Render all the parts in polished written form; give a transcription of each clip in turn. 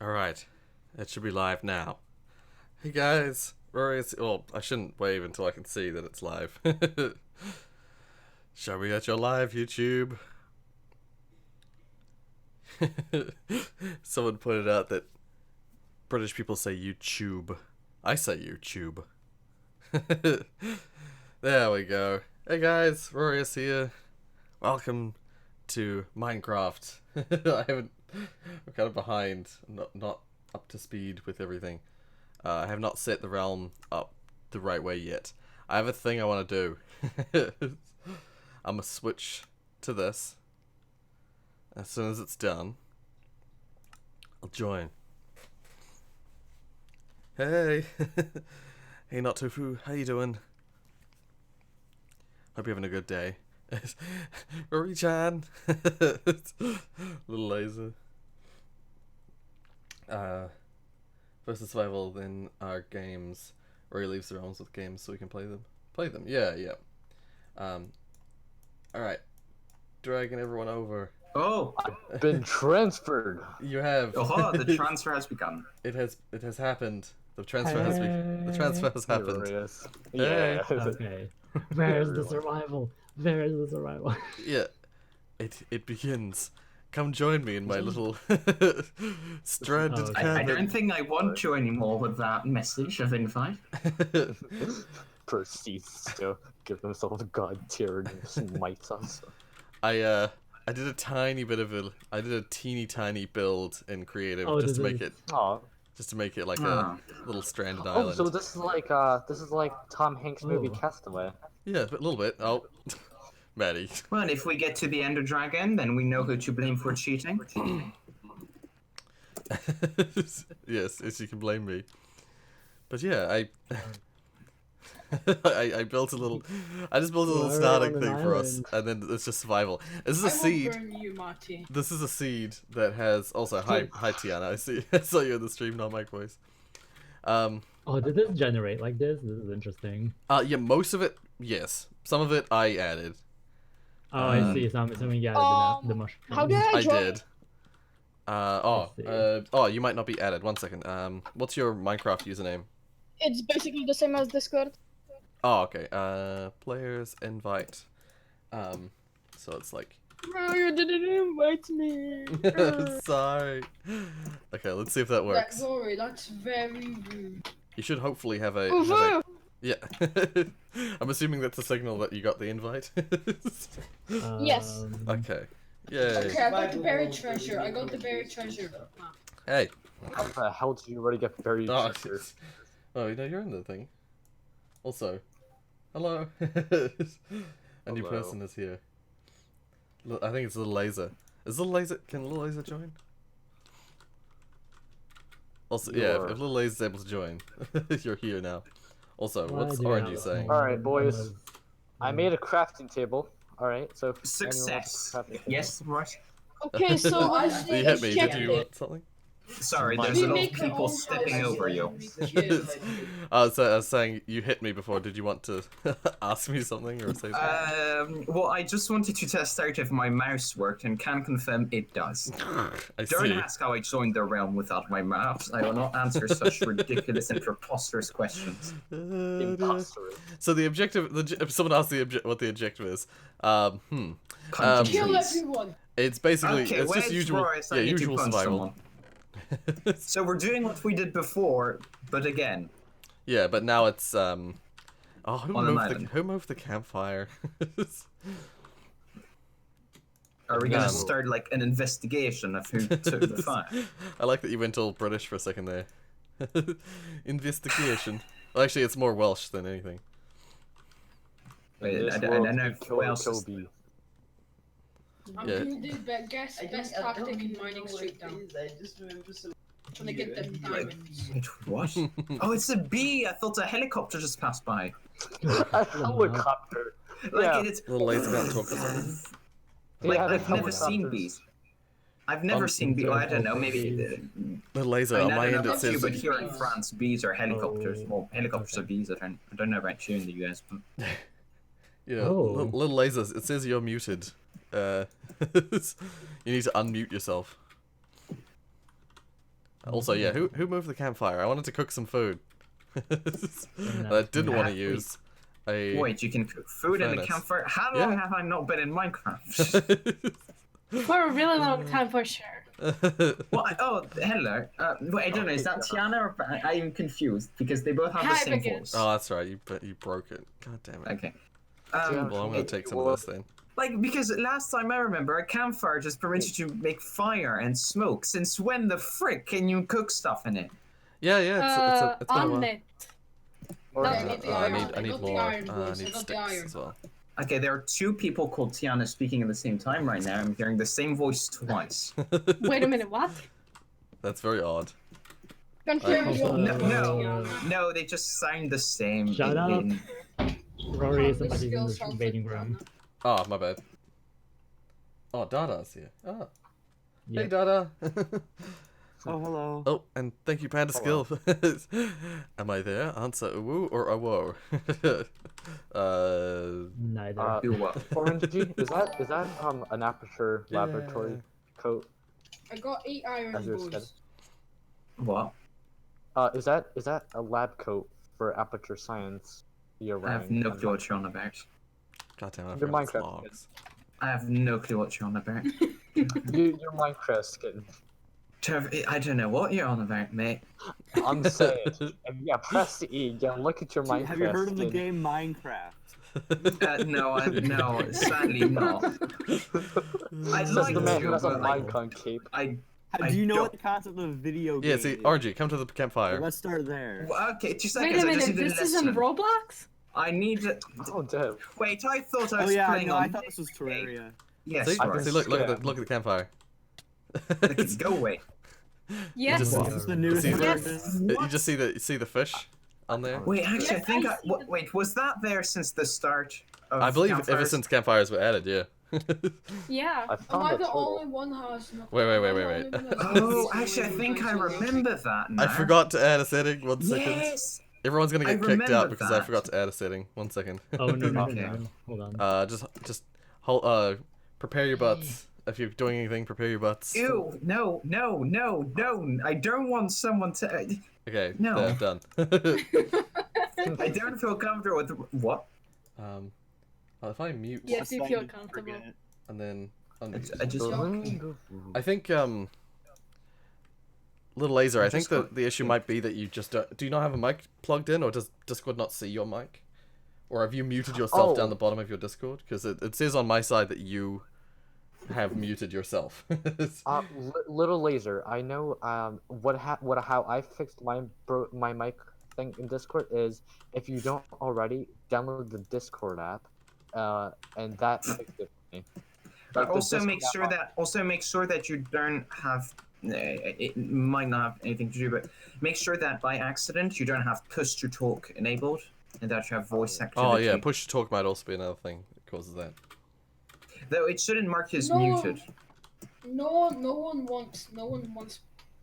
Alright, it should be live now. Hey guys, Rorius. Well, I shouldn't wave until I can see that it's live. Shall we get your live, YouTube? Someone pointed out that British people say YouTube. I say YouTube. There we go. Hey guys, Rorius here. Welcome to Minecraft. I'm kind of behind. I'm not up to speed with everything. I have not set the realm up the right way yet. I have a thing I want to do. I'm gonna switch to this. As soon as it's done, I'll join. Hey! Hey, Not Tofu, how you doing? Hope you're having a good day. Rory-chan! Little laser. First the survival, then our games. Rory leaves the realms with games so we can play them. Play them, yeah. Alright. Dragging everyone over. Oh, I've been transferred. You have. oh, the transfer has begun. It has happened. The transfer has happened. Rorius. Hey. Yeah. Okay. Where's the survival? Where's the survival? Yeah. It begins. Come join me in my little stranded Okay. I cabin. don't think I want you anymore with that message of invite. Proceeds to give themselves god tier and smites us. I did a tiny bit of I did a teeny tiny build in creative Oh, just to this make is- it Oh. like Ah. a little stranded Oh, island. so this is like Tom Hanks' movie Oh. Castaway. Yeah, a little bit. Oh, Maddie. Well, if we get to the Ender Dragon, then we know who to blame for cheating. Yes, you can blame me. But yeah, I built a little. I just built a little We're starting on thing an for us, island. and then it's just survival. This is a I won't seed. burn you, Marty. This is a seed that has also hi Tiana. I saw you in the stream, not my voice. Oh, did this generate like this? This is interesting. Yeah, most of it, yes. Some of it I added. Oh, I see. Something yeah, the mushroom. How did I I join? did. You might not be added. One second. What's your Minecraft username? It's basically the same as Discord. Oh, okay. Players invite. So it's like. No, you didn't invite me. Sorry. Okay, let's see if that works. Rory, that's very rude. You should hopefully have a. Woohoo! Yeah. I'm assuming that's a signal that you got the invite. Yes. Okay. Yay. Okay, I got the buried treasure. Hey. How the hell did you already get buried? Oh, Chester? oh, you know you're in the thing. Also, hello. A new Hello. person is here. I think it's Little Laser. Is Little Laser? Can Little Laser join? Also, yeah, You're- if Little Laser's able to join, you're here now. Also, Why what's do you Orange have you a saying? small- Alright, boys. I made a crafting table. Alright, so if anyone wants Success. a crafting table- Yes, right. Okay, so I You hit me. Did you want something? Sorry, Mine- there's a We lot of make our people own stepping houses. over you. So I was saying you hit me before. Did you want to ask me something or say something? Well, I just wanted to test out if my mouse worked and can confirm it does. I Don't see. ask how I joined the realm without my mouse. I will not answer such ridiculous and preposterous questions. Imposter. So the objective. Someone asked what the objective is. Punching kill trees. everyone. It's basically Okay, it's just where's usual. Rorius? I Yeah, need to usual punch survival. someone. So we're doing what we did before, but again. Yeah, but now it's Oh, On an island. who moved the campfire? Are we gonna Um, start like an investigation of who took the fire? I like that you went all British for a second there. Investigation. Well, actually, it's more Welsh than anything. Wait, This I world don't know we who else is... Kobe. I'm Yeah. gonna do best tactic in mining straight down. I just remember some. Trying to get them diamonds. Wait, what? Oh, it's a bee! I thought a helicopter just passed by. A helicopter. Like Yeah. it's... Little lazy can't talk to someone. Like, Yeah, I've never seen helicopters. bees. I've never seen bees. Oh, I don't know, maybe... Little laser I on mean, I my don't know end it about you, says. but here in France, bees are helicopters. Oh, Well, helicopters okay. are bees. I don't know about you in the US, but... Yeah, Oh. little lasers. It says you're muted. You need to unmute yourself. Also, yeah, who moved the campfire? I wanted to cook some food. I didn't want to use a... Wait, you can cook food in the furnace. campfire? How Yeah. long have I not been in Minecraft? For a really long time, for sure. Oh, hello. Wait, I don't know, is that Tiana or... I am confused, because they both have the Hi, same Biggin. voice. Oh, that's right. You broke it. God damn it. Okay. Well, I'm gonna take some of this then. Like, because last time I remember, a campfire just permits you to make fire and smoke. Since when the frick can you cook stuff in it? Yeah, it's been a on while. it. Or No, I I need the need iron. more. I boys. need I got the sticks iron. as well. Okay, there are two people called Tiana speaking at the same time right now. I'm hearing the same voice twice. Wait a minute, what? That's very odd. Confirm your No, they just sound the same. Shut up. Rory is This somebody in skill the sounds waiting like room. Oh, my bad. Oh, Dada's here. Oh. Yeah. Hey, Dada. Oh, hello. Oh, and thank you, Panda Skill. Am I there? Answer a woo or a whoa. Neither. Do what? Orangey, is that an aperture Yeah. laboratory coat? I got 8 iron, As you boys. said. What? Is that a lab coat for aperture science you're I have wearing? no clue what you're on about. God damn it, I Your forgot the Minecraft logs. I have no clue what you're on about. Your Minecraft skin. Trevor, I don't know what you're on about, mate. I'm saying. Yeah, press E. Yeah, look at your Minecraft. Have you heard of the skin. game Minecraft? No, sadly not. I'd Says like the man to, who has a but like, Minecon cape. I Do you know don't- what the concept of a video game Yeah, see, is? RG, come to the campfire. Let's start there. Well, okay, 2 Wait seconds. a I just minute, need to this isn't listen. Roblox? I need to... Oh, damn. Wait, I thought I Oh was yeah, playing no, on... I thought this was Terraria. Yes, See, right. see look at the campfire. Okay, go away. Yes. just- Is this the newest See, version? You just see the fish on there. Wait, actually, I Yes, think I I... see the- Wait, was that there since the start of I believe ever Campfires? since campfires were added, yeah. Yeah. I Am found I a the total. only one who has nothing? Wait. Am I the only one who has Oh, nothing? actually, I think I remember that now. I forgot to add a setting. 1 second. Yes! Everyone's gonna I get kicked out remember because I that. forgot to add a setting. 1 second. Oh no, Okay. hold on. Just hold. Prepare your butts. If you're doing anything, prepare your butts. Ew, no. I don't want someone to... Okay. No. There, done. I don't feel comfortable with... What? If I mute Yes, you Starting feel to comfortable. forget. and then I just... I think Little Laser, I think the issue might be that you just do you not have a mic plugged in, or does Discord not see your mic? Or have you muted yourself down the bottom of your Discord? Because it says on my side that you have muted yourself. Little Laser, I know how I fixed my mic thing in Discord is if you don't already download the Discord app, and that fixed it for me. But Like, the also make Discord app- sure that you don't have... It might not have anything to do, but make sure that by accident you don't have push to talk enabled, and that you have voice activity. Oh yeah, push to talk might also be another thing that causes that. Though it shouldn't mark as No. muted. No one wants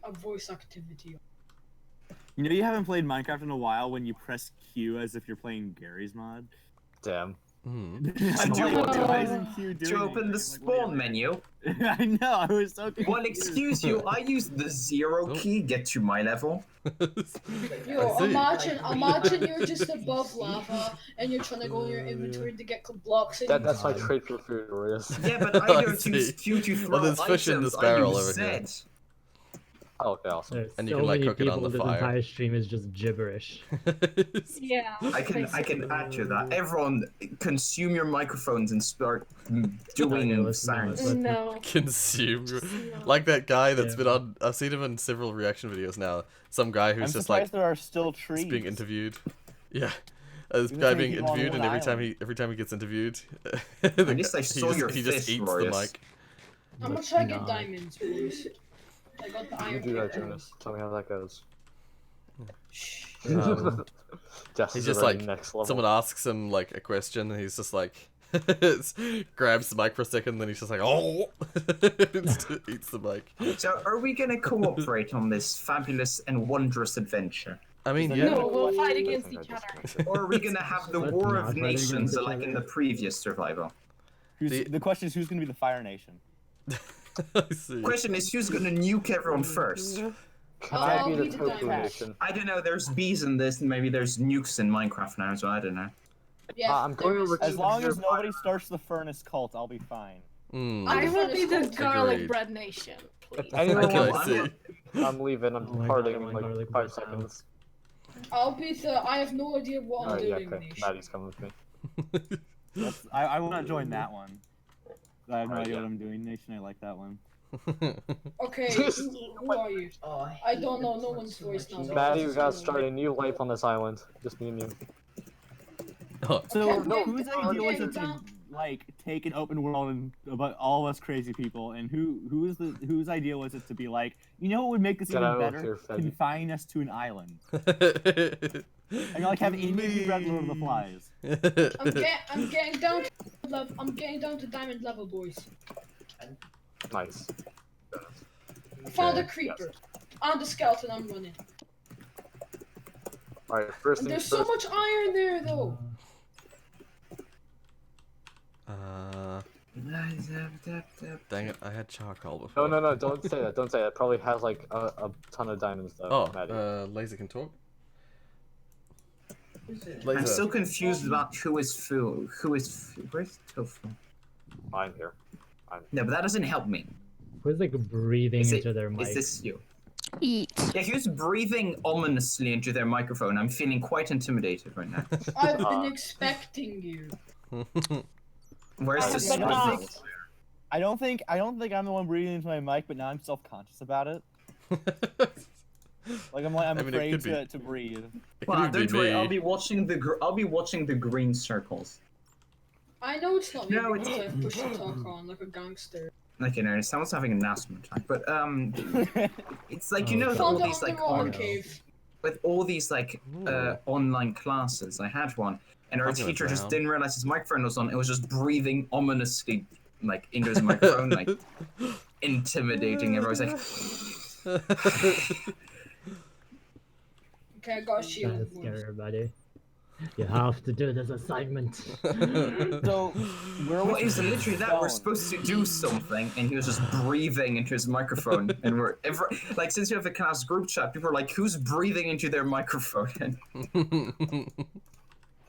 a voice activity. You know you haven't played Minecraft in a while when you press Q as if you're playing Gary's mod? Damn. Hmm. I Do know, you want to- why isn't Q doing To open anything? the Like, spawn wait a menu. minute. I know, I was so confused. Well, excuse you, I used the 0 Oh. key get to my level. Yo, I see. imagine you're just above lava and you're trying to go in your inventory to get blocks. And That's my trade for food, Rorius. Yeah, but I I don't see. use Q to throw there's fish in items, this barrel I use over here. Z. Oh, okay, awesome. There's And so you can, like, many cook it on people. the This fire. entire stream is just gibberish. Yeah. I can add to that. Everyone, consume your microphones and start doing sounds. No. Consume. No. Like that guy that's Yeah. been on. I've seen him in several reaction videos now. Some guy I'm who's just surprised like there are still trees. being interviewed. Yeah. This Even guy if being people on interviewed, and one every time he gets interviewed, At least I saw your he just fist, eats Rorius. the mic. I'm gonna try to get Nah. diamonds, boys. I got the You iron. do that, pick. Jonas. Tell me how that goes. Shh. Just He's just already like next level. someone asks him like a question, and he's just like grabs the mic for a second, then he's just like oh, eats the mic. So, are we gonna cooperate on this fabulous and wondrous adventure? I mean, No, yeah. No, we'll fight I against think I each just other. mixed it. Or are we gonna have the Let's War not of fight Nations against like each in the other. previous survival? The question is who's gonna be the Fire Nation? I see. Question is, who's gonna nuke everyone first? Can I I'll be the be the tofu diamond. nation? I don't know. There's bees in this, and maybe there's nukes in Minecraft now, so I don't know. Yeah, I'm going there is over As two. long as nobody starts the furnace cult, I'll be fine. I will be the Agreed. garlic bread nation, please. If anyone Okay, wants, I see. I'm leaving. I'm Oh my departing God, I in want like garlic 5 bread now. seconds. I'll be the I have no idea what I'm Alright, yeah, doing okay. nation. Maddie's coming with me. I will not join that one. I have no Alright, idea yeah. what I'm doing, Nation. I like that one. Okay, who are you? I don't know. No one's voice now. Maddie, we gotta start a new life on this island. Just me and you. Oh, So Okay, no, whose I'm idea was getting it to down. like take an open world and about all of us crazy people, and whose idea was it to be like, you know what would make this Get even out of better? here, Fed. Confine us to an island. And like have Indian people at Lord of the Flies. I'm getting down. I'm getting down to diamond level, boys. Nice. I found a Okay. creeper. And a skeleton. I'm running. Alright, first And things there's so first. much iron there, though. Dang it, I had charcoal before. No, don't say that. Don't say that. It probably has like a ton of diamonds though, Oh, Maddie. Laser can talk? I'm Laser. still confused about who is Fu. Where's Tofu? I'm here. No, but that doesn't help me. Who's like breathing Is into their it? mic? Is this you? Eat. Yeah, who's breathing ominously into their microphone? I'm feeling quite intimidated right now. I've been expecting you. Where's the But not. smile? I don't think I'm the one breathing into my mic, but now I'm self-conscious about it. Like I'm I mean, it afraid could be. to breathe. It Well, could don't be worry. me. I'll be watching the green circles. I know it's not me No, because I push the talk on like a gangster. Like, you know, someone's having an asthma attack, but it's like, you Oh, know, God. all Found the these like underwater no. cave. with all these like Ooh. online classes. I had one, and our I'm gonna teacher just drown. didn't realize his microphone was on. It was just breathing ominously, like into his microphone, like intimidating everyone. I was like, Okay, I got a shield. That's scary, buddy. You have to do this assignment. So we're "What is literally that? We're supposed to do something," and he was just breathing into his microphone. And like, since you have a class group chat, people are like, "Who's breathing into their microphone?"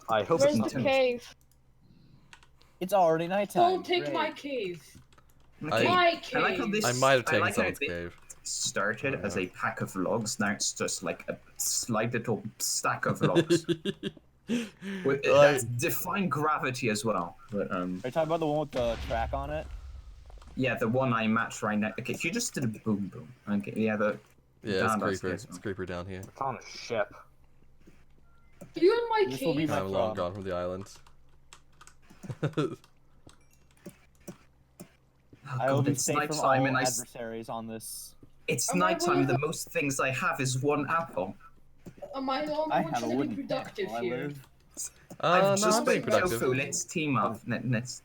I hope Where's it's the not me. cave? It's already nighttime. Don't take Great. my cave. Okay. My I like how cave. this. I might have I taken like how someone's it cave. started as a pack of logs. Now it's just like a slight little stack of logs. With, that's defying gravity as well. But Are you talking about the one with the track on it? yeah, the one I matched right now. Okay, you just did a boom boom. Okay, yeah, Yeah, it's Down creeper. downstairs. It's creeper down here. I found a ship. You in my This will be cave? my I'm long problem. gone from the island. Oh, I will God, be it's safe from nighttime all and adversaries on this. it's Am I nighttime. one The of most things I have is one apple. Am I the only I one have a trying to be wooden productive deck while I here? live. I've No, just I'm being been productive. tofu. Let's team up. Let's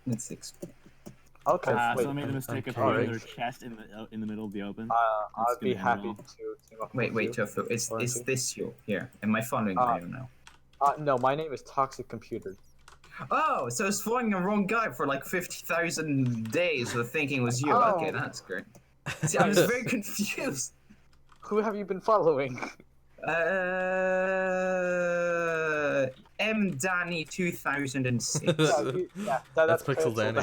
Okay, wait. Someone made the mistake of okay. putting their chest in the middle of the open. I'd be gonna happy end to well. team up wait, with you. tofu. Is Warranty? this you here? Am I following you now? No, my name is Toxic Computer. Oh, so it's following the wrong guy for like 50,000 days with thinking it was you. Oh. Okay, that's great. See, I was very confused. Who have you been following? M Danny 2006. That's Pixel Danny.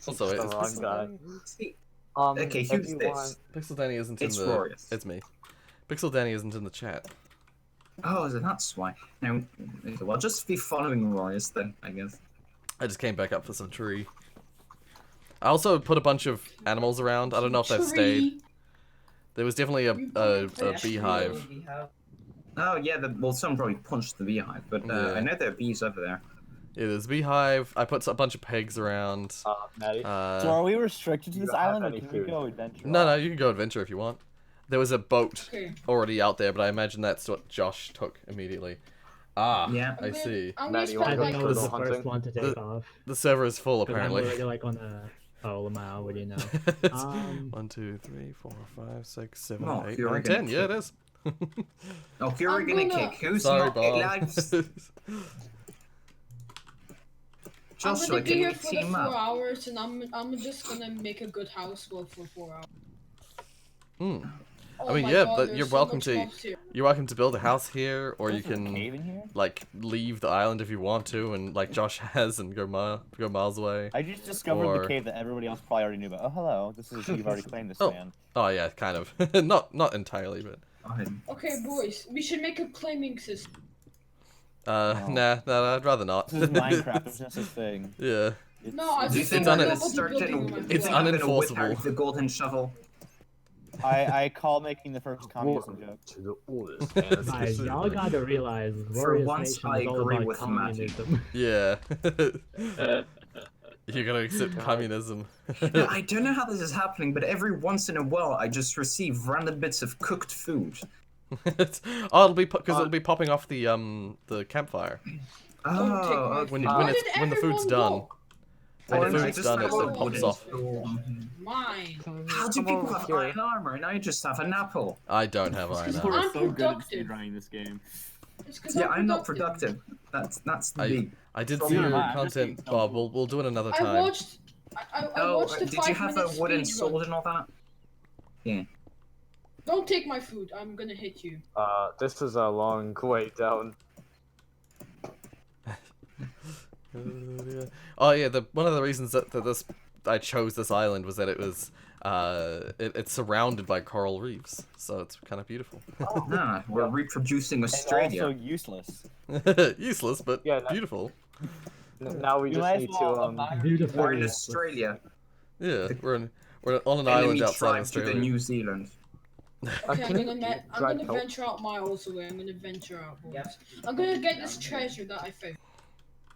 Also, It's the it's wrong Pixel guy. See, Okay, okay, who's this? Pixel Danny isn't in It's the. Rorius. It's me. Pixel Danny isn't in the chat. Oh, so that's why. Now, well, just be following Rorius then, I guess. I just came back up for some tree. I also put a bunch of animals around. I don't know if that stayed. There was definitely a beehive. Oh yeah, well, someone probably punched the beehive, but Yeah. I know there are bees over there. Yeah, there's a beehive. I put a bunch of pigs around. Maddie. So are we restricted to you this have island, or any can we food? go adventure? No, you can go adventure if you want. There was a boat Okay. already out there, but I imagine that's what Josh took immediately. Ah, Yeah. I see. I'm Maddie, gonna you spend wanna I go think I like was the turtle hunting? first one to take off. The server is full 'Cause I'm apparently. already like on a... Oh, Lamau, what do you know? 1, 2, 3, 4, 5, 6, 7, Oh, 8, you're 9, gonna 10. Yeah, it kick. is. Oh, you're I'm gonna gonna- kick. Who's Sorry, not Bob. alive? I'm Joshua, gonna be can here we for the team 4 up? hours, and I'm just gonna make a good house for 4 hours. Hmm. Oh I mean, my yeah, God, but there's you're so welcome much to mobs here. build a house here, or you Is there a can cave in here? like leave the island if you want to, and like Josh has, and go miles away. I just discovered Or- the cave that everybody else probably already knew about. Oh, hello. This is you've already claimed this Oh. land. Oh yeah, kind of. not entirely, but Okay, boys, we should make a claiming system. No. nah, I'd rather not. This is Minecraft. There's no such thing. Yeah. No, I It's- Do you just think It's I'm want gonna un- nobody start building getting? on my Do you think floor. I'm gonna whip unenforceable. out the golden shovel? I call making the first communism Welcome joke. to the oldest fantasy Guys, y'all gotta realize, For Rorius once, Nation I is all agree about with Matty. communism. Yeah. You're gonna accept communism. No, I don't know how this is happening, but every once in a while, I just receive random bits of cooked food. Oh, it'll be because it'll be popping off the campfire Don't take my Oh, when food. you, Where when did the food's everyone done. go? When the I food's just done, have it some pops wooden off. stool. Mine. How do Come people over have here. iron armor and I just have an apple? I don't have iron It's People armor. are I'm so good at productive. speedrunning this game. It's 'cause Yeah, I'm not productive. That's the I big. did Oh, see never your mind, I'm just content, being Bob. helpful. We'll do it another I time. watched. I Oh, watched the did you 5 have a minute wooden speed sword run. and all that? Yeah. Don't take my food. I'm gonna hit you. This is a long way down. Oh yeah, one of the reasons that I chose this island was that it was it's surrounded by coral reefs, so it's kind of beautiful. Ah, we're reproducing And Australia. also useless. Useless, but Yeah, that- beautiful. Now we You just might need as to well admire Beautiful. We're in Yes. Australia. Yeah, we're on an Enemy island outside tribe to Australia. the New Zealand. Okay, can you I'm drive gonna help? venture out miles away. I'm gonna venture out, boys. I'm gonna get this treasure that I found.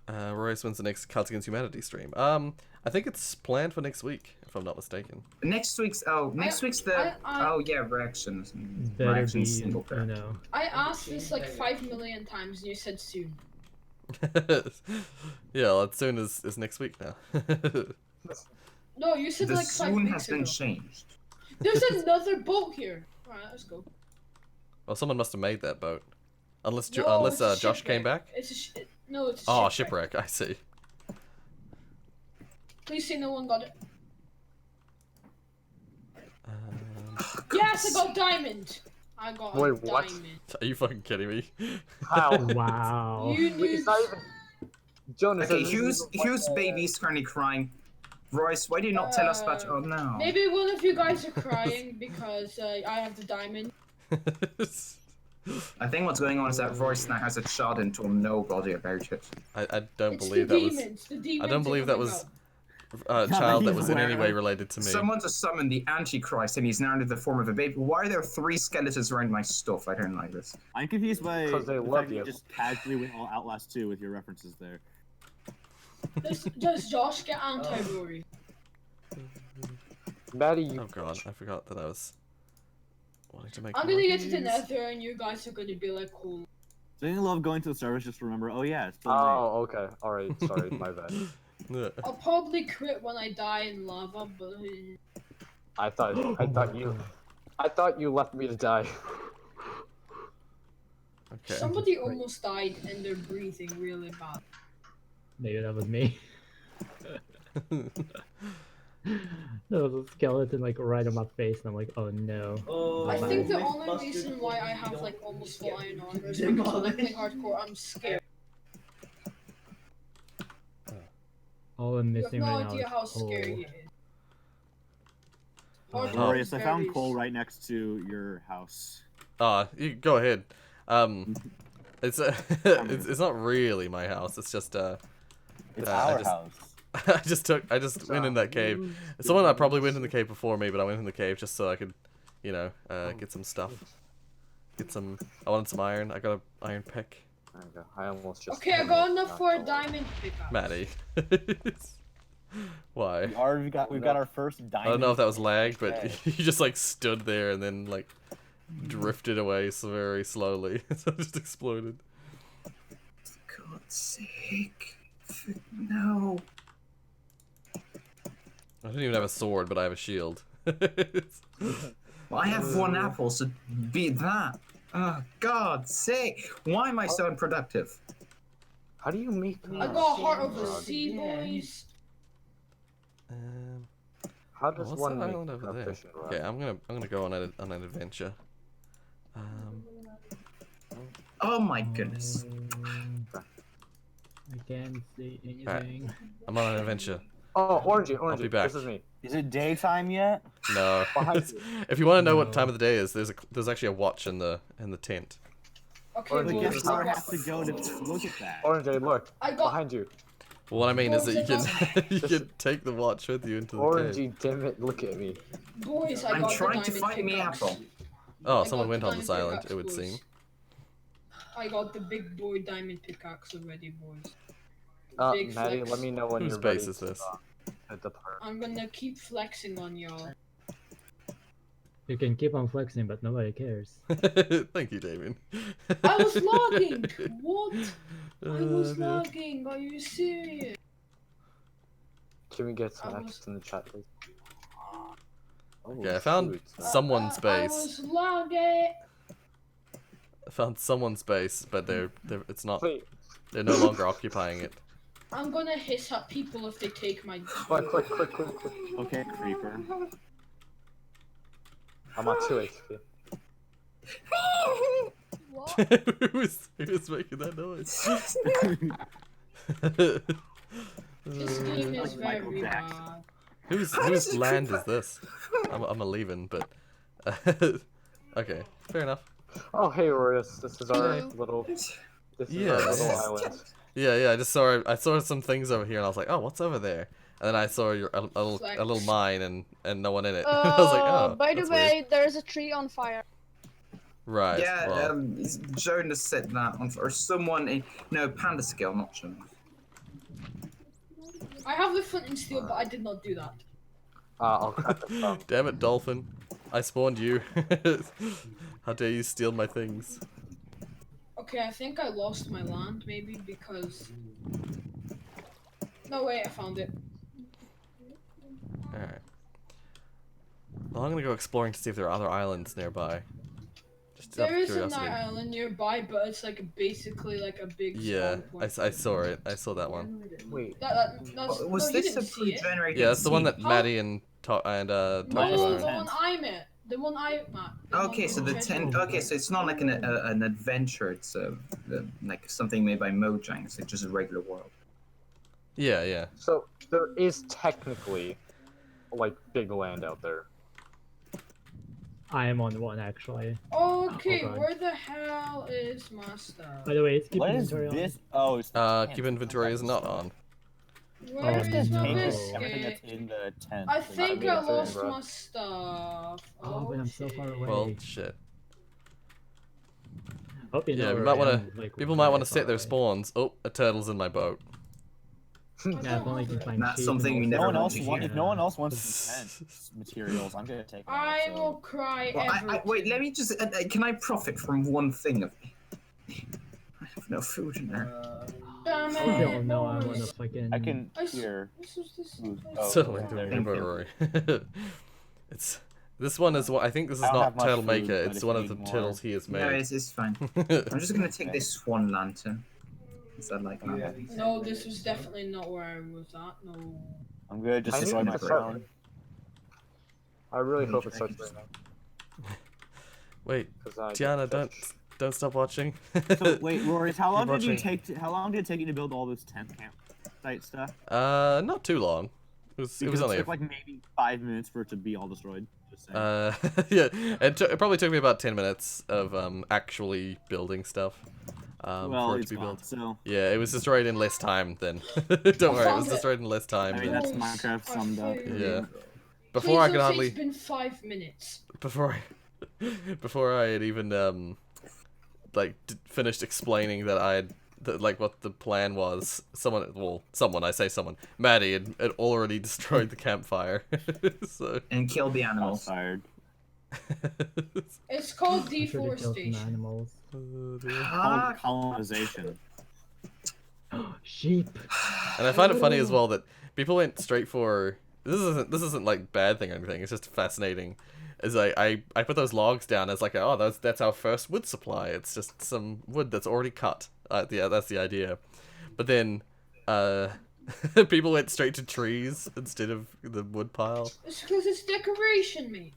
Rorius wins the next Cards Against Humanity stream. I think it's planned for next week, if I'm not mistaken. Next week's the reactions. Better be, Reactions single you player. know. I asked this like 5 million times, and you said soon. Yeah, well, as soon as next week now. No, you said The like 5 soon weeks has been ago. changed. There's another boat here. Alright, let's go. Well, someone must have made that boat, unless No, it's a Josh came shipwreck. back. It's a no, it's a Oh, shipwreck. shipwreck. I see. Please say no one got it. Yes, Yes, I got diamond. I got a Wait, what? diamond. Are you fucking kidding me? How? Wow. You Wait, it's not knew. even. Jonas, Okay, this isn't whose even like, baby's currently crying? Royce, why do you not tell us about? Oh no. Maybe one of you guys are crying because I have the diamond. I think what's going on is that Royce now has a child and told nobody about it. I don't It's believe the that was demons. The demons. I don't are believe that coming was out. a child that he's was in any aware. way related to me. Someone just summoned the Antichrist and he's now under the form of a baby. Why are there 3 skeletons around my stuff? I don't like this. I'm confused by 'Cause they the love fact that you. you just casually went all Outlast 2 with your references there. Does Josh get anti-Rory? Maddie, you Oh god, I forgot that I was wanting to make. I'm gonna get to the monkeys. nether and you guys are gonna be like, cool. So you love going to the service, just remember, oh yeah, it's still Oh, okay. Alright, sorry, my bad. Yeah. I'll probably quit when I die in lava, but I thought you left me to die. Okay. somebody almost died and they're breathing really bad. Maybe that was me. There was a skeleton like right on my face, and I'm like, oh no. I think the only reason why I have like almost full iron armor is because when I play hardcore, I'm scared. All I'm You have missing no right now idea is how scary coal. it is. Oh. Rorius, I found Berries. coal right next to your house. You go ahead. It's it's not really my house. It's just It's I our just- house. I just went in that cave. Someone I probably went in the cave before me, but I went in the cave just so I could, you know, get some stuff. I wanted some iron. I got an iron pick. There you go. I almost just. Okay, I got enough for a diamond pickaxe. Maddie. Why? We've got our first diamond. I don't know if that was lag, but Okay. you just like stood there and then like drifted away so very slowly. So it just exploded. For God's sake. No. I don't even have a sword, but I have a shield. Well, I have 1 apple, so be that. Oh, God's sake. Why am I so unproductive? How do you make? I got a heart of the sea, boys. How does What's one that make island over a there? fishing rod? Okay, I'm gonna go on an adventure. Oh my goodness. I can't see Alright. anything. I'm on an adventure. Oh, orangey, I'll be orangey. back. This is me. Is it daytime yet? No. Behind you. If you want to know what No. time of the day is, there's actually a watch in the tent. Okay, Or But the boys, guess guest where I I have to go to look at that? Orangey, look. I got. Behind you. Well, what I mean is that you Boys, can you can take the watch with you into the cave. Orangey, damn it, look at me. Boys, I I'm got trying the to diamond find me pickaxe. apple. Oh, I someone got went the on this diamond island, pickaxe, it would boys. seem. I got the big boy diamond pickaxe already, boys. Big Maddie, flex. let me know when Whose you're base ready is to, this? depart. I'm gonna keep flexing on y'all. You can keep on flexing, but nobody cares. Thank you, Damien. I was logging! What? I was dear. logging, are you serious? Can we get some I X in the chat, please? Oh, Okay, I found shoot. someone's I base. was logging! I found someone's base, but it's not. Wait, They're no longer occupying it. I'm gonna hiss at people if they take my. quick. Okay, creeper. I'm at 2 HP. who's making that noise? This game is Like Michael very Jackson. bad. Whose land is this? I'm a leaving, but okay, fair enough. Oh, hey, Rorius. This is our Hey. little. This is Yeah. our little island. Yeah. I saw some things over here, and I was like, oh, what's over there? And then I saw a little mine and no one in it. I was like, oh, By the that's way, weird. there's a tree on fire. Right. Yeah, well, Jonas said that on, or someone. No, Panda Scale, not Jonas. I have the flint and steel, but I did not do that. I'll craft this from. damn it, dolphin! I spawned you. How dare you steal my things? Okay, I think I lost my land, maybe because. No, wait, I found it. All right. Well, I'm gonna go exploring to see if there are other islands nearby. Just out of There is a curiosity. night island nearby, but it's like basically like a big. Yeah, spawn point. I saw it. I saw that one. Wait. That's, Was no, you this a didn't see it. pre-generated Yeah, that's the one that seed? Maddie and talked No, about. the Tent. one I met. The one I met. Okay, so the tent. Okay, so it's not like an adventure. It's like something made by Mojang. It's just a regular world. Yeah. So, there is technically, like, big land out there. I am on one actually. Okay, Hold on. where the hell is my stuff? By the way, it's keep What is inventory on. this? Oh, it's the tent. Keep inventory is not on. Where Oh, is my no. Everything that's biscuit? in the tent. I is think mean, I it's in, lost bro. my stuff. Oh, but I'm so far shit. away. Well, shit. Hope you know Yeah, we where might I wanna. am, like, People might want to very set their far spawns. Oh, a turtle's in my boat. away. Yeah, if only I can find That's sheep something and we No never one want else to want, hear. if no one else wants the tent materials, I'm gonna take it. I so. will cry Well, every. wait, let me just. Can I profit from one thing? I have no food in there. Damn Oh, they all it, know I want boys. to fucking. I can I s- hear. This was this. Oh, Certainly okay. doing Thank your boat, Rory. It's this one is what I think. This is I don't not have much Turtle food, Maker. but It's if one you of the need more- turtles he has No, made. it's fine. I'm just gonna take Okay. this one lantern. Is that like Oh, yeah. No, this was definitely not where I was at. No. I'm gonna just I destroy need my to start- phone. I really hope it starts right now. Wait, 'Cause I Tiana, get don't stop watching. So wait, Rory, how long Keep did you watching. take? How long did it take you to build all this tent campsite stuff? Not too long. It was Because only it took like maybe 5 minutes for it to be all destroyed. Just saying. yeah. It probably took me about 10 minutes of actually building stuff. well, for it it's to be gone, built. so Yeah, it was destroyed in less time than. Don't worry, it was destroyed in less time. I mean than- that's Minecraft summed up. Yeah. Before I could Please don't say hardly. It's been 5 minutes. Before I had even finished explaining that I had like what the plan was, someone, I say someone, Maddie had already destroyed the campfire. So and kill the I'm animals. tired. It's called I should have killed some deforestation. animals. Oh, dear. Ah, Colonization. Sheep. And I find it funny as well that people went straight for this isn't like bad thing or anything. It's just fascinating. Is I put those logs down as like that's our first wood supply. It's just some wood that's already cut. Yeah, that's the idea. But then People went straight to trees instead of the wood pile. It's because it's decoration, mate.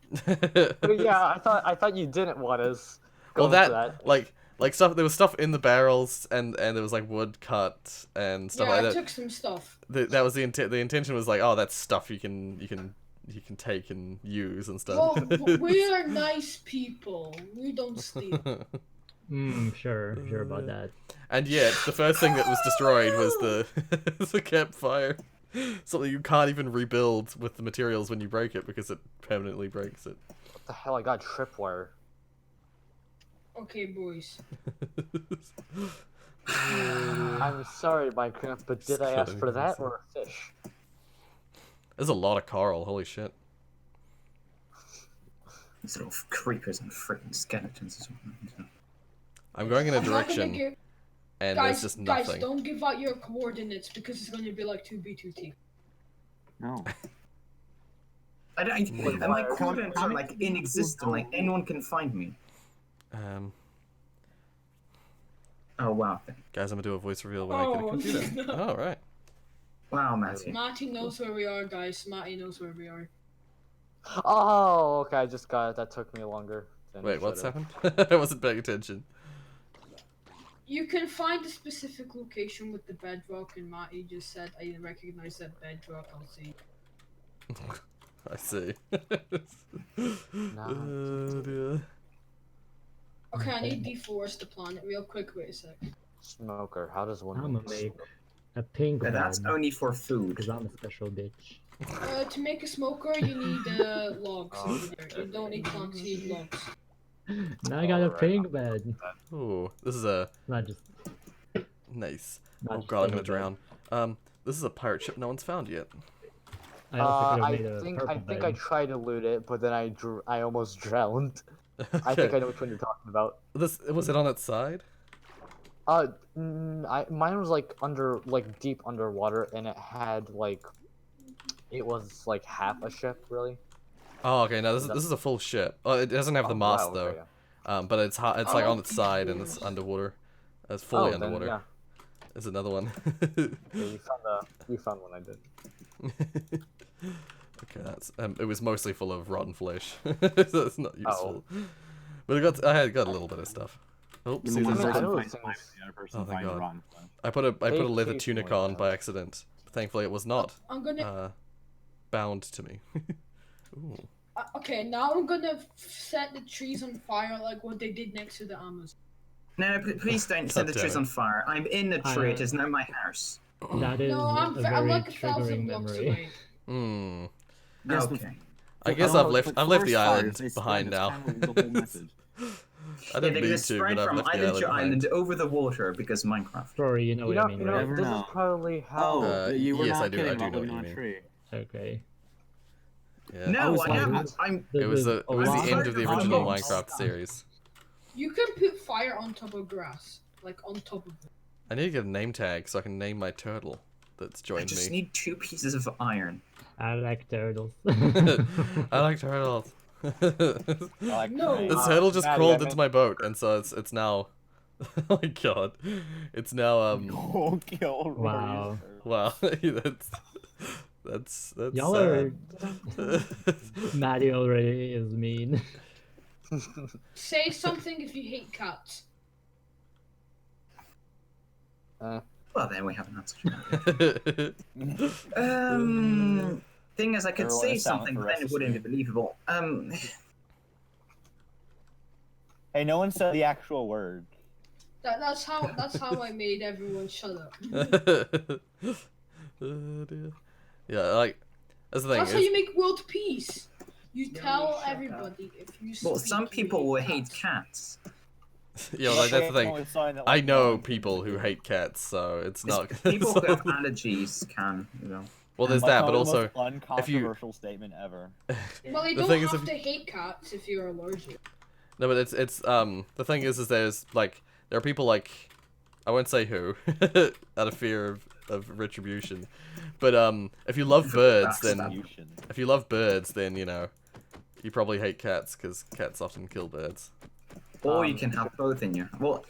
But yeah, I thought you didn't want us. Well, going for that like stuff. There was stuff in the barrels, and there was like wood cut and stuff Yeah, like I that. took some stuff. That was the intent. The intention was like, oh, that's stuff you can take and use and stuff. Well, we are nice people. We don't steal. Sure about that. And yet, the first thing that was destroyed was the campfire. Something you can't even rebuild with the materials when you break it because it permanently breaks it. What the hell? I got tripwire. Okay, boys. I'm sorry, Minecraft, but did I ask for that or a fish? There's a lot of coral. Holy shit. These little creepers and freaking skeletons as well. I'm going in a I'm not gonna direction, give- and guys, there's just guys, nothing. don't give out your coordinates because it's going to be like 2B2T. No. My coordinates are like inexistent. Like anyone can find me. Oh wow. Guys, I'm gonna do a voice reveal when I get a Oh, computer. no. Oh, right. Wow, Matthew. Matty knows where we are, guys. Matty knows where we are. Oh, okay, I just got it. That took me longer. than Wait, it what's should've. happened? I wasn't paying attention. You can find a specific location with the bedrock, and Matty just said, I recognize that bedrock, I'll see. I see. Nah. Oh, dear. Okay, I need deforest the planet real quick, wait a sec. Smoker. How does one I'm gonna make make a pink But bed that's only for food. because I'm a special bitch. To make a smoker, you need logs over there. You don't need planks, you need logs. Now I got a Alright. pink bed. Ooh, this is a Not just. nice. Not Oh just god, I'm any gonna bed. drown. This is a pirate ship no one's found yet. I also could have made I a think purple I think I bed. tried to loot it, but then I almost drowned. I think I know which one you're talking about. This was it on its side? Mine was like deep underwater, and it had it was like half a ship, really. Oh, okay. No, this is a full ship. Oh, it doesn't have the Oh, mast wow, though. okay, yeah. But it's like on its side and it's underwater. It's fully Oh, then, underwater. yeah. There's another one. Yeah, you found one I did. Okay, that's it was mostly full of rotten flesh, so it's not useful. Oh. But I had got a little bit of stuff. Oh, When see, one there's I person know finds things- life, the other person Oh, thank finds God. rotten flesh. I put a leather Occasionally tunic on does. by accident. Thankfully, it was not I'm gonna. bound to me. Ooh. Okay, now I'm gonna set the trees on fire like what they did next to the Amazon. No, please don't set the God trees damn on fire. I'm in the tree. It I- is now my house. That is No, I'm a very like 1,000 triggering blocks memory. away. Hmm. Yes, but- Okay. I guess Oh, I've but left the forest island fires, they spread, behind that's now. kind of the whole message. I Yeah, didn't they're mean gonna to, spread but I've from left the island island to behind. island over the water because Minecraft. Rory, you know what I mean, right? Never This know. is probably how. Oh, you were yes, not I do kidding know about what living you on a mean. tree. Okay. Yeah. No, was I like- am. I'm. It was the There's a lot end of the original of Minecraft stuff. series. You can put fire on top of grass, like on top of it. I need to get a name tag so I can name my turtle that's I joined just me. need 2 pieces of iron. I like turtles. I like turtles. Like, No. This turtle just Maddie, crawled I into my boat, and so it's now. Oh my god, it's now Oh, kill Rorius. Wow. Wow, that's Y'all are. sad. Maddie already is mean. Say something if you hate cats. Well, then we have an answer. Thing is, I could Everyone say is silent something, for but the then it rest of wouldn't be the believable. Hey, no one said the actual word. That's how I made everyone shut up. Oh, dear. Yeah, like that's the thing. That's how is- you make world peace. You No, tell shut everybody if you. well, speak, some you people will hate cats. cats. Yeah, like that's the thing. I know people who hate cats, so it's not. People who so- have allergies can, you know. well, there's that, but also if you- uncontroversial statement ever. Well, you The don't thing is have if- to hate cats if you're allergic. no, but it's the thing is there's like there are people like I won't say who out of fear of retribution, but if you love birds, then Retribution. if you love birds, then you know you probably hate cats because cats often kill birds. Or you can have both in your. Well,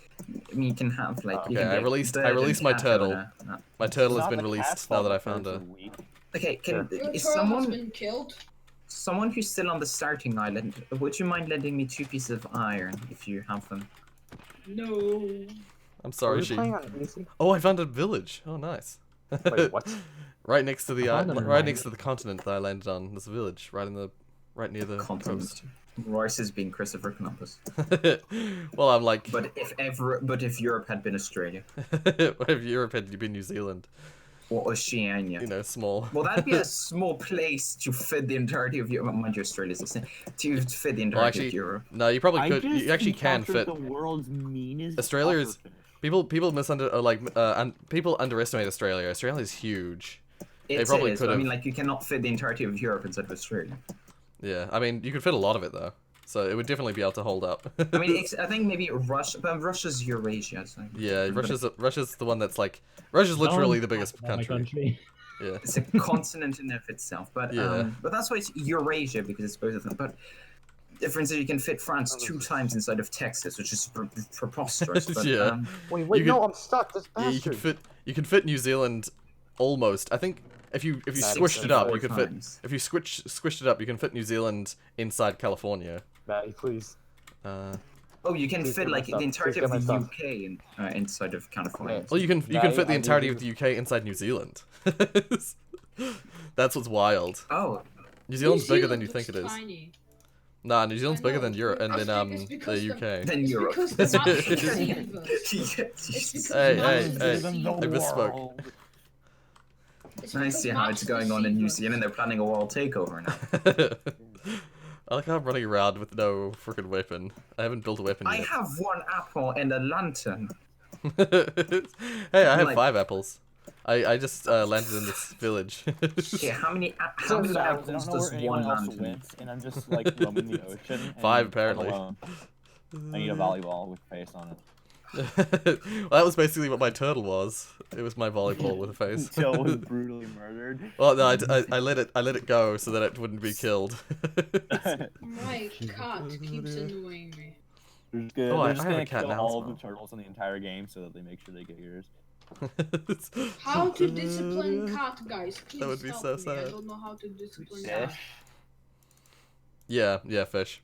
I mean, you can have like. You Okay, can I get released bird and my cat turtle. owner. No. My turtle has Not been the released cat's now fault that I the found birds her. are weak. Okay, Sure. Your is turtle has someone been killed. who's still on the starting island? Would you mind lending me 2 pieces of iron if you have them? No. I'm Are sorry, we she. playing on easy? Oh, I found a village. Oh, nice. Wait, what? Right next to the I found a right mine. next to the continent that I landed on. There's a village right near the Continent. coast. Royce is being Christopher Columbus. Well, I'm like, But if Europe had been Australia what if Europe had been New Zealand? or Oceania, You know, small. well, that'd be a small place to fit the entirety of Europe. Mind you, Australia's the same. To fit the entirety Well, actually, of Europe. no, you probably I could. just You actually can encountered fit. the world's meanest Australia is- pufferfish. People underestimate Australia. Australia's huge. It probably is. could I have- mean, like, you cannot fit the entirety of Europe inside of Australia. Yeah, I mean, you could fit a lot of it though, so it would definitely be able to hold up. I mean, I think maybe Russia, but Russia's Eurasia. So Yeah, but Russia's the one that's like Russia's literally the biggest My country. Yeah. it's a continent in and of itself. But Yeah. but that's why it's Eurasia, because it's both of them. But for instance, you can fit France 2 times inside of Texas, which is preposterous. But, Yeah. Wait, You no, could- I'm stuck. This Yeah, bastard. you can fit New Zealand almost. I think if you That squished is it up, 64 you could fit. times. If you squished it up, you can fit New Zealand inside California. Maddie, please. Oh, you can Please fit get like my the stuff. entirety Please of get the my stuff. UK inside of California. Okay. Well, you can Maddie, fit the I entirety need of the UK inside New Zealand. That's what's wild. Oh, New Zealand's New bigger than you Zealand think it looks is. Tiny. Nah, New Zealand's I bigger know, than Europe and it's then it's the because the- UK. then It's Europe. because the map is the universe. Jesus. It's because Hey, the map hey, is hey. the I universe. misspoke. It's I because see how maps it's going the on in New sequence. Zealand. They're planning a world takeover now. I like how I'm running around with no freaking weapon. I haven't built a weapon I yet. have 1 apple and a lantern. Hey, I have Like- 5 apples. I just landed in this village. Okay, how many So apples I don't know does where 1 anyone else lantern? went, and I'm just like roaming the ocean. And 5 I'm apparently. alone. I need a volleyball with face on it. Well, that was basically what my turtle was. It was my volleyball with a face. Until was brutally murdered. Well, no, I let it go so that it wouldn't be killed. My cat keeps annoying me. They're just gonna, Oh, I they're just have a gonna cat kill now all as of the well. turtles in the entire game so that they make sure they get yours. How to discipline cat, guys? Please would be help so me. sad. I don't know how to discipline cat. Fish. Yeah, fish.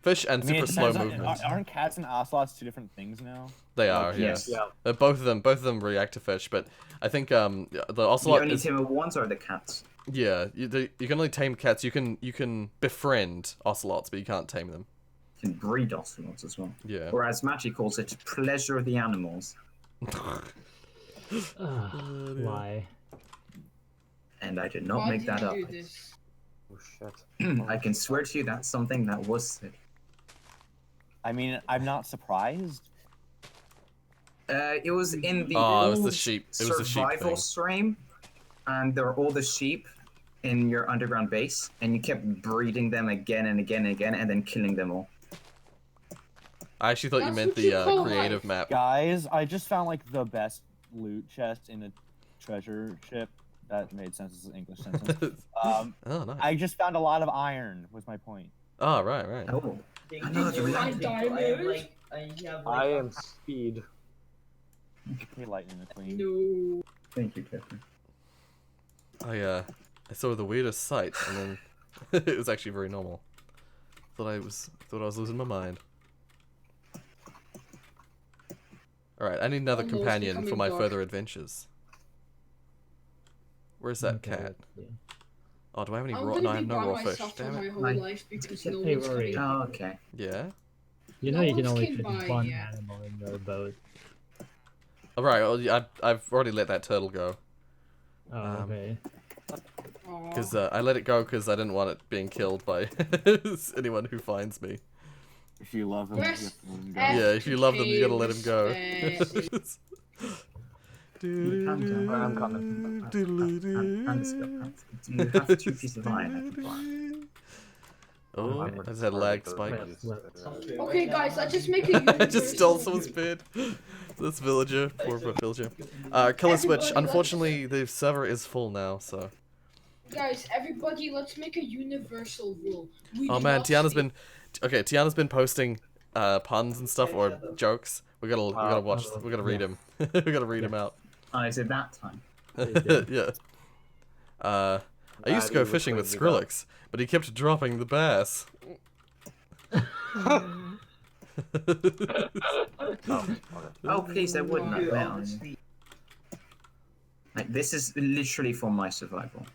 Fish and I mean, super it slow depends on- movement. Aren't cats and ocelots 2 different things now? They are, Yes. yeah. Yeah. Both of them react to fish, but I think the The ocelot only is tame ones are the cats. yeah. You can only tame cats. You can befriend ocelots, but you can't tame them. You can breed ocelots as well. Yeah. Or as Matty calls it, pleasure the animals. Lie. And I did not Why make do that you up. do this? Oh shit. I can swear to you that's something that was said. I mean, I'm not surprised. It was in the Oh, it was the old sheep. It was the sheep survival thing. stream, and there were all the sheep in your underground base, and you kept breeding them again and again and again, and then killing them all. I actually thought you That's meant what you the call creative life. map. Guys, I just found like the best loot chest in a treasure ship. That made sense as an English sentence. Oh, nice. I just found a lot of iron, was my point. Oh, right. Oh, Did Another you find diamonds? I am speed. Hey, Lightning McQueen. No. thank you, Kevin. I saw the weirdest sight, and then it was actually very normal. Thought I was losing my mind. All right, I need another Almost companion for becoming my dark. further adventures. Where's that Okay, cat? yeah. Oh, do I have any I'm raw? gonna No, I be have no by raw fish. myself for Damn my it. whole Like- life because no Hey, one's Rory. coming. Oh, okay. Yeah. You No know you can one's only came fit by one yet. animal in your boat. All right. Well, I've already let that turtle go Oh, okay. Aw. because I let it go because I didn't want it being killed by anyone who finds me. If you love him, Press you have to let him go. F. Yeah, if you love them, you gotta let them go. Respect. I'm coming. Do you have 2 pieces of iron? I can buy? Oh, I just had a lag spike. Okay, guys, let's just make a I just stole universal- someone's bed. This villager, poor villager. Killer Switch. Everybody, Unfortunately, the server is full now, so. Guys, everybody, let's make a universal rule. We Oh do man, not Tiana's steal. been. Okay, Tiana's been posting puns and stuff or jokes, we gotta watch. We gotta read him. We gotta read him out. Oh, is it that time? Yeah. I used to go fishing with Skrillex, but he kept dropping the bass. Oh, please, there wouldn't have been. Like, this is literally for my survival.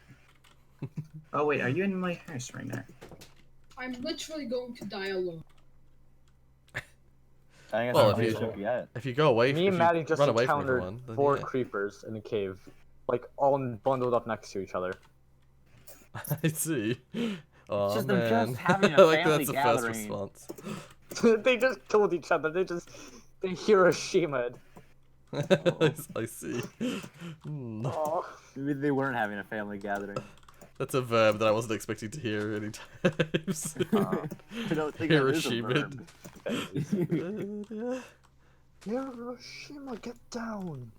Oh wait, are you in my house right now? I'm literally going to die alone. I Well, guess if you go away, Me if and you Maddie just run away from encountered everyone, then 4 yeah. creepers in a cave, like all bundled up next to each other. I see. Oh just them man, just having a I like family that's the first gathering. response. They just killed each other. They Hiroshima'd. I see. Hmm. Oh. Maybe they weren't having a family gathering. That's a verb that I wasn't expecting to hear any times. I don't think that is a Hiroshima. verb. Hiroshima, get down.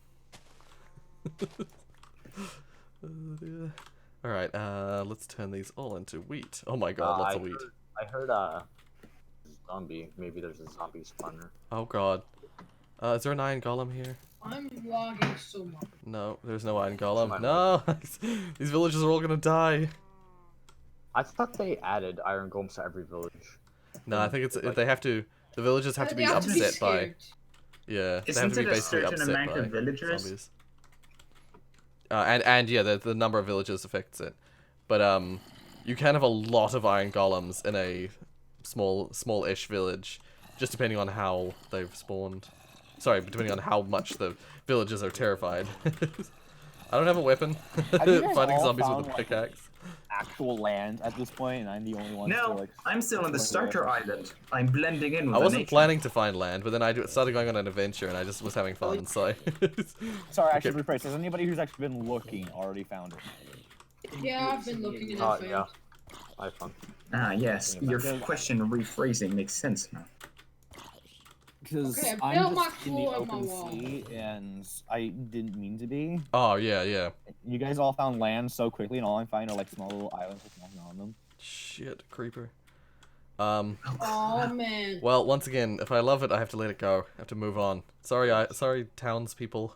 Alright, let's turn these all into wheat. Oh my god, lots of wheat. I heard zombie. Maybe there's a zombie spawner. Oh god. Is there an iron golem here? I'm logging so much. No, there's no iron golem. No! These villagers are all gonna die. I thought they added iron golems to every village. No, I think it's they have to. The villagers have to be They have to be upset by. scared. Yeah, they have Isn't to be it a basically certain upset amount by of villagers? zombies. And yeah, the number of villagers affects it, but you can have a lot of iron golems in a small-ish village, just depending on how they've spawned. Sorry, depending on how much the villagers are terrified. I don't have a weapon. Have you guys Fighting all zombies found, with a like, pickaxe. Actual land at this point, and I'm the only one. No, still, like, I'm still on the starter island. I'm blending in with I the wasn't nature. planning to find land, but then I started going on an adventure, and I just was having fun. So. Sorry, I should Okay. rephrase. Has anybody who's actually been looking already found it? Yeah, I've been looking in Oh the yeah, I found. Ah, yes. Your Yeah. question rephrasing makes sense now. Because Okay, I I'm built my just in the floor on my open wall. sea, and I didn't mean to be. Oh yeah, yeah. You guys all found land so quickly, and all I find are like small little islands with nothing on them. Shit, creeper. Oh man. Well, once again, if I love it, I have to let it go. I have to move on. Sorry, townspeople.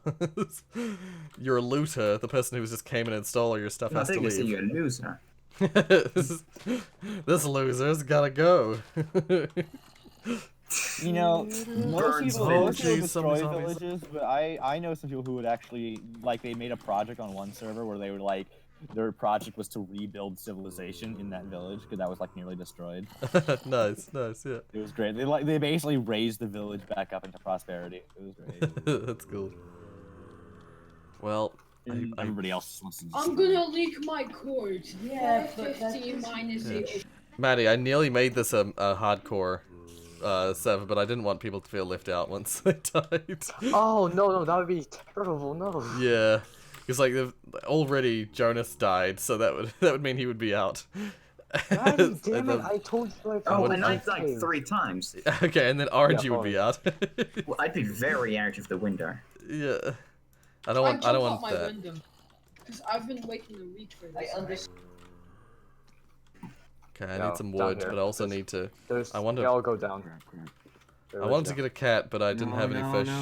You're a looter. The person who just came in and stole all your stuff I has to think you say leave. you're a loser. This loser's gotta go. You know, Burns most people villages. destroy Some zombies. villages, but I know some people who would actually, like, they made a project on one server where they would, like, their project was to rebuild civilization in that village, because that was, like, nearly destroyed. Nice, yeah. It was great. They basically raised the village back up into prosperity. It was great. That's cool. Well, And everybody else wants to I'm gonna leak my cord. Yeah, but 15 minus Yeah. 8. Maddie, I nearly made this a hardcore server, but I didn't want people to feel left out once they died. Oh no, that would be terrible. No. Yeah, because like already Jonas died, so that would mean he would be out. Maddie, damn And it! then- I told you. I Oh, found and the I've died cave. 3 times. Okay, and then Orangey Yeah, would be out. Well, I'd be very out of the window. Yeah, I don't want out my that. window. Because I've been waiting a week for this. Okay, I No, need some down wood, here. but I also need to. There's. I wonder- They all go down. I wanted to get a cat, but I didn't have any fish,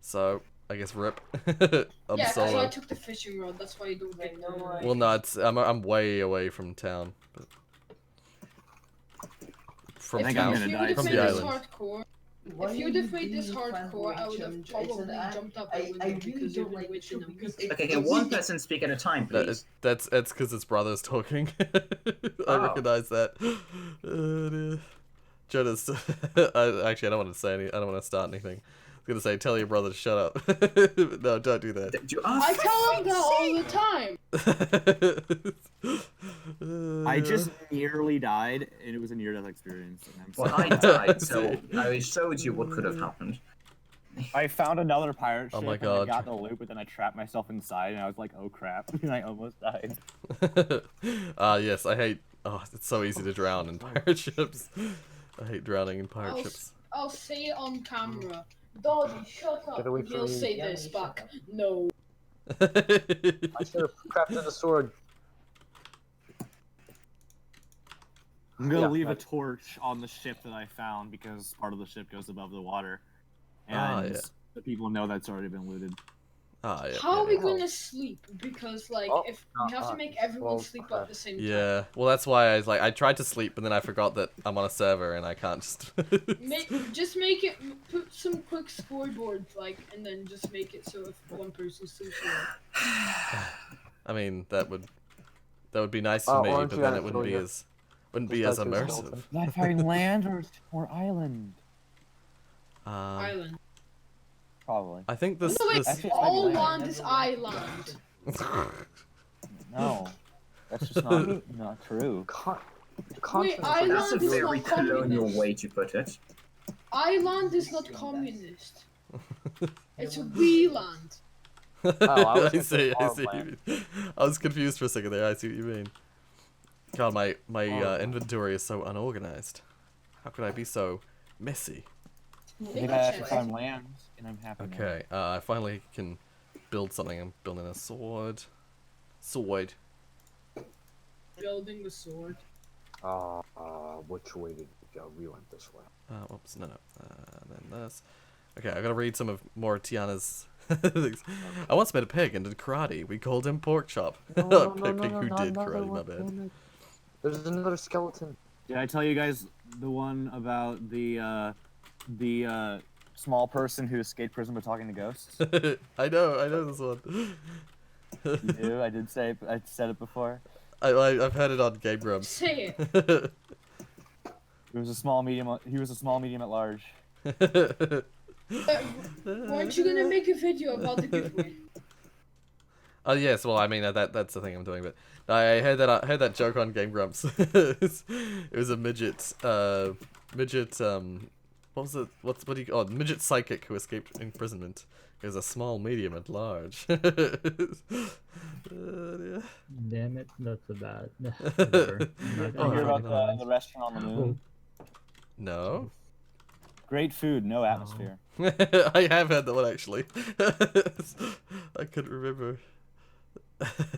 so I guess rip. I'm Yeah, because I solo. took the fishing rod. That's why you don't get Well, no, I'm way away from town. But... From I think town. I'm gonna die from defeat the this island. hardcore, if you defeat this hardcore, I would have probably jumped up the window because you've been waiting a week. Okay, can one person speak at a time, please? That's because his brother's talking. I Oh. recognize that. Dear. Jonas, I don't want to say any. I don't want to start anything. I was gonna say, tell your brother to shut up. No, don't do that. I tell him that all the time. I just nearly died, and it was a near-death experience. And I'm Well, sorry. I died, so I showed you what could have happened. I found another pirate ship, Oh my and God. I got the loot, but then I trapped myself inside, and I was like, oh crap, and I almost died. Yes, I hate. Oh, it's so easy to drown in pirate ships. I hate drowning in pirate ships. I'll say it on camera. Dodgy, shut up. Get away And from he'll me. say Yeah, this shut back. up. No. I should have crafted a sword. I'm gonna Yeah, leave a that's- torch on the ship that I found because part of the ship goes above the water, Ah, and yeah. the people know that's already been looted. Ah, yeah. How are yeah, we gonna sleep? Because like Oh, if we have to make everyone well, sleep at the same time. yeah. Well, that's why I was like, I tried to sleep, but then I forgot that I'm on a server and I can't just. Just make it. Put some quick scoreboard like, and then just make it so if one person sleeps. I mean, that would be nice for me, aren't but you then gonna it wouldn't kill be your- as wouldn't Just be as like your immersive. skeleton. Am I firing land or island? Island. Probably. I think this. No, wait. this... Actually, it's might be All land. land is island. No, that's just not true. Wait, That's island a is very not colonial communist. way to put it. Island is not communist. It's we land. I was I gonna say see. farmland. I was confused for a second there. I see what you mean. God, my Farmland. inventory is so unorganized. How could I be so messy? I think I actually found land, and I'm happy. now. Okay, I finally can build something. I'm building a sword. Sword. Building the sword. Which way did we go? We went this way. Oops, no. Then this. Okay, I gotta read some of more Tiana's things. I once met a pig and did karate. We called him Pork Chop. Pig who did karate, my bad. There's another skeleton. Did I tell you guys the one about the small person who escaped prison by talking to ghosts? I know this one. You do? I said it before. I've heard it on Game Grumps. Say it. He was a small medium at large. Weren't you gonna make a video about the giveaway? Oh yes, well I mean that's the thing I'm doing, but I heard that joke on Game Grumps. It was a midget what was it? What do you call midget psychic who escaped imprisonment. It was a small, medium, and large. Damn it, that's a bad. Whatever. I'm not- Did you I'm hear not about gonna the restaurant on the moon? No. Great food, no atmosphere. I have had that one actually. I couldn't remember.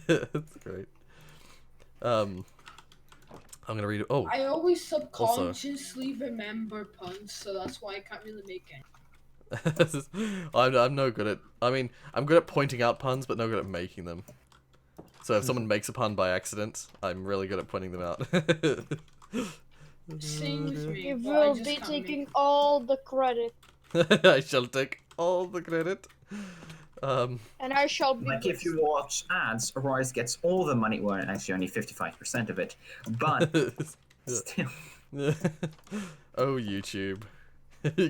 That's great. I'm gonna read it. Oh, I always subconsciously remember puns, so that's why I can't really make any. I'm no good at. I mean, I'm good at pointing out puns, but no good at making them. So if someone makes a pun by accident, I'm really good at pointing them out. Same with me. You but I will just be can't taking make- all the credit, I shall take all the credit. and I shall be. Like if you watch ads, Rorius gets all the money. Well, actually only 55% of it, but still. Oh, YouTube.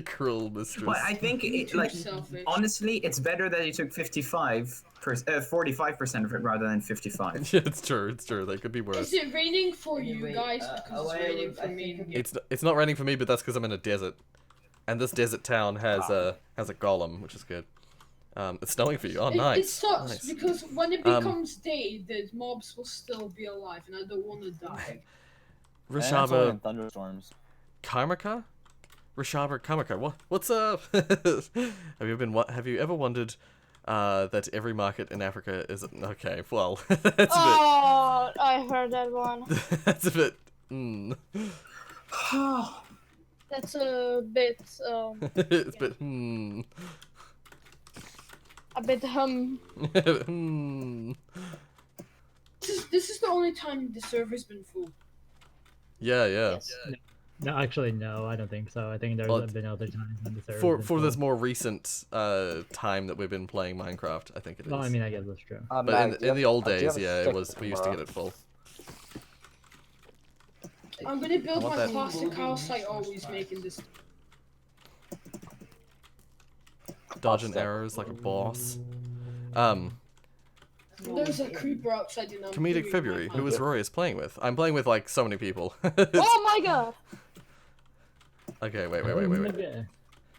Cruel mistress. Well, I think it, like selfish. honestly, it's better that you took 45% of it rather than 55. Yeah, it's true. They could be worse. Is it raining for you guys? Because it's raining for me. It's not raining for me, but that's because I'm in a desert, and this desert town has a golem, which is good. It's snowing for you. Oh, nice. It sucks Nice. because when it becomes day, the mobs will still be alive, and I don't want to die. That's only in Rishaba thunderstorms. Karmaka? Rishaba Karmaka. What's up? Have you ever wondered that every market in Africa is okay? Well, that's Oh, I heard that one. that's a bit. That's a bit, It's a bit. a bit This is the only time the server's been full. Yeah. Yes. No, actually, no, I don't think so. I think there's Well, been other times when the server. For this more recent time that we've been playing Minecraft, I think it is. Well, I mean, I guess that's true. But Matt, in the old do you days, have a yeah, it stick was. We used to get it full. I'm gonna build want my that. classic house I always make in this. Dodging arrows like a boss. There's a creeper outside and I'm Comedic doing February. my Who is Rorius playing with? I'm playing with like so many people. Oh my god! Okay, wait. Okay.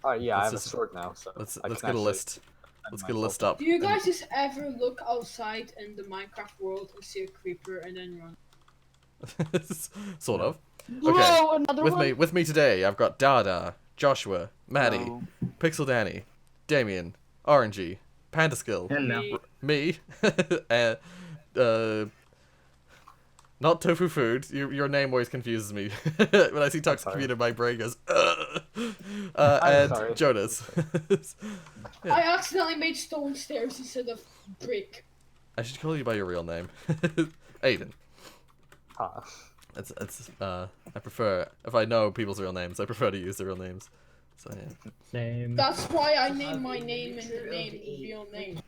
Oh yeah, I Let's have a just- sword now, so Let's I get can a list. Let's get a list up. Do you guys just ever look outside in the Minecraft world and see a creeper and then run? Sort of. Bro, another one. With me today, I've got Dada, Joshua, Maddie, Hello. Pixel Danny, Damien, Orangey, Pandaskill, Hello. me, Not tofu food. Your name always confuses me. When I see toxic sorry. computer, my brain goes. I'm And sorry. Jonas. Yeah. I accidentally made stone stairs instead of brick. I should call you by your real name, Aiden. Huh. I prefer, if I know people's real names, I prefer to use their real names. So yeah. Same. That's why I named my name in the name, real name.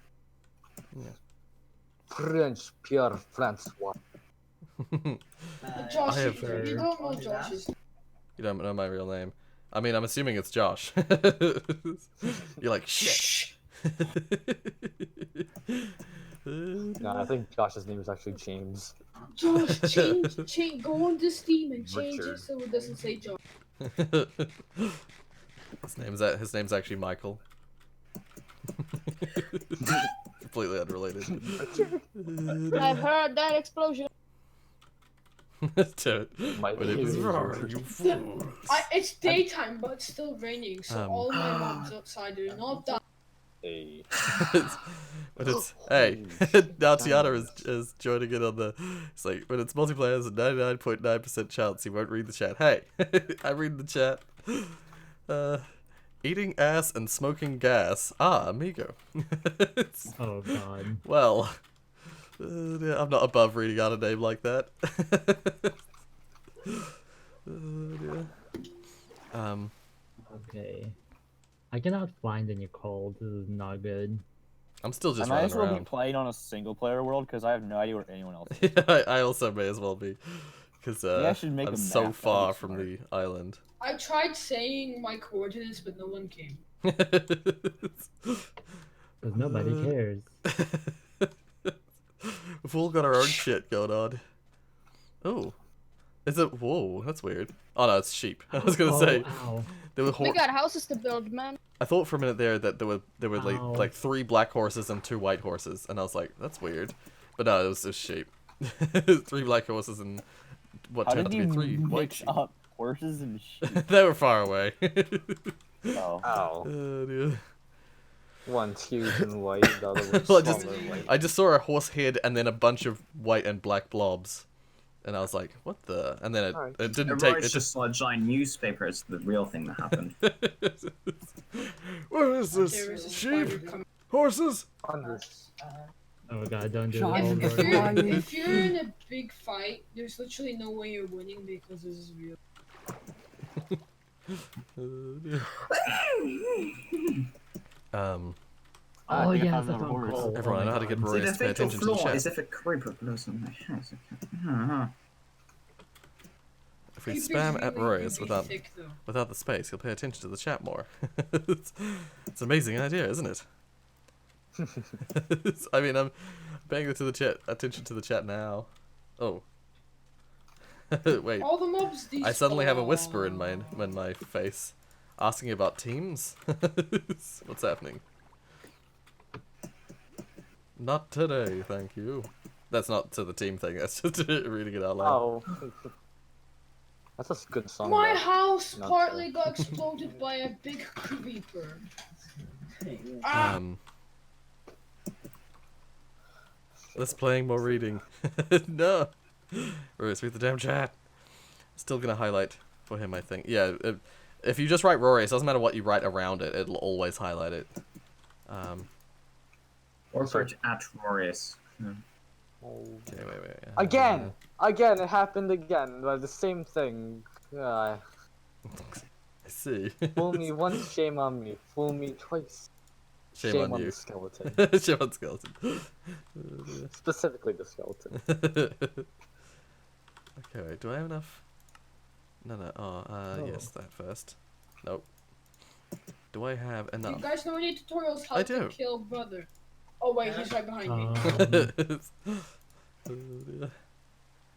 French Pierre Francois. Josh, I have- you don't know Josh's. You don't know my real name. I mean, I'm assuming it's Josh. You're like, shh. No, I think Josh's name is actually James. Josh, change, go on to Steam and change Richard. it so it doesn't say Josh. His name's actually Michael. Completely unrelated. I've heard that explosion. To it. My When it name was is roaring, Richard. you fools. It's daytime, but it's still raining, so all my Um. mobs outside are not that. Hey. When it's hey, now Tiana is joining in on the. It's like when it's multiplayer, there's a 99.9% chance he won't read the chat. Hey, I read the chat. Eating ass and smoking gas. Ah, amigo. Oh god. Well, yeah, I'm not above reading out a name like that. Dear. Okay. I cannot find any calls. This is not good. I'm still I just might running as well be around. playing on a single player world because I have no idea where anyone else is. Yeah, I also may as well be, because I should make I'm a so map, that'd be far from smart. the island. I tried saying my coordinates, but no one came. Because nobody cares. We've all got our own shit going on. Oh, is it? Whoa, that's weird. Oh no, it's sheep. I was gonna say Ow. there were. We got houses to build, man. I thought for a minute there that there were Ow. like 3 black horses and 2 white horses, and I was like, that's weird. But no, it was sheep. 3 black horses and what How turned did out to you be 3 white mix sheep. up horses and sheep? They were far away. Oh. Ow. Oh, dear. One's huge and white, the other one's Well, smaller and white. I just saw a horse head and then a bunch of white and black blobs, and I was like, "What the?" And then Alright. it didn't take. Rorius It just just. saw a giant newspaper as the real thing that happened. What is There this? is a spider Sheep? coming. Horses? Hundreds. Oh god, don't do it. Giant Oh, If Lord. if you're in a big fight, there's literally no way you're winning because this is real. Um, I Oh think I yeah, found that's a another phone horse. call. everyone, I Oh know my how to get God. See, the Rorius to pay fatal attention to the flaw chat. is if a creeper blows on my house. If we Creeper's spam at really, Rorius really thick, though. without the space, he'll pay attention to the chat more. It's an amazing idea, isn't it? I mean, I'm paying attention to the chat now. Oh. Wait. All the mobs. I suddenly have a whisper in my face, asking about teams. What's happening? Not today, thank you. That's not to the team thing. That's just reading it out loud. Oh. That's a good song. My though. house Not partly got exploded by a big creeper. Ah! Let's playing more reading. No. Rorius, read the damn chat. Still gonna highlight for him, I think. Yeah. If you just write Rorius, doesn't matter what you write around it. It'll always highlight it. Or search at Rorius. Okay, wait. Again! Again, it happened again. The same thing. I see. Fool me once, shame on me. Fool me twice. Shame on you. the skeleton. Shame on skeleton. Specifically the skeleton. Okay, wait, do I have enough? No. Oh. Yes, that first. Nope. Do I have You enough? guys know any tutorials how I to do. kill brother? Oh wait, he's right behind me.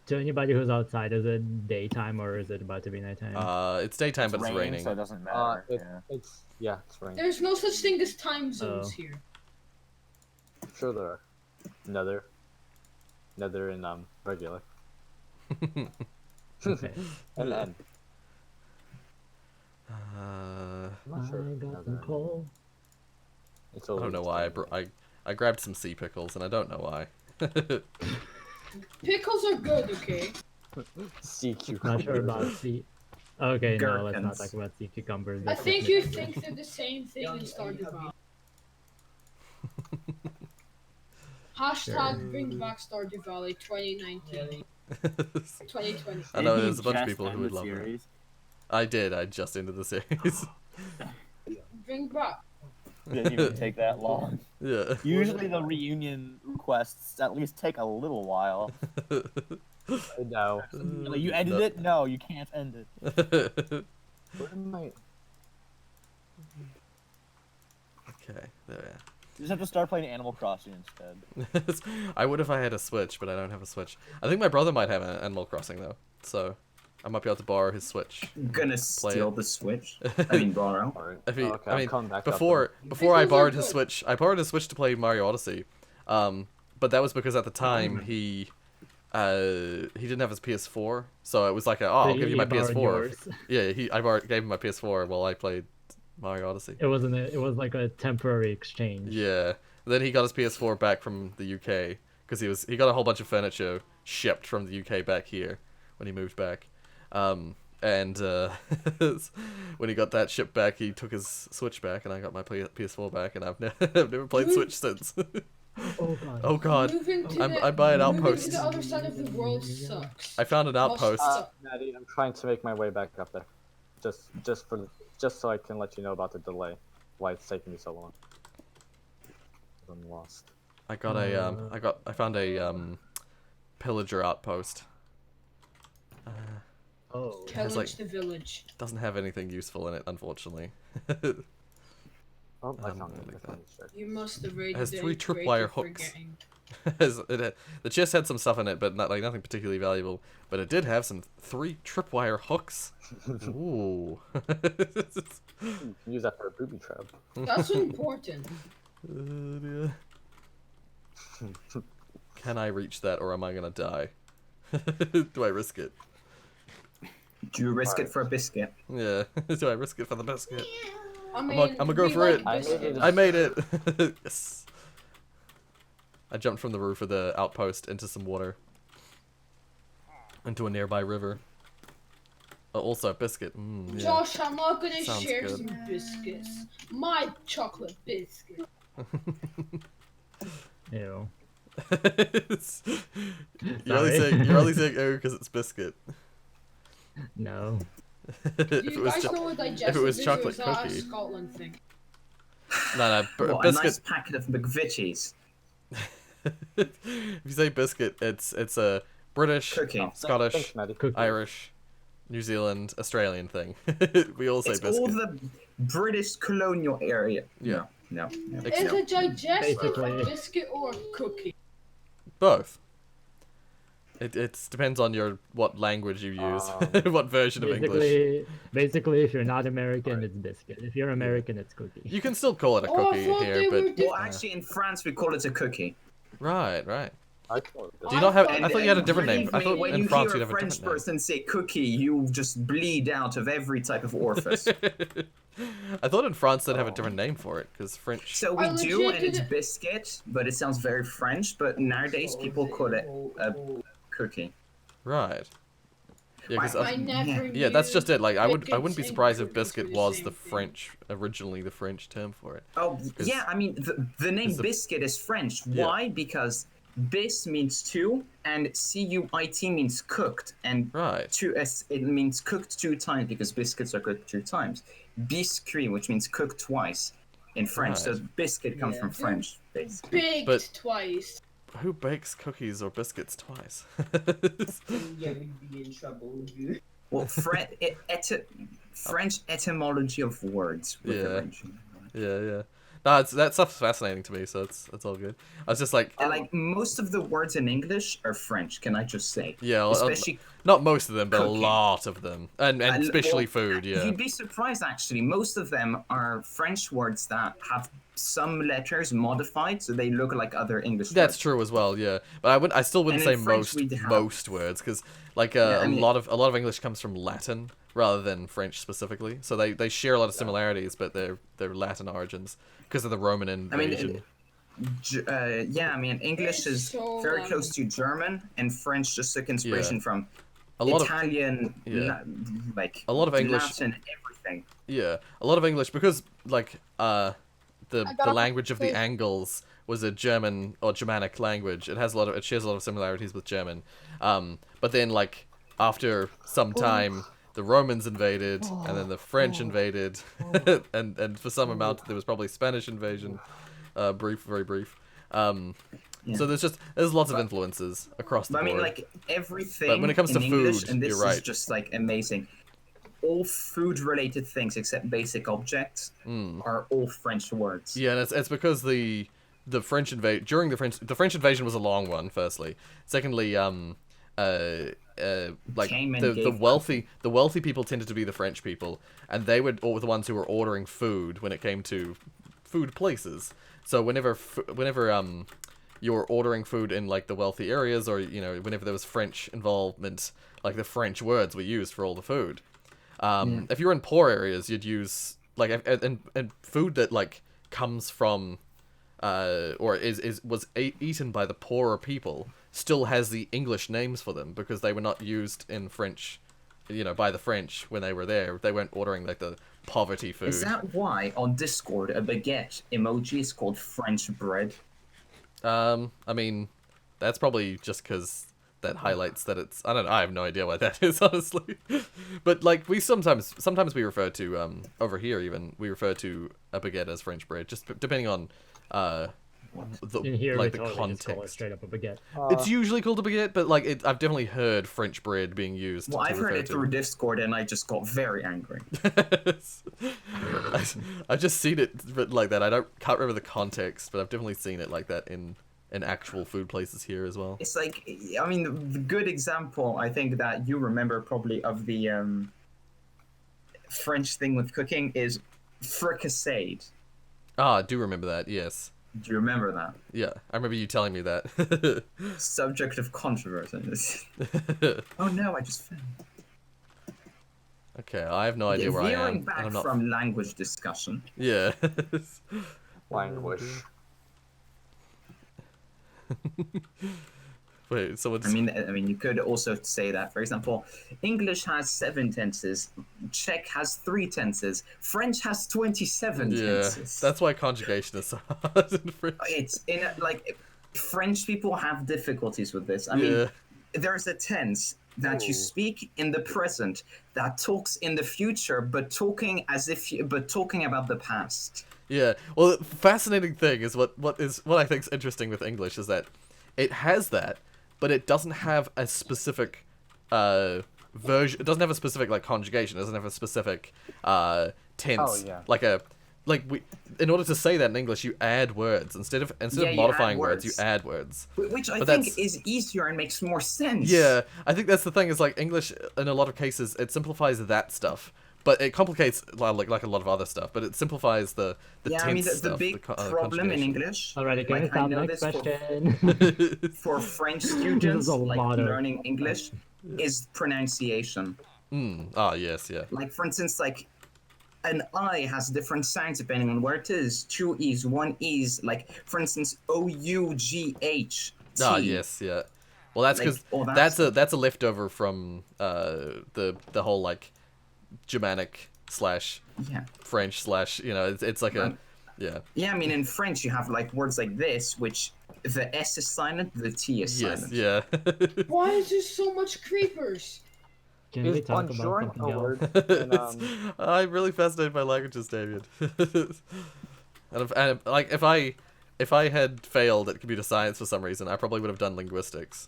To anybody who's outside, is it daytime or is it about to be nighttime? It's daytime, but it's raining. so it doesn't matter. Yeah, it's raining. There's no such thing as time zones Oh. here. Sure there are. Nether and regular. Okay. And then. I I'm not sure. I got Nether some and- coal. It's don't know why I grabbed some sea pickles, and I don't know why. Pickles are good, okay? Sea Not cucumbers. sure about sea. Okay, no, let's not Gherkins. talk about sea cucumbers. I That's think you definitely- think they're the same thing in Stardew Valley. Hashtag bring back Stardew Valley 2019. 2020. I know Didn't there's he a bunch of just people who end would the love that. series? I did. I just ended the series. Bring back. Didn't even take that long. Yeah. Usually the reunion requests at least take a little while. No. Like, you ended it? No, you can't end it. Where am I? Okay, there. You just have to start playing Animal Crossing instead. I would if I had a Switch, but I don't have a Switch. I think my brother might have an Animal Crossing though, so I might be able to borrow his Switch. Gonna steal it. the Switch. I mean, borrow. Alright. If he, Okay, I I'm mean, coming back up before I Pickles are borrowed his good. Switch, I borrowed his Switch to play Mario Odyssey, but that was because at the time he didn't have his PS4, so it was like I'll give you my borrowed PS4. yours. Yeah, gave him my PS4 while I played Mario Odyssey. It wasn't. It was like a temporary exchange. Yeah. Then he got his PS4 back from the UK because he got a whole bunch of furniture shipped from the UK back here when he moved back. And when he got that shipped back, he took his Switch back, and I got my PS4 back, and I've never played Switch since. Oh god. Oh god. Moving to I'm by an moving outpost. to the other side of the world sucks. I found an outpost. Maddie, I'm trying to make my way back up there. Just so I can let you know about the delay. Why it's taking me so long. I'm lost. I got I found a pillager outpost. Oh. Pillage like- the village. Doesn't have anything useful in it, unfortunately. Oh, I Um, found it. like I found it. You must have rated It has it 3 great tripwire for hooks. forgetting. The chest had some stuff in it, but nothing particularly valuable. But it did have some 3 tripwire hooks. Ooh. You can use that for a booby trap. That's important. Dear. Can I reach that, or am I gonna die? Do I risk it? Do you risk it for a biscuit? Yeah. Do I risk it for the biscuit? I I'm mean, gonna go we for like it. I made biscuits. it. I made it! Yes. I jumped from the roof of the outpost into some water. Into a nearby river. Oh, also a biscuit. Yeah. Josh, I'm not gonna Sounds share good. some biscuits. My chocolate biscuit. Ew. you're only saying oh because it's biscuit. No. if Do it you was guys cho- know what digestive was is, chocolate or is that cookie. a Scotland thing? no, What, a biscuit. nice packet of McVitie's. If you say biscuit, it's a British, Cookie. Scottish, Thanks, Maddie. Cookie. Irish, New Zealand, Australian thing. We all say It's biscuit. all the British colonial area. Yeah. No. Ex- Is a digestive Basically. a biscuit or a cookie? Both. It depends on what language you use, what version of English. Basically, if you're not American, it's biscuit. If you're American, it's cookie. You can still call it a Oh, I cookie thought they here, were but different. Well, actually, in France, we call it a cookie. right. I call it Do you not have? thought- I thought you had a different name. believe I me, thought when in you France hear you'd a have a French different person say cookie, you just bleed out of every type of orifice. name. I thought in France they'd have a different name for it because French. So we I do, legit and it's didn't- biscuit, but it sounds very French. But nowadays, people call it a cookie. Right. Yeah, 'cause I never yeah, that's knew just it. Like I wouldn't biscuits be and surprised if cookies biscuit were the was same the thing. French originally the French term for it. Oh, yeah. I mean, the name It's a- biscuit is French. Yeah. Why? Because bis means two, and cuit means cooked, and Right. it means cooked 2 times because biscuits are cooked 2 times. Biscuit, which means cooked twice in French. So Right. biscuit comes from French, basically. baked But- twice. Who bakes cookies or biscuits twice? Yeah, we'd be in trouble. Well, French etymology of words. With Yeah. origin. yeah. No, that stuff's fascinating to me, so it's all good. I was just like, And like most of the words in English are French. Can I just say? yeah, Especially not most of them, but cooking. a lot of them, and especially well, food. Yeah. You'd be surprised actually. Most of them are French words that have some letters modified so they look like other English That's words. true as well, yeah. But I still wouldn't And say in French we have- most words because like Yeah, I a mean- lot of English comes from Latin rather than French specifically. So they share a lot of similarities, but they're Latin origins because of the Roman I mean, invasion. Yeah, I mean, English is So, very close to German, and French just took inspiration from A lot Italian, like a lot of English. Latin, everything. Yeah, a lot of English because like the got a language of the face. Angles was a German or Germanic language. It shares a lot of similarities with German. But then like after some time the Romans invaded and then the French invaded and for some amount there was probably Spanish invasion. Very brief. So there's lots of influences across the But I board. mean, like everything But when it comes in to English, food, and this you're right. is just like amazing. All food-related things except basic objects are all French words. Yeah, and it's because the French during the French invasion was a long one. Firstly, secondly, like Came and the gave wealthy people tended to be the French people, and they were the ones who were ordering food when it came to food places. So whenever you were ordering food in like the wealthy areas, or whenever there was French involvement, like the French words were used for all the food. If you were in poor areas, you'd use like and food that like comes from or was eaten by the poorer people still has the English names for them because they were not used in French, by the French when they were there. They weren't ordering like the poverty food. Is that why on Discord a baguette emoji is called French bread? I mean, that's probably just because that highlights that it's. I don't know. I have no idea what that is, honestly. But like we sometimes we refer to over here even we refer to a baguette as French bread, just depending on In here, like we the totally just call it context. straight up a baguette. It's usually called a baguette, but like I've definitely heard French bread being used. Well, to I've heard refer it to. through Discord, and I just got very angry. I've just seen it written like that. Can't remember the context, but I've definitely seen it like that in actual food places here as well. It's like, I mean, the good example I think that you remember probably of the French thing with cooking is fricassade. Ah, I do remember that. Yes. Do you remember that? Yeah, I remember you telling me that. Subject of controversy. Oh no, I just fell. Okay, I have no idea where I am. Veering and back I'm not. from language discussion. Yeah. Language. Wait, someone's. I mean, you could also say that, for example, English has 7 tenses, Czech has 3 tenses, French has 27 Yeah, tenses. that's why conjugation is so hard in French. It's like French people have difficulties with this. I mean, there's a tense that you speak in the present that talks in the future, but talking about the past. Yeah. Well, the fascinating thing is what I think is interesting with English is that it has that, but it doesn't have a specific version. It doesn't have a specific like conjugation. It doesn't have a specific tense. Oh, yeah. In order to say that in English, you add words instead of you modifying add words. You words. add words. Which I But think that's- is easier and makes more sense. Yeah, I think that's the thing. Is like English in a lot of cases it simplifies that stuff, but it complicates like a lot of other stuff. But it simplifies the Yeah, tense I mean, the stuff. big problem in conjugation. English, Alrighty, can we like, I stop? know Next this question. for French students, a like lot of- learning English, is pronunciation. Ah, yes, yeah. Like, for instance, like, an I has different sounds depending on where it is. 2 E's, 1 E's. Like, for instance, O-U-G-H. Ah, yes, yeah. Well, that's Like, because all that that's a leftover from the whole like Germanic slash Yeah. French slash it's like a yeah. Yeah, I mean, in French, you have, like, words like this, which the S is silent, the T is Yes, silent. yeah. Why is there so much creepers? Can we Is talk bonjour about a something else? word? I'm really fascinated by languages, David. and like if I had failed at computer science for some reason, I probably would have done linguistics.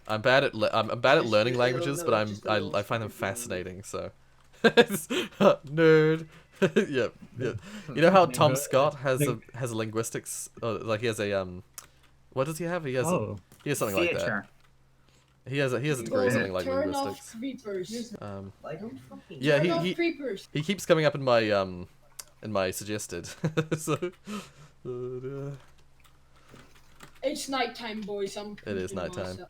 I'm bad at learning languages, but I find them fascinating. So, nerd. Yeah. You know how Tom Scott has a linguistics? Like he has a What does he have? He has something like that. Theater. He has a degree something like Turn linguistics. off creepers. Don't fucking. Yeah, Turn off he creepers. keeps coming up in my suggested. So, It's nighttime, boys. I'm. It is pooping nighttime. myself.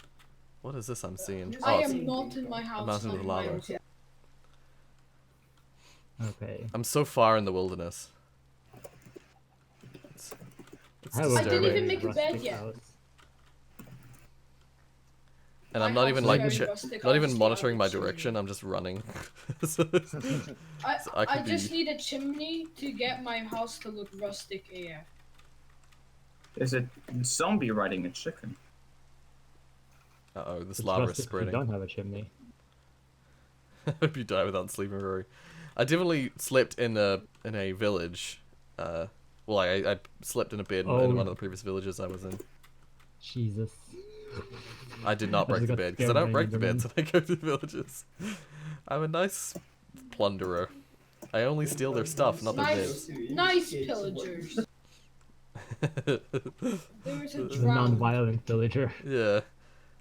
what is this I'm seeing? I Oh, am not in my house. mountain with I'm lava. in my hotel. Okay. I'm so far in the wilderness. It's I have a I didn't disturbing. even make a bed rustic yet. house. And I'm My not house even is like very rustic, not even honestly, monitoring I my would say. direction. I'm just running. So I, so I I could just be. need a chimney to get my house to look rustic AF. There's a zombie riding a chicken. Uh-oh, this It's lava is rustic if you spreading. don't have a chimney. I hope you die without sleeping, Rory. I definitely slept in a village. Well, I slept in a bed in Oh. one of the previous villages I was in. Jesus. I did not I break just the got bed because I scared don't by break the Enderman. beds when I go to the villages. I'm a nice plunderer. I only steal their stuff, not their Nice, beds. nice pillagers. There was a The drown. non-violent villager. Yeah,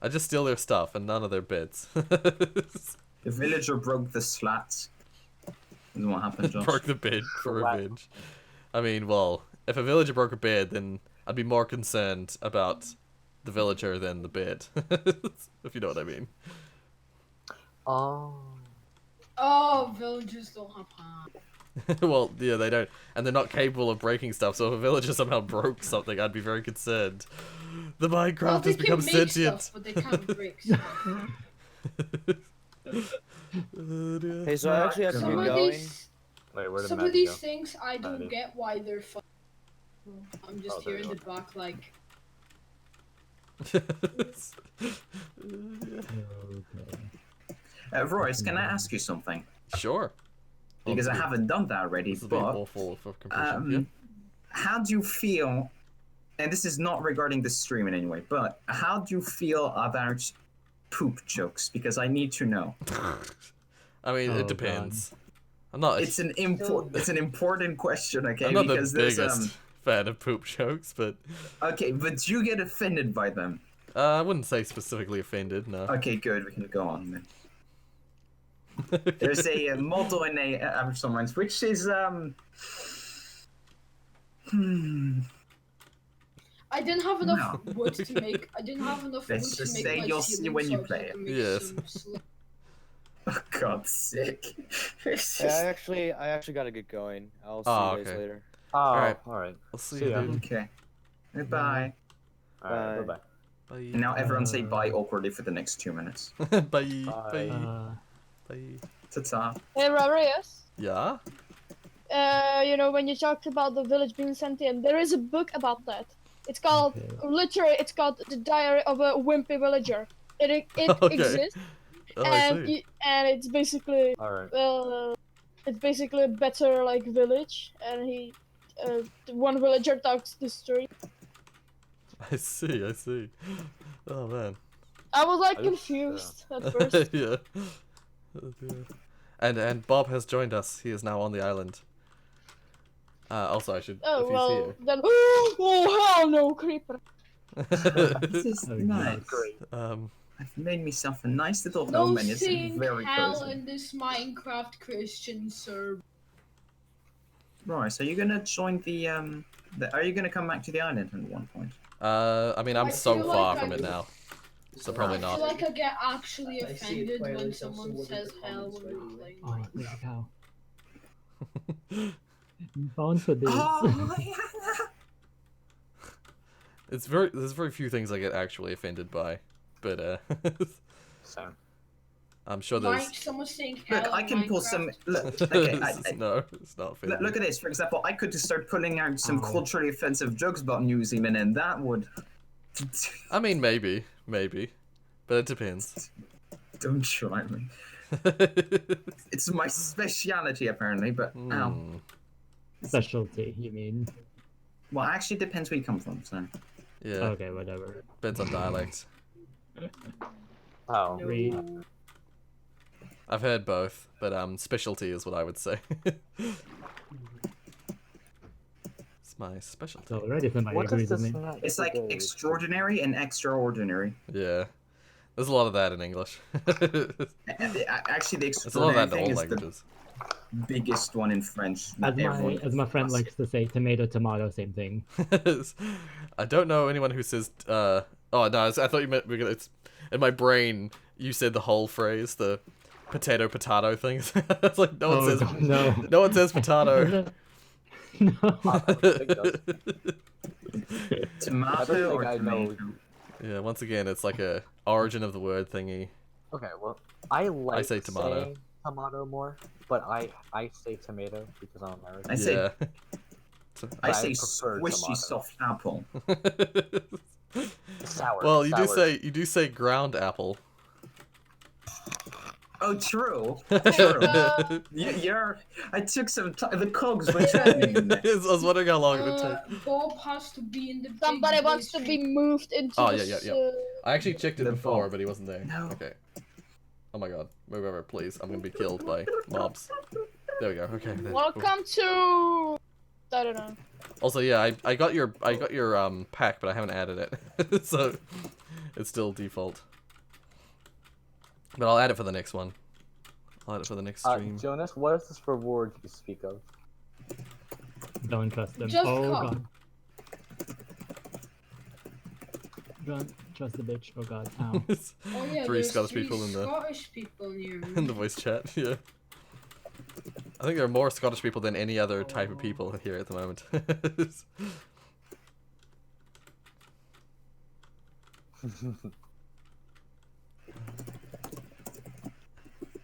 I just steal their stuff and none of their beds. The villager broke the slats. Is what happened, Josh. Broke the bed for Flat. revenge. I mean, well, if a villager broke a bed, then I'd be more concerned about the villager than the bed. If you know what I mean. Oh. Oh, villagers don't have hands. Well, yeah, they don't. And they're not capable of breaking stuff, so if a villager somehow broke something, I'd be very concerned. The Minecraft Well, they has become can make sentient. stuff, but they can't break stuff. Oh, dear. Hey, so I actually have to Some get of going. these, Wait, where did some Matt of these go? things I don't dude. get why they're fun. I'm just Oh, here there in you the back, like. Okay. Royce, can I ask you something? Sure. Because I This haven't done that already, will be but awful for compression. how do you feel? And this is not regarding the stream in any way, but how do you feel about poop jokes? Because I need to know. Yeah. I mean, Oh, it depends. I'm not. It's an important question, okay? I'm not because the there's biggest fan of poop jokes, but okay, but you get offended by them. I wouldn't say specifically offended. No. Okay, good. We can go on then. There's a motto in a average minds, which is I didn't have enough wood to make. I didn't have enough wood Let's to just make say my you'll see ceiling, when so you I just play had it. to make Yes. some sl- oh God's sake. It's Yeah, just... I actually gotta get going. I'll see Oh, you guys okay. later. Oh, Alright. alright. I'll see See you, ya. dude. Okay. Goodbye. Alright, Bye. bye-bye. Bye. And now everyone say bye awkwardly for the next 2 minutes. Bye. Bye. Bye. Bye. Ta-ta. Hey, Rorius. Yeah. You know, when you talked about the village being sentient, there is a book about that. It's called, Okay. literally, it's called The Diary of a Wimpy Villager. It Okay. exists, Oh, I and see. and it's basically, Alright. it's basically a better, like, village, and one villager talks the story. I see. I see. Oh man. I was, like, I just, confused at first. Yeah. Oh, dear. And Bob has joined us. He is now on the island. Also, I should. Oh, if well, then, oh, hell no, creeper. This is Oh, nice. Great. I've made myself a nice little No home and it's seeing very hell cozy. in this Minecraft Christian server. Right, so you're gonna join the are you gonna come back to the island at one point? I mean, I'm I so feel far like from I- it now, so probably I not. feel like I get actually I see it offended when players also someone look at says the hell comments when we're regularly. playing Oh, there's a Minecraft. cow. Bound for this. There's very few things I get actually offended by, but So. I'm sure Mike, there's. someone's saying hell Look, I in can pull some. Minecraft. Look, okay, No, it's not offended. look at this. For example, I could just start pulling out some Oh. culturally offensive jokes about New Zealand, and that would. I mean, maybe, but it depends. Don't try me. It's my speciality, apparently, but ow. Hmm. Specialty, you mean? Well, actually, depends where you come from. So Yeah, Okay, whatever. depends on dialect. Oh. Re- No. I've heard both, but specialty is what I would say. It's my specialty. So already somebody What agrees does with this me. not it's like today? extraordinary and extraordinary. Yeah, there's a lot of that in English. Actually, the There's a lot of extraordinary that in thing all is languages. the biggest one in French. As my friend likes to say, tomato, tomato, same thing. I don't know anyone who says. Oh no, I thought you meant it's in my brain. You said the whole phrase, the potato thing. It's like no one says no. no one says potato. No. It does. Tomato Everything or I know. tomato? Yeah, once again, it's like a origin of the word thingy. Okay, well, I like say tomato. saying tomato more, but I say tomato because I'm American. I say Yeah. I I say prefer squishy tomato. soft apple. Sour. Well, you sour. do say ground apple. Oh, true. Okay, You're. I took some time. The cogs were turning. I was wondering how long it would take. Bob has to be in the. big somebody wants to voice be moved into Oh, this. yeah. I actually checked it The before, Bob. but he wasn't there. No. Okay. Oh my god. Move over, please. I'm gonna be killed by mobs. There we go. Okay. There. Welcome to. I don't know. Also, yeah, I got your pack, but I haven't added it, so it's still default. But I'll add it for the next one. I'll add it for the next stream. Jonas, what is this reward you speak of? Don't trust them. Just Oh come. god. Don't trust the bitch. Oh god. Ow. Oh yeah, Three there's Scottish three people in the Scottish people near me. in the voice chat. Yeah. I think there are more Scottish people than any other type of people here at the moment.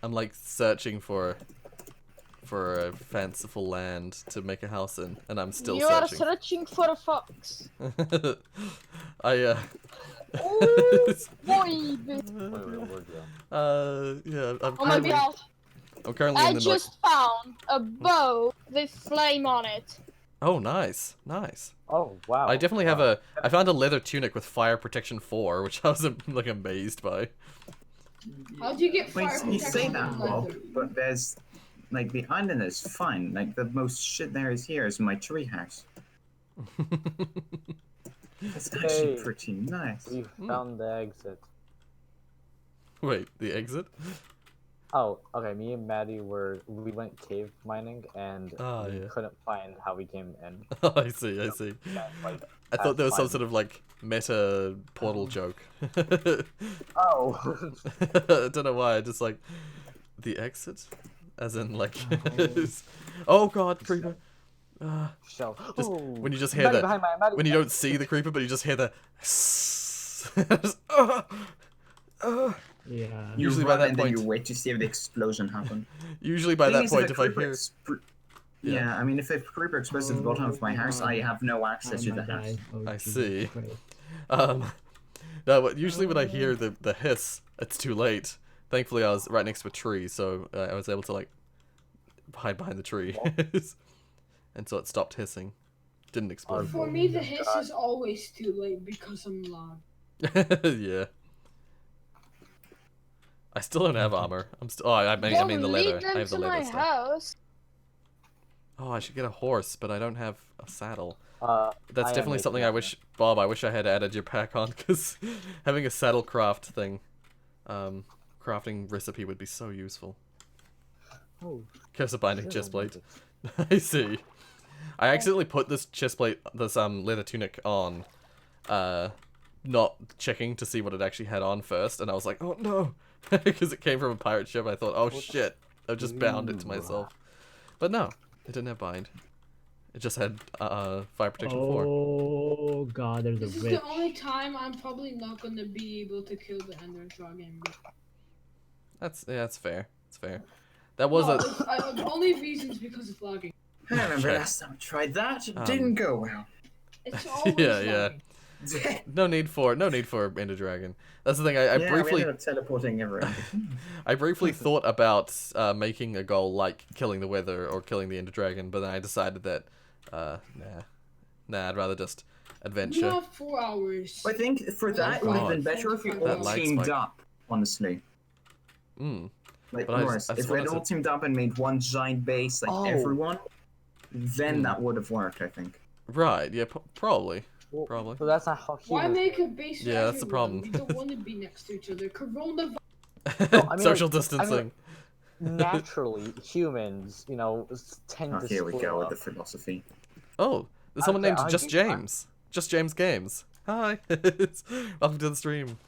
I'm like searching for a fanciful land to make a house in, and I'm still You are searching. searching for a fox. I Oh boy. yeah, I'm Oh my currently, god. I'm currently I in the just found a bow with flame on it. Oh, nice, nice. Oh wow. I definitely have I found a leather tunic with fire protection 4, which I was like amazed by. How do you get fire Wait, protection you say that, on Bob, leather? but there's like the island is fine. Like the most shit there is here is my treehouse. It's actually Hey. pretty nice. We found the exit. Wait, the exit? Oh, okay. Me and Maddie we went cave mining and Ah, we yeah. couldn't find how we came in. Oh, I see. Yeah, like, I thought there was some fine. sort of like meta portal joke. Oh. I don't know why. I just like the exit, as in like. Oh god, creeper! Shell. Just Oh, when you just hear Maddie the behind Maddie when you behind- don't see the creeper, but you just hear the. Just, Yeah. You Usually by run that and then point- you wait to see if the explosion happen. Usually by Thing that is, point, a if I creeper hear. Yeah. Yeah. I mean, if a creeper explodes at the bottom of my house, I have no access I to the might house. die. Oh, I Jesus see. Christ. No, but usually when I hear the hiss, it's too late. Thankfully, I was right next to a tree, so I was able to like hide behind the tree, and so it stopped hissing. Didn't explode. For me, the hiss is always too late because I'm loud. Yeah. I still don't have armor. I'm still. Oh, I mean the leather. Lead them I have the to leather my stuff. house. Oh, I should get a horse, but I don't have a saddle. I That's am definitely making something I armor. wish, Bob. I wish I had added your pack on, because having a saddle craft thing, crafting recipe would be so useful. Oh, Curse of binding shit, chestplate. I I see. I accidentally put this chestplate, this leather tunic on, not checking to see what it actually had on first, and I was like, oh no, because it came from a pirate ship. I thought, oh shit, I've just bound it to myself. But no, it didn't have bind. It just had fire protection 4. Oh god, there's This a is witch. the only time I'm probably not gonna be able to kill the Ender Dragon. That's fair. It's fair. That was No, a. the only reason is because of lagging. I remember Okay. last time I tried that. It didn't go well. It's always Yeah. lagging. No need for Ender Dragon. That's the thing. I Yeah, we briefly ended up teleporting everywhere. I briefly thought about making a goal like killing the Wither or killing the Ender Dragon, but then I decided that nah, I'd rather just We adventure. have 4 hours. I think for that it would have been God. better if we That all lag teamed spike. up, honestly. Mm. Like, But I Morris, just if we had wanted all teamed up and made one giant base, like Oh. everyone, then Hmm. that would have worked, I think. Right? Yeah, probably. Well, Probably. So that's not how Why humans make work. a base? Yeah, that's the problem. We don't want to be next to each other. Coronavirus. I mean, Social like, distancing. Naturally, humans, tend Oh, to here we split go with up. the philosophy. Oh, there's someone Okay, named I Just do- I- James. Just James Games. Hi. Welcome to the stream.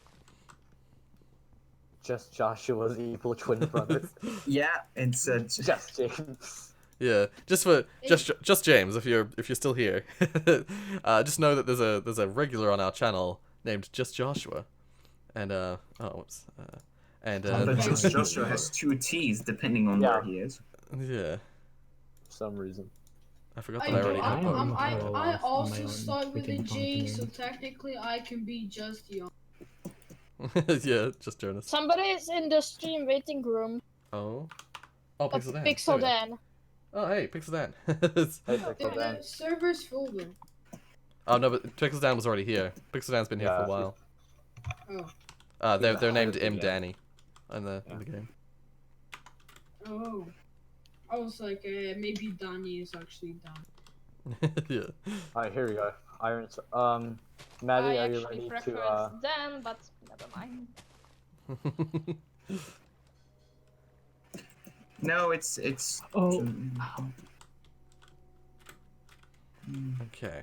Just Joshua's evil twin brother. Yeah, it's Just James. Yeah, just James, if you're still here, just know that there's a regular on our channel named Just Joshua, and But just Joshua has 2 T's depending on where he is. yeah, For some reason. I forgot that I already had both. I also own start with a freaking J, so continent. technically I can be just young. Yeah, just Jonas. Somebody is in the stream waiting room. Oh, Pixel Dan. Pixel There we go. Dan. Oh, hey, Pixel Dan. Hey, The, Pixel Dan. the server's full then. Oh no, but Pixel Dan was already here. Pixel Dan's been here for a while. Oh. They're named Hardly, M yeah. Danny in the game. Oh. I was like, maybe Danny is actually Dan. Yeah. Alright, here we go. Iron. Maddie, I are you actually ready prefer to? Dan, but never mind. No, it's. Oh. Okay.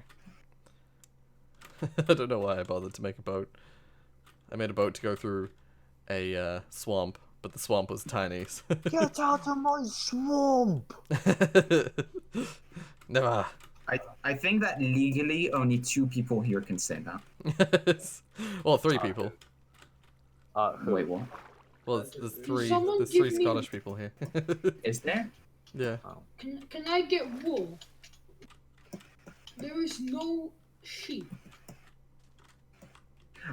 I don't know why I bothered to make a boat. I made a boat to go through a swamp, but the swamp was tiny. So Get out of my swamp! Never. I think that legally only 2 people here can say that. Well, 3 people. Who? Wait, what? Well, there's three Someone there's give 3 me- Scottish people here. Is there? Yeah. Can I get wool? There is no sheep.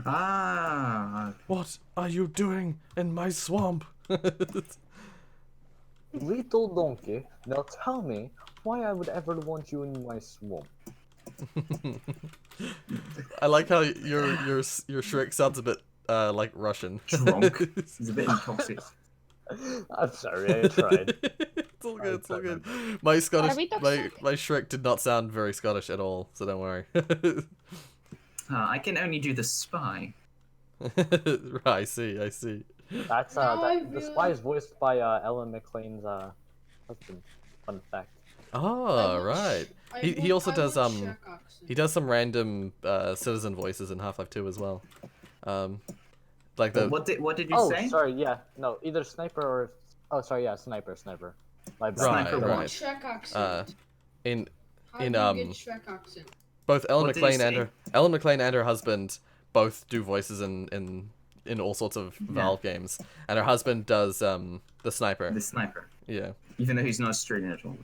Ah. What are you doing in my swamp? Little donkey, now tell me why I would ever want you in my swamp. I like how your Shrek sounds a bit like Russian. Drunk. He's a bit intoxicated. I'm sorry, I tried. It's all good. It's all good. My Scottish, we my toxic? Shrek did not sound very Scottish at all, so don't worry. I can only do the spy. Right, I see. That's No, I the spy really- is voiced by Ellen McLean's husband. Fun fact. Oh, right. He also does he does some random citizen voices in Half-Life 2 as well. Like the What did you Oh, say? sorry, yeah, no, either sniper or sorry, yeah, sniper. My bad. Right, Sniper right. one. Shrek accent. in How in, do you um, get Shrek accent? both Ellen What did you McLean and her husband both do voices in all sorts of Valve games, and her husband does the sniper. The sniper. Yeah. Even though he's not Australian at all.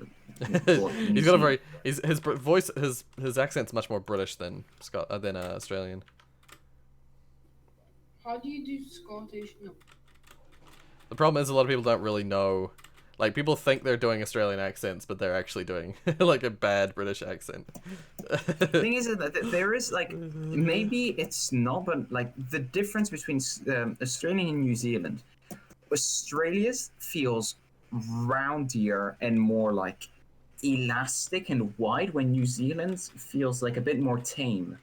He's got a very his voice his accent's much more British than Australian. How do you do Scottish? No. The problem is a lot of people don't really know. Like, people think they're doing Australian accents, but they're actually doing like a bad British accent. The thing is that there is like maybe it's not, but like the difference between Australia and New Zealand, Australia's feels roundier and more like elastic and wide, when New Zealand's feels like a bit more tame.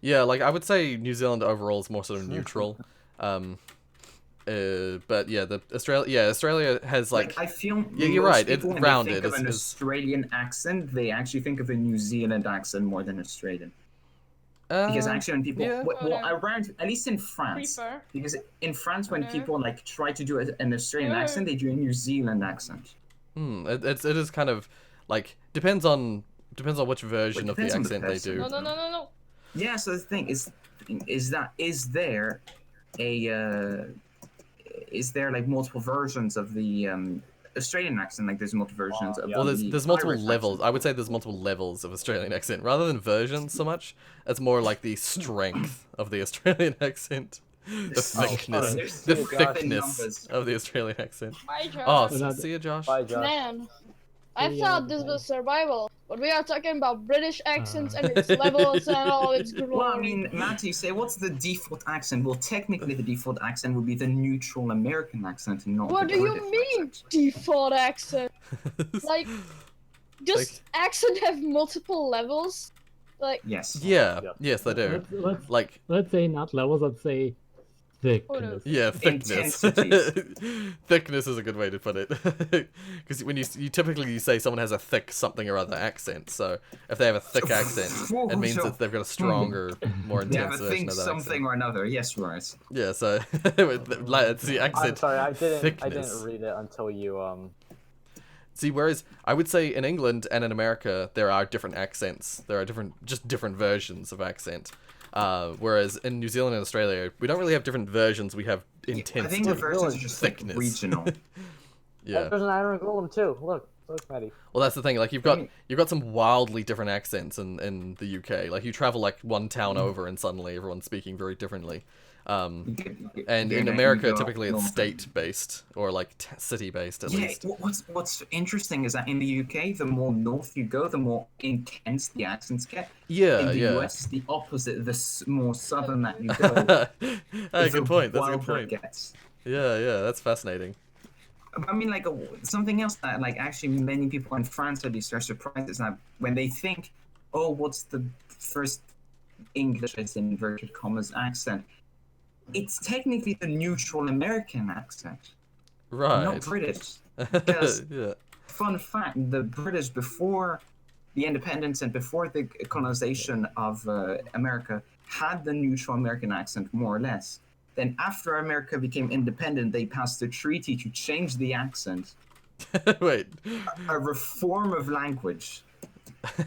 Yeah, like I would say New Zealand overall is more sort of neutral. But yeah, Australia has like I feel yeah, you're most right. It's people, when rounded. they think of an It's- Australian accent, they actually think of a New Zealand accent more than Australian. Because actually, when people, yeah. well, around, at least in France, Creeper. because in France, when Okay. people like try to do an Australian accent, they do a New Zealand accent. It is kind of like depends on which version of the depends on the accent they person. do. No. Yeah, so the thing is there is there like multiple versions of the Australian accent? Like there's multiple versions of yeah. Well, the there's multiple Irish levels. accent. I would say there's multiple levels of Australian accent rather than versions so much. It's more like the strength of the Australian accent, the thickness, there's the different thickness numbers. of the Australian accent. My job. Oh, Well, see ya, Josh. Bye, Josh. Man, I Yeah, thought this okay. was survival, but we are talking about British accents and its levels and all its glory. Well, I mean, Matt, you say what's the default accent? Well, technically, the default accent would be the neutral American accent, and not. What the do you British mean accent. default accent? Like, does accent have multiple levels? Like, Yes. Yeah, Yeah. yes, they do. Let's Like, let's say not levels. Let's say thickness. yeah, thickness. Intensities. Thickness is a good way to put it. Because when you typically say someone has a thick something or other accent, so if they have a thick accent, it means that they've got a stronger, more They have intense a version think of that something accent. or another. Yes, Roris. Yeah, so it's the accent. I'm sorry, I didn't thickness. read it until you See, whereas I would say in England and in America there are different accents. There are different versions of accent. Whereas in New Zealand and Australia, we don't really have different versions. We have intense. I think the versions are just like thickness. regional. Yeah. There's an iron golem too. Look, Maddie. Well, that's the thing. Like you've got some wildly different accents in the UK. Like you travel like one town over, and suddenly everyone's speaking very differently. And in America, typically it's state-based or like city-based at least. What's interesting is that in the UK, the more north you go, the more intense the accents get. Yeah, in the yeah. US, it's the opposite. The more southern that you go, good point. That's a good wilder it point. gets. Yeah, that's fascinating. I mean, like something else that, like, actually many people in France at least are surprised is that when they think, "Oh, what's the first English, as in inverted commas, accent?" It's technically the neutral American accent, Right. not British. Because, Yeah. fun fact, the British before the independence and before the colonization of America had the neutral American accent, more or less. Then after America became independent, they passed a treaty to change the accent. Wait. A reform of language.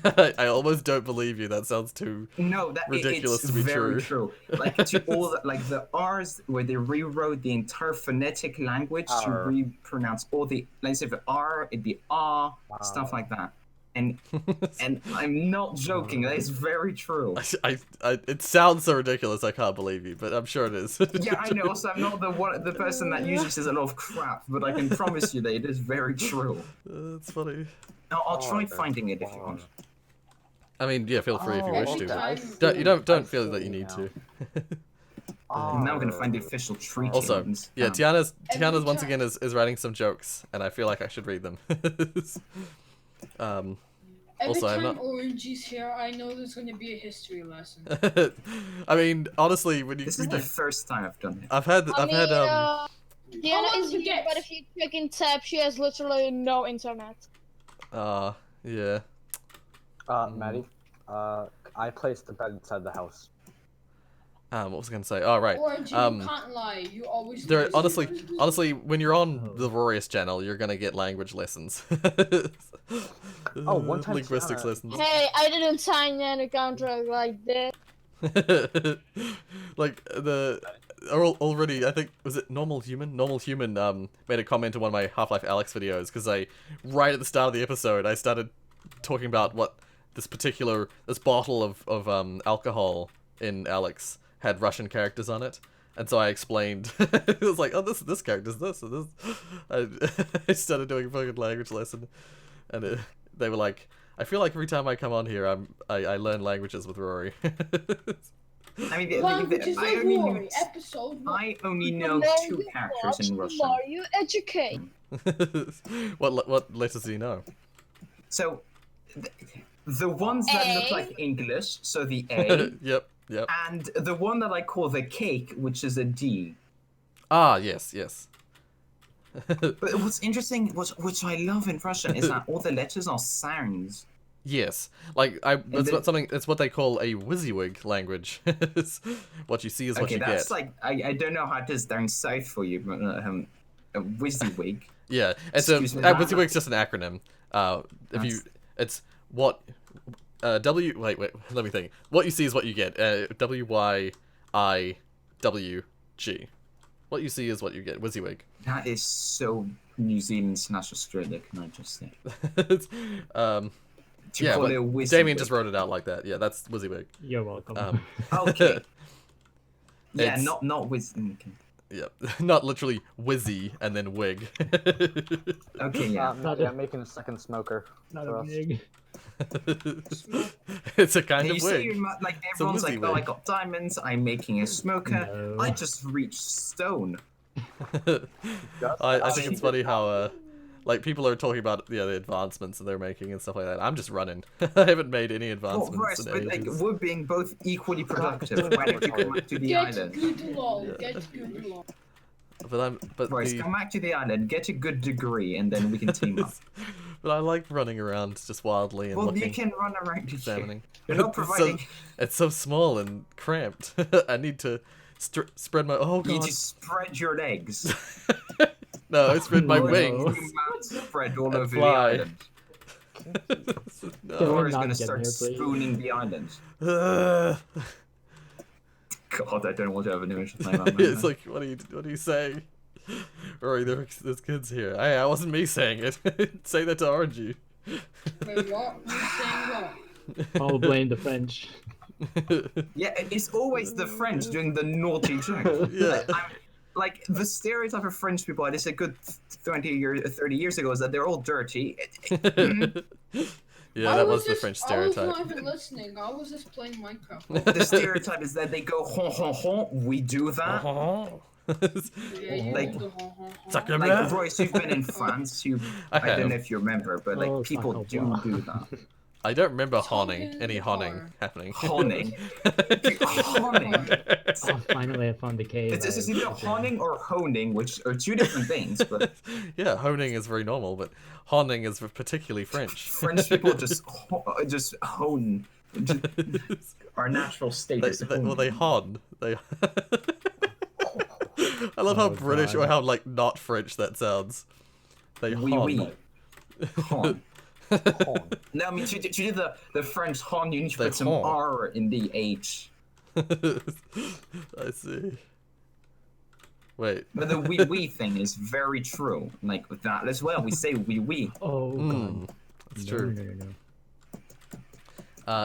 I almost don't believe you. That sounds too ridiculous it's to be very true. Like to all the R's, where they rewrote the entire phonetic language to repronounce all the, like, say the R, it'd be ah, stuff like that. And I'm not joking. That is very true. It sounds so ridiculous. I can't believe you, but I'm sure it is. Yeah, I know. Also, I'm not the person that usually says a lot of crap, but I can promise you that it is very true. That's funny. I'll try finding it if you want. I mean, yeah, feel free if you wish to. Time. Don't feel that you need to. Now I'm gonna find the official treaty. Also, yeah, Tiana's once again is writing some jokes, and I feel like I should read them. Every Also, I'm time not. Origi's here, I know there's going to be a history lesson. I mean, honestly, when This is the first time I've done it. I've had Diana is here, but if you check in tab, she has literally no internet. Yeah. Maddie, I placed the bed inside the house. What was I gonna say? Oh, right. Origi, you can't lie. You always. There, do. honestly, when you're on the Rorius channel, you're gonna get language lessons. One time linguistics Tiana- lessons. Hey, I didn't sign any contract like this. Like already, I think, was it Normal Human made a comment in one of my Half-Life Alyx videos, because right at the start of the episode I started talking about what this bottle of alcohol in Alyx had Russian characters on it, and so I explained. It was like, oh, this character's this and this. I started doing a fucking language lesson, and they were like, I feel like every time I come on here, I learn languages with Rory. I mean, Languages I of only Rory, know, episode 1. I only know 2 characters in Russian. Mario Educate. What letters do you know? So, the ones that look A. like English, so the A, Yep. and the one that I call the cake, which is a D. Ah, yes. But what's interesting, which I love in Russian, is that all the letters are sounds. Yes, like it's what they call a WYSIWYG language. What you see is what you that's get. like, I don't know how it is down south for you, but a WYSIWYG. Yeah, it's a Excuse me, WYSIWYG's just an acronym. It's what wait, let me think. What you see is what you get. WYIWG. What you see is what you get. WYSIWYG. That is so New Zealand/Australia, can I just say? Yeah, call but it a WYSIWYG. Damien just wrote it out like that. Yeah, that's WYSIWYG. You're welcome. Okay. Yeah, It's- not with. Okay. Yeah, not literally Wizzy and then wig. Okay, yeah. Maddie, I'm making a second smoker. Not for a us. big. It's a kind You of say wig. you're like a everyone's like, WYSIWYG. oh, I got diamonds. I'm making a smoker. No. I just reached stone. I think it's funny how like people are talking about the advancements that they're making and stuff like that. I'm just running. I haven't made any Oh, advancements right, in but like ages. we're being both equally productive. Why don't you come back to the Get island? good lol. Get good lol. But Royce, come back to the island, get a good degree, and then we can team up. but I like running around just wildly and Well, looking, you can run around here. examining. You're not It's so- providing. It's so small and cramped. I need to spread my. Oh You god. just spread your legs. No, I spread my No. wings. Spread all And over the fly. island. Can No. we Laura's not gonna get start there, please? spooning the island. Uh, God, I don't want to have an image of my mum. it's like, what are you saying? Rory, there's kids here. I wasn't me saying it. Say that to RNG. Wait, what? Who's saying what? I'll blame the French. Yeah, it's always the French doing the naughty jokes. Yeah. Like the stereotype of French people, I just a good 30 years ago, is that they're all dirty. Yeah, that was the French I was stereotype. not even listening. I was just playing Minecraft. The stereotype is that they go hon hon hon. We do that. Yeah, you Like- do the hon, hon, hon. Sacre Like bleu. Royce, you've been in France. I have. don't know if you remember, but like Oh, people fuck do off. do that. I don't remember Talking honing, any in the honing car. happening. Honing. Honing. Oh, finally I found the cave. It's either honing or honing, which are two different things, but Yeah, honing is very normal, but honing is particularly French. French people just hone. Our natural state is Well, they hon. They. I love how Oh, British God. or how like not French that sounds. They Oui, hon. oui. Hon. No, I mean, to do the French hon, you need to They put some hon. R in the H. I see. Wait. But the oui oui thing is very true. Like with that as well, we say oui oui. Oh Mm, god. it's No, true. no, no, no.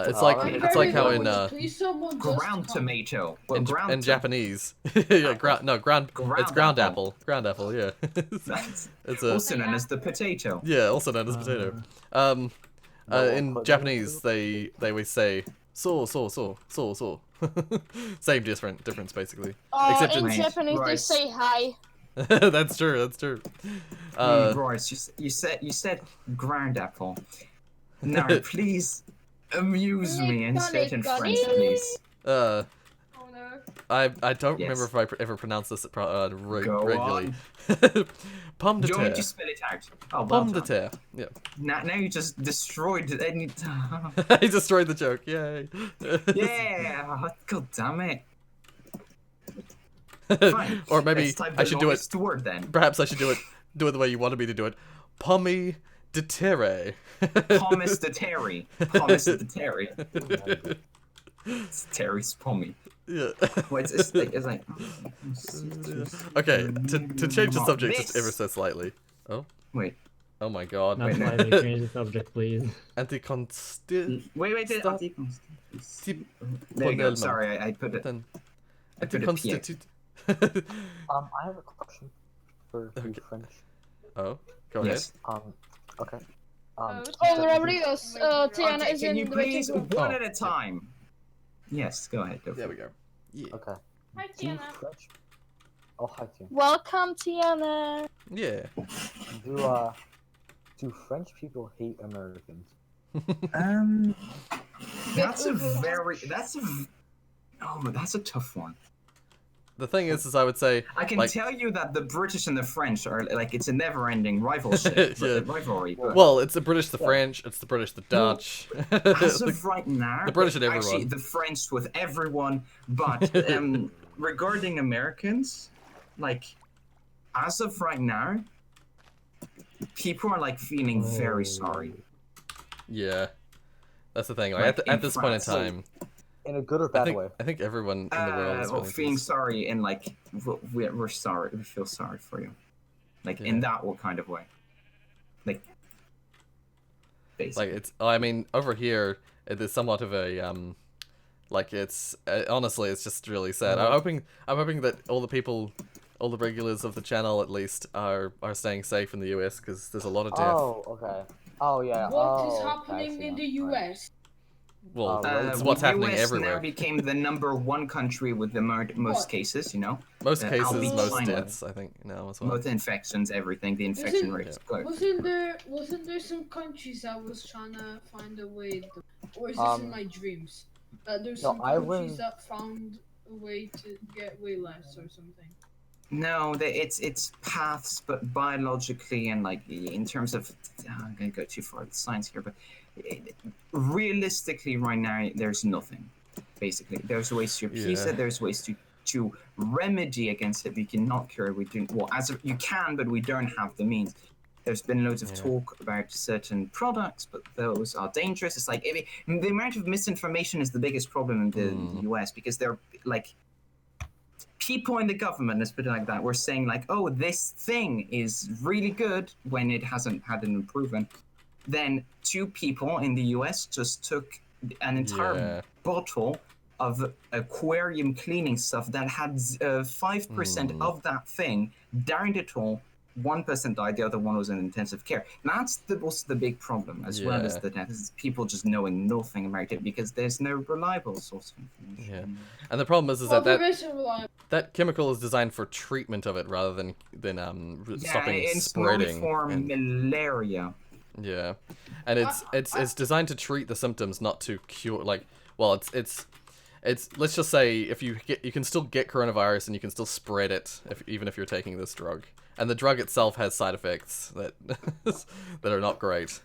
It's Oh, like I'm it's like how Very in good. Please someone just Ground come. tomato. Well, in ground Japanese. Yeah, ground Ground it's ground apple. apple. Ground apple, yeah. That's It's a also known as the potato. yeah, also known as potato. In Japanese they always say so. Same difference basically. Except In Right, Japanese, they right. say hi. That's true. That's true. Royce, you said ground apple. Now, please amuse me and say it in French, please. uh, Oh no. I don't Yes. remember if I ever pronounced this Go regularly. Pomme de Do you want me to terre. spell it out? Oh, well Pomme de done. terre. Yeah. Now you just destroyed any. He destroyed the joke. Yay. Yeah, god damn it. Fine. Or maybe Let's type I the should do it. longest word then. Perhaps I should do it the way you wanted me to do it. Pomme de terre. Thomas de Terry. Thomas de Terry. It's Terry's pommy. Yeah. Wait, it's like. Okay, to change the Not subject just this. ever so slightly. Oh. Wait. Oh my god. Not slightly change the subject, please. Anticonsti... Wait. Stop. There you go. Sorry, I put it. Then I put a P. anticonstitute... I have a question for you Okay. French. Oh, go Yes. Okay. Oh, the- Rorius, Tiana Okay, is can in you the waiting please room. one Oh, at a time? Yes, go ahead. Go There for we it. go. Yeah. Okay. Hi, Do Tiana. French? Oh, hi, Tiana. Welcome, Tiana. Yeah. Do French people hate Americans? That's a tough one. The thing is I would say, I can like, tell you that the British and the French are like it's a never-ending rivalship, Yeah. rivalry. But well, it's the British, the French, it's the British, the Dutch. as Like, of right now, the British and actually everyone. the French with everyone, but regarding Americans, like as of right now, people are like feeling very sorry. yeah. That's the thing. Like, Like, at in this point in France, time, In a good or bad way? I think everyone in the world is Well, feeling feeling this. sorry and like we're sorry, we feel sorry for you, like in that kind of way, like basically. Like it's. I mean, over here it is somewhat of a like it's honestly it's just really sad. I'm hoping that all the people, all the regulars of the channel at least are staying safe in the US because there's a lot of death. Oh, okay. Oh, yeah. What is okay, I happening see in now. the Alright. US? Well, it's The what's happening US everywhere. now became the #1 country with the most What? cases. You know, Most I'll cases, be most fine. deaths. I think now as well. both infections, everything. The infection Isn't- rate is good. Wasn't there some countries that was trying to find a way, or is this in my dreams? That there's no, some I countries wouldn't- that found a way to get way less or something. No, it's paths, but biologically and like in terms of, I'm gonna go too far with science here, but realistically, right now there's nothing. Basically, there's ways to appease Yeah. it. There's ways to to remedy against it. We cannot cure it. We do well you can, but we don't have the means. There's been loads of talk about certain products, but those are dangerous. It's like the amount of misinformation is the biggest problem in the US, because they're like people in the government, let's put it like that, were saying like, oh, this thing is really good when it hasn't had an improvement. Then 2 people in the US just took an entire bottle of aquarium cleaning stuff that had 5% of that thing, downed it all. 1% died, the other one was in intensive care. And that's also the big problem, as well as the death, is people just knowing nothing about it because there's no reliable source of information. Yeah, and the problem is that chemical is designed for treatment of it rather than stopping spreading. For malaria. Yeah, and it's designed to treat the symptoms, not to cure. Like, well, it's let's just say if you can still get coronavirus and you can still spread it even if you're taking this drug. And the drug itself has side effects that that are not great.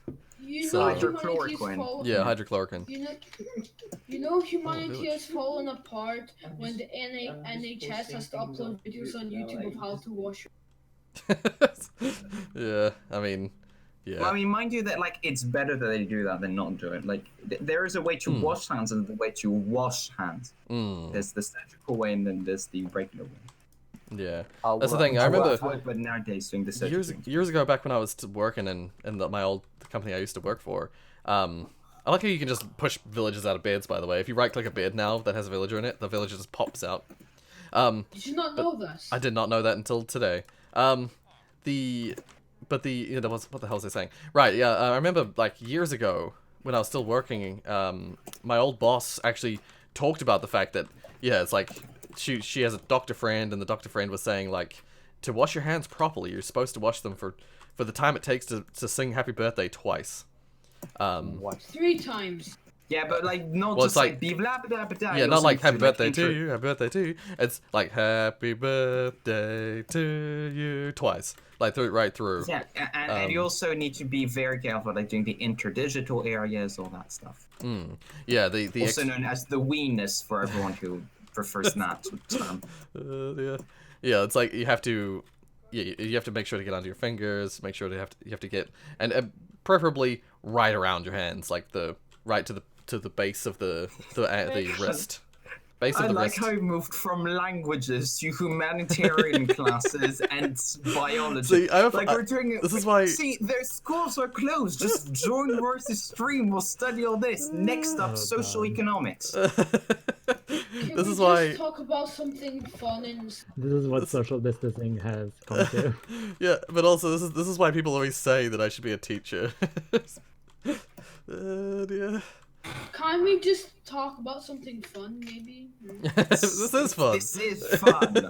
Hydrochloroquine. Yeah, hydrochloroquine. You know humanity has fallen apart when the NHS has to upload videos on YouTube of how to wash. Yeah, I mean, yeah. Well, I mean, mind you that like it's better that they do that than not do it. Like there is a way to wash hands and the way to wash hands. There's the surgical way and then there's the regular way. Yeah, that's the thing. I remember. But nowadays doing the years ago, back when I was working in my old company I used to work for, I like how you can just push villagers out of beds. By the way, if you right-click a bed now that has a villager in it, the villager just pops out. Did you not know this? I did not know that until today. What the hell was I saying? Right, yeah, I remember like years ago when I was still working, my old boss actually talked about the fact that it's like. She has a doctor friend, and the doctor friend was saying like, to wash your hands properly, you're supposed to wash them for the time it takes to sing Happy Birthday twice. 3 times. Yeah, but like not just like be blah blah blah. Yeah, not like Happy Birthday to you, Happy Birthday to you. It's like Happy Birthday to you twice, like right through. Yeah, and you also need to be very careful, like doing the interdigital areas, all that stuff. Yeah, the also known as the weenus for everyone who prefers that term. Yeah, it's like you have to make sure to get onto your fingers, make sure you have to get and preferably right around your hands, like right to the base of the wrist. Base of the like wrist. how we moved from languages to humanitarian classes and biology. See, we're doing it. This is why. See, their schools are closed. Just join Rorius' stream. We'll study all this. Next up, social economics. This is why. Talk about something fun and. This is what social distancing has come to. Yeah, but also this is why people always say that I should be a teacher. Yeah. Can't we just talk about something fun, maybe? This is fun. This is fun.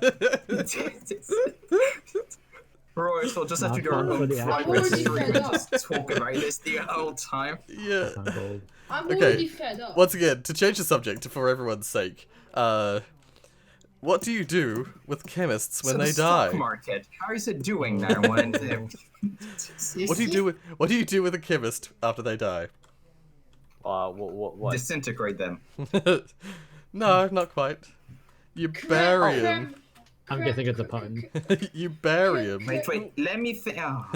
Rorius will just have to do our own private stream and just talk about this the whole time. Yeah. I'm already fed up. Once again, to change the subject for everyone's sake, what do you do with chemists when they die? Stock market. How is it doing now? When what do you do with a chemist after they die? What? Disintegrate them. No, not quite. You bury him. I'm guessing it's a pun. You bury him. Wait, let me think. Oh.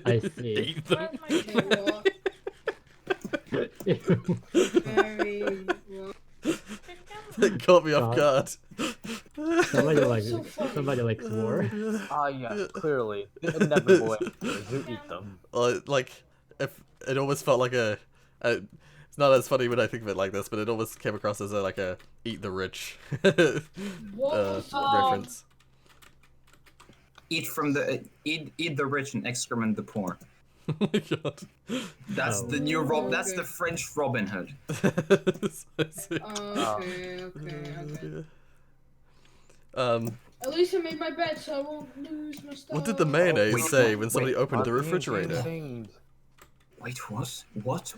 I see. That caught me off guard. Somebody like swore. Yeah, clearly. Inevitable you eat them. Like, if it almost felt like a it's not as funny when I think of it like this, but it almost came across as a eat the rich reference. Eat the rich and excrement the poor. Oh my god. That's the new That's the French Robin Hood. Okay. At least I made my bed, so I won't lose my stuff. What did the mayonnaise say when somebody opened the refrigerator? Wait, what? What?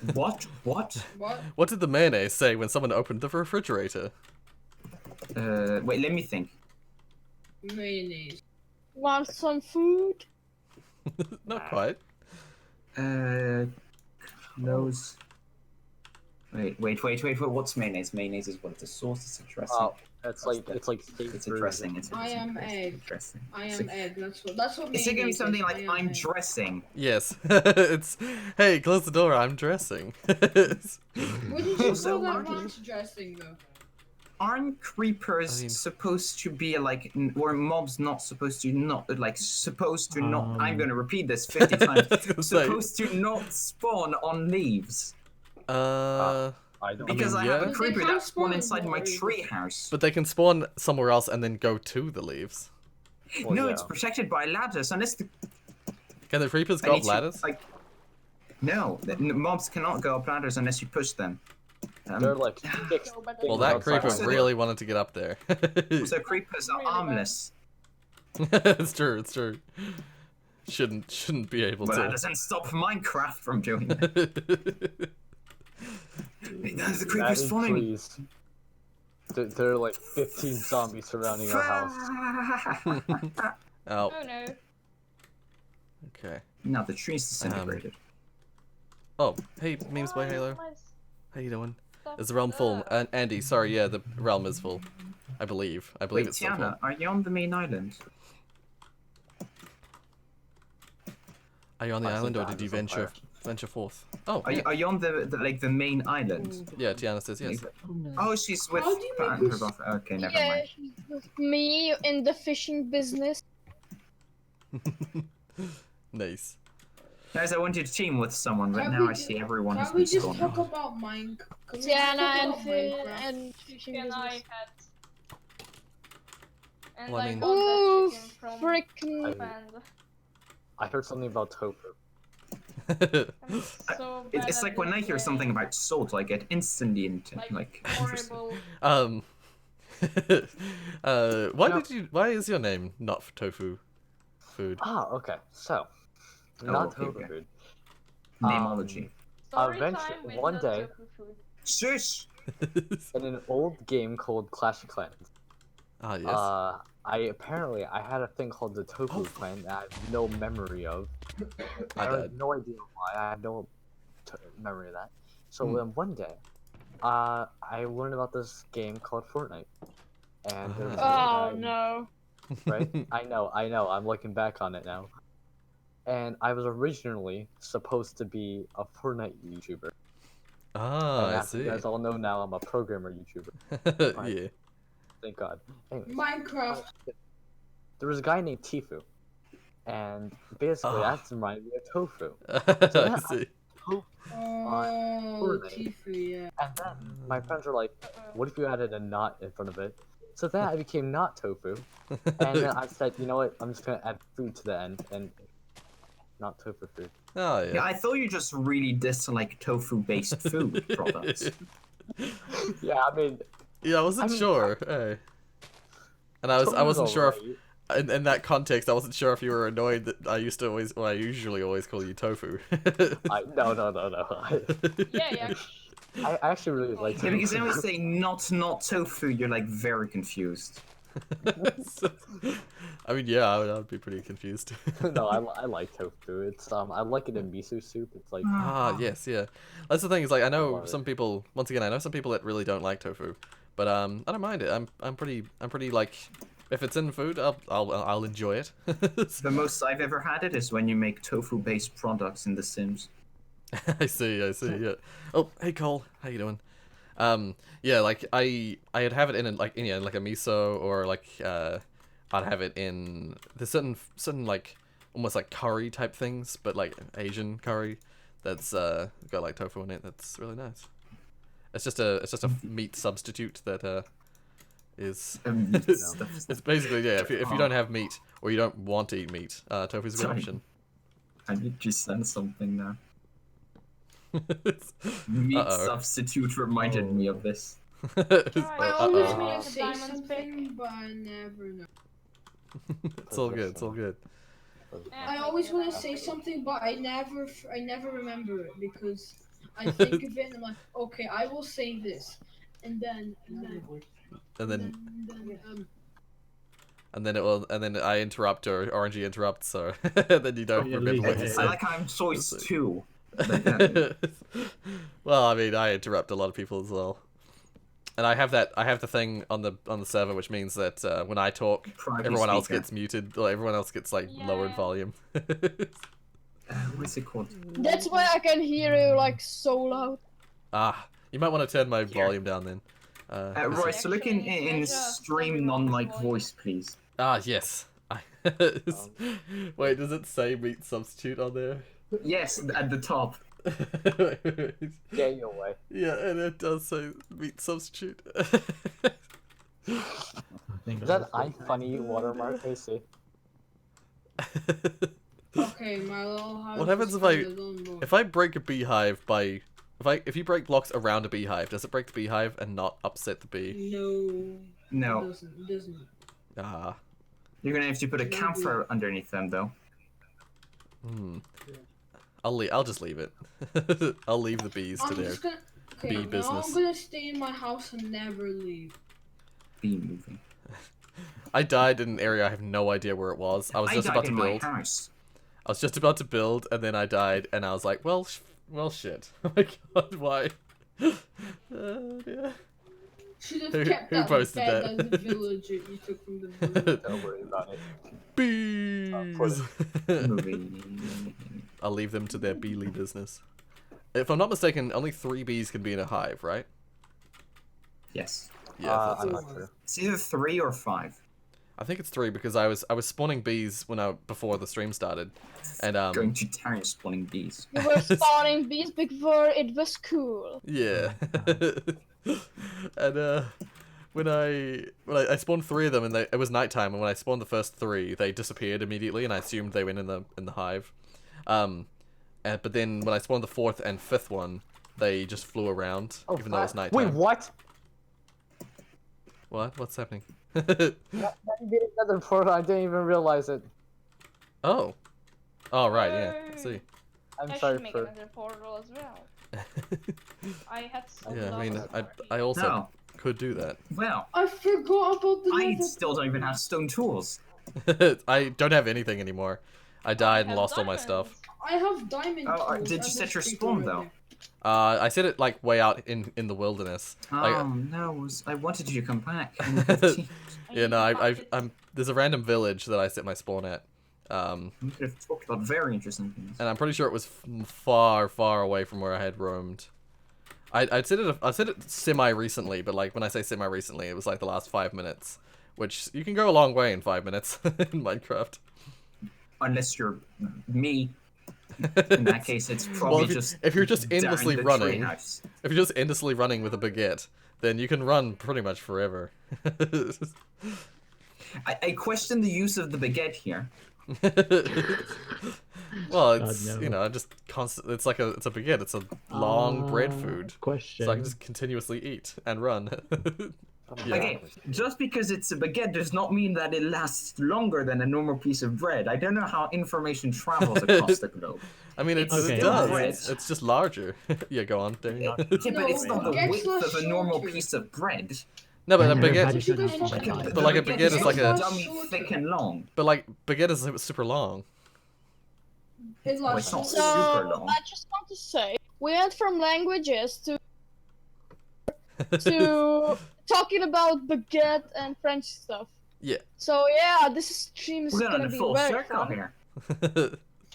What did the mayonnaise say when someone opened the refrigerator? Wait, let me think. Mayonnaise. Want some food? Not quite. Close. Wait. What's mayonnaise? Mayonnaise is what? The sauce is a dressing. Oh, it's like It's steak a dressing. It's a I am dressing. egg. Dressing. I am egg. That's what Is it gonna be mayonnaise something is. like I am I'm egg. dressing? Yes. It's hey, close the door. I'm dressing. Wouldn't you Also, call that aren't- ranch dressing though? Aren't creepers I mean- supposed to be like, or mobs not supposed to not like supposed to not? I'm gonna repeat this 50 times. I was gonna say. Supposed to not spawn on leaves. I don't. Because I yeah. have a They creeper can't that spawned spawn in inside my water. treehouse. But they can spawn somewhere else and then go to the leaves. Well, No, yeah. it's protected by ladders. Unless the Can the creepers I go need up to, ladders? like, no, mobs cannot go up ladders unless you push them. They're like fixed. No, but Well, things that outside creeper the really wanted to get up there. So creepers are Really bad. armless, It's true. It's true. Shouldn't be able but that to. doesn't stop Minecraft from doing that. There's the That creepers following me. increased. There are like 15 zombies surrounding our house. Oh, Oh no. okay. Now the tree's disintegrated. Oh, hey, memes by Halo. How you doing? Is the realm full? Andy, sorry, yeah, the realm is full. I believe. I believe Wait, it's still full. Tiana, are you on the main island? Are you on the I island or think did you I'm on venture forth? Oh, Are you on the main island? yeah, Tiana says yes. Oh, she's with How do you Pat make and her this- brother. Okay, never Yeah, mind. he's with me in the fishing business. Nice. Guys, I wanted to team with someone, but Can now we I see everyone has Can we been just stolen. talk about Minecraft? Tiana and fishing Can I business. had. And Well, I I mean- got Oh, that chicken from frickin'. and I heard something about tofu. I'm so bad It's at like when I this hear something game. about salt, I get instantly Like, interested. horrible. Why No. did you? Why is your name not tofu food? Ah, okay. So, not Oh, okay, tofu okay. food. Nameology. Story Eventually- time with one no day- tofu food. Shush! In an old game called Clash of Clans, Ah, yes. I had a thing called the Tofu Clan that I have no memory of. I My have bad. no idea why. I have no memory of that. So Hmm. then one day, I learned about this game called Fortnite, and there was a Ah. Oh guy- no. right? I know. I'm looking back on it now. And I was originally supposed to be a Fortnite YouTuber. Ah, and I as see. you guys all know now, I'm a programmer YouTuber. Yeah. Thank God. Anyways, Minecraft. there was a guy named Tifu, and basically Ah. that reminded me of tofu. I see. Oh, Fortnite. Tifu, yeah. And then my friends were like, "What if you added a not in front of it?" So then I became not tofu, and then I said, "You know what? I'm just gonna add food to the end and not tofu food." Oh Yeah, yeah. I thought you just really dislike tofu-based food products. Yeah, I mean, Yeah, I wasn't I mean, sure. Hey. And I tofu's wasn't sure if alright. in that context I wasn't sure if you were annoyed that I usually always call you tofu. No. Yeah. I actually really like Yeah, tofu. because then we say not tofu, you're like very confused. I mean, yeah, I'd be pretty confused. No, I like tofu. It's I like it in miso soup. It's like Ah, yes, yeah. That's the thing. Is like I know love some it. people. Once again, I know some people that really don't like tofu, but I don't mind it. I'm pretty like, if it's in food, I'll enjoy it. The most I've ever had it is when you make tofu-based products in The Sims. I see. Yeah. Oh, hey Cole, how you doing? Yeah, like I'd have it in a miso, or like I'd have it in the certain like almost like curry type things, but like Asian curry that's got like tofu in it. That's really nice. It's just a meat substitute that is. It's basically, yeah. If you don't have meat or you don't want to eat meat, tofu's a good Sorry. option. I need to send something now. It's- Meat Uh-oh. substitute reminded me of this. I always Uh-oh. want to say Diamond something, but I never know. It's all good. It's all good. I always want to say something, but I never remember it because I think of it and I'm like, okay, I will say this, and then And then I interrupt or RNG interrupts, so then you don't Oh, yeah, remember what you Lisa. I said. like I'm choice 2. But, yeah. Well, I mean, I interrupt a lot of people as well, and I have the thing on the server, which means that when I talk, Private everyone else speaker. gets muted. Or everyone else gets like lowered Yeah. volume. What's it called? That's why I can hear you like so loud. Ah, you might want to turn my Here. volume down then. Roy, so look in Actually, adjust stream everyone's non-like volume. voice, please. Ah, yes. Wait, does it say meat substitute on there? Yes, at the top. Get you away. Yeah, and it does say meat substitute. I think Is that iFunny watermark, AC? Okay, my little house. What happens is if I- kind of lonely. If I break a beehive by if you break blocks around a beehive, does it break the beehive and not upset the bee? No. No. It doesn't. It doesn't. Ah. You're gonna have to put a campfire underneath them, though. Hmm. I'll just leave it. I'll leave the bees to I'm their just gonna. Okay, bee now business. I'm gonna stay in my house and never leave. Bee moving. I died in an area I have no idea where it was. I was just died about to in my build. house. I was just about to build, and then I died, and I was like, well, shit. Oh my god, why? Yeah. Should have Who- kept who that posted bed that? as the villager you took from the village. Don't worry about it. Bees! Moving. I'll leave them to their beely business. If I'm not mistaken, only 3 bees can be in a hive, right? Yes. Yeah, I thought I'm so. not sure. It's either 3 or 5. I think it's 3 because I was spawning bees before the stream started, and Going to town spawning bees. You were spawning bees before it was cool. yeah, and when I spawned 3 of them, and it was nighttime, and when I spawned the first 3, they disappeared immediately, and I assumed they went in the hive, but then when I spawned the 4th and 5th one, they just flew around even though it was nighttime. Wait, what? What's happening? That did another portal. I didn't even realize it. Oh right, yeah. I see. I'm I sorry should make for. another portal as well. I had so Yeah, I mean, lots I also No. could do that. Well, I forgot about the I nether still don't even have stone tools. I don't have anything anymore. I died and have lost all my stuff. diamonds. I have diamond Oh, tools. did and you set a your stick spawn, already. though? I set it like way out in the wilderness. Like, Oh no, I wanted you to come back. yeah, no, need to find it. I'm there's a random village that I set my spawn at. We could have talked about very interesting things. And I'm pretty sure it was far, far away from where I had roamed. I set it semi recently, but like when I say semi recently, it was like the last 5 minutes, which you can go a long way in 5 minutes in Minecraft. Unless you're me. In that case, it's probably Well, just if you're just down endlessly the running, treehouse. if you're just endlessly running with a baguette, then you can run pretty much forever. I question the use of the baguette here. Well, it's God, no. you know just constant. It's a baguette. It's a long bread food, Question. so I can just continuously eat and run. Yeah. Okay, just because it's a baguette does not mean that it lasts longer than a normal piece of bread. I don't know how information travels across the globe. I mean, it Okay. does. Bread. It's just larger. Yeah, go on, Danny. Yeah, but it's not the baguette's width not of a normal shorter. piece of bread. No, but a Everybody baguette. should have But one. But like a baguette is like a- dummy thick and long. But like baguette is super long. It Well, lasts it's not so- super So long. I just want to say we went from languages to talking about baguette and French stuff. Yeah. So yeah, this stream is We're gonna going be full very circle fun. here.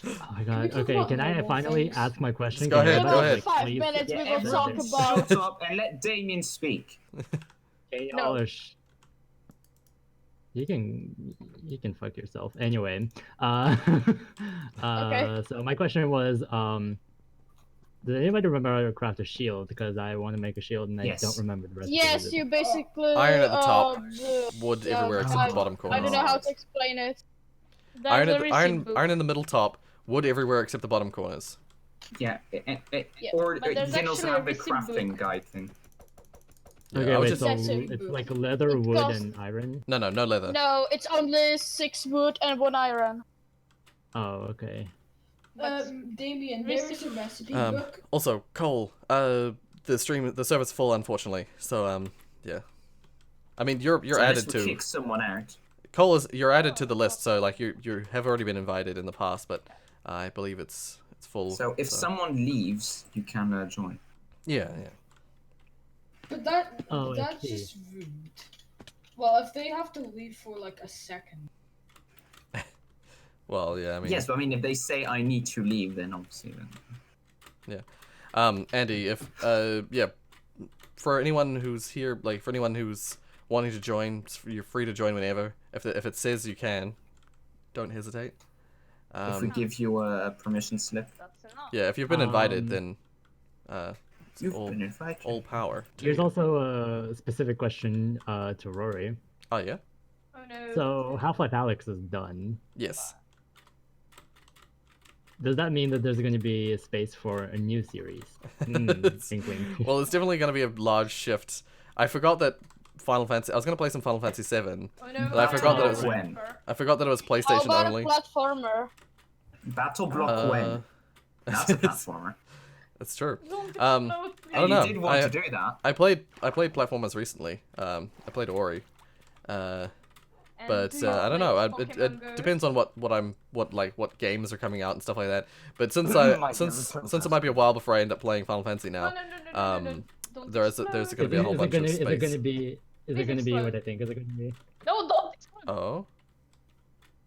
Oh my we god. talk Okay, about can I normal finally things? ask my question? Go Can I ahead, In just, go about ahead. 5 please- minutes, Yeah, we will talk everyone about. shut up and let Damien speak. Okay, No. y'all are you can fuck yourself. Anyway, Okay. so my question was, does anybody remember how to craft a shield? Because I want to make a shield and I Yes. don't remember the rest. Yes, of it. you basically. Iron at the top, the- wood yeah, everywhere except the bottom I corner. don't know how to explain it. There's Iron, a at the, recipe iron, book. iron in the middle top, wood everywhere except the bottom corners. Yeah, Yeah, or but you there's can also actually a have the recipe crafting book. guide thing. Yeah, Okay, I was wait. just So That's it. it's like leather, It wood, costs- and iron. no leather. No, it's only 6 wood and 1 iron. Oh, okay. Damien, there is a recipe Um, book. Also, Cole, the server's full, unfortunately. So, yeah. I mean, you're So added this will to. kick someone out. Cole you're added to the list, so like you have already been invited in the past, but I believe it's It's full. So if someone leaves, you can join. Yeah, yeah. But Oh, I that's see. just rude. Well, if they have to leave for like a second. Well, yeah. I mean. Yes, but I mean, if they say I need to leave, then obviously then. Yeah. Andy, if yeah, for anyone who's here, like for anyone who's wanting to join, you're free to join whenever. If it says you can, don't hesitate. If we give you a permission slip, That's enough. Yeah, if you've been invited, then it's you've all been invited. all power. To Here's you. also a specific question to Rory. Oh yeah. Oh no. So Half-Life Alyx is done. Yes. Does that mean that there's going to be a space for a new series? Wink, wink. Well, it's definitely going to be a large shift. I forgot that Final Fantasy. I was going to play some Final Fantasy 7. Oh no. But I forgot that it was. When? I forgot that it was How PlayStation about only. a platformer? Battle Block when? That's a platformer. That's true. Don't I don't know. You did want to do that. I played platformers recently. I played Ori. But I don't know. It depends on what games are coming out and stuff like that. But since since it might be a while before I end up playing Final Fantasy now, there's going to be a whole bunch of space. Is it going to be what I think? Is it going to be? No, don't explode. Oh,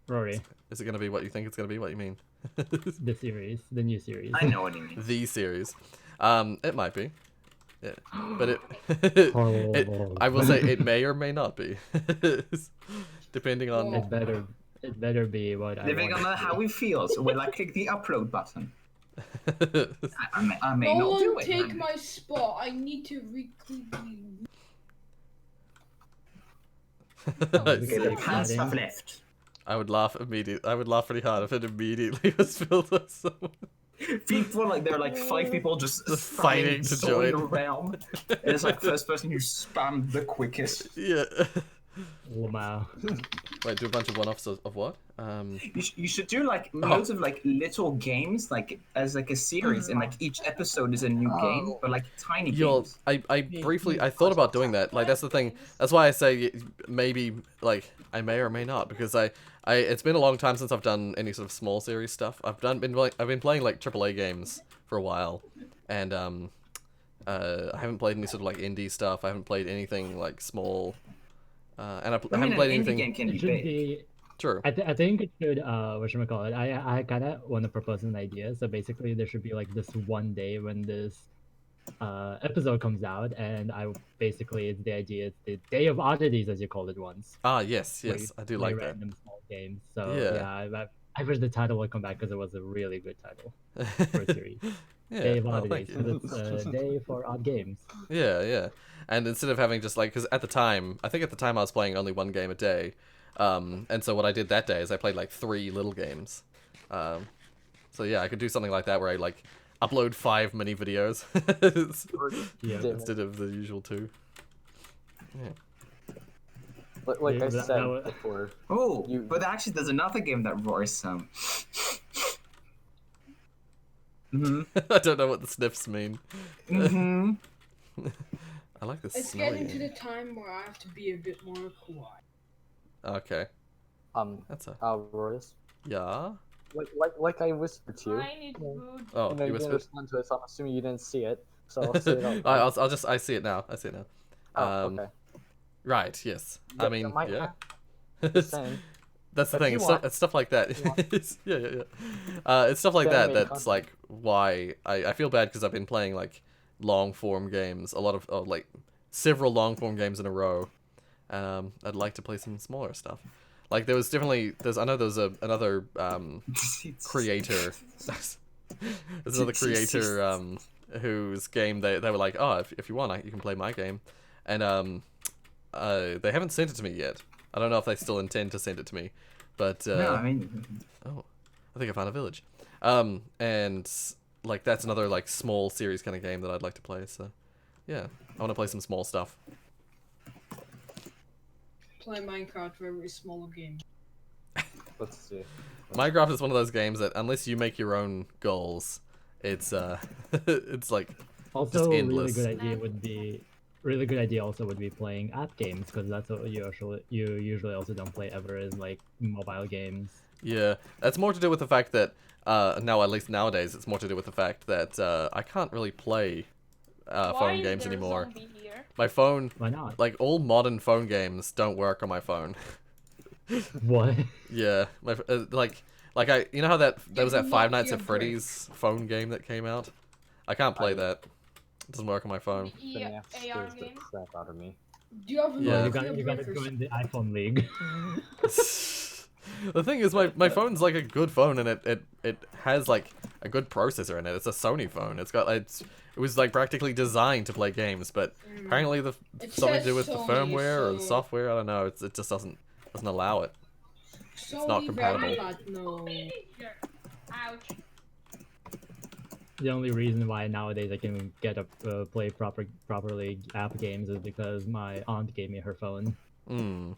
Rory, is it going to be what you think it's going to be? What you mean? the series, the new series. I know what you mean. The series. It might be. Yeah. But it, I will say it may or may not be. Depending on. It better be what I Living want on it to how be. we feel, so will I click the upload button? I may No not do one it. take my spot. I need to reclaim. Okay, the pants have left. I would laugh immediately. I would laugh pretty hard if it immediately was filled with someone. People there are like 5 people just fighting to join. around. It's like first person who spammed the quickest. Yeah. Wow. Wait, do a bunch of one-offs of what? You should do like loads of like little games, like as like a series, and like each episode is a new game, but like tiny games. I briefly thought about doing that. Like that's the thing. That's why I say maybe like I may or may not, because it's been a long time since I've done any sort of small series stuff. I've been playing like AAA games for a while, and I haven't played any sort of like indie stuff. I haven't played anything like small. And I haven't played anything. Game can It be should big. be. True. I think it should. Whatchamacallit? I kind of want to propose an idea. So basically, there should be like this one day when this episode comes out, and basically it's the idea. It's the Day of Oddities, as you called it once. Ah, yes, where you I do play like that. random small games. So Yeah. yeah, I wish the title would come back because it was a really good title for a series. Yeah. Day of Oh, Oddities, thank you. because it's a day for odd games. Yeah. And instead of having just like, because at the time, I think at the time I was playing only one game a day, and so what I did that day is I played like 3 little games. So yeah, I could do something like that where I like upload 5 mini videos Yeah. instead of the usual 2. Yeah. Like Yeah, I that said was- before. Oh, but actually, there's another game that Rorius I don't know what the sniffs mean. I like this. It's getting to the time where I have to be a bit more quiet. Okay. That's a Rorius. yeah. Like I whispered to you. I need food. Oh, You know, you you didn't whispered. respond to it, so I'm assuming you didn't see it. So I'll say it out. I see it now. Oh, okay. Right. Yes. Yeah, I mean, might yeah. Just saying. That's the But thing. you It's, want- it's stuff like that. Yeah. It's stuff like Better that. make That's content. like why I feel bad because I've been playing like long form games, a lot of like several long form games in a row. I'd like to play some smaller stuff. Like there was another creator. There's another creator whose game they were like, oh, if you want, you can play my game, and they haven't sent it to me yet. I don't know if they still intend to send it to me, but No, I mean, oh, I think I found a village. And like that's another like small series kind of game that I'd like to play. So yeah, I want to play some small stuff. Play Minecraft, very small game. Let's see. Minecraft is one of those games that unless you make your own goals, it's it's like Also, just a endless. really good idea also would be playing app games, because that's what you usually also don't play ever is like mobile games. Yeah, that's more to do with the fact that now, at least nowadays, it's more to do with the fact that I can't really play Why phone is games there a anymore. zombie here? My phone, Why not? like all modern phone games, don't work on my phone. What? Yeah, you know how there was that Give Five Nokia Nights at a break. Freddy's phone game that came out? I can't play I- that. It doesn't work on my phone. The The Nash AR scares the game? crap out of me. Do you have a Yeah. Well, Nokia you gotta break or join the iPhone League. The thing is, my phone's like a good phone, and it has like a good processor in it. It's a Sony phone. It was like practically designed to play games, but apparently It something to says do with the Sony, firmware or the so- software. I don't know. It just doesn't allow it. Sony not compatible. very bad, no. Ouch. The only reason why nowadays I can get play properly app games is because my aunt gave me her phone, Hmm.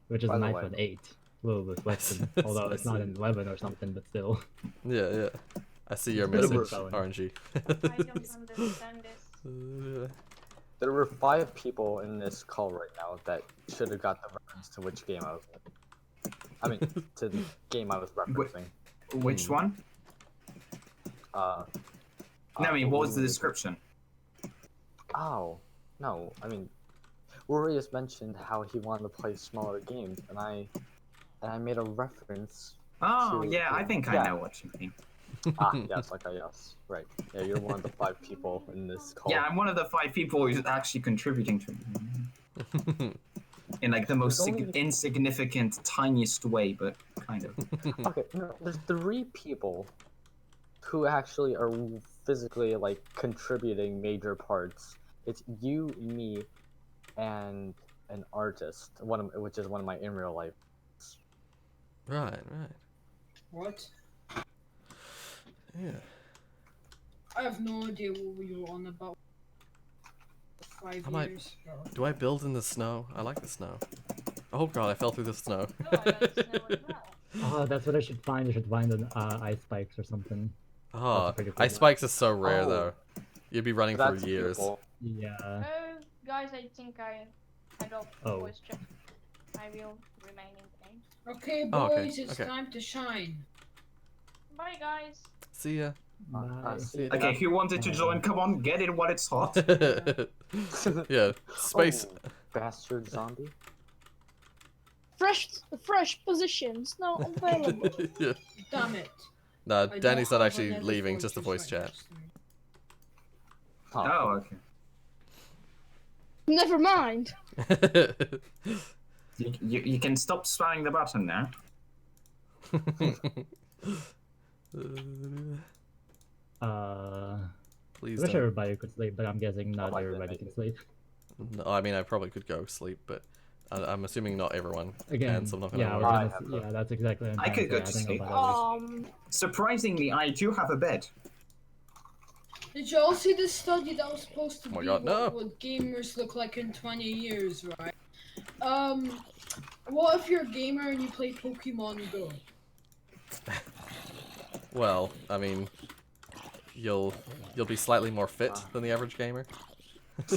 which is By an the way- iPhone 8. A little bit flexing, although it's not I an 11 or something, but still. Yeah, yeah. I see your It's a bit of a message, phone. RNG. I don't understand this. There were 5 people in this call right now that should have got the reference to which game I was. I mean, to the game I was referencing. Which one? Uh, No, I mean, what was the we- description? Oh, no, I mean, Rorius mentioned how he wanted to play smaller games, and I made a reference. Oh, to- yeah, I think I yeah. know what you mean. Yes, okay, yes, right. Yeah, you're one of the 5 people in this call. Yeah, I'm one of the 5 people who's actually contributing to it. In like the most There's only- insignificant, tiniest way, but kind of. Okay, no, there's 3 people who actually are physically like contributing major parts. It's you, me, and an artist, which is one of my in real life. Right. What? Yeah. I have no idea what we were on about 5 I might- years ago. Do I build in the snow? I like the snow. Oh god, I fell through the snow. Oh, I like snow as well. Oh, that's what I should find. I should find an ice spikes or something. Oh, That's a pretty cool ice one. spikes are so rare Oh. though. You'd be running That's for years. beautiful. Yeah. Guys, I think I dropped Oh. voice chat. I will remain in the game. Okay, boys, Oh, okay, it's okay. time to shine. Bye, guys. See ya. Bye. See you Okay, then. who wanted to join? Come on, get it while it's hot. Yeah, space. Oh, bastard zombie. Fresh positions now available. Yeah. Damn it. Nah, I Danny's don't not have actually another leaving, just a voice fortress right chat. next to me. Oh, okay. Never mind. You can stop spamming the button now. Please I wish don't. everybody could sleep, but I'm guessing not my everybody goodness. can sleep. No, I mean, I probably could go sleep, but I'm assuming not everyone Again, can, so I'm not gonna yeah, worry. we're I gonna, have to- yeah, that's exactly what I'm I trying could to go say. to I don't know sleep. about others. Surprisingly, I do have a bed. Did you all see this study that was supposed to Oh my be God, no. what gamers look like in 20 years, right? What if you're a gamer and you play Pokemon Go? Well, I mean, you'll be slightly more fit than the average gamer.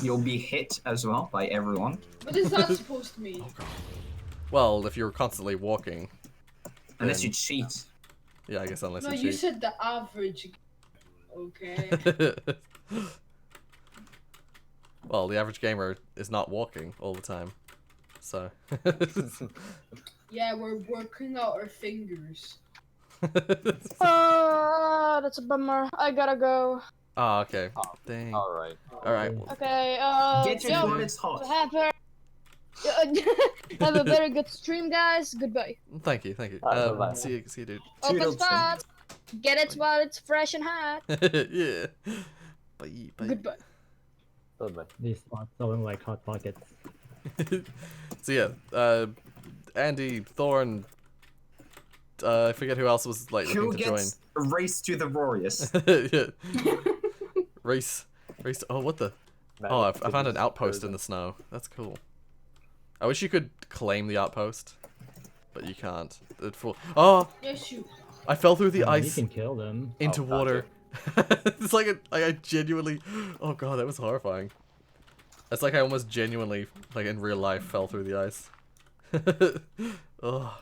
You'll be hit as well by everyone. What is that supposed to mean? Well, if you're constantly walking, Unless then- you cheat. yeah, I guess unless No, you you cheat. said the average. Okay. Well, the average gamer is not walking all the time, so. Yeah, we're working out our fingers. That's a bummer. I gotta go. Oh, okay. Oh, Dang. Alright. All right. Okay, Get it yo, while it's hot. have a very good stream, guys. Goodbye. Thank you. Thank you. Bye-bye. See you, dude. Open Toodles. spot. Get it while it's fresh and hot. Yeah. Bye. Bye. Goodbye. Bye-bye. These spots selling like hot pockets. So yeah, Andy, Thorn. I forget who else was like Who looking to join. gets a race to the Rorius? Yeah. Race. Oh, what the? Oh, I found an outpost in the snow. That's cool. I wish you could claim the outpost, but you can't. Oh, Yes, you. I fell through the You ice can kill them. into Oh, water. It's like I genuinely. Oh god, that was horrifying. It's like I almost genuinely, like in real life, fell through the ice. Oh.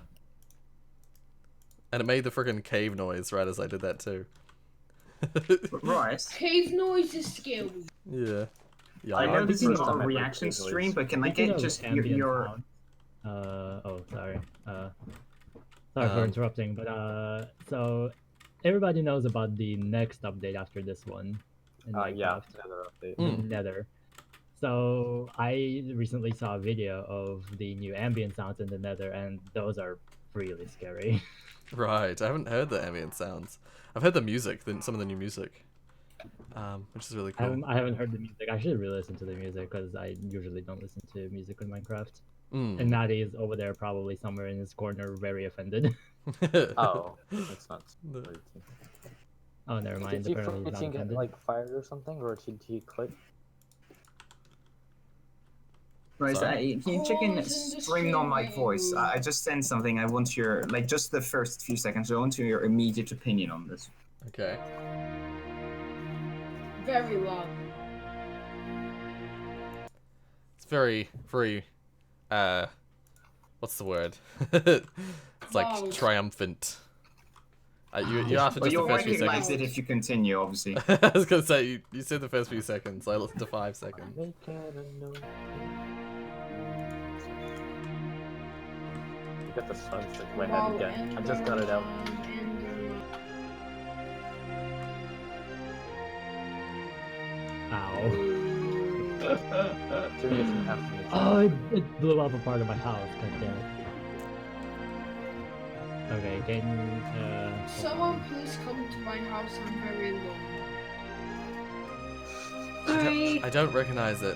And it made the friggin' cave noise right as I did that too. Right. Cave noise is scary. Yeah. Yeah. I know this is Speaking not a of- reaction stream, but can I Speaking get of just ambient your sound, oh, sorry. Sorry for interrupting, but so everybody knows about the next update after this one in Yeah, Minecraft, another update. Mm. Nether. So I recently saw a video of the new ambient sounds in the Nether, and those are really scary. Right. I haven't heard the ambient sounds. I've heard the music, some of the new music, which is really cool. I haven't heard the music. I should re-listen to the music because I usually don't listen to music in Minecraft. Mm. And Maddie is over there, probably somewhere in his corner, very offended. Oh, that's not. Oh, never mind. Did Apparently he's not he get offended. like fired or something, or did he quit? Right, Sorry? can you check in stream on my voice? I just sent something. I want your just the first few seconds. I want your immediate opinion on this. Okay. Very loud. It's very, what's the word? It's like Loud. triumphant. You after Well, just the you'll first few recognize seconds. it if you continue, obviously. I was gonna say you said the first few seconds. So I listened to 5 seconds. You got the sun stuck in my head again. I just got it out. Ow. Serious and absolute. Oh, it blew up a part of my house. God damn it. Okay, can hold Someone on. please come to my house. I'm very low. I don't recognize it.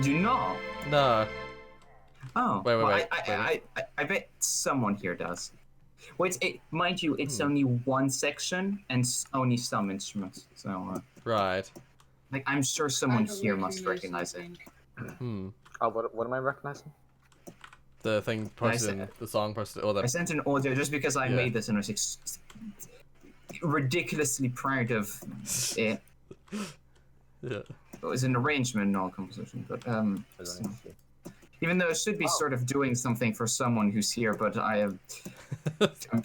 Do not. No. Oh. Wait, well, wait. I bet someone here does. Wait, mind you, it's only one section and only some instruments. So, Right. like, I'm sure I someone don't here must recognize it. something. Hmm. Oh, what am I recognizing? The thing posted, in, the song posted, or I the. sent an audio just because I Yeah. made this and I was ridiculously proud of it. Yeah. It was an arrangement, not a composition, but so- even though it should be sort of doing something for someone who's here, but I'm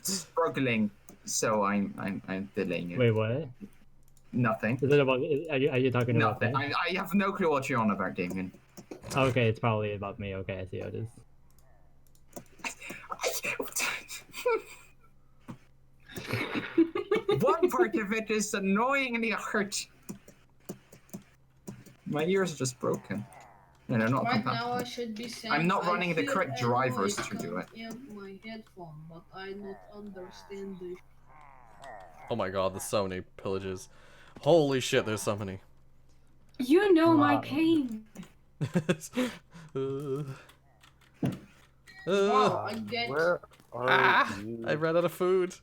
struggling, so I'm delaying it. Wait, what? Nothing. Is it about? Are you talking about Nothing. me? I have no clue what you're on about, Damien. Okay, it's probably about me. Okay, I see how it is. One part of it is annoyingly hurt. My ears are just broken. And they're not Right compatible. now I should be saying I'm not I running the feel correct drivers annoyed to do it. in my headphone, but I not understand this. Oh my god, there's so many pillages. Holy shit, there's so many. You know my Wow. pain. Wow, I get. Where are you, I ran out of food.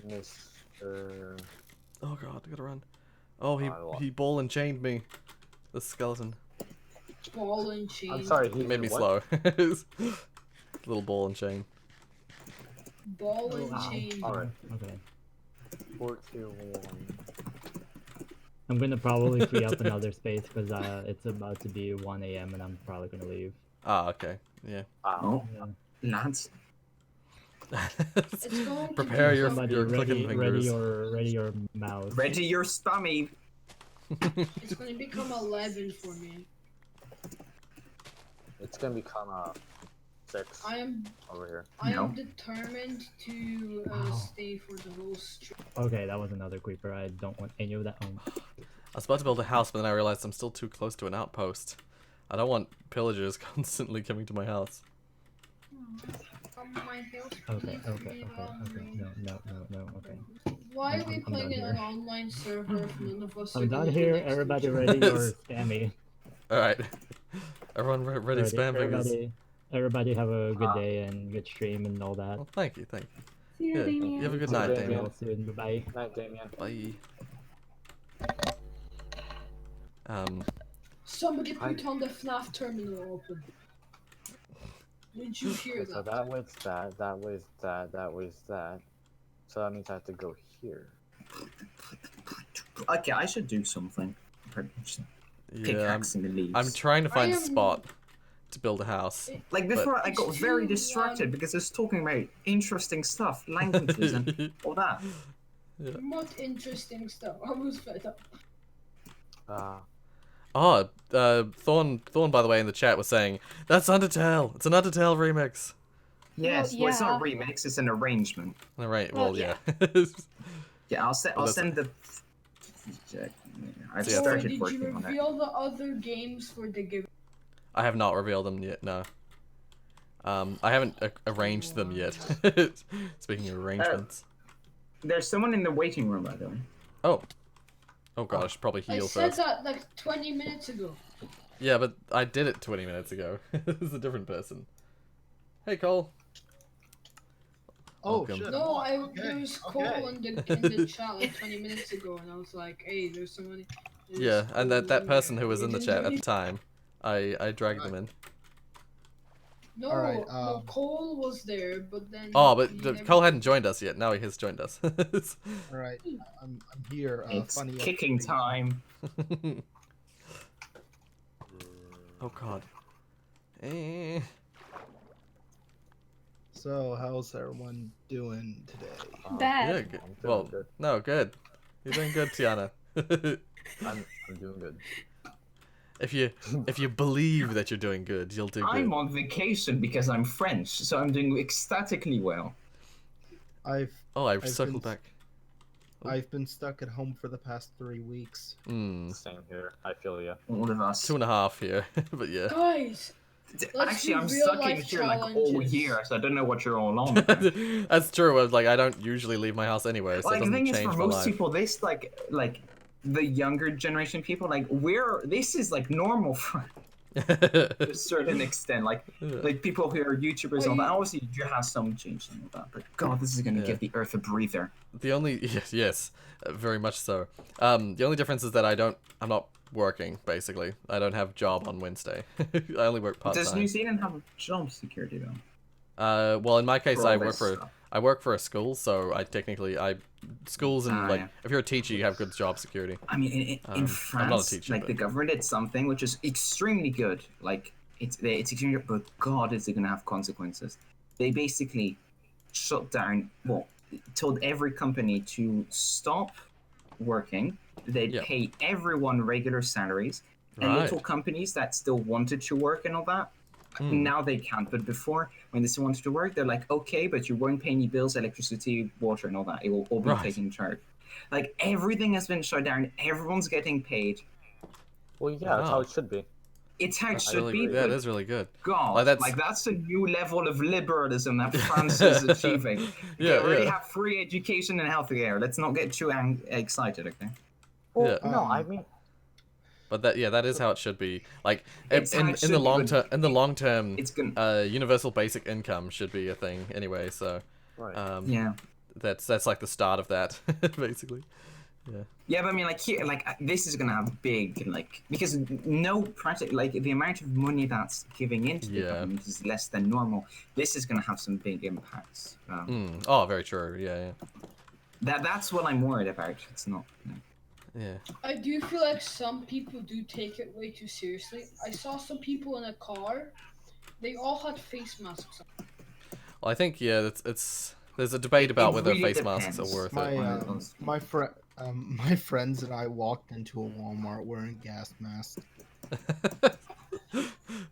Mr. Oh god, I gotta run. Oh, I lost. he ball and chained me. The skeleton. Ball and chain. I'm sorry, He made me what? slow. Little ball and chain. Ball and chain. Alright, Okay. 4, 2, 1. I'm gonna probably free up another space because it's about to be 1 a.m. and I'm probably gonna leave. Ah, okay. Yeah. Oh, Yeah. lads. It's going to Prepare be your, something- your clicking fingers. Ready your mouse. Ready your stummy. It's going to become 11 for me. It's gonna become 6 I am over here. am determined to stay for the whole stream. Okay, that was another creeper. I don't want any of that. I was about to build a house, but then I realized I'm still too close to an outpost. I don't want pillagers constantly coming to my house. My house, Okay, please okay, be okay, okay. on No, okay. Why are we I'm playing done in an here. online server if none of us are I'm done gonna here. connect to Everybody each ready other? or spammy? Alright. Everyone ready spam fingers. Everybody have a good day and good stream and all that. Well, thank you, thank you. See you, Yeah, Damien. you have a good See you, night, Damien. Damien. Soon. Bye. Night, Damien. Bye. Somebody put on the FNAF terminal open. Did you hear Okay, so that? that was that was that was that. So that means I have to go here. Okay, I should do something. Yeah, Pickaxe in the leaves. I'm trying to find a I am- spot to build a house. Like before, I got very Two, distracted because I was talking about interesting stuff, languages, and all that. Not interesting stuff. I was fed up. Oh, Thorn, by the way, in the chat was saying that's Undertale. It's an Undertale remix. Yes, Well, well, it's not a yeah. remix; it's an arrangement. All right. Well, Well, yeah. Yeah, I'll send. Well, I'll that's- send the. I've So, yeah, Or started did you working on it. reveal the other games for the give? I have not revealed them yet. No. I haven't arranged them yet. Speaking of arrangements. There's someone in the waiting room, by the way. Oh. Oh god, I should probably I heal said first. that like 20 minutes ago. Yeah, but I did it 20 minutes ago. It's a different person. Hey, Cole. Oh, Welcome. shit. No, I'm on. there was Okay, Cole in the chat like 20 minutes ago, and I was like, hey, there's someone. there's Yeah, and that Cole in person there. who was You in the didn't chat do at the anything? time, I dragged them in. No, Alright, no, Cole was there, but then. Oh, but he never- Cole hadn't joined us yet. Now he has joined us. All right, I'm here. It's Funny kicking update. time. Oh god. Eh. So, how's everyone doing today? Yeah, Bad. good. I'm doing Well, good. no, good. You're doing good, Tiana. I'm doing good. if you believe that you're doing good, you'll do I'm good. on vacation because I'm French, so I'm doing ecstatically well. I've Oh, I've I've circled been- back. I've been stuck at home for the past 3 weeks. Hmm. Same here. I feel ya. All of us. 2.5 here, but yeah. Guys, let's Actually, do I'm real stuck in life here like all challenges. year, so I don't know what you're all on about. That's true. I don't usually leave my house anyway, so it Like the doesn't thing is, change for my most life. people, this like the younger generation people, like this is like normal for to a certain extent. Like people who are YouTubers and all that. Obviously, you have some change and all that, but God, this is gonna give the earth a breather. The only yes, very much so. The only difference is that I'm not working basically. I don't have job on Wednesday. I only work part Does New time. Zealand have job security though? Well, in my case, For all I work this for stuff. I work for a school, so schools and Ah, like yeah. if you're a teacher, you have good job security. I mean, in I'm not a France, teacher, like but- the government did something which is extremely good. Like it's extremely good, but God, is it going to have consequences? They basically shut down. Well, told every company to stop working. They'd Yep. pay everyone regular salaries, and Right. little companies that still wanted to work and all that. Hmm. Now they can't, but before, when they still wanted to work, they're like, okay, but you won't pay any bills, electricity, water, and all that. It will all be Right. taken in charge. Like everything has been shut down. Everyone's getting paid. Well, yeah, that's how Wow. it should be. It's how it That's should really, be. yeah, it but is really good. God, Like, that's a new level of liberalism that France is achieving. They Yeah, already yeah. have free education and healthcare. Let's not get too excited, okay? Well, Yeah. no, I mean, But that is how it should be. Like It's how in it should the be, long but term, It's gonna. universal basic income should be a thing anyway. So right. Yeah. that's like the start of that basically. Yeah. Yeah, but I mean, like here, like this is gonna have big, like, because no practice, like the amount of money that's giving into the Yeah. government is less than normal. This is gonna have some big impacts. Oh, very true. Yeah, That's what I'm worried about. It's not. yeah. I do feel like some people do take it way too seriously. I saw some people in a car. They all had face masks on. Well, I think it's there's a debate about It whether really face masks depends. are worth My it. my friends and I walked into a Walmart wearing gas masks.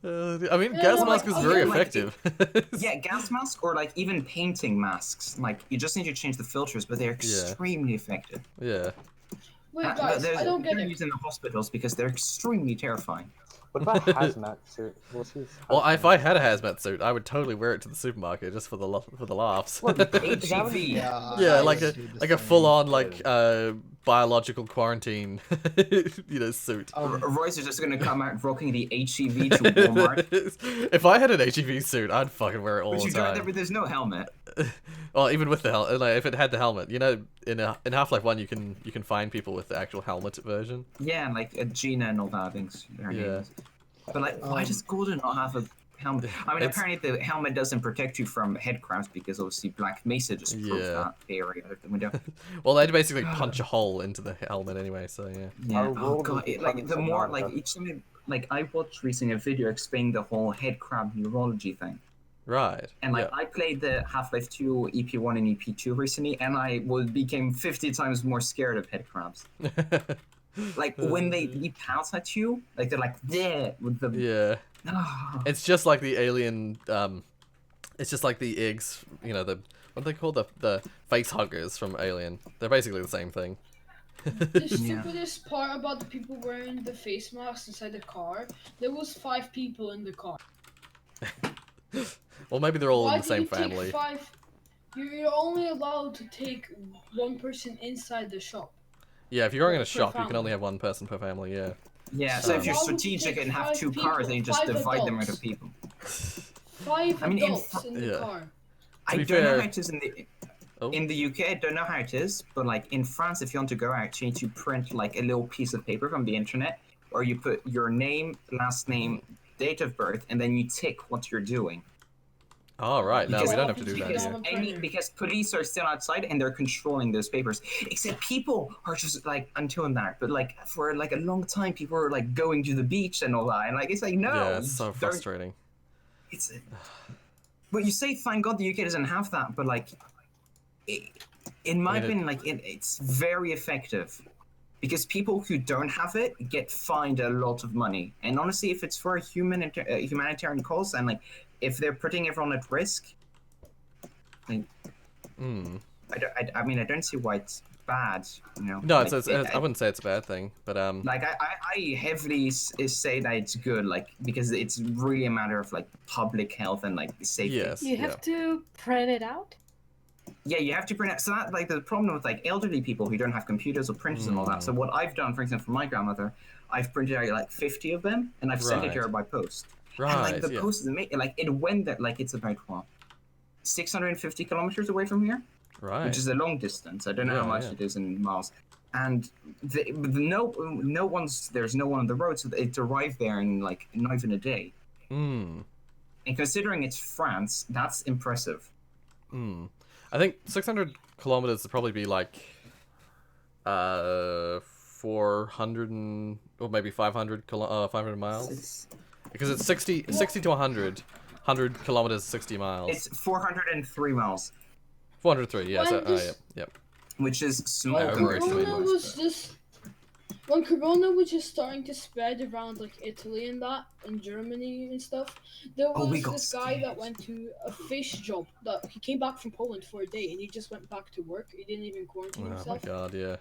I mean, Yeah, gas no, mask like, is very okay, like, effective. Yeah, gas mask or like even painting masks. Like you just need to change the filters, but they're extremely effective. Yeah. Wait, But guys, I don't get they're it. used in the hospitals because they're extremely terrifying. What about hazmat suit? What's his Well, hazmat? if I had a hazmat suit, I would totally wear it to the supermarket just for the laughs. HEV. Yeah, I like would do the a same. full on biological quarantine suit. Royce is just gonna come out rocking the HEV to Walmart. If I had an HEV suit, I'd fucking wear it all But you the drive there, time. but there's no helmet. Well, even with the helmet, like, if it had the helmet, you know, in Half-Life 1, you can find people with the actual helmet version. Yeah, and like Gina and all that things. Her name Yeah. is. But like, why does Golden not have helmet. I mean, It's- apparently the helmet doesn't protect you from head crabs because obviously Black Mesa just proved Yeah. that area out of the window. Well, they'd basically punch a hole into the helmet anyway, so yeah. Yeah. Our Oh world god. is Like becoming the more like Subnautica. each time, like I watched recently a video explaining the whole head crab neurology thing. Right. And like I played the Half-Life 2 EP1 and EP2 recently, and I became 50 times more scared of head crabs. Like when they pounce at you, like they're like there with the Yeah. It's just like the alien. It's just like the eggs. You know the what do they call the face huggers from Alien. They're basically the same thing. The stupidest part about the people wearing the face masks inside the car, there was 5 people in the car. Well, maybe they're all Why in the did same you family. Take 5? You're only allowed to take 1 person inside the shop. Yeah, if you're going in a Per shop, you can family. only have 1 person per family. Yeah. Yeah, so if you're Why would you strategic take and have 5 2 cars, then you just 5 divide them adults? into people. 5 I mean, in adults in the Yeah. car. I be don't know fair- how it is Oh. in the UK. I don't know how it is, but like in France, if you want to go out, you need to print like a little piece of paper from the internet, or you put your name, last name, date of birth, and then you tick what you're doing. Oh, right. No, Because- we don't have to do that because, here. because police are still outside and they're controlling those papers. Except people are just like until that, but like for like a long time, people were like going to the beach and all that, and like it's like no, Yeah, it's so don't- frustrating. It's. But you say, thank God the UK doesn't have that, but like, in my I mean, opinion, like it's very effective. Because people who don't have it get fined a lot of money, and honestly, if it's for a humanitarian cause, and like if they're putting everyone at risk, like, I mean, I don't see why it's bad, you know. No, like, I wouldn't say it's a bad thing, but like I heavily say that it's good, like because it's really a matter of like public health and like safety. Yes. You have to print it out? Yeah, you have to print it. So that like the problem with like elderly people who don't have computers or printers and all that. So what I've done, for example, for my grandmother, I've printed out like 50 of them, and I've sent it to her by post. Right. And like the yeah. post is amazing. Like it went there, like it's about what, 650 kilometers away from here, Right. which is a long distance. I don't know Yeah, how much yeah. it is in miles. And no one's there's no one on the road, so it arrived there in like not even a day. Hmm. And considering it's France, that's impressive. Hmm. I think 600 kilometers would probably be like 400 or maybe 500 500 miles, because it's 60 to 100 kilometers, 60 miles. It's 403 miles. 403. Yeah. So, When yep. Which is small Yeah, compared to Corona the was just when Corona was just starting to spread around like Italy and that, and Germany and stuff. There Oh, we was got this guy that scared. went to a fish job. That he came back from Poland for a day and he just went back to work. He didn't even quarantine Oh my himself. god. Yeah.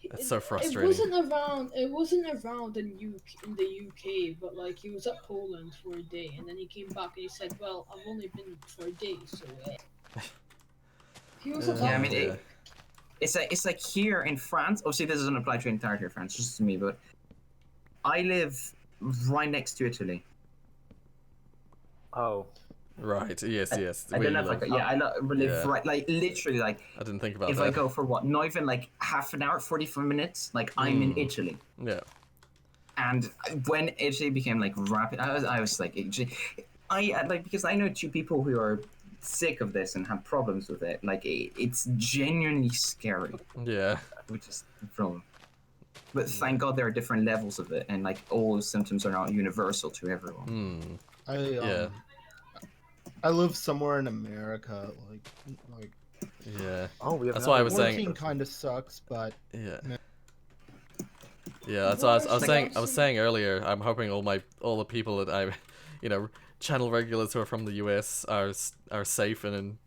That's It- so It frustrating. wasn't around. It wasn't around in the UK, but like he was at Poland for a day, and then he came back and he said, "Well, I've only been for a day, so." He was Yeah, allowed Yeah, I mean, to. it's like here in France. Obviously, this doesn't apply to entirety of France, just to me. But I live right next to Italy. Oh. Right. Yes. Yes. I where don't know you if I live. live, live Yeah. right, like literally, like I didn't think about if that. I go for what, not even like half an hour, 45 minutes, like I'm in Italy. Yeah. And when Italy became like rapid, I was like, I like because I know 2 people who are sick of this and have problems with it. Like it's genuinely scary, Yeah. which is the problem. But thank God there are different levels of it, and like all the symptoms are not universal to everyone. Hmm. I I live somewhere in America, like Yeah. Oh, we have That's why I was saying. quarantine kind of sucks, but Yeah. Yeah, that's what I was saying earlier. I'm hoping all the people that I, channel regulars who are from the US are safe and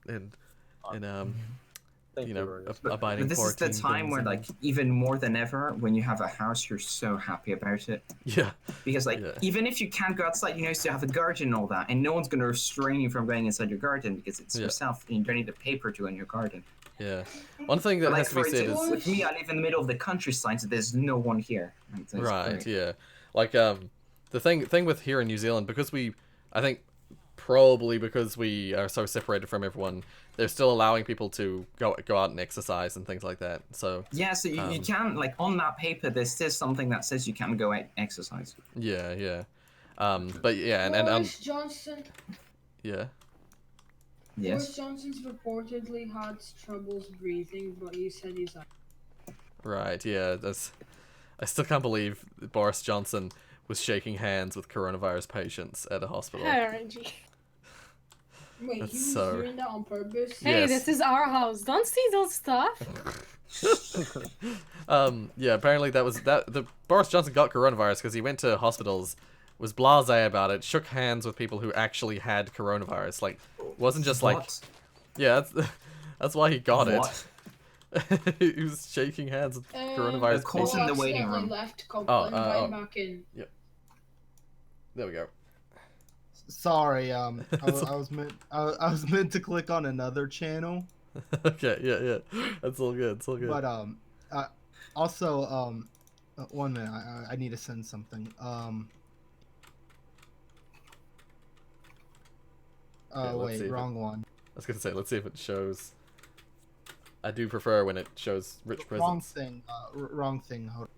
Thank you, Rorius. abiding But this is the quarantine time things where, and- like, even more than ever, when you have a house, you're so happy about it. Yeah. Because, like, Yeah. even if you can't go outside, you still have a garden and all that, and no one's going to restrain you from going inside your garden because it's Yeah. yourself, and you don't need a paper to in your garden. Yeah. One thing that But, has to be for said example, is with me, I live in the middle of the countryside, so there's no one here. Like, so it's right. great. Yeah. Like the thing with here in New Zealand, because I think probably because we are so separated from everyone, they're still allowing people to go out and exercise and things like that. So Yeah, so you can, like, on that paper, there's still something that says you can go out exercise. yeah. But yeah, and Boris Johnson. yeah. Yes. Boris Johnson's reportedly had troubles breathing, but he said he's. Right. Yeah. I still can't believe Boris Johnson was shaking hands with coronavirus patients at a hospital. RNG. Wait, That's he was so- doing that on purpose? Hey, Yes. this is our house. Don't steal stuff. Yeah, apparently the Boris Johnson got coronavirus because he went to hospitals, was blasé about it, shook hands with people who actually had coronavirus. Like, wasn't just like, What? yeah, that's why he got What? it. He was shaking hands with coronavirus Of course in patients. the waiting accidentally room. Left, Oh. back in. There we go. Sorry, I was meant to click on another channel, Okay, yeah. That's all good. It's all good. but also 1 minute, I need to send something. Okay, let's see Wait, if wrong one. I was gonna say, let's see if it shows. I do prefer when it shows rich Wrong prisons. thing. Wrong thing. Hold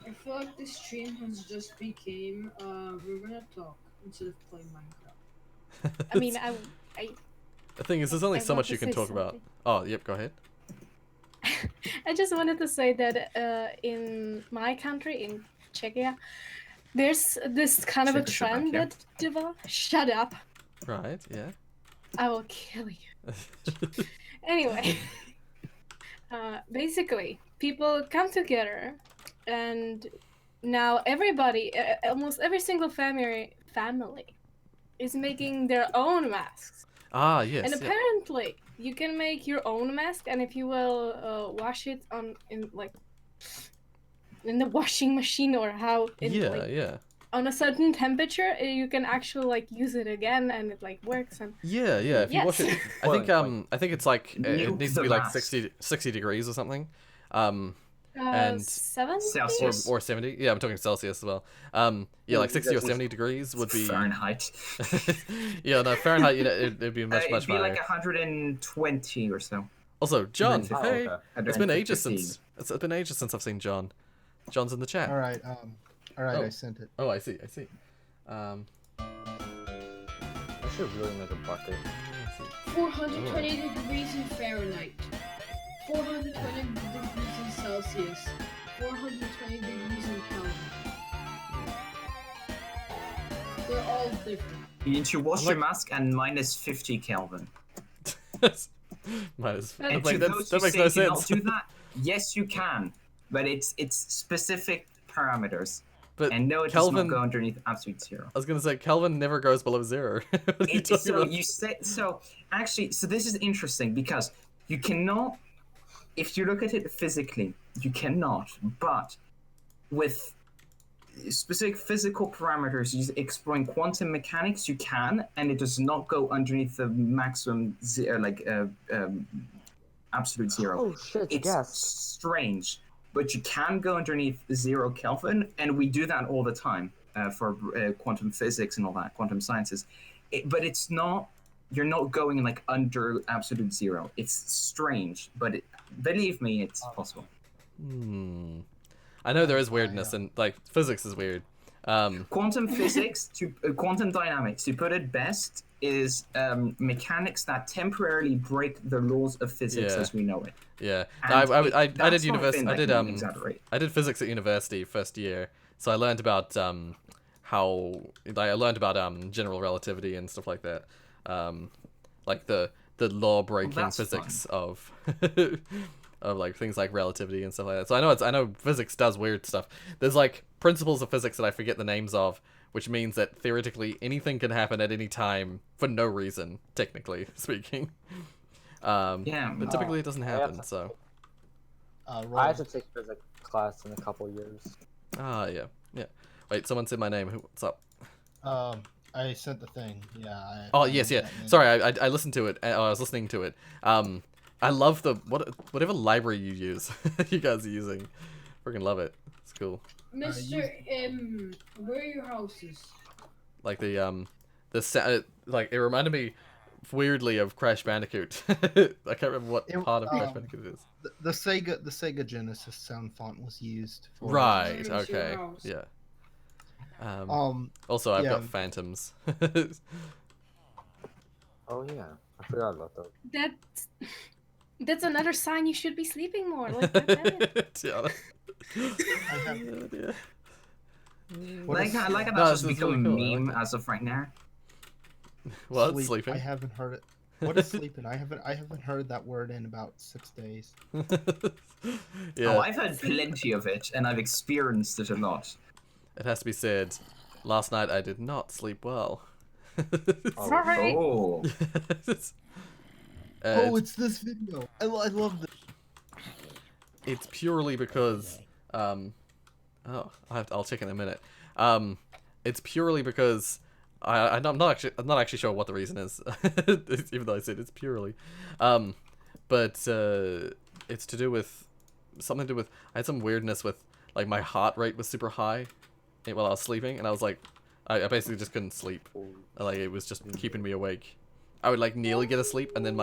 I feel like this stream has just became we're gonna talk instead of playing Minecraft. I mean, I The thing is, there's only I so want much to you can say talk about. Oh, yep, go ahead. I just wanted to say that in my country, in Czechia, there's this kind of a trend that developed. Shut up! Right, yeah. I will kill you. Anyway, basically, people come together, and now everybody, almost every single family, is making their own masks. Ah, yes. And yeah. apparently, you can make your own mask, and if you will wash it in the washing machine or how Yeah. on a certain temperature, you can actually like use it again, and it like works. And Yeah. If you wash it, I think it's like it needs to be like 60 degrees or something. And 70 Celsius. or 70. Yeah, I'm talking Celsius as well. Yeah, like 60 or 70 degrees would be Fahrenheit. Yeah, no, Fahrenheit. It'd be much It'd be higher. like 120 or so. Also, John, Oh, hey, okay. it's been ages since I've seen John. John's in the chat. All right, I sent it. Oh, I see. I should really make a bucket. 420 degrees in Fahrenheit. 420 degrees in Celsius. 420 degrees in Kelvin. They're all different. You need to wash your mask and minus 50 Kelvin. Minus. And Like, to those that who makes say no you sense. cannot do that, yes, you can, but it's specific parameters. But and no, it Kelvin, does not go underneath absolute zero. I was gonna say Kelvin never goes below 0. What are you talking So about? you say so this is interesting because you cannot, if you look at it physically, you cannot, but with specific physical parameters exploring quantum mechanics, you can, and it does not go underneath the maximum absolute zero. Oh shit! It's Yes. strange, but you can go underneath 0 Kelvin, and we do that all the time for quantum physics and all that, quantum sciences. But it's not. You're not going like under absolute zero. It's strange, but believe me, it's possible. I know there is weirdness, and like physics is weird. Quantum physics, quantum dynamics, to put it best, is mechanics that temporarily break the laws of physics as we know it. Yeah, And I did that's not university. a thing that you can exaggerate. I did physics at university first year, so I learned about general relativity and stuff like that, like the law breaking physics of of like things like relativity and stuff like that. So I know physics does weird stuff. There's like principles of physics that I forget the names of, which means that theoretically anything can happen at any time for no reason, technically speaking. But typically it doesn't happen. So I have to take physics class in a couple years. yeah. Wait, someone said my name. What's up? I sent the thing. Yeah. Yes. Sorry, I listened to it. I was listening to it. I love whatever library you use. You guys are using. Freaking love it. It's cool. Mr. Where are your houses? Like like it reminded me. weirdly of Crash Bandicoot. I can't remember what part of Crash Bandicoot it is. The Sega Genesis sound font was used for Right. Where's your Okay. house? Yeah. Um, Also, I've yeah. got phantoms. Oh yeah, I forgot about that. That's another sign you should be sleeping more. Like, goddammit. Yeah. I have, Oh, dear. I like how No, that's this just is become really cool. I a meme like that. as of right now. What? sleep. Sleeping? I haven't heard it. What is sleeping? I haven't heard that word in about 6 days. Yeah. Oh, I've had plenty of it, and I've experienced it a lot. It has to be said, last night I did not sleep well. Sorry. Oh, Oh, it's this video. I love this. It's purely because, I'll check in a minute. It's purely because I'm not actually sure what the reason is, even though I said it's purely, but it's to do with something to do with I had some weirdness with like my heart rate was super high while I was sleeping, and I was like, I basically just couldn't sleep. Like it was just keeping me awake. I would like nearly get asleep, and then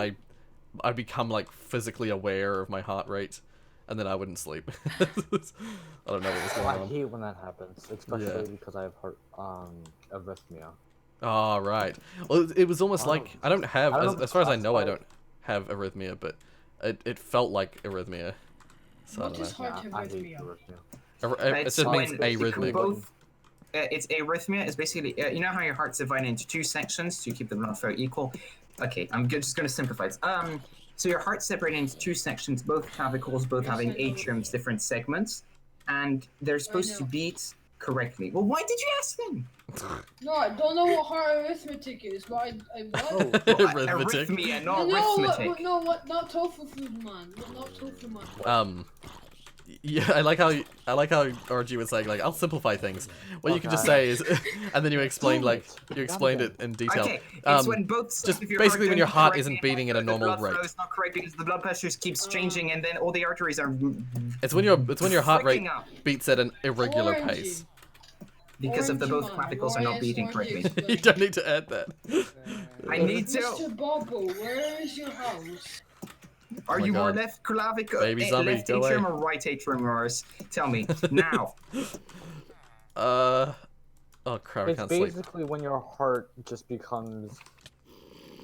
I'd become like physically aware of my heart rate, and then I wouldn't sleep. I don't know what was going I on. hate when that happens, especially because I have heart arrhythmia. Oh, right. Well, it was almost like I don't have, I don't know as far as I know, I why. don't have arrhythmia, but it felt like arrhythmia. So What I is don't know. heart I hate arrhythmia? It it's just means when arrhythmic. both. It's arrhythmia. It's basically you know how your heart's divided into two sections to keep the blood flow equal. Okay, just going to simplify it. So your heart's separated into two sections, both clavicles, both Yes, having I know. atriums, different segments, and they're supposed to know. beat correctly. Well, why did you ask then? No, I don't know what heart arithmetic is, but I what? Arithmetic. Arrhythmia, not No, arithmetic. no, what? Not tofu food, man. Not tofu, man. Yeah, I like how RG was saying like I'll simplify things. What you can just say is, and then you explained it in detail. Okay, it's when both sides just of your basically heart when your don't heart correctly isn't beating at a the normal blood rate. flow is not correct because the blood pressure keeps changing, and then all the arteries are. It's when your heart rate freaking up. beats at an irregular Orangey. pace. Because of the both Orangey, man. clavicles are not Rorius, beating Rorius, correctly. You Rorius. don't need to add that. I need to. Mr. Bobo, where is your house? Are my you more God. left clavicle, Baby zombie, left go atrium away. or right atrium, Rorius? Tell me now. Oh crap! I It's can't sleep. basically when your heart just becomes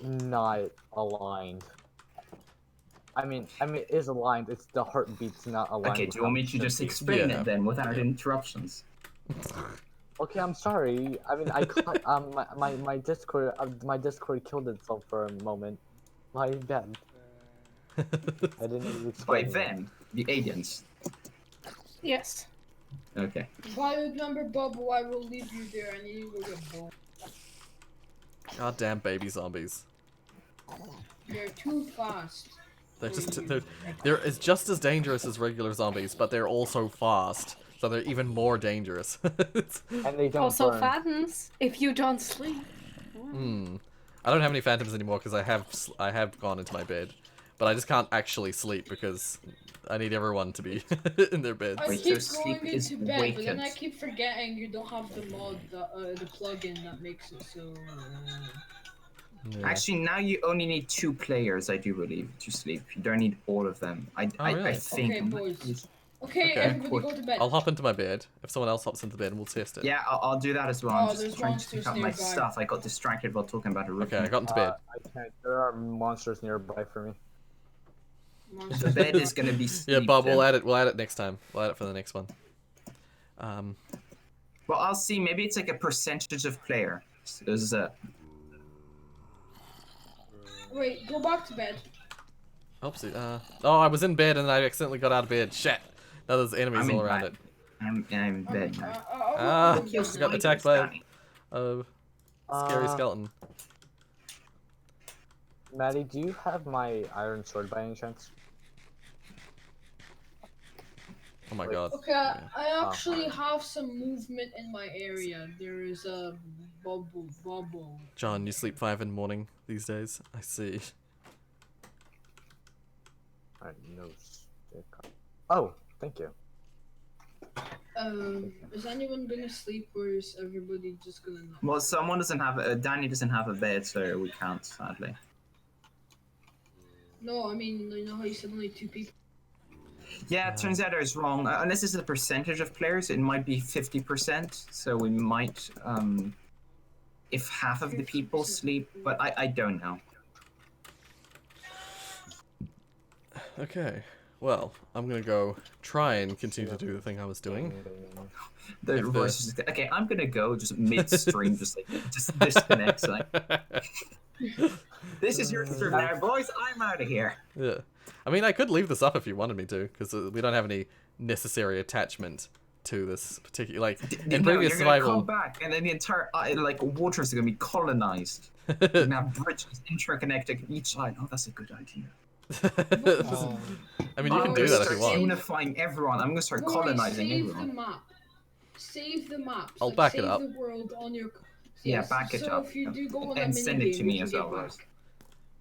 not aligned. I mean, it is aligned. It's the heartbeat's not aligned. Okay, with do you want how me it to should just be. explain Yeah. it then without Yeah. interruptions? Okay, I'm sorry. I mean, I can't, my Discord killed itself for a moment. My bad. I didn't even By explain. it. them, the aliens. Yes. Okay. If I remember Bobo, I will leave you there and you will get bone. Goddamn baby zombies. They're too fast. They're they're as just as dangerous as regular zombies, but they're also fast, so they're even more dangerous. And they don't Also, burn. phantoms, if you don't sleep. I don't have any phantoms anymore because I have gone into my bed, but I just can't actually sleep because I need everyone to be in their beds. I Wait, keep so sleep going is into bed, but then I awakened. keep forgetting you don't have the mod, the plugin that makes it so. Yeah. Actually, now you only need 2 players, I do believe, to sleep. You don't need all of them. I really? think. Okay, boys. Okay, Okay. everybody go to bed. I'll hop into my bed. If someone else hops into bed, we'll test it. Yeah, I'll do that as well. Oh, I'm just there's trying to pick monsters up my nearby. stuff. I got distracted while talking about a Okay, I got into bed. I can't. There are monsters nearby for me. The bed is gonna be Yeah, sleep Bob, then. we'll add it next time. We'll add it for the next one. Well, I'll see. Maybe it's like a percentage of player. Wait, go back to bed. Oopsie. Oh, I was in bed and I accidentally got out of bed. Shit. Now there's enemies I'm in all around bed. it. I'm in bed now. Ah, I'll go I to got bed. attacked by a scary Uh, skeleton. Maddie, do you have my iron sword by any chance? Oh my god. Okay, I actually have some movement in my area. There is a bubble. John, you sleep 5 in the morning these days? I see. I know. Oh, thank you. Is anyone gonna sleep or is everybody just gonna not? Well, someone doesn't have Danny doesn't have a bed, so we can't, sadly. No, I mean, you know how you said only 2 people? Yeah, it turns out I was wrong. Unless it's a percentage of players, it might be 50%. So we might, if half of the people 50%. sleep, but I don't know. Okay. Well, I'm gonna go try and continue to do the thing I was doing. Okay, I'm gonna go just midstream, just disconnect. So this is your stream now, boys. I'm out of here. Yeah. I mean, I could leave this up if you wanted me to, because we don't have any necessary attachment to this particular, like, in previous you're survival. gonna come back, and then the entire waters are gonna be colonized. You're gonna have bridges interconnected each side. Oh, that's a good idea. I mean, you can do that if you want. Unifying everyone. I'm gonna start colonizing save everyone. the map. Save the map. I'll Like, back save it up. the world on your. Yeah, Yes, back it so up. if you do go on And that send it minigame, to we me can as get well, back.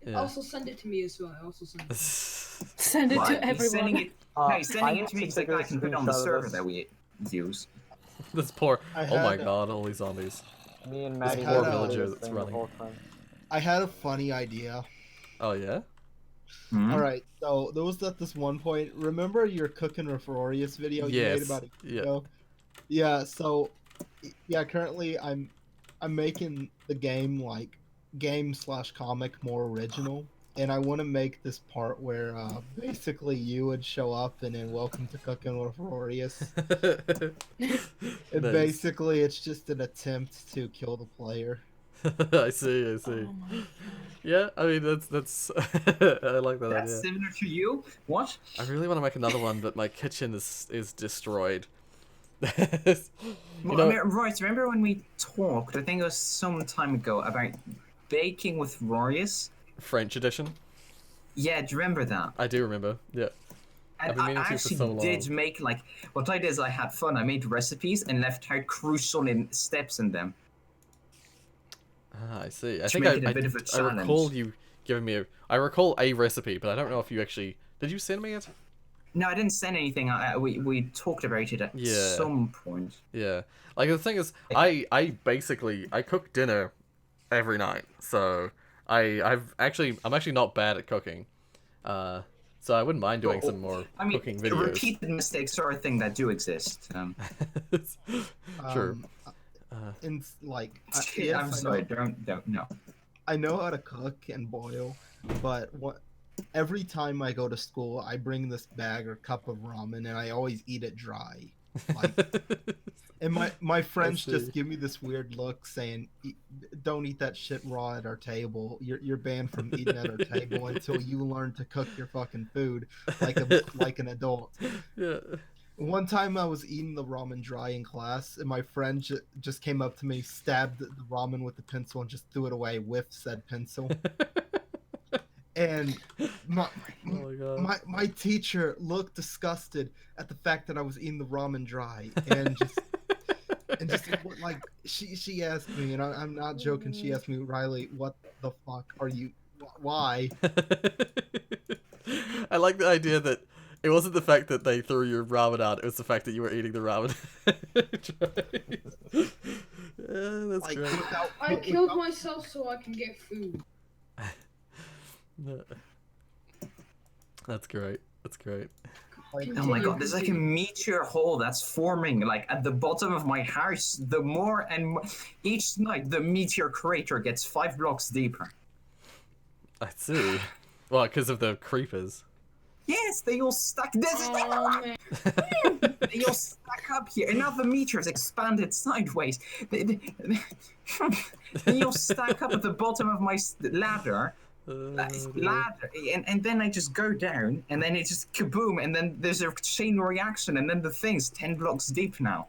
Yeah. Also send it to me as well. Also send it. Send it Well, to everyone. Sending it, I sending it need to me to because like, take a I can put it on the screenshot of server this. that we use. This poor. I Oh my had- god, all these zombies. Me and Maddie poor were villager doing that's this thing running. the whole time. I had a funny idea. Oh yeah. Hmm? All right, so there was at this one point. Remember your cooking with Rorius video you made Yes. about a Yeah. ago? Yeah. So, yeah. Currently, I'm making the game like game/comic more original, and I want to make this part where basically you would show up and then welcome to cooking with Rorius. And Nice. basically, it's just an attempt to kill the player. I see. I see. Oh my God. Yeah, I mean that's I like that That's idea. similar to you. What? I really want to make another one, but my kitchen is destroyed. Well, know- I mean, right. Remember when we talked? I think it was some time ago about baking with Rorius. French edition. Yeah, do you remember that? I do remember. Yeah. I've And been I meaning to for actually so long. did make like what I did is I had fun. I made recipes and left out crucial steps in them. Ah, I see. I To think make it a I bit of a I recall challenge. you giving me I recall a recipe, but I don't know if you actually did you send me it? No, I didn't send anything. We talked about it at Yeah. some point. Yeah. Like the thing is, I basically I cook dinner every night, so I'm actually not bad at cooking, so I wouldn't mind doing some more I mean, cooking videos. repeated mistakes are a thing that do exist. Sure. In like, I'm sorry, don't no. I know how to cook and boil, but every time I go to school, I bring this bag or cup of ramen, and I always eat it dry. Like, and my friends just give me this weird look, saying, "Don't eat that shit raw at our table. You're banned from eating at our table until you learn to cook your fucking food like an adult." Yeah. One time I was eating the ramen dry in class, and my friend just came up to me, stabbed the ramen with the pencil, and just threw it away with said pencil. And Oh my god. my teacher looked disgusted at the fact that I was eating the ramen dry, and just like she asked me, and I'm not joking. She asked me, "Riley, what the fuck are you? Why?" I like the idea that it wasn't the fact that they threw your ramen out, it was the fact that you were eating the ramen. Yeah, that's Like, great. I killed myself so I can get food. That's great. That's great. Oh my god, there's like a meteor hole that's forming like at the bottom of my house. The more and each night the meteor crater gets 5 blocks deeper. I see. Well, because of the creepers. Yes, they all stack. This is Oh, man. they all stack up here, and now the meteor's expanded sideways. They all stack up at the bottom of my ladder. Ladder, and then I just go down, and then it just kaboom, and then there's a chain reaction, and then the thing's 10 blocks deep now,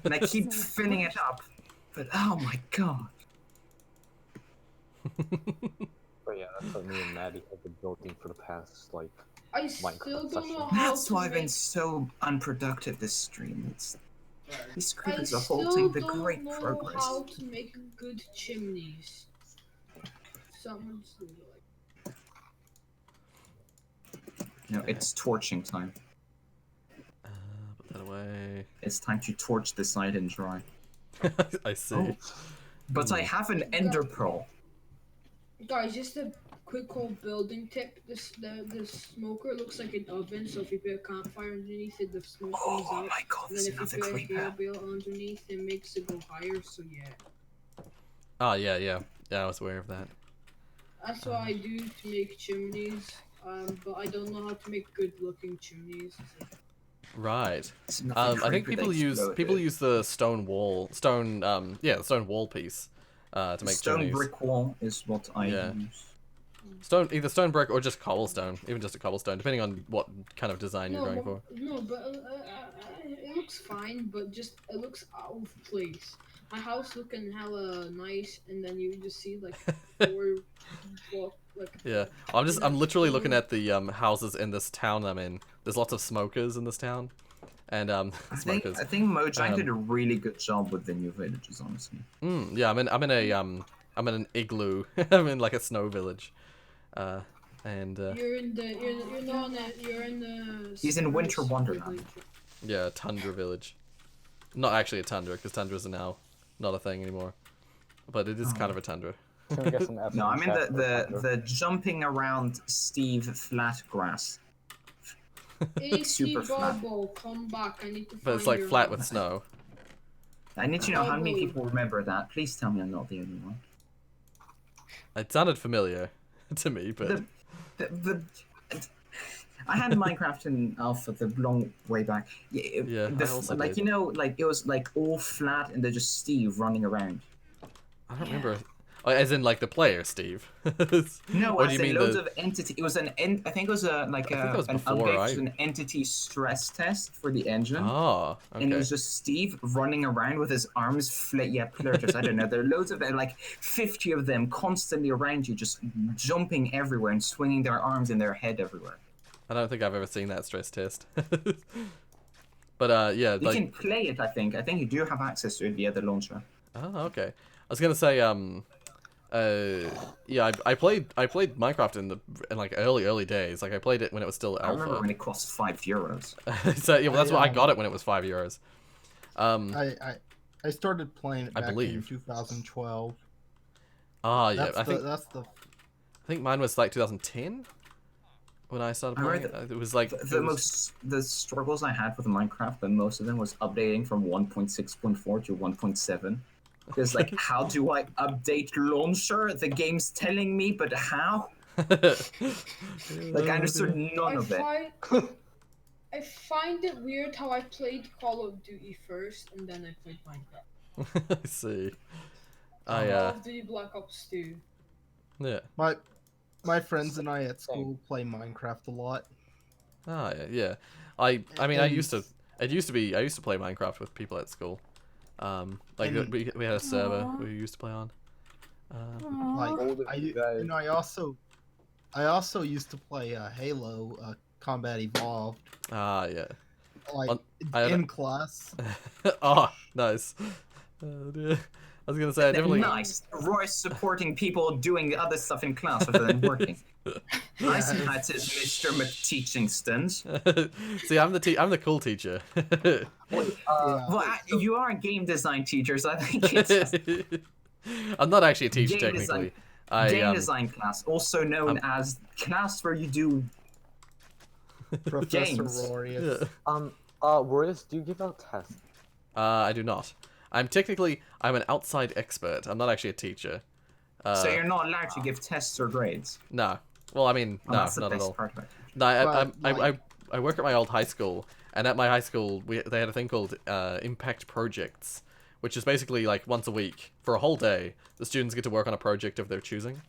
and I keep filling it up. But oh my god! But yeah, that's what me and Maddie have been building for the past like. I still Minecraft don't know session. how That's to why I've been make... so unproductive this stream. These I creepers are still halting the don't great know progress. how to make good chimneys. Someone's like... No, it's torching time. Put that away. It's time to torch the side and dry. I see. Oh. But I have an ender pearl. Guys, just a quick cold building tip. The smoker looks like an oven, so if you put a campfire underneath it, the smoke comes out. my god, And this then is if you another put a creeper. hail bale underneath, it makes it go higher. So yeah, Oh yeah. I was aware of that. that's what I do to make chimneys. But I don't know how to make good-looking chimneys. Right. It's nothing I think creepy people that use exploded. the stone wall the stone wall piece to make Stone chimneys. brick wall is what I Yeah. use. Either stone brick or just cobblestone, even just a cobblestone, depending on what kind of design you're going for. No, but it looks fine, but just it looks out of place. My house looking hella nice, and then you just see like four block like. Yeah, I'm literally looking at the houses in this town I'm in. There's lots of smokers in this town, and I smokers. think Mojang did a really good job with the new villages, honestly. Yeah, I'm in an igloo. I'm in like a snow village, and You're in the. He's in Winter Spruce Wonderland. Village. yeah, tundra village. Not actually a tundra, because tundras are now not a thing anymore, but it is kind of a tundra. Can we get some No, I'm in chat for the jumping around Steve flat grass. Hey, Super Steve flat. Bobo, come back. I need to find But it's like your flat house. with snow. I need to know how many Oh. people remember that. Please tell me I'm not the only one. It sounded familiar to me, but The I had Minecraft in alpha the long way back. Yeah, I also like did. like it was like all flat and there's just Steve running around. I don't remember. Oh, as in like the player, Steve. No, or as do you in mean loads the? of entity. It was I think it was a I think that was an before, update right? to an entity stress test for the engine. Oh, And it okay. was just Steve running around with his arms flirters. I don't know. There are loads of them, like 50 of them constantly around you, just jumping everywhere and swinging their arms and their head everywhere. I don't think I've ever seen that stress test. But yeah, You like. can play it, I think. I think you do have access to it via the launcher. Oh, okay. I was gonna say, yeah, I played Minecraft in like early days. Like I played it when it was still I remember alpha. when it cost €5. So yeah, well, that's why I got it when it was €5. I started playing it I back in believe. 2012. Ah, yeah. That's I think mine was like 2010 when I started playing it. It was like The struggles I had with Minecraft, but most of them was updating from 1.6.4 to 1.7. Because like, how do I update launcher? The game's telling me, but how? Like, I understood none of it. I find it weird how I played Call of Duty first, and then I played Minecraft. I see. Call of Duty Black Ops 2. Yeah. My friends and I at school play Minecraft a lot. Ah, yeah. I mean, I used to play Minecraft with people at school. Like we had a server we used to play on. I also used to play Halo Combat Evolved. Ah, yeah. Like in class. Oh, nice. Dear. I was gonna say I definitely. Nice. Roy's supporting people doing other stuff in class rather than working. Nice and that's it, Mr. McTeaching Stons. See, I'm the cool teacher. You are a game design teacher, so I think it's. I'm not actually a teacher technically. Game design class, also known as class where you do. Professor games. Rorius. Rorius, do you give out tests? I do not. I'm an outside expert. I'm not actually a teacher. So you're not allowed to give tests or grades? No. Well, I mean, no, that's the not at best all. part of it. No, I work at my old high school, and at my high school, they had a thing called impact projects, which is basically like once a week for a whole day, the students get to work on a project of their choosing.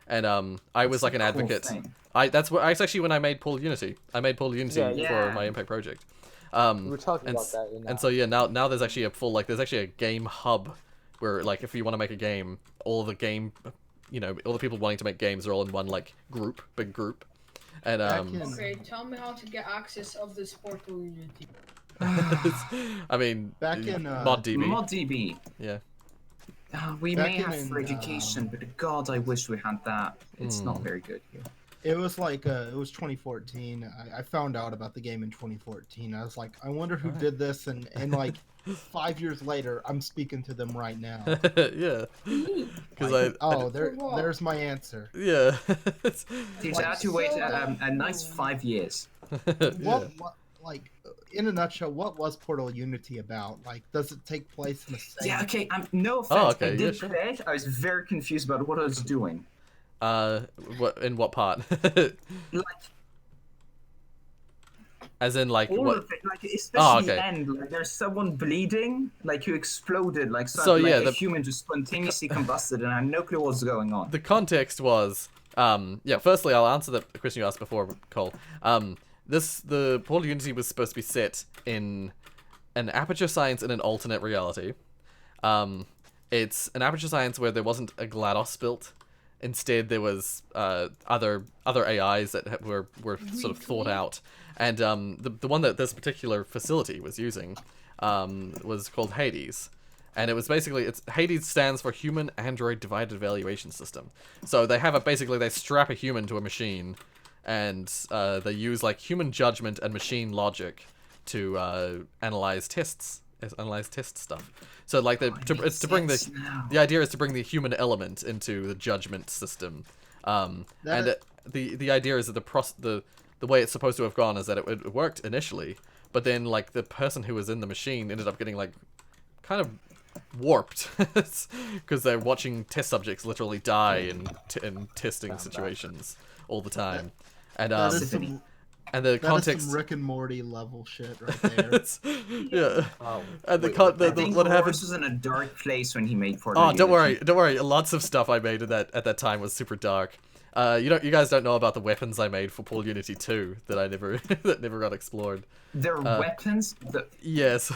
And I was like an advocate. That's actually when I made Pool Unity. I made Pool Unity for my impact project. We were talking about that. And so yeah, now there's actually there's actually a game hub where like if you want to make a game, all the people wanting to make games are all in one like big group. And Okay, tell me how to get access of this Portal Unity. I mean, back in ModDB. Yeah. We may have for education, but God, I wish we had that. It's not very good here. It was like it was 2014. I found out about the game in 2014. I was like, I wonder who did this, and like 5 years later, I'm speaking to them right now. Yeah, because there's my answer. Yeah. You had to wait a nice 5 years. What like in a nutshell, what was Portal Unity about? Like, does it take place in the same? Yeah, okay. No offense. I did play it. I was very confused about what I was doing. In what part? Like, as in, like, all what? of it, like especially the end. Like, there's someone bleeding, like who exploded, like a human just spontaneously combusted, and I had no clue what was going on. The context was, firstly, I'll answer the question you asked before, Cole. The Portal Unity was supposed to be set in an Aperture Science in an alternate reality. It's an Aperture Science where there wasn't a GLaDOS built. Instead, there was other AIs that were sort of thought out, and the one that this particular facility was using was called Hades, and it was basically Hades stands for Human Android Divided Evaluation System. So they have they strap a human to a machine, and they use like human judgment and machine logic to analyze test stuff. So like the idea is to bring the human element into the judgment system, the idea is that the way it's supposed to have gone is that it worked initially, but then like the person who was in the machine ended up getting like kind of warped because they're watching test subjects literally die in testing situations all the time, and the context, some Rick and Morty level shit right there. Yeah. And what happens was in a dark place when he made Portal Unity. Don't worry. Lots of stuff I made at that time was super dark. You guys don't know about the weapons I made for Portal Unity 2 that I never got explored. There are weapons. Yes.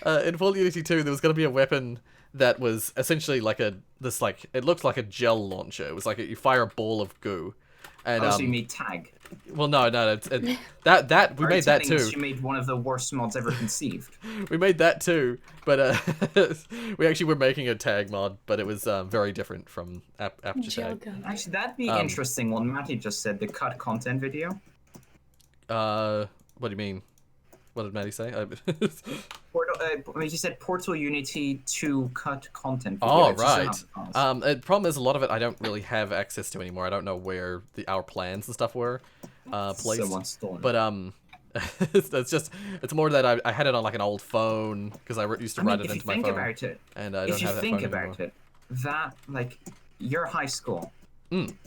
In Portal Unity 2, there was going to be a weapon that was essentially like it looked like a gel launcher. It was like you fire a ball of goo. And, so you made tag. Well, no, we made that too. You made one of the worst mods ever conceived. We made that too, but we actually were making a tag mod, but it was very different from Aperture Tag. Actually, that'd be interesting. What Matty just said, the cut content video. What do you mean? What did Matty say? He said Portal Unity 2 cut content video. Oh, right. The problem is a lot of it I don't really have access to anymore. I don't know where our plans and stuff were placed. But it's more that I had it on like an old phone because I used to write it into my phone. About it, and I don't have that phone anymore. That like your high school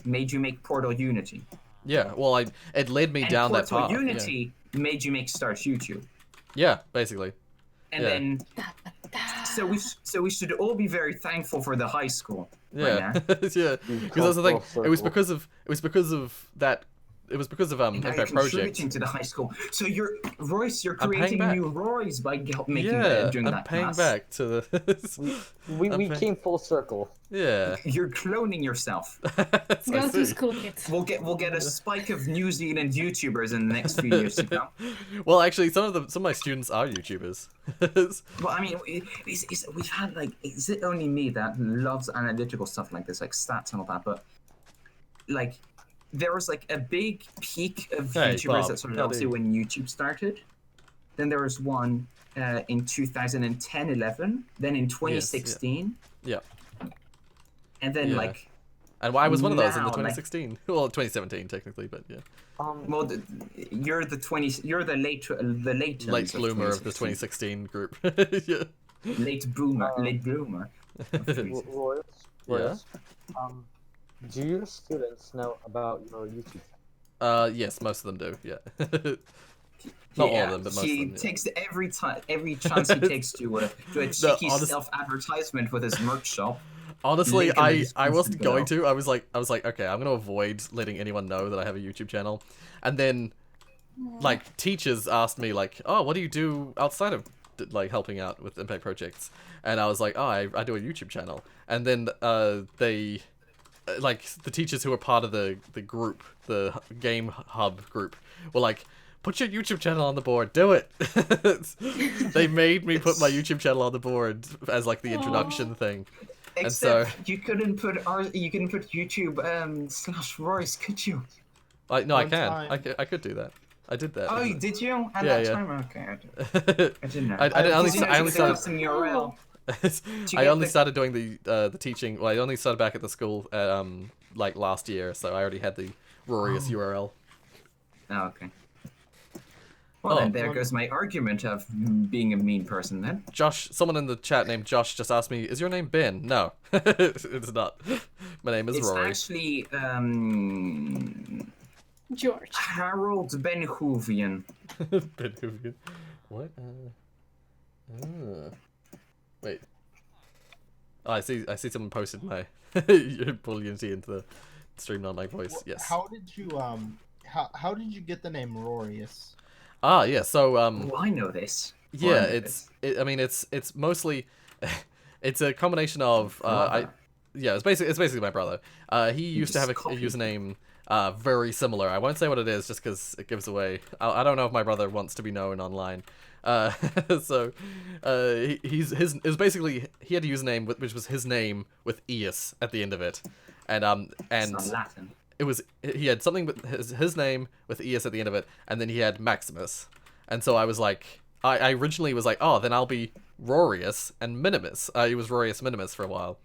made you make Portal Unity. Yeah, well, it led me down that path. Portal Unity made you make Start YouTube. Yeah, basically. And then, so we should all be very thankful for the high school. Yeah, right yeah. Because that's the thing. It was because of that. It was because of Impact Project. Contributing to the high school. So Royce, you're creating new Roy's by making doing that. I'm paying back to the. we came full circle. Yeah. You're cloning yourself. Go to school, kids. We'll get a spike of New Zealand YouTubers in the next few years to come. Well, actually, some of my students are YouTubers. Well, I mean, we've had like, is it only me that loves analytical stuff like this, like stats and all that? But like, there was like a big peak of YouTubers that sort of obviously when YouTube started. Then there was one in 2010-11. Then in 2016. Yeah. And then like. And I was one of those in the 2016. Like, well, 2017 technically, but yeah. Well, you're the late bloomer of the 2016 group. Yeah. Late bloomer. Rorius, do your students know about your YouTube? Yes, most of them do. Yeah. Not all of them, but most of them. He takes every chance he takes to do a cheeky self-advertisement with his merch shop. Honestly, I wasn't going to. I was like, okay, I'm gonna avoid letting anyone know that I have a YouTube channel. And then, like, teachers asked me like, oh, what do you do outside of like helping out with impact projects? And I was like, oh, I do a YouTube channel. And then they, like, the teachers who were part of the group, the Game Hub group, were like, put your YouTube channel on the board. Do it. They made me put my YouTube channel on the board as like the introduction thing. And so Except you couldn't put YouTube /Rorius, could you? no, I One can. time- I could do that. I did that. Oh, did you? At Yeah, that yeah. time? Okay, I didn't know. I only Did you know I you only could started have some URL? I get only the- started doing the teaching. Well, I only started back at the school like last year, so I already had the Rorius URL. Oh, okay. Well, Oh. then there goes my argument of being a mean person. Then Josh, someone in the chat named Josh just asked me, "Is your name Ben?" No, it's not. My name is it's Rory. actually George. Harold Benhovian. Ben Hoovian. What? Wait. Oh, I see someone posted my pull Unity into the stream, not my voice. Yes. How did you how did you get the name Rorius? Ah, yeah. So Oh, I know this. yeah, I know I mean, it's mostly, it's a combination of Brother. it's basically my brother. He used to have a just copied. username very similar. I won't say what it is just because it gives away. I don't know if my brother wants to be known online. So it was basically, he had a username which was his name with Eus at the end of it, and It's not Latin. it was, he had something with his name with Eus at the end of it, and then he had Maximus, and so I was like, I originally was like, oh, then I'll be Rorius and Minimus. He was Rorius Minimus for a while,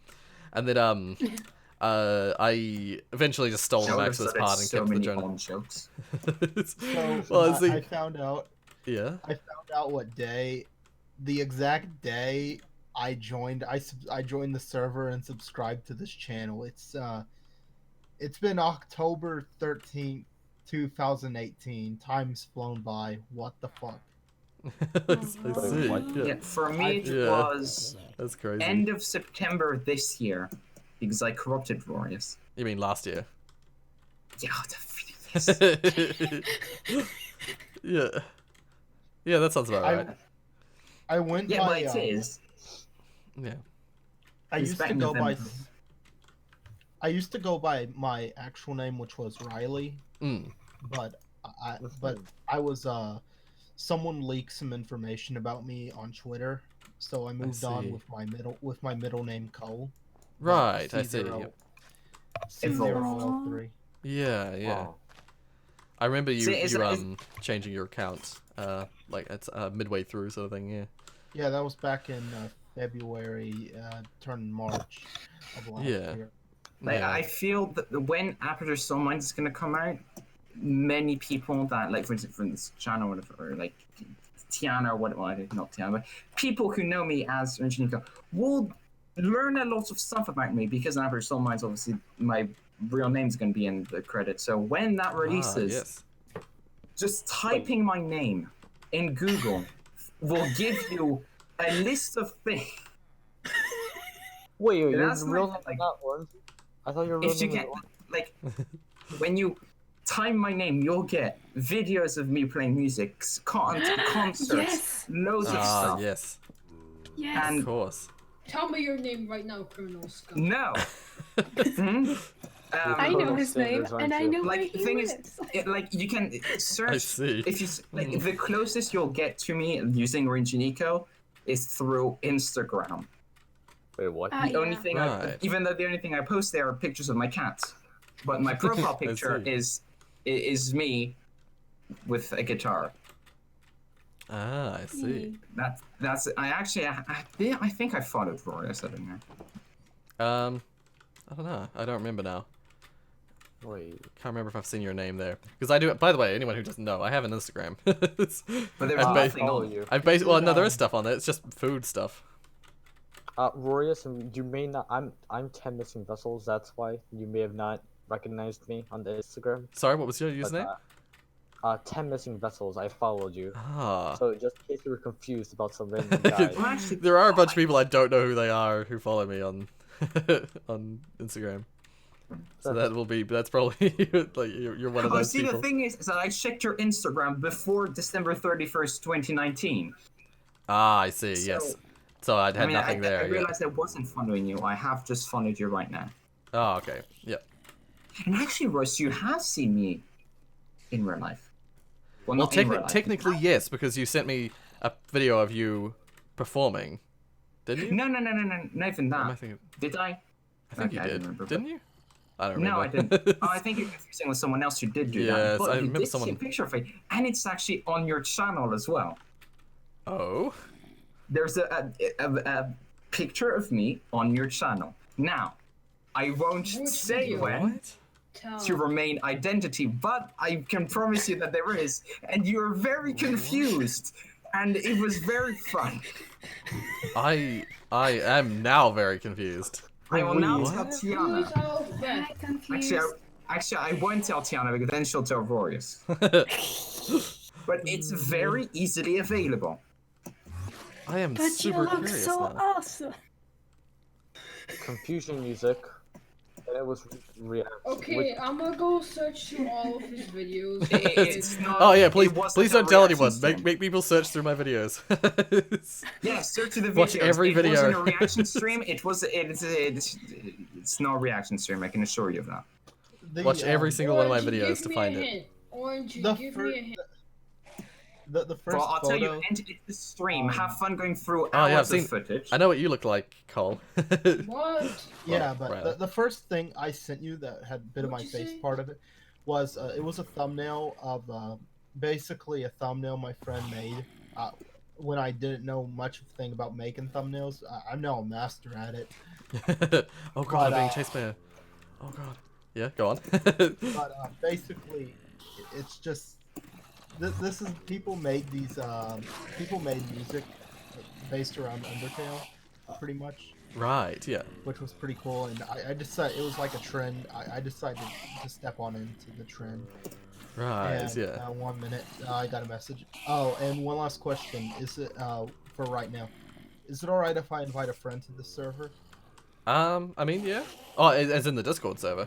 and then I eventually just stole the Notice Maximus that part it's and so kept the many journal. on jokes. So Well, see, I found out yeah. what day, the exact day I joined. I joined the server and subscribed to this channel. It's been October 13th, 2018. Time's flown by. What the fuck? I see. What? Yeah. Yeah, for me it Yeah. was That's crazy. end of September this year because I corrupted Rorius. You mean last year? Yeah, yes. Yeah. Yeah, that sounds about right. I went Yeah, by. but it is. Yeah. I It's used back to in go by. November. I used to go by my actual name, which was Riley, Mm. but I was someone leaked some information about me on Twitter, so I moved on see. with my middle name Cole. Right, I see. C0 Evolve. C003. Yeah, yeah. Wow. I remember you See, is that- changing your account, like it's midway through sort of thing. Yeah. Yeah, that was back in February, turning March of last Yeah. year. Like, Yeah. I feel that when Aperture Soul Mind is going to come out, many people that, like, for instance, from this channel, or whatever, or like Tiana or whatever, not Tiana, but people who know me as Nico will learn a lot of stuff about me because Aperture Soul Mind's obviously my real name's going to be in the credits. So when that releases, yes. just typing my name in Google will give you a list of things. Wait, your That's real like- name is not Orange? I thought your real If you name get, was Orange. like, when you time my name, you'll get videos of me playing music, concerts, Yes. loads of Ah, stuff. yes. Yes. And Of course. Tell me your name right now, criminal scum. no. Hmm? I know Colonel his name, Sanders, aren't and I you? know Like, where the he thing lives. like you can I search. see. If you like, the closest you'll get to me using Rinjiniko is through Instagram. Wait, what? Ah, The only yeah. thing, Right. even though the only thing I post there are pictures of my cats, but my profile I picture see. is me with a guitar. Ah, I see. That's I think I followed Rorius. I don't know. I don't know. I don't remember now. Wait. Can't remember if I've seen your name there. Because I do. By the way, anyone who doesn't know, I have an Instagram. But there's I've nothing follow on. you. I've based. Well, no, there is stuff on it. It's just food stuff. Rorius, you may not. I'm 10 missing vessels. That's why you may have not recognized me on the Instagram. Sorry, what was your But, username? 10 missing vessels. I followed you. Ah. So just in case you were confused about some random guy. Well, actually, There are a bunch of people I don't know who they are who follow me on on Instagram. So that will be. That's probably like you're one of Oh, those see, people. the thing is that I checked your Instagram before December 31st, 2019. Ah, I see. Yes. So I'd had I mean, nothing there. I Yeah. realized I wasn't following you. I have just followed you right now. Oh, okay. Yep. And actually, Royce, you have seen me in real life. Well, Well, not in real life. technically yes, because you sent me a video of you performing. Didn't you? No, not even Or am I that. thinking? Did I? I think Okay, you I did. didn't remember, Didn't but- you? I don't remember. No, I didn't. Oh, I think you're confusing with someone else who did do that. Yes, But I you remember did see someone- a picture of it, and it's actually on your channel as well. Oh. There's a picture of me on your channel. Now, I won't Which say video? when What? to remain identity, but I can promise you that there is, and you're very confused, and it was very fun. I am now very confused. I will now What? tell Who is Tiana. out of bed? I'm confused. Actually, I won't tell Tiana because then she'll tell Rorius. But it's very easily available. I am But you super look curious so now. awesome. Confusion music. And it was reaction. Okay, I'm gonna go search through all of his videos. It's not. Oh yeah, please, it wasn't please a don't tell reaction anyone. stream. Make people search through my videos. Yeah, search the videos. Watch every it video. wasn't a reaction stream. It's not a reaction stream. I can assure you of that. Watch every single one of my Orangey, videos give to me find a it. hint. Orangey, The give fir- me a hint. The first Well, I'll tell photo. you, enter the stream. Have fun going through Oh yeah, I've hours seen. of footage. I know what you look like, Cole. What? Yeah, but Right. the first thing I sent you that had a bit of my What'd you face say? part of it was it was a thumbnail of basically a thumbnail my friend made when I didn't know much thing about making thumbnails. I'm now a master at it. Oh god, I'm But, being chased by a... Oh god. Yeah, go on. But basically, it's just this is people made these people made music based around Undertale, pretty much. Right, yeah. Which was pretty cool, and I decided it was like a trend. I decided to step on into the trend. Right, And, yeah. 1 minute, I got a message. Oh, and one last question: is it for right now? Is it all right if I invite a friend to the server? I mean, yeah. Oh, as in the Discord server.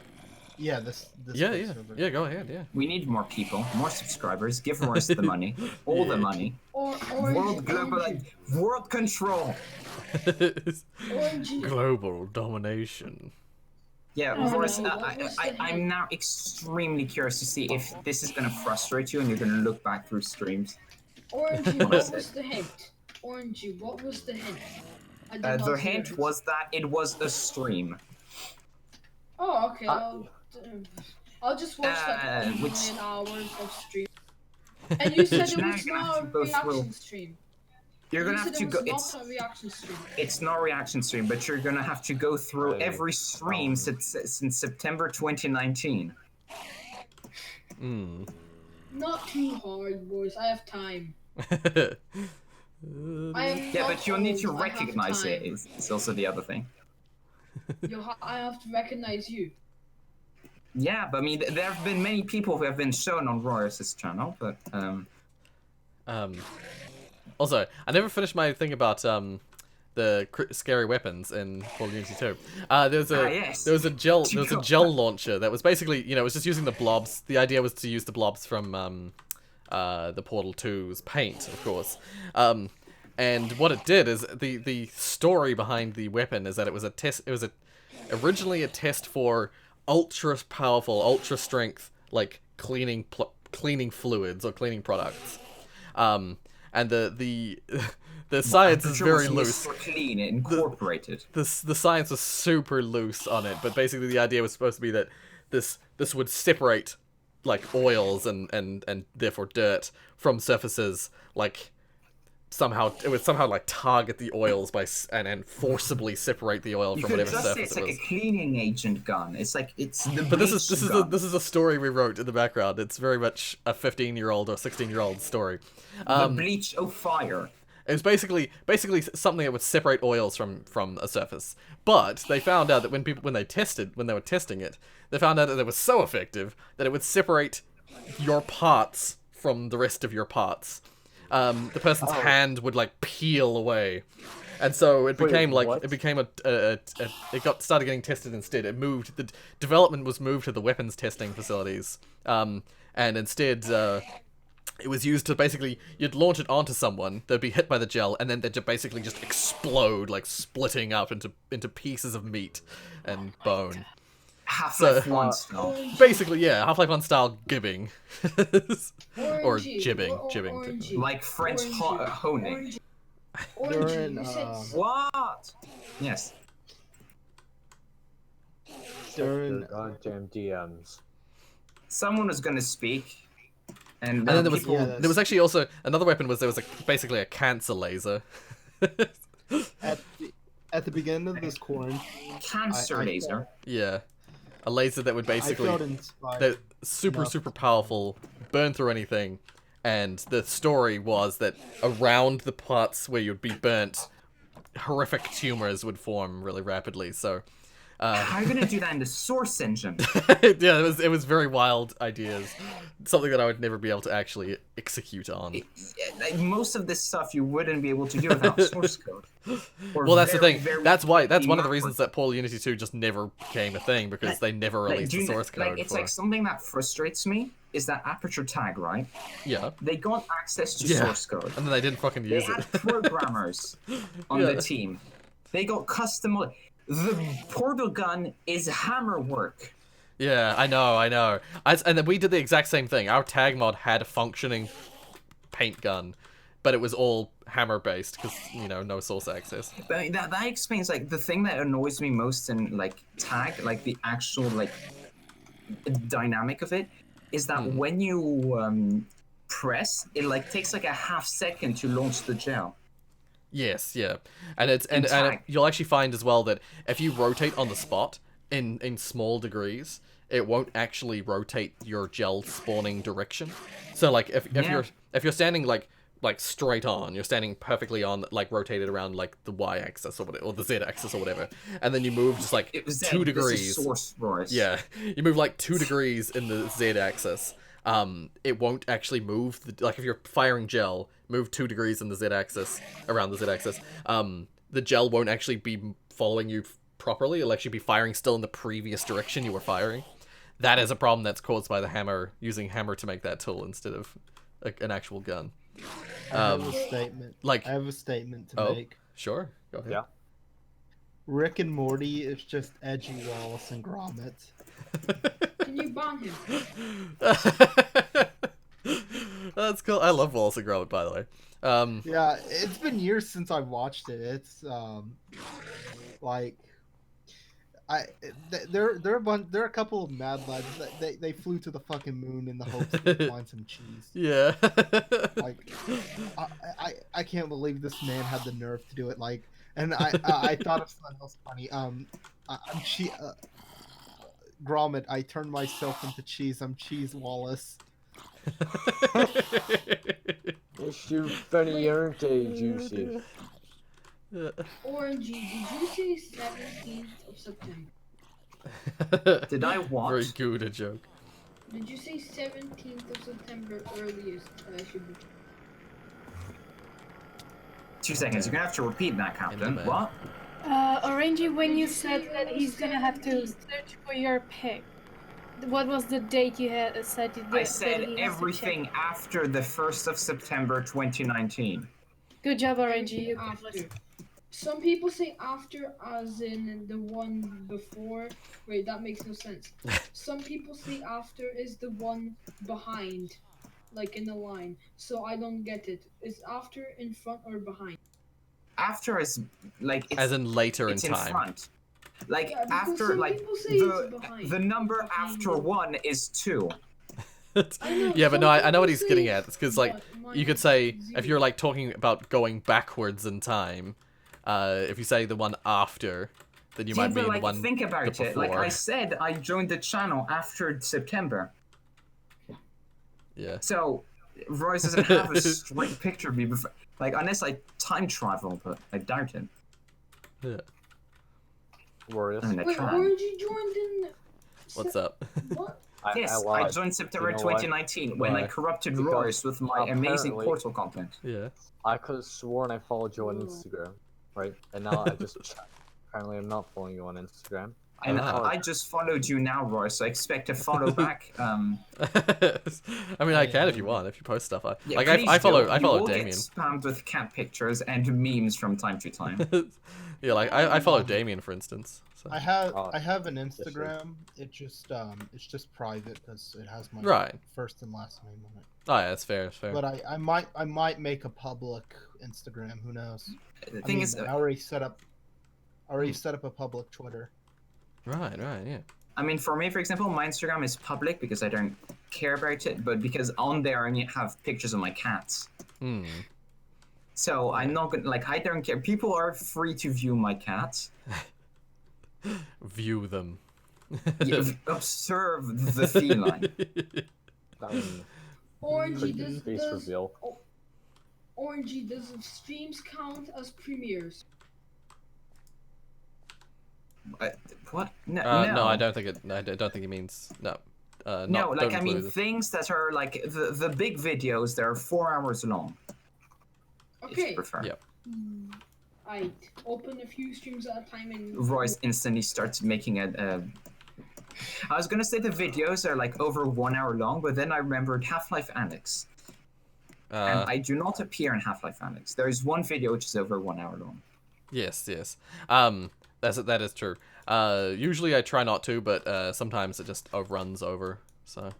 Yeah, this Yeah, Discord yeah. server. Yeah, go ahead, yeah. We need more people, more subscribers. Give us the money, all the money. World global, world control. Global domination. Yeah, Oh, Rorius, no, what was the I'm now extremely curious to see if this is gonna frustrate you and you're gonna look back through streams. Orangey, What what is was the hint? Orangey, what was the hint? I did The not hear hint it. was that it was a stream. Oh, okay. I'll just watch like a which- million hours of stream. And you said it Now was you're gonna not have a to go reaction through. stream. You're You gonna said have to it go. was not a reaction stream. It's not a reaction stream, but you're gonna have to go through Right. every stream since September 2019. Hmm. Not too hard, boys. I have time. I am Yeah, not but you'll need to old, I have recognize it. time. It's also the other thing. I have to recognize you. Yeah, but I mean, there have been many people who have been shown on Rorius' channel, but Also, I never finished my thing about the scary weapons in Call of Duty 2. yes. There was a gel launcher that was basically, it was just using the blobs. The idea was to use the blobs from the Portal 2's paint, of course. And what it did is the story behind the weapon is that it was a test. It was originally a test for ultra powerful, ultra strength, like cleaning fluids or cleaning products. And the science is very loose. For clean, incorporated. The science was super loose on it, but basically the idea was supposed to be that this would separate like oils and therefore dirt from surfaces, like it would somehow like target the oils and forcibly separate the oil You from could whatever just say surface it's it like was. a cleaning agent gun. It's like it's the. But this bleach is gun. a story we wrote in the background. It's very much a 15-year-old or 16-year-old story. The bleach of fire. It was basically something that would separate oils from a surface. But they found out that when they were testing it, they found out that it was so effective that it would separate your parts from the rest of your parts. The person's hand would like peel away, and so it became what? it started getting tested instead. The development was moved to the weapons testing facilities, and instead. It was used to basically, you'd launch it onto someone, they'd be hit by the gel, and then they'd basically just explode, like splitting up into pieces of meat and bone. Half-Life 1 style. Basically, yeah, Half-Life 1 style gibbing. Or Orangey, jibbing. Orangey, Jibbing. Like French honing. Orangey, During, you said What? Yes. During Your goddamn DMs. Someone was gonna speak, and then there was people. Yeah, there was actually also another weapon. Was there was basically a cancer laser. at the beginning of this quarantine, Cancer I laser. Yeah, a laser that would I basically felt inspired. that super enough super to- powerful, burn through anything. And the story was that around the parts where you'd be burnt, horrific tumors would form really rapidly. So, How are you gonna do that in the Source engine? yeah, it was very wild ideas, something that I would never be able to actually execute on. Like, most of this stuff you wouldn't be able to do without source code. Or Well, that's the very, thing. very That's one of the backward. reasons that Paul Unity 2 just never became a thing, because they never Like, released do the you know- source code like, it's for. like something that frustrates me is that Aperture Tag, right? Yeah, They got access to Yeah. source code. and then they didn't fucking They use had it. programmers on Yeah. the team. They got custom. The portal gun is hammer work. Yeah, I know. And then we did the exact same thing. Our tag mod had a functioning paint gun, but it was all hammer based because no source access. But that explains like the thing that annoys me most in like tag, like the actual like dynamic of it, is that when you press, it like takes like a half second to launch the gel. Yes, yeah, and it's and tag. you'll actually find as well that if you rotate on the spot in small degrees, it won't actually rotate your gel spawning direction. So like if you're standing like straight on, you're standing perfectly on, like rotated around like the y-axis or whatever, or the z-axis or whatever, and then you move just like It was 2 This degrees. is source, Rorius. Yeah, you move like 2 degrees in the z-axis. It won't actually move. Like if you're firing gel, move 2 degrees in the z-axis, around the z-axis. The gel won't actually be following you properly. It'll actually be firing still in the previous direction you were firing. That is a problem that's caused by the hammer, using hammer to make that tool instead of an actual gun. I have a statement. I have a statement to make. Sure, go ahead. Yeah. Rick and Morty is just edgy Wallace and Gromit. Can you ban him? That's cool. I love Wallace and Gromit, by the way. Yeah, it's been years since I've watched it. It's like there are a couple of mad lads that they flew to the fucking moon in the hopes to find some cheese. Yeah. Like I can't believe this man had the nerve to do it. Like, and I thought of something else funny. Gromit, I turned myself into cheese. I'm Cheese Wallace. You funny, aren't they, Juicy? Orangey, did you say 17th of September? Did I what? Very good a joke. Did you say 17th of September earliest? Should be. 2 seconds. You're gonna have to repeat that, Captain. What? Orangey, when you said that he's gonna have to search for your pick, what was the date you had said? I said everything after the 1st of September 2019. Good job, Orangey. You After. Some people say after as in the one before. Wait, that makes no sense. Some people say after is the one behind, like in the line. So I don't get it. Is after in front or behind? After is like it's, as in later it's in time. Front. Like Yeah, after some like people say it's behind. the number after 1 is 2. Yeah, but no, I know what he's getting at. It's because, like, But you could say, if you're, like, talking about going backwards in time, if you say the one after, then you might but mean like, the one think about before. it. Like I said, I joined the channel after September. Yeah. So, Royce doesn't have a straight picture of me before. Like, unless I time travel, but I doubt it. Yeah. Rorius. I mean, I Wait, tried. Orangey joined in. What's up? What? Yes, I joined September You know what? 2019 when I Why? corrupted Because Rorius with my amazing apparently- portal content. Yeah. I could have sworn I followed you on Instagram, right? And now I just checked. Apparently I'm not following you on Instagram. And Ah. I just followed you now, Royce, so I expect to follow back. I mean, I can if you want, if you post stuff. Yeah, Like, please I follow do. You will Damien. get spammed with cat pictures and memes from time to time. Yeah, like, I follow Damien, for instance. So. I have an Instagram. It's just private because it has my Right. first and last name on it. Oh yeah, that's fair. That's fair. But I might make a public Instagram. Who knows? The thing is, I already set up a public Twitter. Right. Yeah. I mean, for me, for example, my Instagram is public because I don't care about it, but because on there I have pictures of my cats. Hmm. So I'm not gonna I don't care. People are free to view my cats. View them. Observe the feline. Orangey, Face reveal. Orangey, does streams count as premieres? What? No, no, I don't think it. I don't think it means no. No, don't I mean include it. things that are like the big videos. They're 4 hours long. If Okay. you prefer. Yep. I open a few streams at a time and. Royce instantly starts making a. I was gonna say the videos are like over 1 hour long, but then I remembered Half-Life Alyx. And I do not appear in Half-Life Alyx. There is one video which is over 1 hour long. Yes. That is true. Usually I try not to, but sometimes it just runs over. So.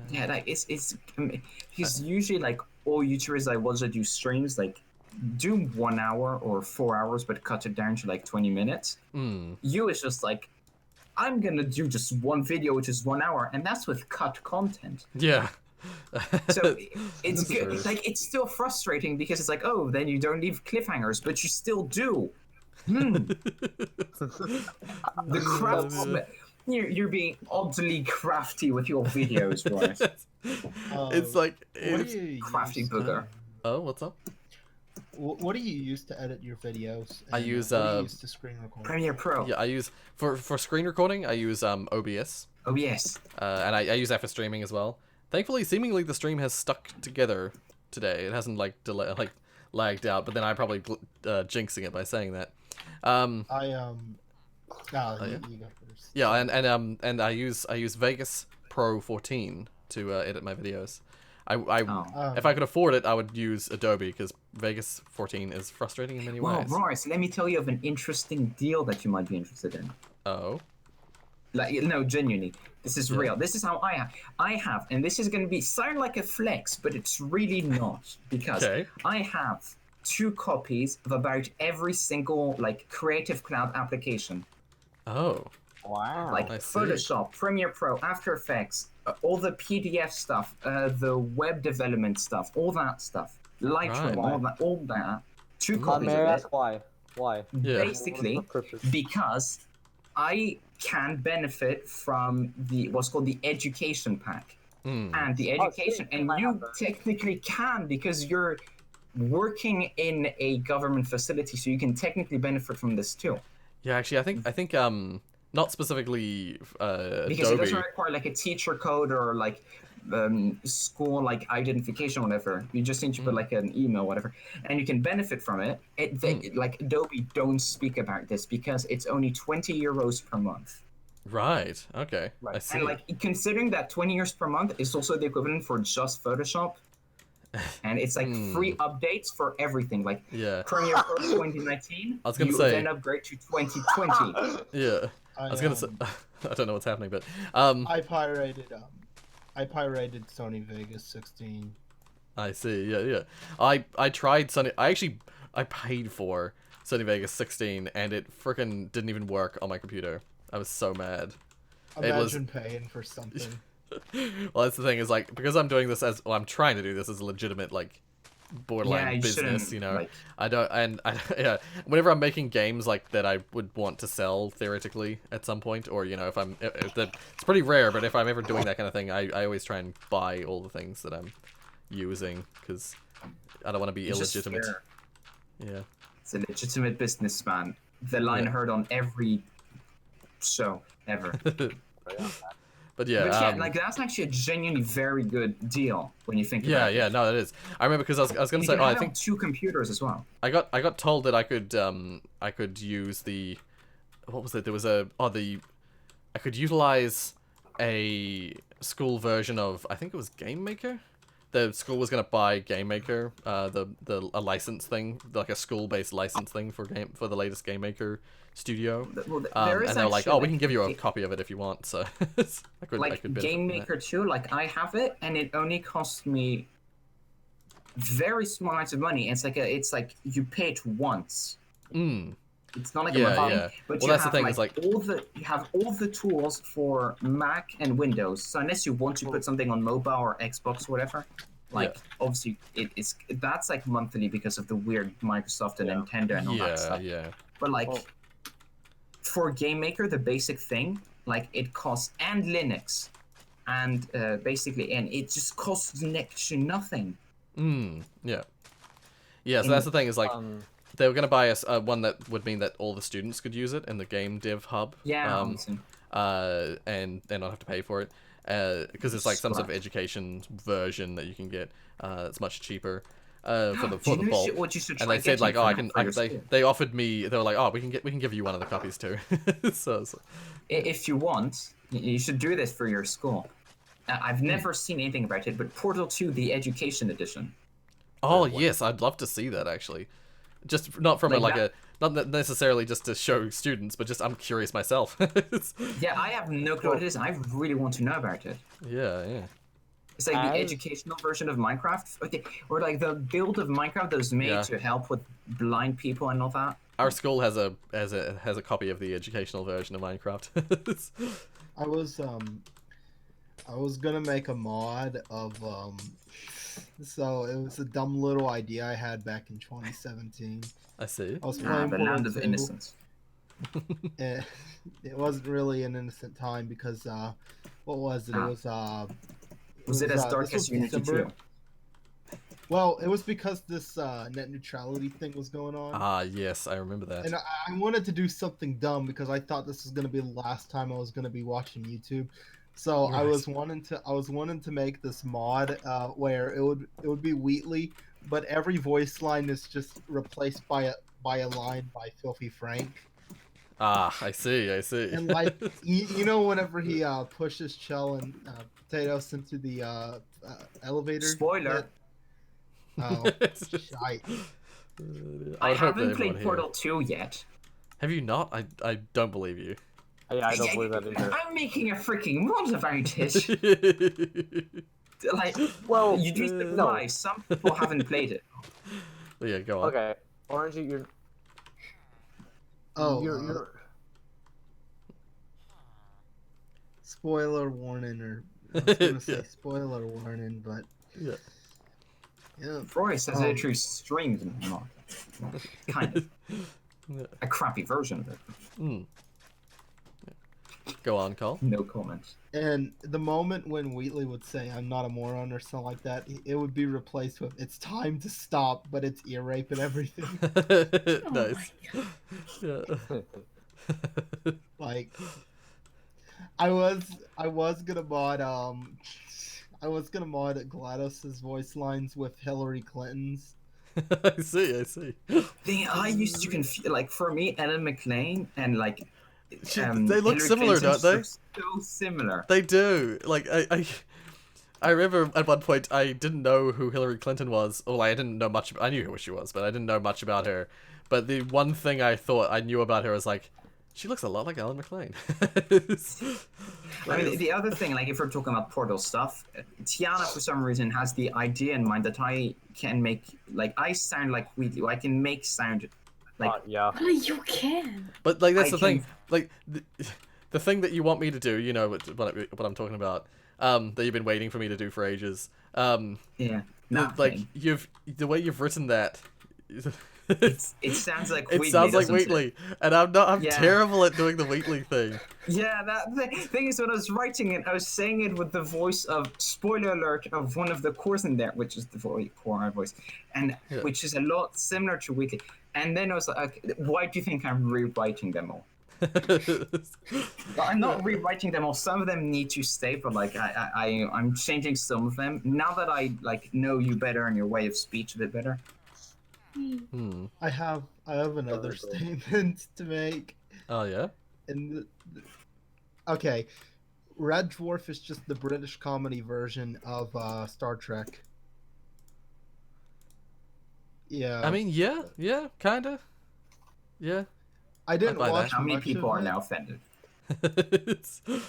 Yeah, like it's because usually like all YouTubers I watch that do streams like do 1 hour or 4 hours, but cut it down to like 20 minutes. You is just like, I'm gonna do just one video which is 1 hour, and that's with cut content. Yeah. So it's good. It's like it's still frustrating because it's like, oh, then you don't leave cliffhangers, but you still do. The craftsman. You're being oddly crafty with your videos, Royce. It's like What do you crafty use, booger. Oh, what's up? What do you use to edit your videos? I And, use, what do you use to screen record? Premiere Pro. Yeah, I use for screen recording. I use OBS. Oh yes. And I use that for streaming as well. Thankfully, seemingly the stream has stuck together today. It hasn't like lagged out. But then I'm probably jinxing it by saying that. You go first. Yeah, and I use Vegas Pro 14 to edit my videos. If I could afford it, I would use Adobe because Vegas 14 is frustrating in many Well, ways. Royce, let me tell you of an interesting deal that you might be interested in. Oh. Like, no, genuinely, this is real. This is how I have, and this is going to sound like a flex, but it's really not, because I have 2 copies of about every single like Creative Cloud application. Oh. Wow. Like Photoshop, Premiere Pro, After Effects, all the PDF stuff, the web development stuff, all that stuff, Lightroom, all that. 2 copies May of I it. ask why? Why? Yeah. Basically, because I can benefit from what's called the education pack. And the education, and you technically can because you're working in a government facility, so you can technically benefit from this too. Yeah, actually, I think not specifically because Adobe. it doesn't require like a teacher code or like school like identification, whatever. You just need to put like an email, whatever, and you can benefit from it. Like Adobe don't speak about this because it's only 20 euros per month. Right. Okay. I see. And like considering that 20 euros per month is also the equivalent for just Photoshop. And it's like free updates for everything. Like Premiere Pro 2019, I was gonna you say, then upgrade to 2020. Yeah. I was gonna say, I don't know what's happening, but I pirated Sony Vegas 16. I see. Yeah. I tried Sony. I paid for Sony Vegas 16, and it frickin' didn't even work on my computer. I was so mad. Imagine paying for something. Well, that's the thing, is like, because I'm doing this I'm trying to do this as a legitimate like borderline business, you know. Like... I whenever I'm making games like that, I would want to sell theoretically at some point, or you know, if it's pretty rare, but if I'm ever doing that kind of thing, I always try and buy all the things that I'm using because I don't want to be illegitimate. Yeah, it's a legitimate businessman. The line heard on every show ever. But yeah, like that's actually a genuinely very good deal when you think about it. Yeah, no, it is. I remember because I was gonna say, I think 2 computers as well. I got told that I could use the, what was it? There was I could utilize a school version of, I think it was Game Maker, the school was gonna buy Game Maker, a license thing, like a school-based license thing for the latest Game Maker studio. Well, And they're like, oh, we can give you a copy of it if you want. So I could benefit Game from Maker 2, like I have it, and it only cost me very small amounts of money. It's like you pay it once. Mm. It's not like a monthly thing, but well, you that's have the thing, is like you have all the tools for Mac and Windows. So unless you want to put something on mobile or Xbox or whatever, like obviously that's like monthly because of the weird Microsoft and Nintendo and all that stuff. But like for Game Maker, the basic thing, like it costs, and Linux, and basically, and it just costs next to nothing. Yeah. So that's the thing, is like they were gonna buy us one that would mean that all the students could use it in the game dev hub. And they not have to pay for it, because it's like some sort of education version that you can get. It's much cheaper. For the bulk. And they said like, oh, they offered me. They were like, oh, we can give you one of the copies too. so if you want, you should do this for your school. I've never seen anything about it, but Portal 2, the Education Edition. Oh yes, I'd love to see that actually. Just not from not necessarily just to show students, but just I'm curious myself. Yeah, I have no clue what it is, and I really want to know about it. Yeah. It's like the educational version of Minecraft, or like the build of Minecraft that was made to help with blind people and all that. Our school has a copy of the educational version of Minecraft. I was gonna make a mod of so it was a dumb little idea I had back in 2017. I see. I was playing the Land of Innocence. It wasn't really an innocent time because what was it? It was was it as dark as Unity 2? Well, it was because this net neutrality thing was going on. Yes, I remember that. And I wanted to do something dumb because I thought this was going to be the last time I was going to be watching YouTube. So I was wanting to make this mod where it would be Wheatley, but every voice line is just replaced by a line by Filthy Frank. I see. And like you know, whenever he pushes Chell and Potatoes into the elevator. Spoiler. Shite. I haven't played Portal 2 yet. Have you not? I don't believe you. Yeah, I don't believe that either. I'm making a freaking mod about it. Like, well, you'd be surprised. Some people haven't played it. Yeah, go on. Okay, Orangey, you're. Oh, you're. Spoiler warning, or I was gonna say spoiler warning, but yeah. Rorius has literally streamed in the mod. Kind of. A crappy version of it. Go on, Cole. No comments. And the moment when Wheatley would say "I'm not a moron" or something like that, it would be replaced with "It's time to stop," but it's ear rape and everything. Nice. Like, I was gonna mod GLaDOS's voice lines with Hillary Clinton's. I see. I used to confuse, like, for me, Ellen McLean and like. They look similar, don't they? So similar. They do. Like I remember at one point I didn't know who Hillary Clinton was. Well, I didn't know much. I knew who she was, but I didn't know much about her. But the one thing I thought I knew about her was like, she looks a lot like Ellen McLean. I mean, the other thing, like if we're talking about Portal stuff, Tiana for some reason has the idea in mind that I can make, like, I sound like Wheatley. I can make sound. Like, yeah. Oh, you can. But like that's the thing. Like the thing that you want me to do, you know what I'm talking about. That you've been waiting for me to do for ages. Yeah. Like the way you've written that. It sounds like Wheatley. It sounds like Wheatley, and I'm terrible at doing the Wheatley thing. Yeah, the thing is, when I was writing it, I was saying it with the voice of, spoiler alert, of one of the cores in there, which is the core voice, and which is a lot similar to Wheatley. And then I was like, why do you think I'm rewriting them all? I'm not rewriting them all. Some of them need to stay, but like I'm changing some of them now that I like know you better and your way of speech a bit better. I have another statement to make. Oh yeah. And okay, Red Dwarf is just the British comedy version of Star Trek. Yeah. I mean, yeah, kinda. Yeah. I didn't buy watch that. How many much people of are it. now offended? It's- I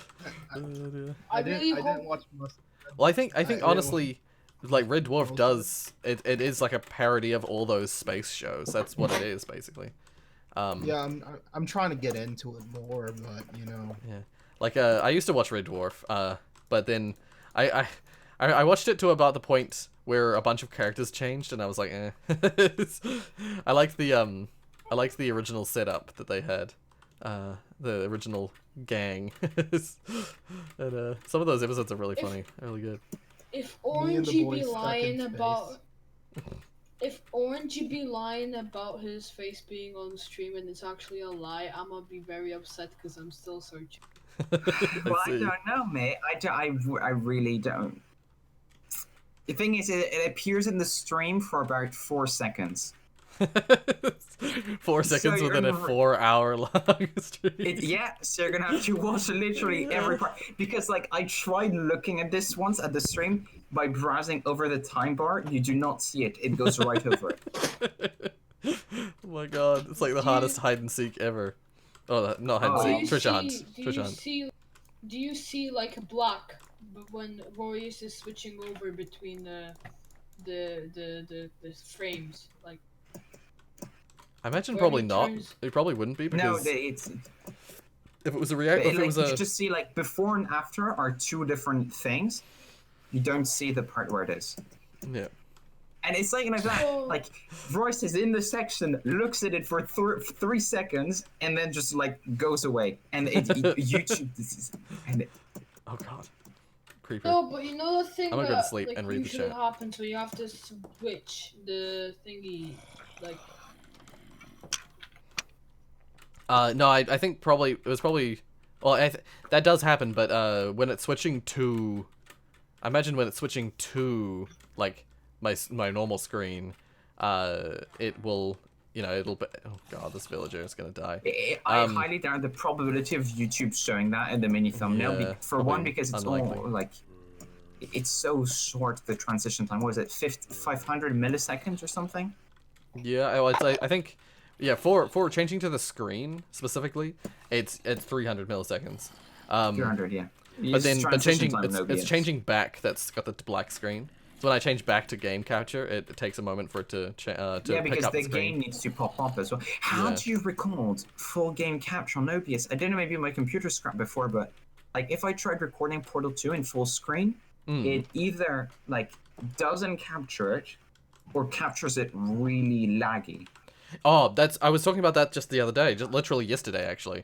I didn't. really I didn't hope. watch much. well, I think didn't honestly, like Red Dwarf Also- does it is like a parody of all those space shows. That's what it is basically. Yeah, I'm trying to get into it more, but you know. Yeah. Like I used to watch Red Dwarf, but then I watched it to about the point where a bunch of characters changed, and I was like, eh. I liked the original setup that they had, the original gang, and some of those episodes are really funny, really good. If Me and the Orangey boys be stuck in lying space. about. If Orangey be lying about his face being on stream and it's actually a lie, I'm gonna be very upset because I'm still searching. Well, I see. don't know, mate. I really don't. The thing is, it appears in the stream for about 4 seconds. 4 seconds So within a you're- 4-hour long stream. Yeah, so you're gonna have to watch literally every part. Because, like, I tried looking at this once at the stream by browsing over the time bar. You do not see it. It goes right over it. Oh my god, it's like the hardest hide and seek ever. Oh, not hide and Oh. seek, treasure hunt. Treasure hunt. Do you see like black when Rorius is switching over between the frames? Like I imagine Where probably he not. turns- It probably wouldn't be No, because it's if it was a react, if it like, was you a just see like before and after are two different things. You don't see the part where it is. yeah. And it's like that. Oh. Like Royce is in the section, looks at it for 3 seconds, and then just like goes away. And YouTube, and Oh god, creeper. no, but you know the thing I'm gonna go to that sleep like and read the usually chat. happens where you have to switch the thingy, like No, I think probably it was probably. Well, that does happen, but when it's switching to, I imagine when it's switching to like my normal screen, it will, it'll be. Oh god, this villager is gonna die. I highly doubt the probability of YouTube showing that in the mini thumbnail. Yeah, For one, probably because it's unlikely. all like, it's so short, the transition time. What is it, 500 milliseconds or something? Yeah, I think, yeah, for changing to the screen specifically, it's 300 milliseconds. 300, yeah. But then, but Transition changing, time, no it's BS. changing back. That's got the black screen. So when I change back to game capture, it takes a moment for it to Yeah, pick because up the the screen. game needs to pop up as well. How Yeah. do you record full game capture on OBS? I don't know, maybe my computer scrapped before, but like if I tried recording Portal 2 in full screen, it either like doesn't capture it or captures it really laggy. Oh, I was talking about that just the other day, just literally yesterday actually.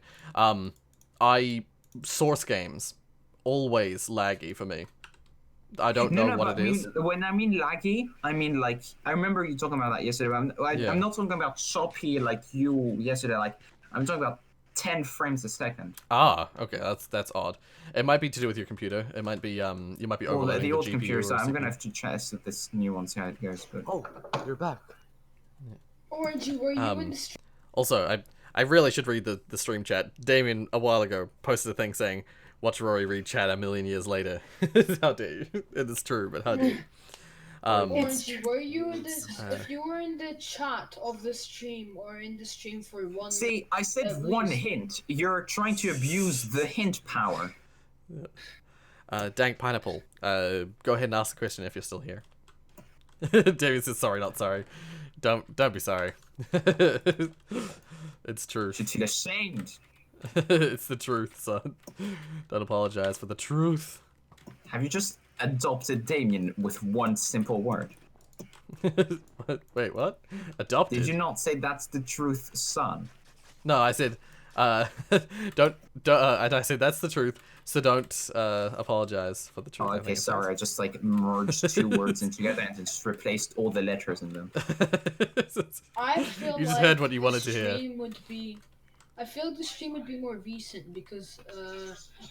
Source games always laggy for me. I don't know what it is. When I mean laggy, I mean like I remember you talking about that yesterday. But Yeah. I'm not talking about choppy like you yesterday. Like I'm talking about 10 frames a second. Ah, okay, that's odd. It might be to do with your computer. It might be you might be Well, overloading the old GPU computer, so or I'm something. gonna have to test with this new one, see how it goes. But Oh, you're back. Orangey, were you in the stream? Also, I really should read the stream chat. Damien a while ago posted a thing saying, "Watch Rory read chat a million years later." How dare you? It is true, but how dare you? Orangey, were you in if you were in the chat of the stream or in the stream for one? see, I said At one least. hint. You're trying to abuse the hint power. Dank Pineapple, go ahead and ask the question if you're still here. Damien says, "Sorry, not sorry." Don't be sorry. It's true. Should feel ashamed. It's the truth, son. Don't apologize for the truth. Have you just adopted Damien with one simple word? What? Wait, what? Adopted? Did you not say that's the truth, son? No, I said, don't, and I said that's the truth, so don't apologize for the truth. Oh, I okay, think it sorry. I just like merged two words in together and just replaced all the letters in them. says. I feel You just like heard what you the wanted to hear. stream would be. I feel the stream would be more recent because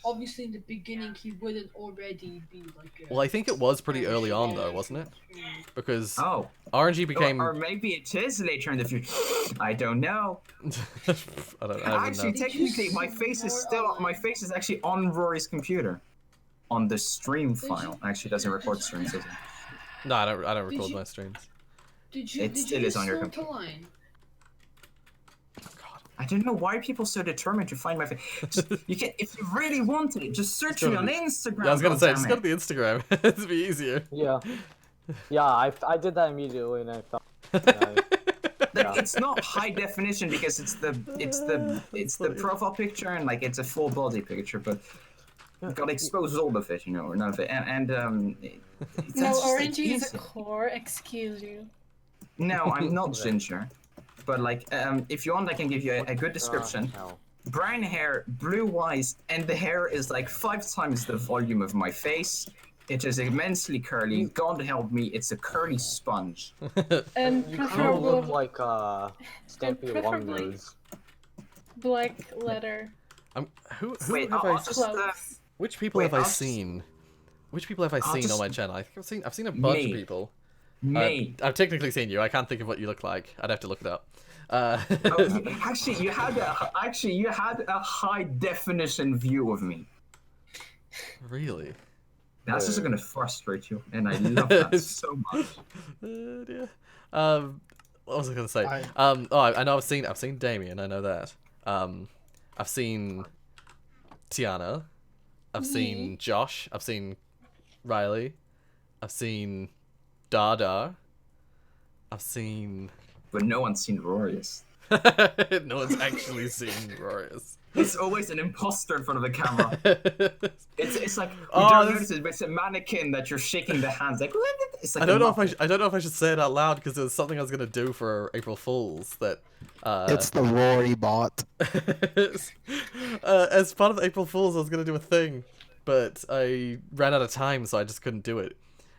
obviously in the beginning he wouldn't already be like. Well, I think it was pretty early on though, wasn't it? Because Oh, RNG became. or maybe it is later in the future. I don't know. I don't Actually, know. technically, my face is still my face is actually on Rory's computer, on the stream file. Actually, it doesn't record streams, does it? No, I don't Did record you- my streams. Did you? It Did still you is just on your snort a computer. line? I don't know why are people so determined to find my face. You can, if you really want it, just search me on Instagram. Yeah, I was gonna say, just go to goddammit. the Instagram. It'd be easier. Yeah. Yeah, I did that immediately and I thought Like, it's not high definition because it's the profile picture and like it's a full body picture, but you gotta expose all of it, you know, or none of it. That's No, just, like, orangey is a easy. core. Excuse you. No, I'm not ginger. But like, if you want, I can give you a good description. hell? Brown hair, blue eyes, and the hair is like 5 times the volume of my face. It is immensely curly. God help me, it's a curly sponge. And You kind of preferable look like Stampy preferably- Longnose. black leather Who Wait, have I'll I? just, clothes. Which people wait, have I I'll just- seen? Which people have I I'll seen on just- my channel? I think I've seen a bunch Me. of people. Me. I've technically seen you. I can't think of what you look like. I'd have to look it up. Actually, you had a high definition view of me. Really? That's just gonna frustrate you, and I love that so much. Dear. What was I gonna say? I- Oh, I know I've seen Damien. I know that. I've seen Tiana. I've seen Josh. I've seen Riley. I've seen Dada. I've seen. But no one's seen Rorius. No one's actually seen Rorius. He's always an imposter in front of the camera. It's like you Oh, don't this- notice it, but it's a mannequin that you're shaking the hands like. It's like I don't a know if muppet. I don't know if I should say it out loud because there's something I was gonna do for April Fools that. It's the Rory bot. As part of April Fools, I was gonna do a thing, but I ran out of time, so I just couldn't do it.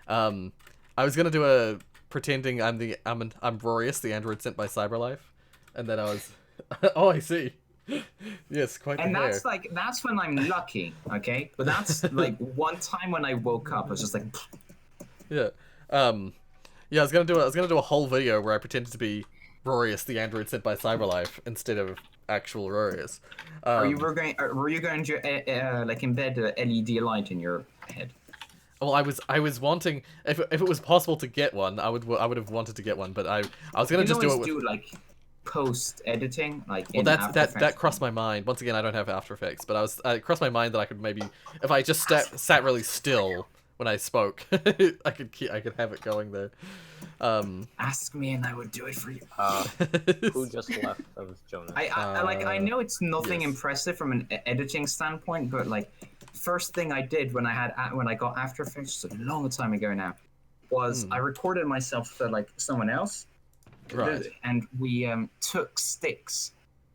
I was gonna do a pretending I'm Rorius, the android sent by Cyberlife, and then I was. Oh, I see. Yes, quite. And the hair. that's when I'm lucky, okay? But that's like one time when I woke up, I was just like. Yeah. Yeah, I was gonna do a whole video where I pretended to be Rorius, the android sent by Cyberlife, instead of actual Rorius. Were you going to like embed a LED light in your head? Well, I was wanting if it was possible to get one, I would have wanted to get one, but I was gonna You just can do it always with. do like post editing, like Well, in After that Effects. crossed my mind. Once again, I don't have After Effects, but it crossed my mind that I could maybe, if I just sat really still when I spoke, I could have it going there. Ask me and I would do it for you. Who just left? That was Jonas. I know it's nothing yes. impressive from an editing standpoint, but like first thing I did when I got After Effects just a long time ago now was I recorded myself for like someone else. Right. And we took sticks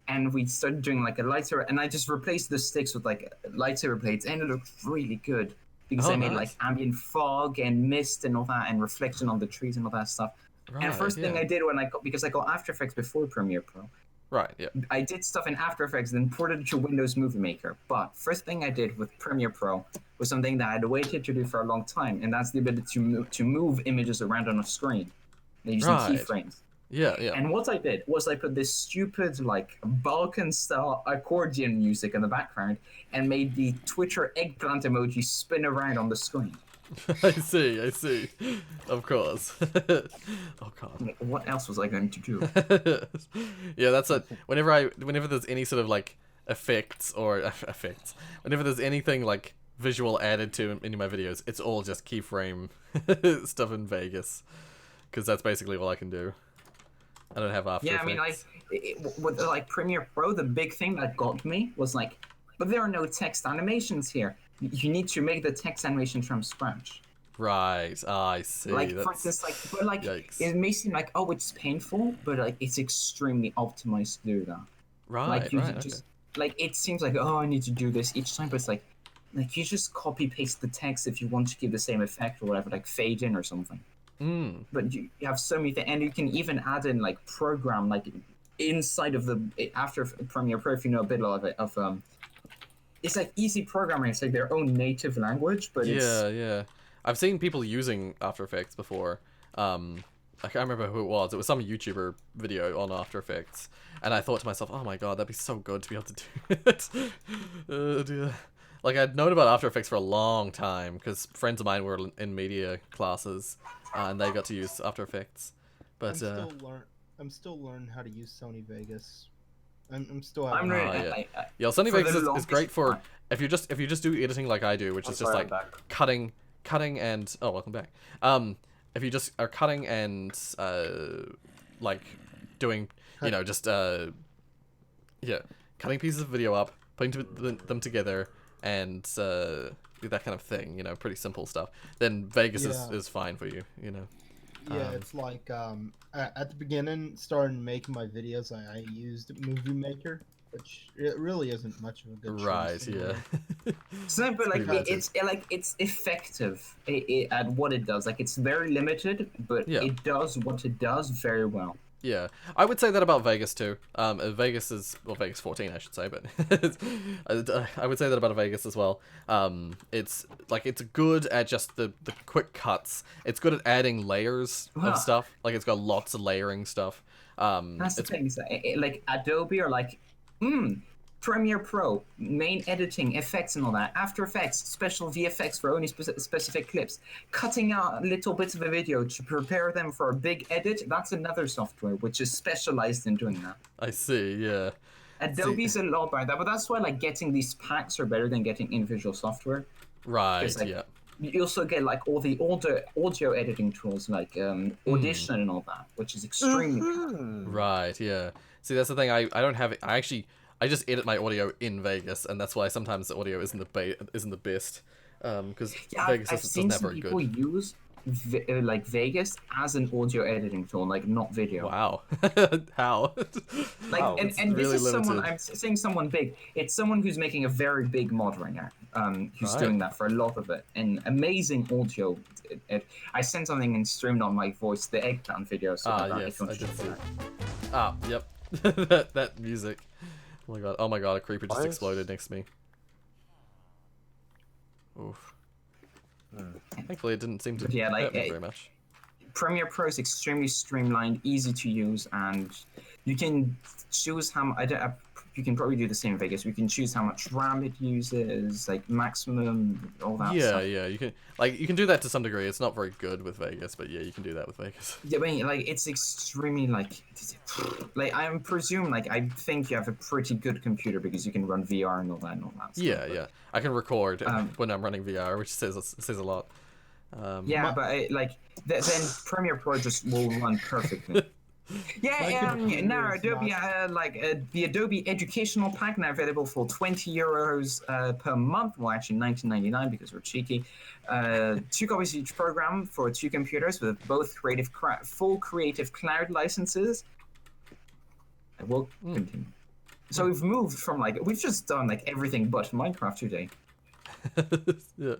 and we started doing like a lighter, and I just replaced the sticks with like lightsaber blades, and it looked really good because I made like nice. ambient fog and mist and all that, and reflection on the trees and all that stuff. Right, And first thing yeah. I did because I got After Effects before Premiere Pro, Right, yeah. I did stuff in After Effects, then ported it to Windows Movie Maker. But first thing I did with Premiere Pro was something that I had waited to do for a long time, and that's the ability to move images around on a screen using Right. keyframes. Yeah, yeah. And what I did was I put this stupid, like, Balkan-style accordion music in the background and made the Twitter eggplant emoji spin around on the screen. I see. Of course. Oh god. Like, what else was I going to do? Yeah, that's it. Whenever there's any sort of like effects, whenever there's anything like visual added to any of my videos, it's all just keyframe stuff in Vegas, because that's basically all I can do. I don't have After Yeah, Effects. I mean, like, with like Premiere Pro, the big thing that got me was like, but there are no text animations here. You need to make the text animation from scratch. Right. I see. Like, for That's... instance, like, but like, Yikes. it may seem like, oh, it's painful, but like, it's extremely optimized to do that. Right. Like, you right. just, like, it seems like, oh, I need to do this each time, but it's like you just copy paste the text if you want to give the same effect or whatever, like fade in or something. Okay. But you have so many things, and you can even add in like program, like inside of the after Premiere Pro, if you know a bit of it, it's like easy programming. It's like their own native language, but Yeah. I've seen people using After Effects before. I can't remember who it was. It was some YouTuber video on After Effects, and I thought to myself, "Oh my god, that'd be so good to be able to do it." Oh dear. Like, I'd known about After Effects for a long time because friends of mine were in media classes, and they got to use After Effects. But I'm still learning how to use Sony Vegas. I'm still I'm having. really. Yeah, Sony for Vegas the is longest great for time- if you just do editing like I do, which is just sorry, like I'm back. cutting and welcome back. If you just are cutting and like doing just cutting pieces of video up, putting them together, and that kind of thing, pretty simple stuff, then Vegas is fine for you, Yeah, it's like at the beginning, starting making my videos, I used Movie Maker, which it really isn't much of a good right, choice. yeah. So, but like pretty it's effective at what it does. Like it's very limited, but Yeah. it does what it does very well. Yeah, I would say that about Vegas too. Vegas is Vegas 14, I should say, but I would say that about Vegas as well. It's good at just the quick cuts. It's good at adding layers of stuff. Like it's got lots of layering stuff. That's the thing. So, like Adobe or like, Premiere Pro, main editing, effects and all that. After Effects, special VFX for only specific clips. Cutting out little bits of a video to prepare them for a big edit. That's another software which is specialized in doing that. I see. Yeah. Adobe's a lot better, but that's why like getting these packs are better than getting individual software. Right. Like, yeah. You also get like all the audio editing tools like Audition and all that, which is extremely Right. Yeah. See, that's the thing. I don't have it. I just edit my audio in Vegas, and that's why sometimes the audio isn't the best. Because Vegas I've seen doesn't have some very people good. use like Vegas as an audio editing tool, like not video. Wow. How? Like, Wow, and this really is someone limited. I'm saying someone big. It's someone who's making a very big mod right now. Who's Right. doing that for a lot of it, and amazing audio. I sent something and streamed on my voice, the eggplant video. So Yes, I did see. Yep. that music. Oh my god, a creeper just Nice. exploded next to me. Oof. Thankfully, it didn't seem to But yeah, like, hurt me very much. Premiere Pro is extremely streamlined, easy to use, and you can choose how you can probably do the same in Vegas. You can choose how much RAM it uses, like maximum, all that Yeah, stuff. yeah, you can do that to some degree. It's not very good with Vegas, but yeah, you can do that with Vegas. Yeah, I mean, like it's extremely like I presume like I think you have a pretty good computer because you can run VR and all that stuff. Yeah, yeah. I can record when I'm running VR, which says a lot. Yeah, but then Premiere Pro just will run perfectly. Yeah, now Adobe the Adobe Educational Pack now available for €20 per month. Well, actually $19.99 because we're cheeky. 2 copies of each program for 2 computers with both full Creative Cloud licenses. I will continue. So we've moved from we've just done everything but Minecraft today. Yeah.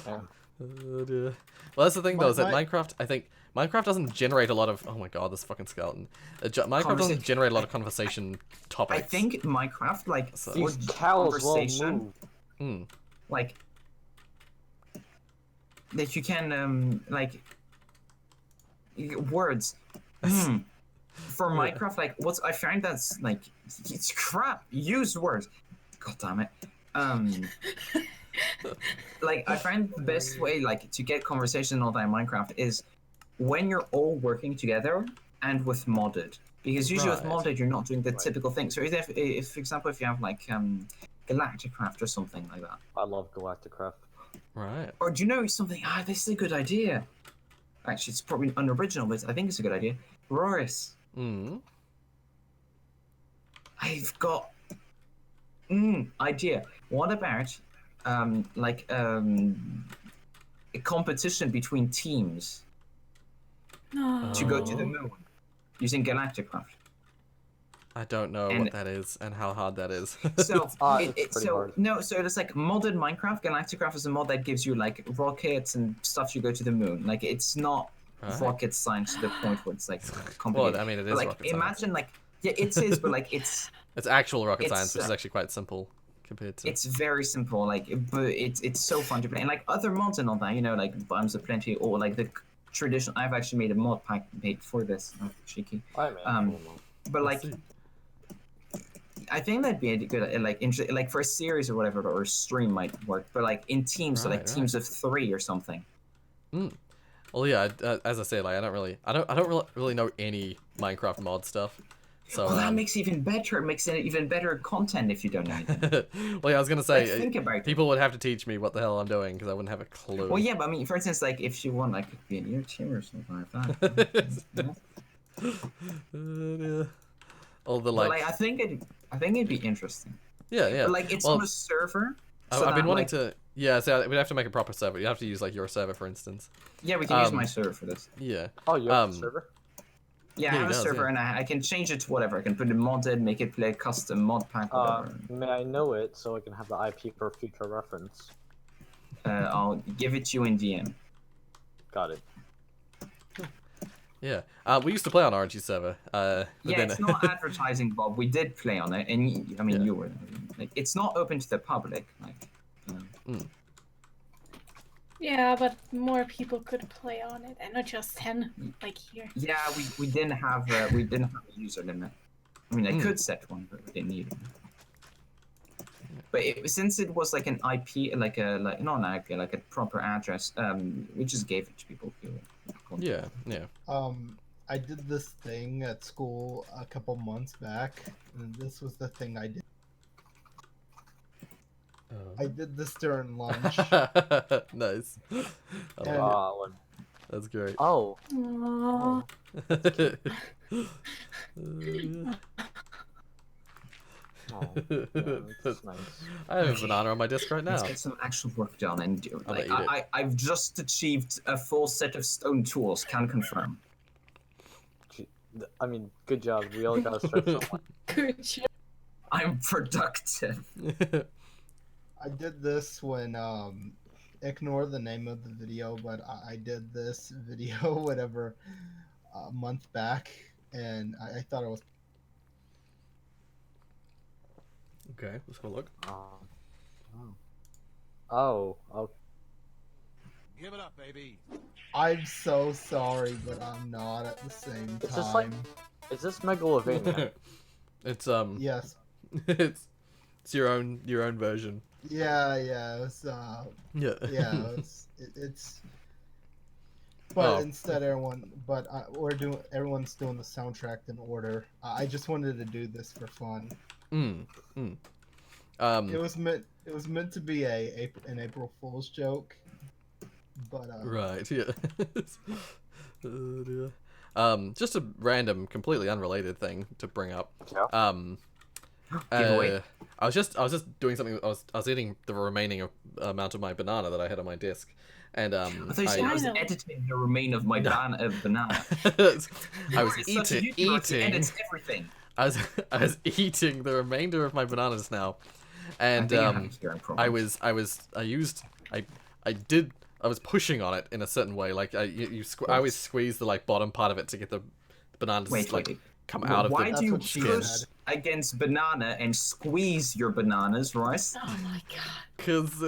Oh, dear. Well, that's the thing though, is that Minecraft, I think Minecraft doesn't generate a lot of. Oh my god, this fucking skeleton. Minecraft doesn't generate a lot of conversation topics. I think Minecraft, these cows conversation, will move. that you can words. For Minecraft, what's I find that's it's crap. Use words. God damn it. I find the best way to get conversation all that in Minecraft is when you're all working together and with modded. Because usually with modded you're not doing the typical thing. So if for example if you have Galacticraft or something like that. I love Galacticraft. Right. Or do you know something? This is a good idea. Actually, it's probably unoriginal, but I think it's a good idea. Rorius. I've got idea. What about a competition between teams to go to the moon using Galacticraft? I don't know what that is and how hard that is. So it's hard. so it's modded Minecraft. Galacticraft is a mod that gives you rockets and stuff to go to the moon. It's not rocket science to the point where it's complicated. Well, I mean, it is rocket science. Imagine yeah, it is, but it's it's actual rocket science, which is actually quite simple compared to. It's very simple, but it's so fun to play. And other mods and all that, Bimes of Plenty or the traditional. I've actually made a mod pack made for this. Oh, cheeky. But I think that'd be a good for a series or whatever, or a stream might work. But in teams, so teams of 3 or something. Well, Well, yeah. As I say, like I don't really know any Minecraft mod stuff. So well, that makes it even better. It makes it even better content if you don't know anything. well, yeah, I was gonna say think about people would have to teach me what the hell I'm doing because I wouldn't have a clue. Well, yeah, but I mean, for instance, like if you want, like, to be a YouTuber or something like that. All the But, like, I think it'd be interesting. Yeah, yeah. But, like, it's on a server. So I've been wanting like, to. Yeah, so we'd have to make a proper server. You have to use like your server, for instance. Yeah, we can use my server for this. Yeah. Oh, you have a server? Yeah, I have a server, and I can change it to whatever. I can put it modded, make it play a custom mod pack, whatever. May I know it so I can have the IP for future reference? I'll give it to you in DM. Got it. Yeah, we used to play on RNG server. Yeah, it's not advertising, Bob. We did play on it, and I mean, you were like, it's not open to the public. Like, Yeah, but more people could play on it, and not just 10, like here. Yeah, we didn't have a user limit. I mean, I could set one, but we didn't need it. But since it was like an IP, like not an IP, like a proper address, we just gave it to people who. Yeah, yeah. I did this thing at school a couple months back, and this was the thing I did. I did this during lunch. Nice. That's great. Oh. That's nice. I have a banana on my desk right now. Let's get some actual work done and do it. Like, I've just achieved a full set of stone tools. Can confirm. I mean, good job. We all gotta start somewhere. Good job. I'm productive. I did this when ignore the name of the video, but I did this video whatever a month back, and I thought it was. Okay, let's go look. Oh. Give it up, baby. I'm so sorry, but I'm not at the same time. Is this Megalovania? It's Yes. it's your own version. Yeah, it's it's. But instead, everyone's doing the soundtrack in order. I just wanted to do this for fun. It was meant to be an April Fool's joke, but right, yeah. Just a random, completely unrelated thing to bring up. Yeah. I was just doing something. I was eating the remaining amount of my banana that I had on my disc, and I was editing the remain of my banana. I was eating. Edits everything. I was eating the remainder of my bananas now, and I was pushing on it in a certain way. Like I always squeeze the like bottom part of it to get the bananas come out of the. Why do you push against banana and squeeze your bananas, Royce? Oh my god. Because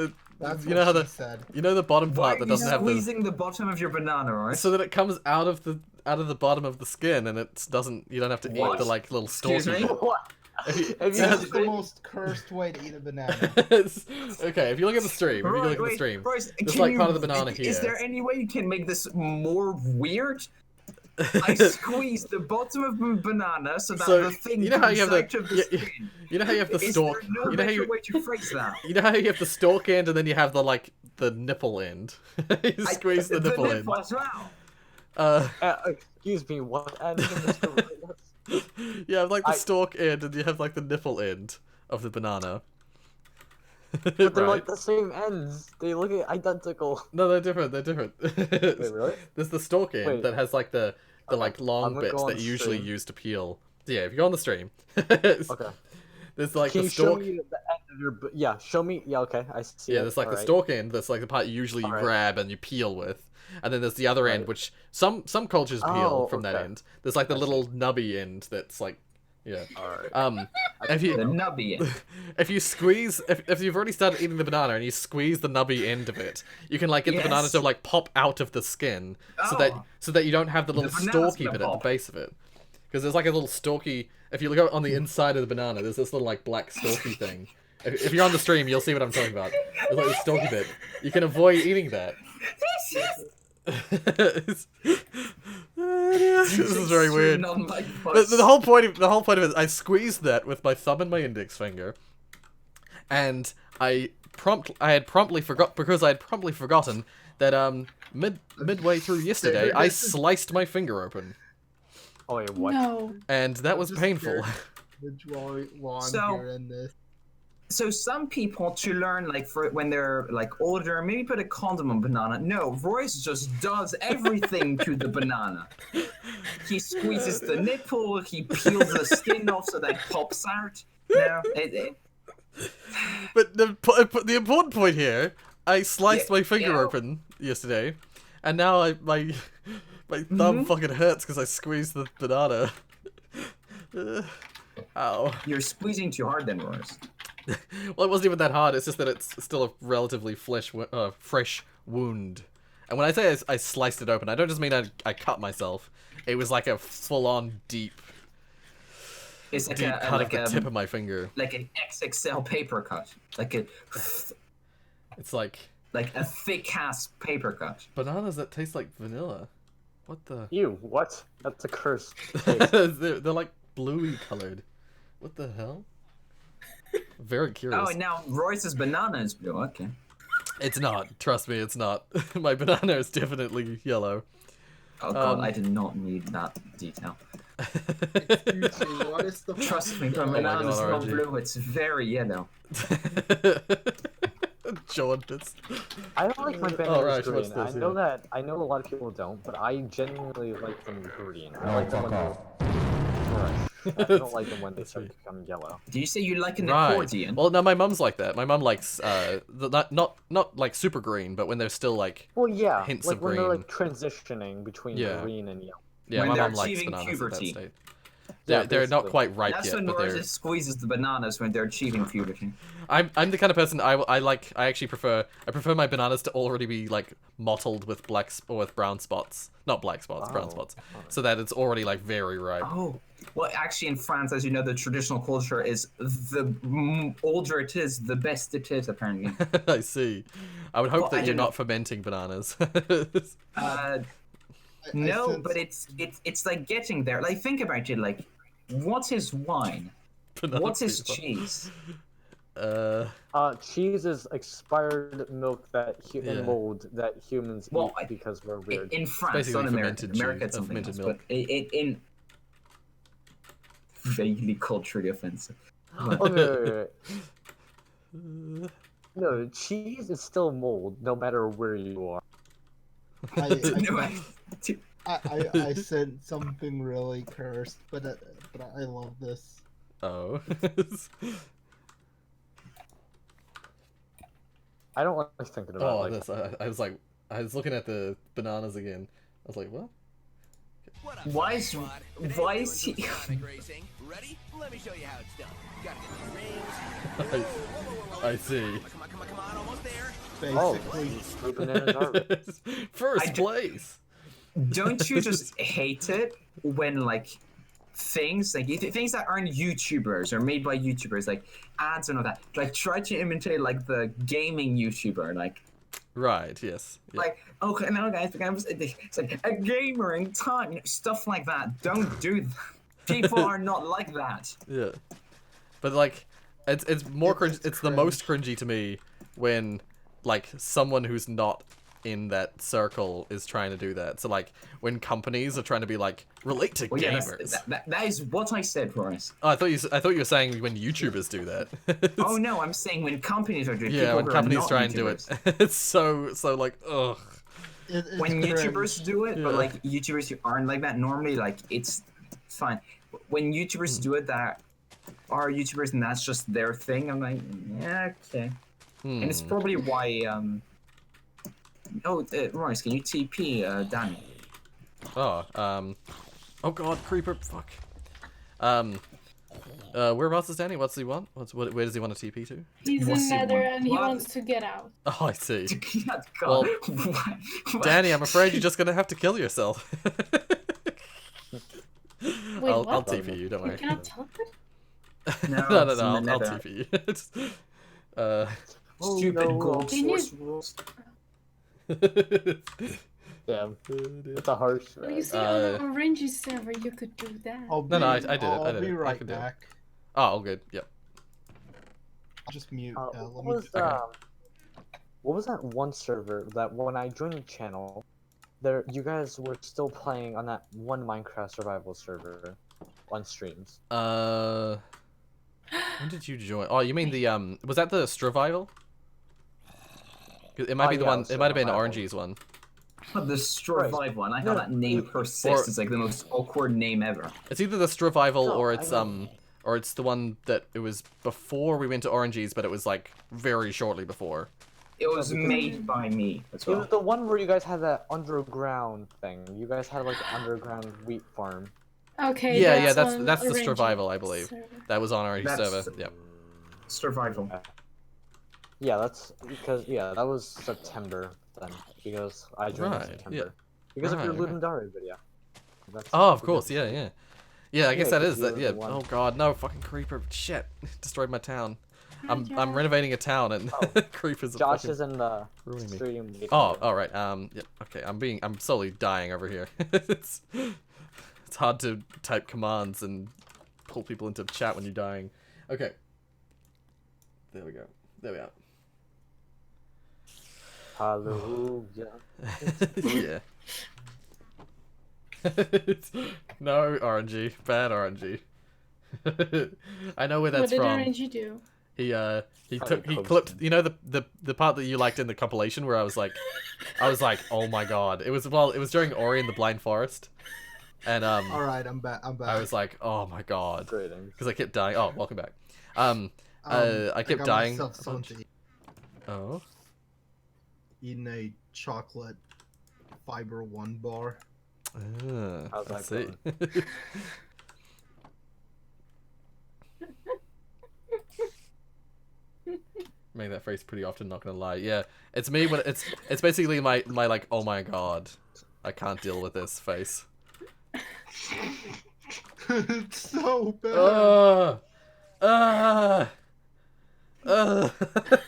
you know how the bottom part that doesn't have the squeezing the bottom of your banana, Royce? So that it comes out of the bottom of the skin, and it doesn't. You don't have to eat the like little stalky. What? It's the most cursed way to eat a banana. Okay, if you look at the stream, Royce, there's like part of the banana here. Is there any way you can make this more weird? I squeeze the bottom of the banana so that the thing you know how you have of the skin. You know how you have the stalk. Is there no better way to phrase that? You know how you have the stalk end and then you have the nipple end. You squeeze the nipple end. As well. Excuse me, what end of this? You have like the stalk end and you have like the nipple end of the banana. But they're like the same ends. They look identical. No, they're different. Wait, really? There's the stalk end that has like the like long bits that you usually use to peel. Yeah, if you go on the stream. Okay. There's like Can the you stalk. show me the end of your? Yeah, show me. Yeah, okay, I see. Yeah, there's like the stalk end. That's like the part you grab and you peel with. And then there's the other end, which some cultures peel from that end. There's like the little nubby end that's like, yeah. Alright. If you the nubby end. If you squeeze, if you've already started eating the banana and you squeeze the nubby end of it, you can like get the banana to like pop out of the skin, so that you don't have the little stalky bit at the base of it. Because there's like a little stalky. If you look on the inside of the banana, there's this little like black stalky thing. If you're on the stream, you'll see what I'm talking about. There's like this stalky bit. You can avoid eating that. this is very weird. Non-like But the whole point of it is I squeezed that with my thumb and my index finger, and I had promptly forgotten that midway through yesterday I sliced my finger open, Oh wait, what? No. and that was Just painful. Which one So- here in this? So some people to learn like for when they're like older, maybe put a condom on banana. No, Royce just does everything to the banana. He squeezes the nipple, he peels the skin off so that it pops out. No, But the important point here, I sliced my finger open yesterday, and now my thumb fucking hurts because I squeezed the banana. Ow. You're squeezing too hard then, Royce. Well, it wasn't even that hard. It's just that it's still a relatively fresh wound. And when I say I sliced it open, I don't just mean I cut myself. It was like a full-on deep It's like cut of the tip of my finger. like an XXL paper cut, like It's like a thick ass paper cut. bananas that taste like vanilla. What the? Ew, what? That's a curse. they're like bluey colored. What the hell? Very curious. Oh, and now Royce's banana is blue. Okay. It's not. Trust me, it's not. My banana is definitely yellow. Oh god, I did not need that detail. What is the Trust me, my my banana is God, not RNG. blue. It's very yellow. Jaundice. I don't like my bananas right, green. what's this I know here? that. I know a lot of people don't, but I genuinely like them green. I like them when they're fresh. I don't like them when they start to become yellow. Do you say you like an Right. accordion? Well, no, my mum's like that. My mum likes not like super green, but when they're still like Well, yeah, hints like of when they're green. like transitioning between Yeah. green and yellow. Yeah, when my they're mum likes achieving bananas puberty. at that state. Yeah, They're not basically. quite ripe That's yet, when but they're. Royce squeezes the bananas when they're achieving puberty. I'm the kind of person I actually prefer my bananas to already be like mottled with with brown spots, not black spots, brown Oh. spots, so that it's already like very ripe. Oh, well, actually, in France, as you know, the traditional culture is the older it is, the best it is. Apparently. I see. I would hope Well, I that you're don't know. not fermenting bananas. No, sense- but it's like getting there. Like think about it. Like, what is wine? Banana What is people. cheese? Cheese is expired milk that Yeah. and mold that humans Well, eat because we're weird. In France, basically not America. fermented America, cheese, it's something fermented else. But in vaguely culturally offensive. Oh, no. No, cheese is still mold, no matter where you are. I said something really cursed, but I love this. Oh. I don't like thinking about Oh, like this. I was looking at the bananas again. I was like, what? Why is he? Racing. Ready? Let me show you how it's done. Gotta get the rings. I see. Come on, almost there. Basically, three bananas are. First place. Don't you just hate it when like things that aren't YouTubers or made by YouTubers, like ads and all that, like try to imitate like the gaming YouTuber, like Right. Yes. Yeah. like okay, no guys, it's like a gamer in time, you know, stuff like that. Don't do that. People are not like that. Yeah. But like, it's more cringe. It's It's the most cringy to me when like someone who's not in that circle is trying to do that. So like when companies are trying to be like relate to Well, yeah, gamers. that is what I said, Rorius. Oh, I thought you were saying when YouTubers do that. Oh no, I'm saying when companies are doing Yeah, people when who are companies not try and do it, YouTubers. it's so like ugh. it's When cringe. YouTubers do it, but Yeah. like YouTubers who aren't like that normally, like it's fine. When YouTubers do it that are YouTubers and that's just their thing, I'm like, yeah, okay. And it's probably why Royce, can you TP Danny? Oh, oh god, creeper, fuck. Whereabouts is Danny? What's he want? Where does he want to TP to? He's What's in he Nether want? and he What? wants to get out. Oh, I see. God, Well, what? Danny, I'm afraid you're just gonna have to kill yourself. Wait, I'll what? TP you, don't You worry. cannot teleport? No, no, it's in the I'll Nether. TP you. Just, Stupid no. gold Can you- source rules. Damn, it's a harsh. Well, you see, on an orangey server, you could do that. No, I did it. I'll I did be it. I right can do it. back. Oh, all good. Yep. I'll just mute. What Let me. was what was that one server that when I joined the channel, you guys were still playing on that one Minecraft survival server on streams? When did you join? Oh, you mean the was that the Survival? It might be the one. It might have been Orangey's one. The Survive one. I know that name persists. It's like the most awkward name ever. It's either the Survival or it's the one that it was before we went to Orangey's, but it was like very shortly before. It was made by me as well. It was the one where you guys had that underground thing. You guys had like an underground wheat farm. Okay. Yeah, that's the Survival, I believe. Server. That was on our server. Yep. Survival. Yeah, that's because that was September then because I joined in September. Yeah. Because of your Ludendari video. Oh, of course. Yeah. Yeah, I guess that is that. Yeah. one. Oh God, no fucking creeper! Shit, destroyed my town. I'm renovating a town and creepers. Josh is in the ruining me. stream. Oh, all right. Yeah. Okay. I'm slowly dying over here. It's hard to type commands and pull people into chat when you're dying. Okay. There we go. There we are. Hallelujah. Yeah. No RNG. Bad RNG. I know where that's from. What did RNG do? He clipped, you know, the part that you liked in the compilation where I was like oh my god. It was during Ori and the Blind Forest. And all right, I'm back. I was like, oh my god, because I kept dying. Oh, welcome back. I kept dying. Oh. Eating a chocolate fiber 1 bar. How's that see. Make that face pretty often, not gonna lie. Yeah, it's me when it's basically my like, oh my god, I can't deal with this face. It's so bad.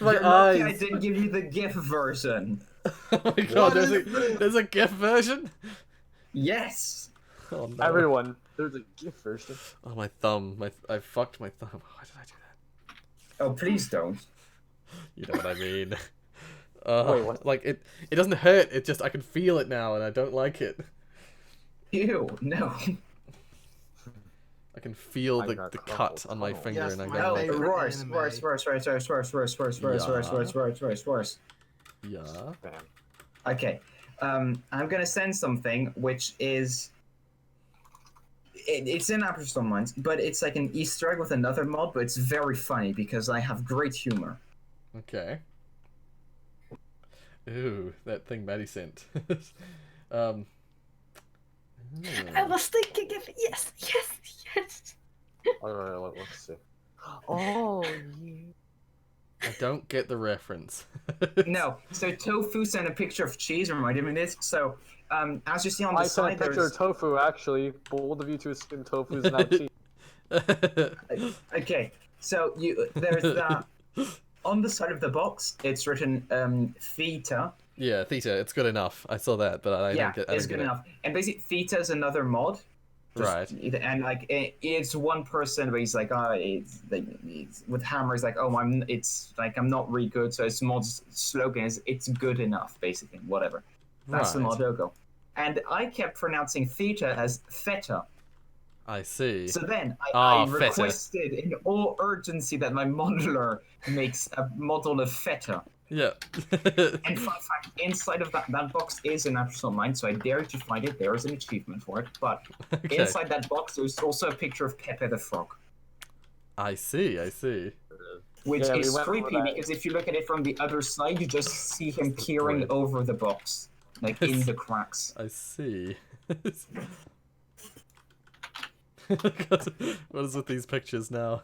My You're eyes. lucky I didn't give you the GIF version. Oh my god, there's a GIF version? Yes. Oh no. Everyone, there's a GIF version. Oh, my thumb. I fucked my thumb. Why did I do that? Oh, please don't. You know what I mean. Wait, what? Like, it doesn't hurt, it just, I can feel it now and I don't like it. Ew, no. I can feel the cut on my finger and I No, go like, worse. yeah. Bam. Okay. I'm gonna send something which is it's in Apple Minds, but it's like an Easter egg with another mod, but it's very funny because I have great humor. Okay. Ooh, that thing Maddie sent. I was thinking of yes. Alright, let's see. Oh, yeah. I don't get the reference. No, so Tofu sent a picture of cheese, reminded me of this. So, as you see on the I sent a side, picture of tofu, actually. Bold of you to assume tofu's not cheese. Okay, so there's that. On the side of the box, it's written Theta. Yeah, Theta, it's good enough. I saw that, but I don't get it. It's good enough. And basically, Theta is another mod. Right. And like it's one person where he's like, it's with Hammer. He's like, I'm not really good. So his mod's slogan is "It's good enough," basically. Whatever. That's the mod logo. And I kept pronouncing Theta as Theta. I see. So then I requested in all urgency that my modeler makes a model of Theta. Yeah. And fun fact, inside of that box is an actual mine, so I dare you to find it. There is an achievement for it. But inside that box, there's also a picture of Pepe the Frog. I see. Which is creepy because if you look at it from the other side, you just see him peering over the box, like in the cracks. I see. What is with these pictures now?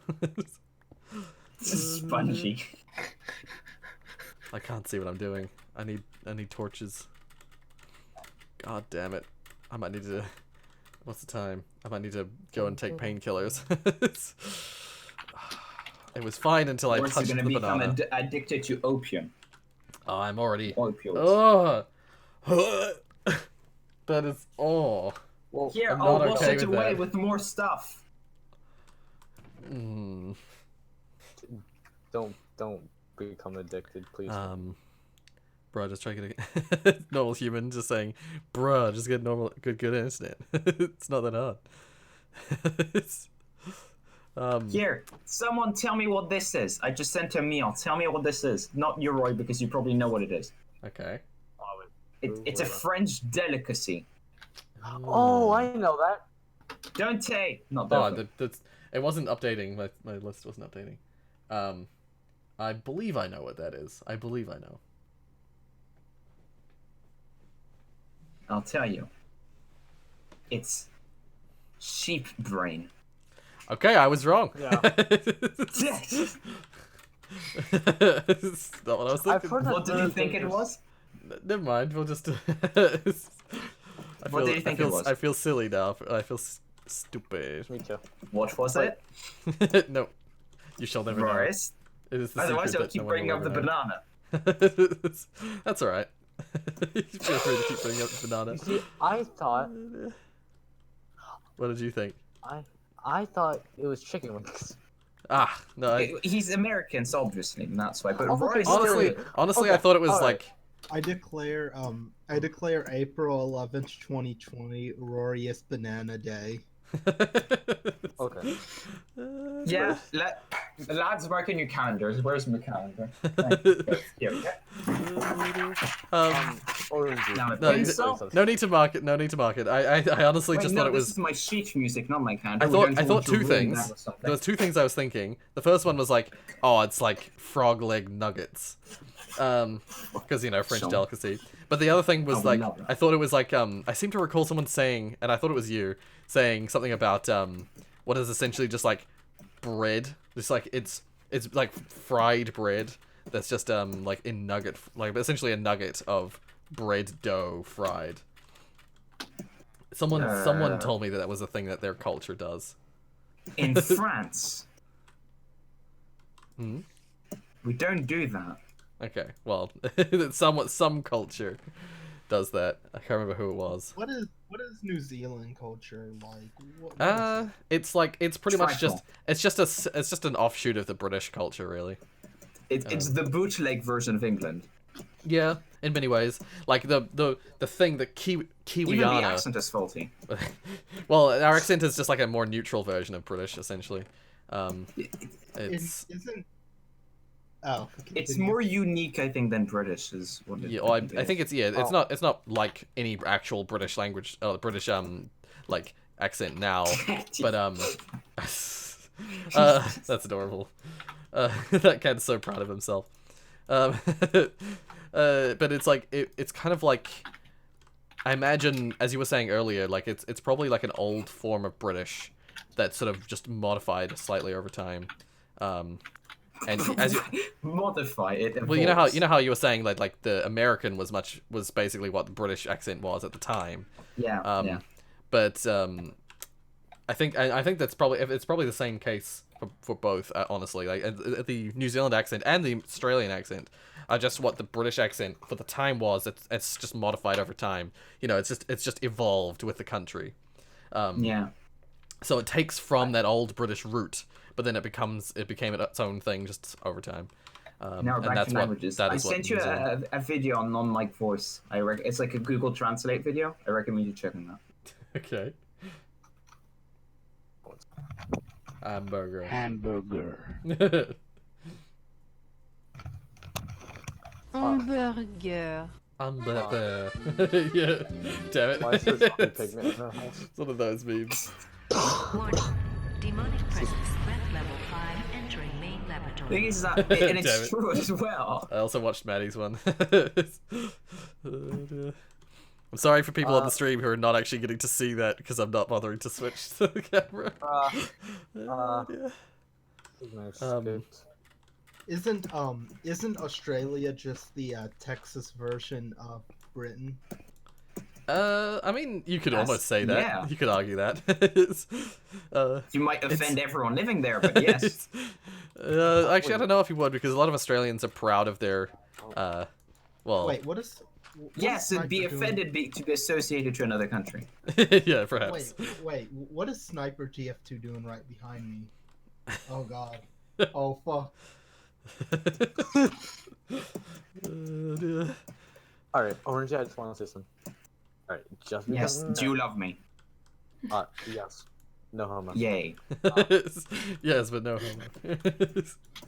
It's spongy. I can't see what I'm doing. I need torches. God damn it. I might need to... What's the time? I might need to go and take painkillers. It was fine until I touched the banana. Or become addicted to opium. Oh, I'm already... Opioids. Oh! That is all. Well, Here, I'm I'll not wash okay it with away that. with more stuff. don't become addicted, please. Bruh, just try to get a normal human just saying, bruh, just get normal, good internet. It's not that hard. Here, someone tell me what this is. I just sent a meal. Tell me what this is. Not you, Roy, because you probably know what it is. Okay. It's a French delicacy. Oh, I know that. Don't take. Not Oh, that. it wasn't updating. My list wasn't updating. I believe I know what that is. I believe I know. I'll tell you. It's sheep brain. Okay, I was wrong. Yeah. Yes. It's not what I was thinking. What did you think it was? Never mind. We'll just. What did you think it was? I feel silly now. I feel stupid. Me too. What was it? No, you shall never know. Rorius? It is the Otherwise, secret I'll that keep no one bringing will up the ever know. banana. That's all right. Feel free to keep bringing up the banana. You see, I thought What did you think? I thought it was chicken wings. Ah, no. He's American, so obviously, and that's why. But Oh, Rorius Honestly, Okay, I thought it was alright. like. I declare April 11th, 2020, Rorius Banana Day. Okay. Yeah, lads, mark in your calendars. Where's my calendar? Here we go. Orange juice. Now, No, so? no need to mark it. No need to mark it. I honestly Wait, just no, thought it this was. is my sheet music, not my calendar. I We don't thought want to two ruin things. that with something. There was two things I was thinking. The first one was like, oh, it's like frog leg nuggets, because French Sure. delicacy. But the other thing was Oh, we like, love that. I thought it was like, I seem to recall someone saying, and I thought it was you saying something about what is essentially just like bread. Just like it's like fried bread that's just like in nugget, like essentially a nugget of bread dough fried. Someone told me that was a thing that their culture does. In France, Hmm? we don't do that. Okay, well, some culture does that. I can't remember who it was. What is New Zealand culture like? What is it? It's pretty much Trifle. it's just an offshoot of the British culture, really. It's the bootleg version of England. Yeah, in many ways. Like the thing that Even the Kiwiana. accent is faulty. Well, our accent is just like a more neutral version of British, essentially. It's Isn't. Oh, It's continue. more unique, I think, than British is what it yeah. Well, I is. think it's it's not like any actual British language, British like accent now, but that's adorable. That cat's so proud of himself. But it's like it's kind of like, I imagine, as you were saying earlier, like it's probably like an old form of British that's sort of just modified slightly over time. And as you modify it. well, you know how you were saying like the American was basically what the British accent was at the time. Yeah. Yeah. But I think that's probably the same case for both. Honestly, like the New Zealand accent and the Australian accent are just what the British accent for the time was. It's just modified over time. It's just evolved with the country. Yeah. So it takes from that old British root, but then it became its own thing just over time. Now and back that's to languages. I what sent you New Zealand- a video on non-mic voice. It's like a Google Translate video. I recommend you checking that. Okay. Hamburger. Hamburger. Hamburger. Hamburger. Yeah. Damn it. Why is there zombie pigment in our house? It's one of those memes. Warning. Demonic presence. Threat level 5 entering main laboratory. The thing is that, and Damn it's it. true as well. I also watched Maddie's one. I'm sorry for people on the stream who are not actually getting to see that because I'm not bothering to switch to the camera. Yeah. Isn't Australia just the Texas version of Britain? I mean, you could almost say that. yeah. You could argue that. You might offend everyone living there, but yes. Actually, I don't know if you would, because a lot of Australians are proud of their, well. Wait, what is Yes, it'd be offended to be associated to another country. Yeah, perhaps. Wait, what is Sniper TF2 doing right behind me? Oh god. Oh fuck. Alright, Orange, I just want to say something. Alright, just because. Yes, do you love me? Yes. No homo. Yay. Yes, but no homo.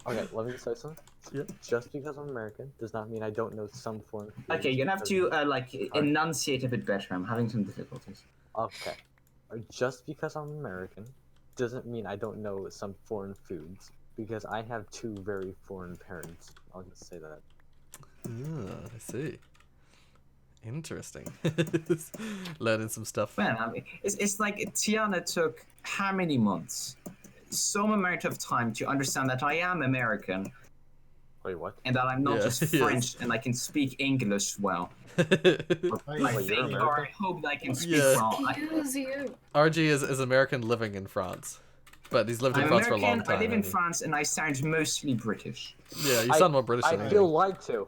Okay, let me say something. Yeah. Just because I'm American does not mean I don't know some foreign foods. Okay, you're gonna have to enunciate a bit better. I'm having some difficulties. Okay. Just because I'm American doesn't mean I don't know some foreign foods, because I have 2 very foreign parents. I'll just say that. I see. Interesting. Learning some stuff. Man, I mean, it's like Tiana took how many months? Some amount of time to understand that I am American. Wait, what? And that I'm not just French and I can speak English well. I think, or I hope that I can speak well. Excuse you. RG is American living in France. But he's lived in France for a long time. I live in France and I sound mostly British. Yeah, you sound more British than me. I feel lied to.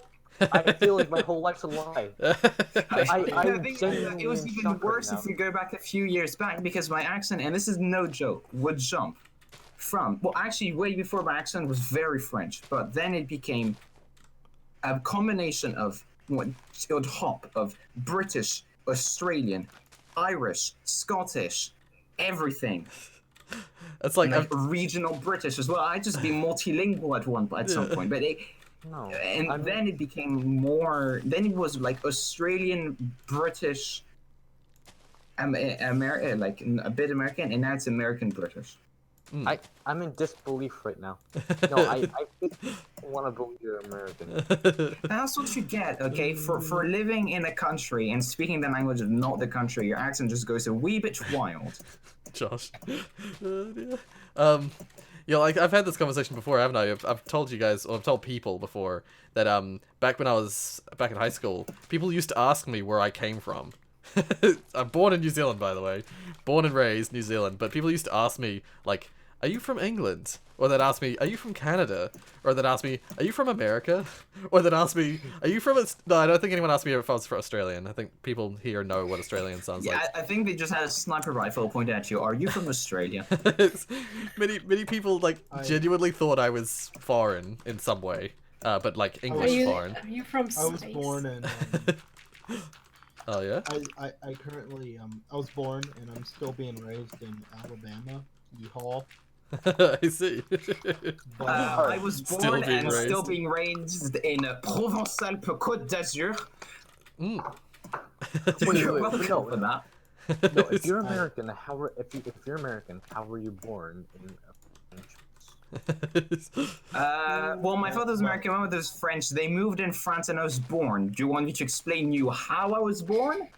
I feel like my whole life's a lie. It was even worse if we go back a few years back, because my accent, and this is no joke, would jump from, well, actually way before my accent was very French, but then it became a combination of what it would hop of British, Australian, Irish, Scottish, everything. It's like regional British as well. I'd just be multilingual at some point, but then it became more. Then it was like Australian, British, American, like a bit American, and now it's American British. I'm in disbelief right now. No, I want to believe you're American. That's what you get, okay? For living in a country and speaking the language of not the country, your accent just goes a wee bit wild. Josh. Like I've had this conversation before, haven't I? I've told you guys, or I've told people before that back when I was back in high school, people used to ask me where I came from. I'm born in New Zealand, by the way, born and raised New Zealand. But people used to ask me like, "Are you from England?" Or they'd ask me, "Are you from Canada?" Or they'd ask me, "Are you from America?" Or they'd ask me, "Are you from?" No, I don't think anyone asked me if I was Australian. I think people here know what Australian sounds like. I think they just had a sniper rifle pointed at you. Are you from Australia? many people like genuinely thought I was foreign in some way, but like English foreign. Are you from space? I was born in. Oh yeah. I currently I was born and I'm still being raised in Alabama. Yeehaw. I see. I was born and still being raised in Provence-Alpes-Côte d'Azur. You're welcome for that. No, if you're American, if you're American, how were you born in well, my father's American, my mother's French. They moved in France and I was born. Do you want me to explain you how I was born?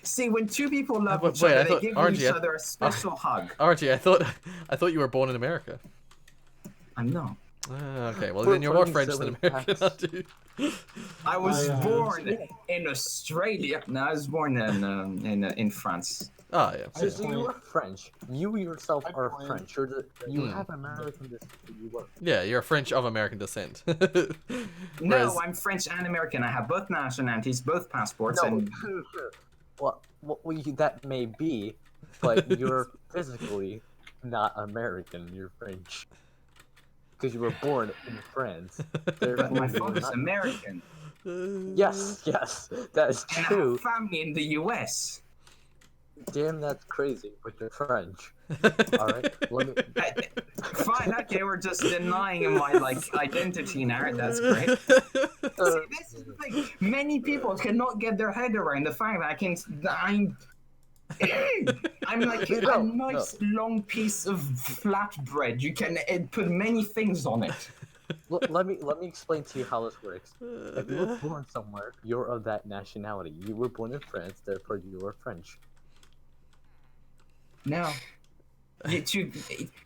See, when two people love each other, they give each other a special hug. RG, I thought you were born in America. I'm not. Okay, well then you're more French than American, aren't you? I was born in Australia. No, I was born in France. Oh yeah. So you are French. You yourself are French. You have American descent. Yeah, you're French of American descent. No, I'm French and American. I have both nationalities, both passports, and. Well, that may be, but you're physically not American. You're French. Because you were born in France. But my father's American. Yes, that is true. And I have family in the U.S. Damn, that's crazy, but you're French. Alright, Fine, okay, we're just denying my, identity now, that's great. See, this is the thing, many people cannot get their head around the fact that I'm like a nice long piece of flatbread. You can put many things on it. Let me explain to you how this works. If you were born somewhere, you're of that nationality. You were born in France, therefore you are French. No.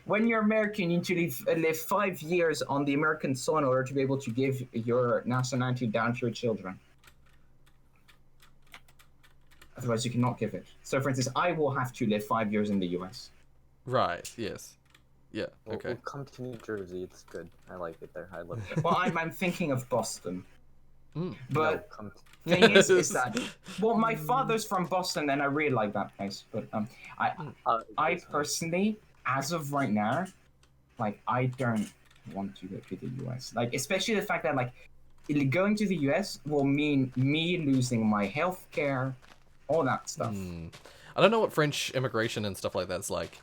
When you're American, you need to live 5 years on the American soil in order to be able to give your nationality down to your children. Otherwise, you cannot give it. So, for instance, I will have to live 5 years in the U.S. Right. Yes. Yeah. Okay. We'll come to New Jersey. It's good. I like it there. I love it. Well, I'm thinking of Boston. But thing is that well, my father's from Boston, and I really like that place. But I personally, as of right now, like I don't want to go to the US. Like especially the fact that like going to the US will mean me losing my health care, all that stuff. I don't know what French immigration and stuff like that's like.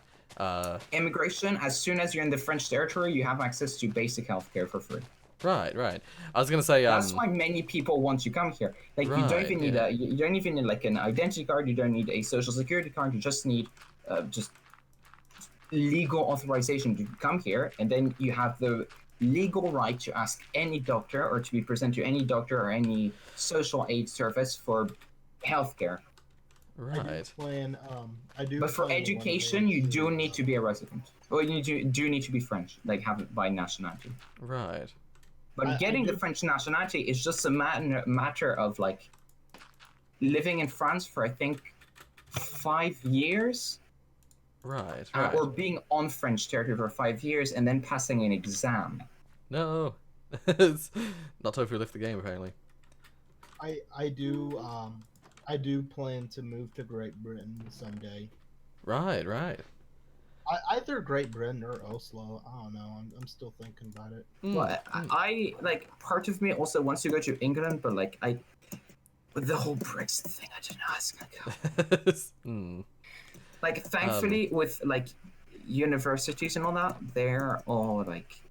Immigration, as soon as you're in the French territory, you have access to basic healthcare for free. Right. I was gonna say. That's why many people want to come here. Like you don't even need you don't even need like an identity card. You don't need a social security card. You just need just legal authorization to come here, and then you have the legal right to ask any doctor or to be present to any doctor or any social aid service for healthcare. Right. But for education, you do need to be a resident, or you do need to be French, like have it by nationality. Right. But getting the French nationality is just a matter of like living in France for I think 5 years. Right. Or being on French territory for 5 years and then passing an exam. No. Not Tofu left the game apparently. I do plan to move to Great Britain someday. Right. Either Great Britain or Oslo. I don't know. I'm still thinking about it. Well, I like part of me also wants to go to England, but like with the whole Brexit thing, I don't know how it's gonna go. Like thankfully with like universities and all that, they're all like,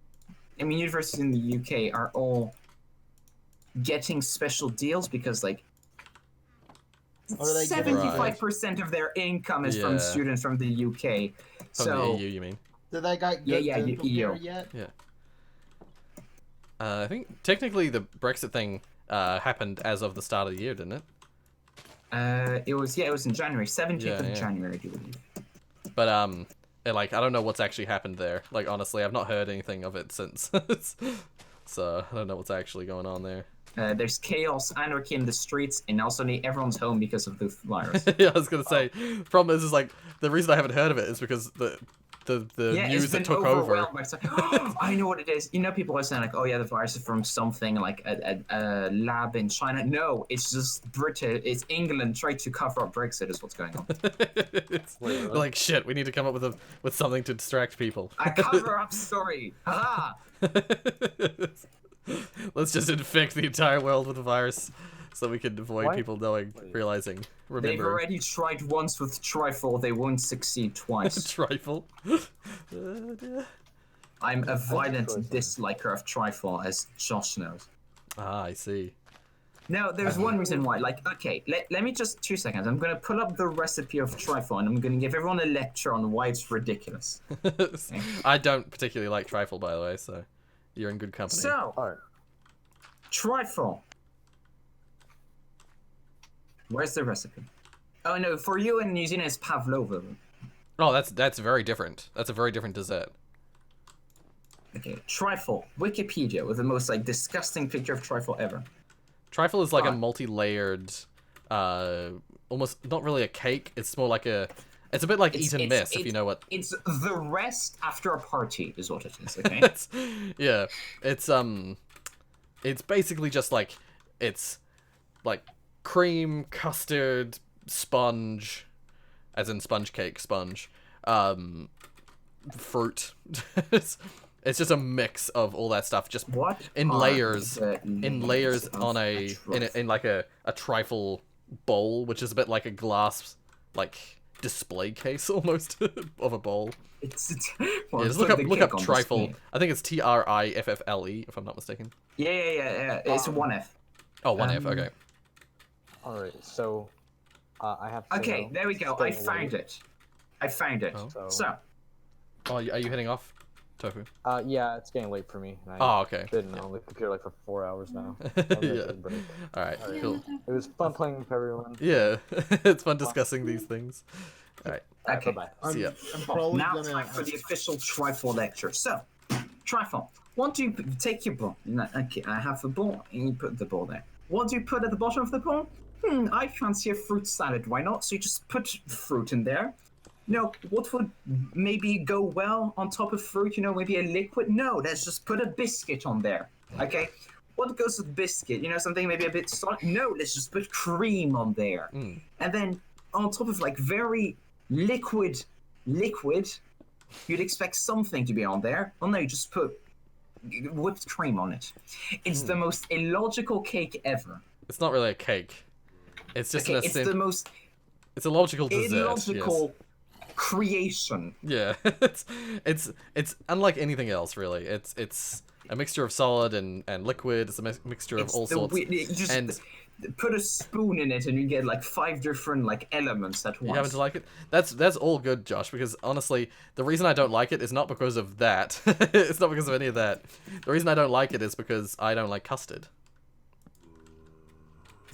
I mean, universities in the UK are all getting special deals because like 75% of their income is from students from the UK. From so the EU, you mean? Did that guy get dental care yet? Yeah. I think technically the Brexit thing happened as of the start of the year, didn't it? It was in January, 17th of January, I do believe. But like I don't know what's actually happened there. Like honestly, I've not heard anything of it since. So I don't know what's actually going on there. There's chaos, anarchy in the streets, and also everyone's home because of the virus. Yeah, I was gonna say. Problem is like the reason I haven't heard of it is because the news that took over. I know what it is. You know, people are saying like, "Oh yeah, the virus is from something like a lab in China." No, it's just Britain. It's England trying to cover up Brexit. Is what's going on. Like shit, we need to come up with something to distract people. A cover-up story. Haha. Let's just infect the entire world with the virus, so we can avoid people realizing. They've already tried once with trifle. They won't succeed twice. Trifle. I'm a violent disliker of trifle, as Josh knows. Ah, I see. No, there's one reason why. Like, okay, let me just 2 seconds. I'm gonna pull up the recipe of trifle, and I'm gonna give everyone a lecture on why it's ridiculous. Okay. I don't particularly like trifle, by the way, so you're in good company. So, trifle. Where's the recipe? Oh no, for you in New Zealand it's pavlova. Oh, that's very different. That's a very different dessert. Okay, trifle. Wikipedia with the most like disgusting picture of trifle ever. Trifle is like a multi-layered, almost not really a cake. It's more like it's a bit like eat and miss, if you know what. It's the rest after a party, is what it is. Okay. It's basically just like it's like cream, custard, sponge, as in sponge cake, sponge, fruit. It's just a mix of all that stuff, just in layers on in like a trifle bowl, which is a bit like a glass like display case almost of a bowl. Just look up trifle. I think it's TRIFFLE if I'm not mistaken. Yeah. It's 1F. Oh, 1F. Okay. All right, so I have. Okay, there we go. I found it. Oh. So. Oh, are you heading off, Tofu? Yeah, it's getting late for me. Okay. Been on the computer like for 4 hours now. Yeah. All right. Cool. It was fun playing with everyone. Yeah, it's fun discussing these things. All right. Okay. Bye. See ya. Now time for the official trifle lecture. So, trifle. What do you take your ball? Okay, I have a ball, and you put the ball there. What do you put at the bottom of the ball? I fancy a fruit salad. Why not? So you just put fruit in there. You know, what would maybe go well on top of fruit? You know, maybe a liquid? No, let's just put a biscuit on there. Okay? what goes with biscuit? You know, something maybe a bit solid. No, let's just put cream on there, and then on top of like very liquid, you'd expect something to be on there. Well, no, you just put whipped cream on it. It's the most illogical cake ever. It's not really a cake. It's just it's the most. It's a logical dessert. Illogical creation. Yeah, it's unlike anything else really. It's a mixture of solid and liquid. It's a mixture of all sorts. And put a spoon in it and you get like 5 different like elements at once. You happen to like it? That's all good, Josh, because honestly, the reason I don't like it is not because of that. It's not because of any of that. The reason I don't like it is because I don't like custard.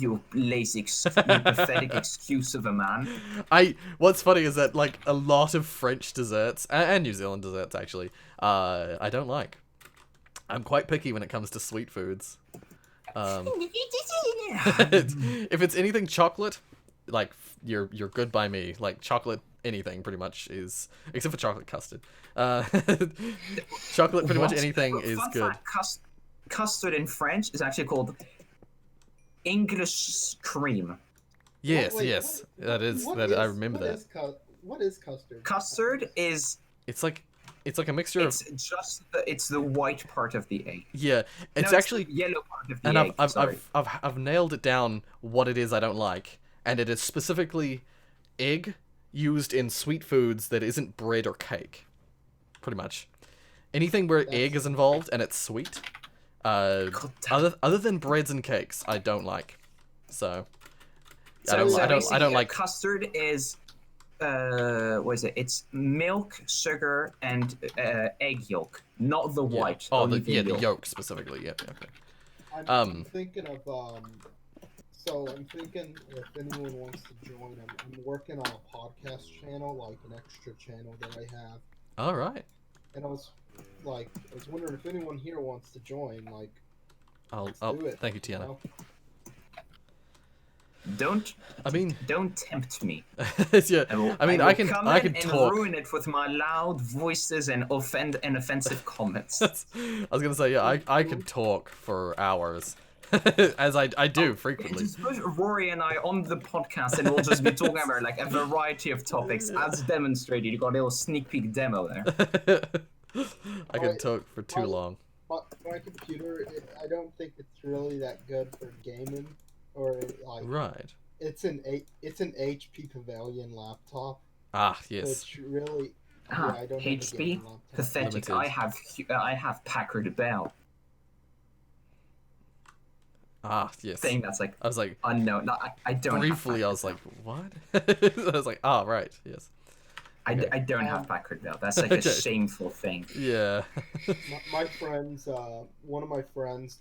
You lazy, you pathetic excuse of a man. What's funny is that like a lot of French desserts and New Zealand desserts actually, I don't like. I'm quite picky when it comes to sweet foods. If it's anything chocolate, like you're good by me. Like chocolate, anything pretty much is, except for chocolate custard. Chocolate, pretty much anything is good. Fact, custard in French is actually called English cream. Yes, yes, that is. I remember that. What is custard? Custard is. It's like a mixture of. It's the white part of the egg. Yeah, it's actually the yellow part of the and egg. I've nailed it down what it is I don't like, and it is specifically egg used in sweet foods that isn't bread or cake. Pretty much, anything where egg is involved and it's sweet. Other than breads and cakes, I don't like. I don't like custard. Is what is it? It's milk, sugar, and egg yolk, not the white. Oh, the yolk specifically. Yeah. Okay. I'm thinking of So I'm thinking if anyone wants to join, I'm working on a podcast channel, like an extra channel that I have. All right. And I was wondering if anyone here wants to join. Like, I'll do it, thank you, Tiana. know? Don't tempt me. Yeah, I can talk. Ruin it with my loud voices and offensive comments. I was gonna say, yeah, I could talk for hours, as I do frequently. Just put Rory and I on the podcast, and we'll just be talking about like a variety of topics as demonstrated. You got a little sneak peek demo there. I could talk for too long. My computer, I don't think it's really that good for gaming. Or like, right. It's an HP Pavilion laptop. Ah, yes. Which really, I don't HP pathetic. Limited. I have Packard Bell. Ah, yes. Thing that's like, I was like, no, I don't. Briefly, I was like, what? I was like, right, yes. Okay. I don't have Packard Bell. That's like a shameful thing. Yeah. my friends, one of my friends,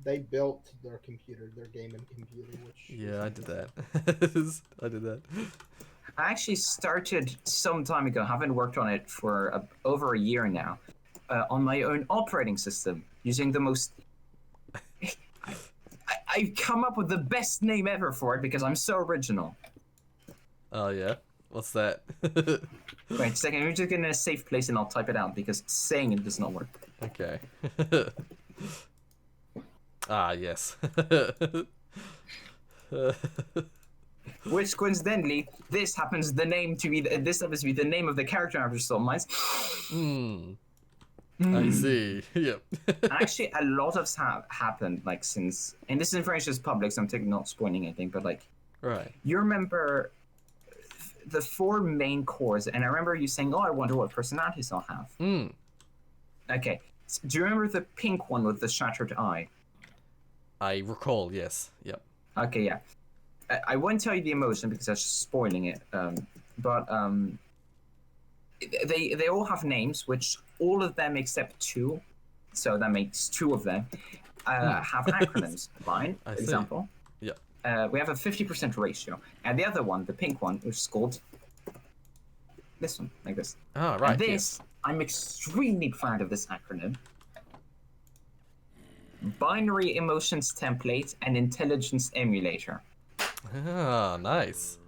they built their computer, their gaming computer, which... Yeah, I did that. I did that. I actually started some time ago, haven't worked on it for over a year now, on my own operating system, using the most... I've come up with the best name ever for it because I'm so original. Oh, yeah? What's that? Wait a second, let me just get in a safe place and I'll type it out because saying it does not work. Okay. Ah, yes. Which coincidentally, this happens to be the name of the character I've just told mine. I see. Yep. Actually, a lot of happened like since, and this information is public, so I'm not spoiling anything. But like, right. You remember the 4 main cores, and I remember you saying, "Oh, I wonder what personalities I'll have." Okay. So, do you remember the pink one with the shattered eye? I recall, yes. Yep. Okay, yeah. I won't tell you the emotion because that's just spoiling it. But they all have names, which all of them except 2, so that makes 2 of them, have acronyms. Mine, for example. Yeah. We have a 50% ratio. And the other one, the pink one, which is called this one, like this. Ah, right. And this, I'm extremely proud of this acronym. Binary Emotions Template and Intelligence Emulator. Ah, nice.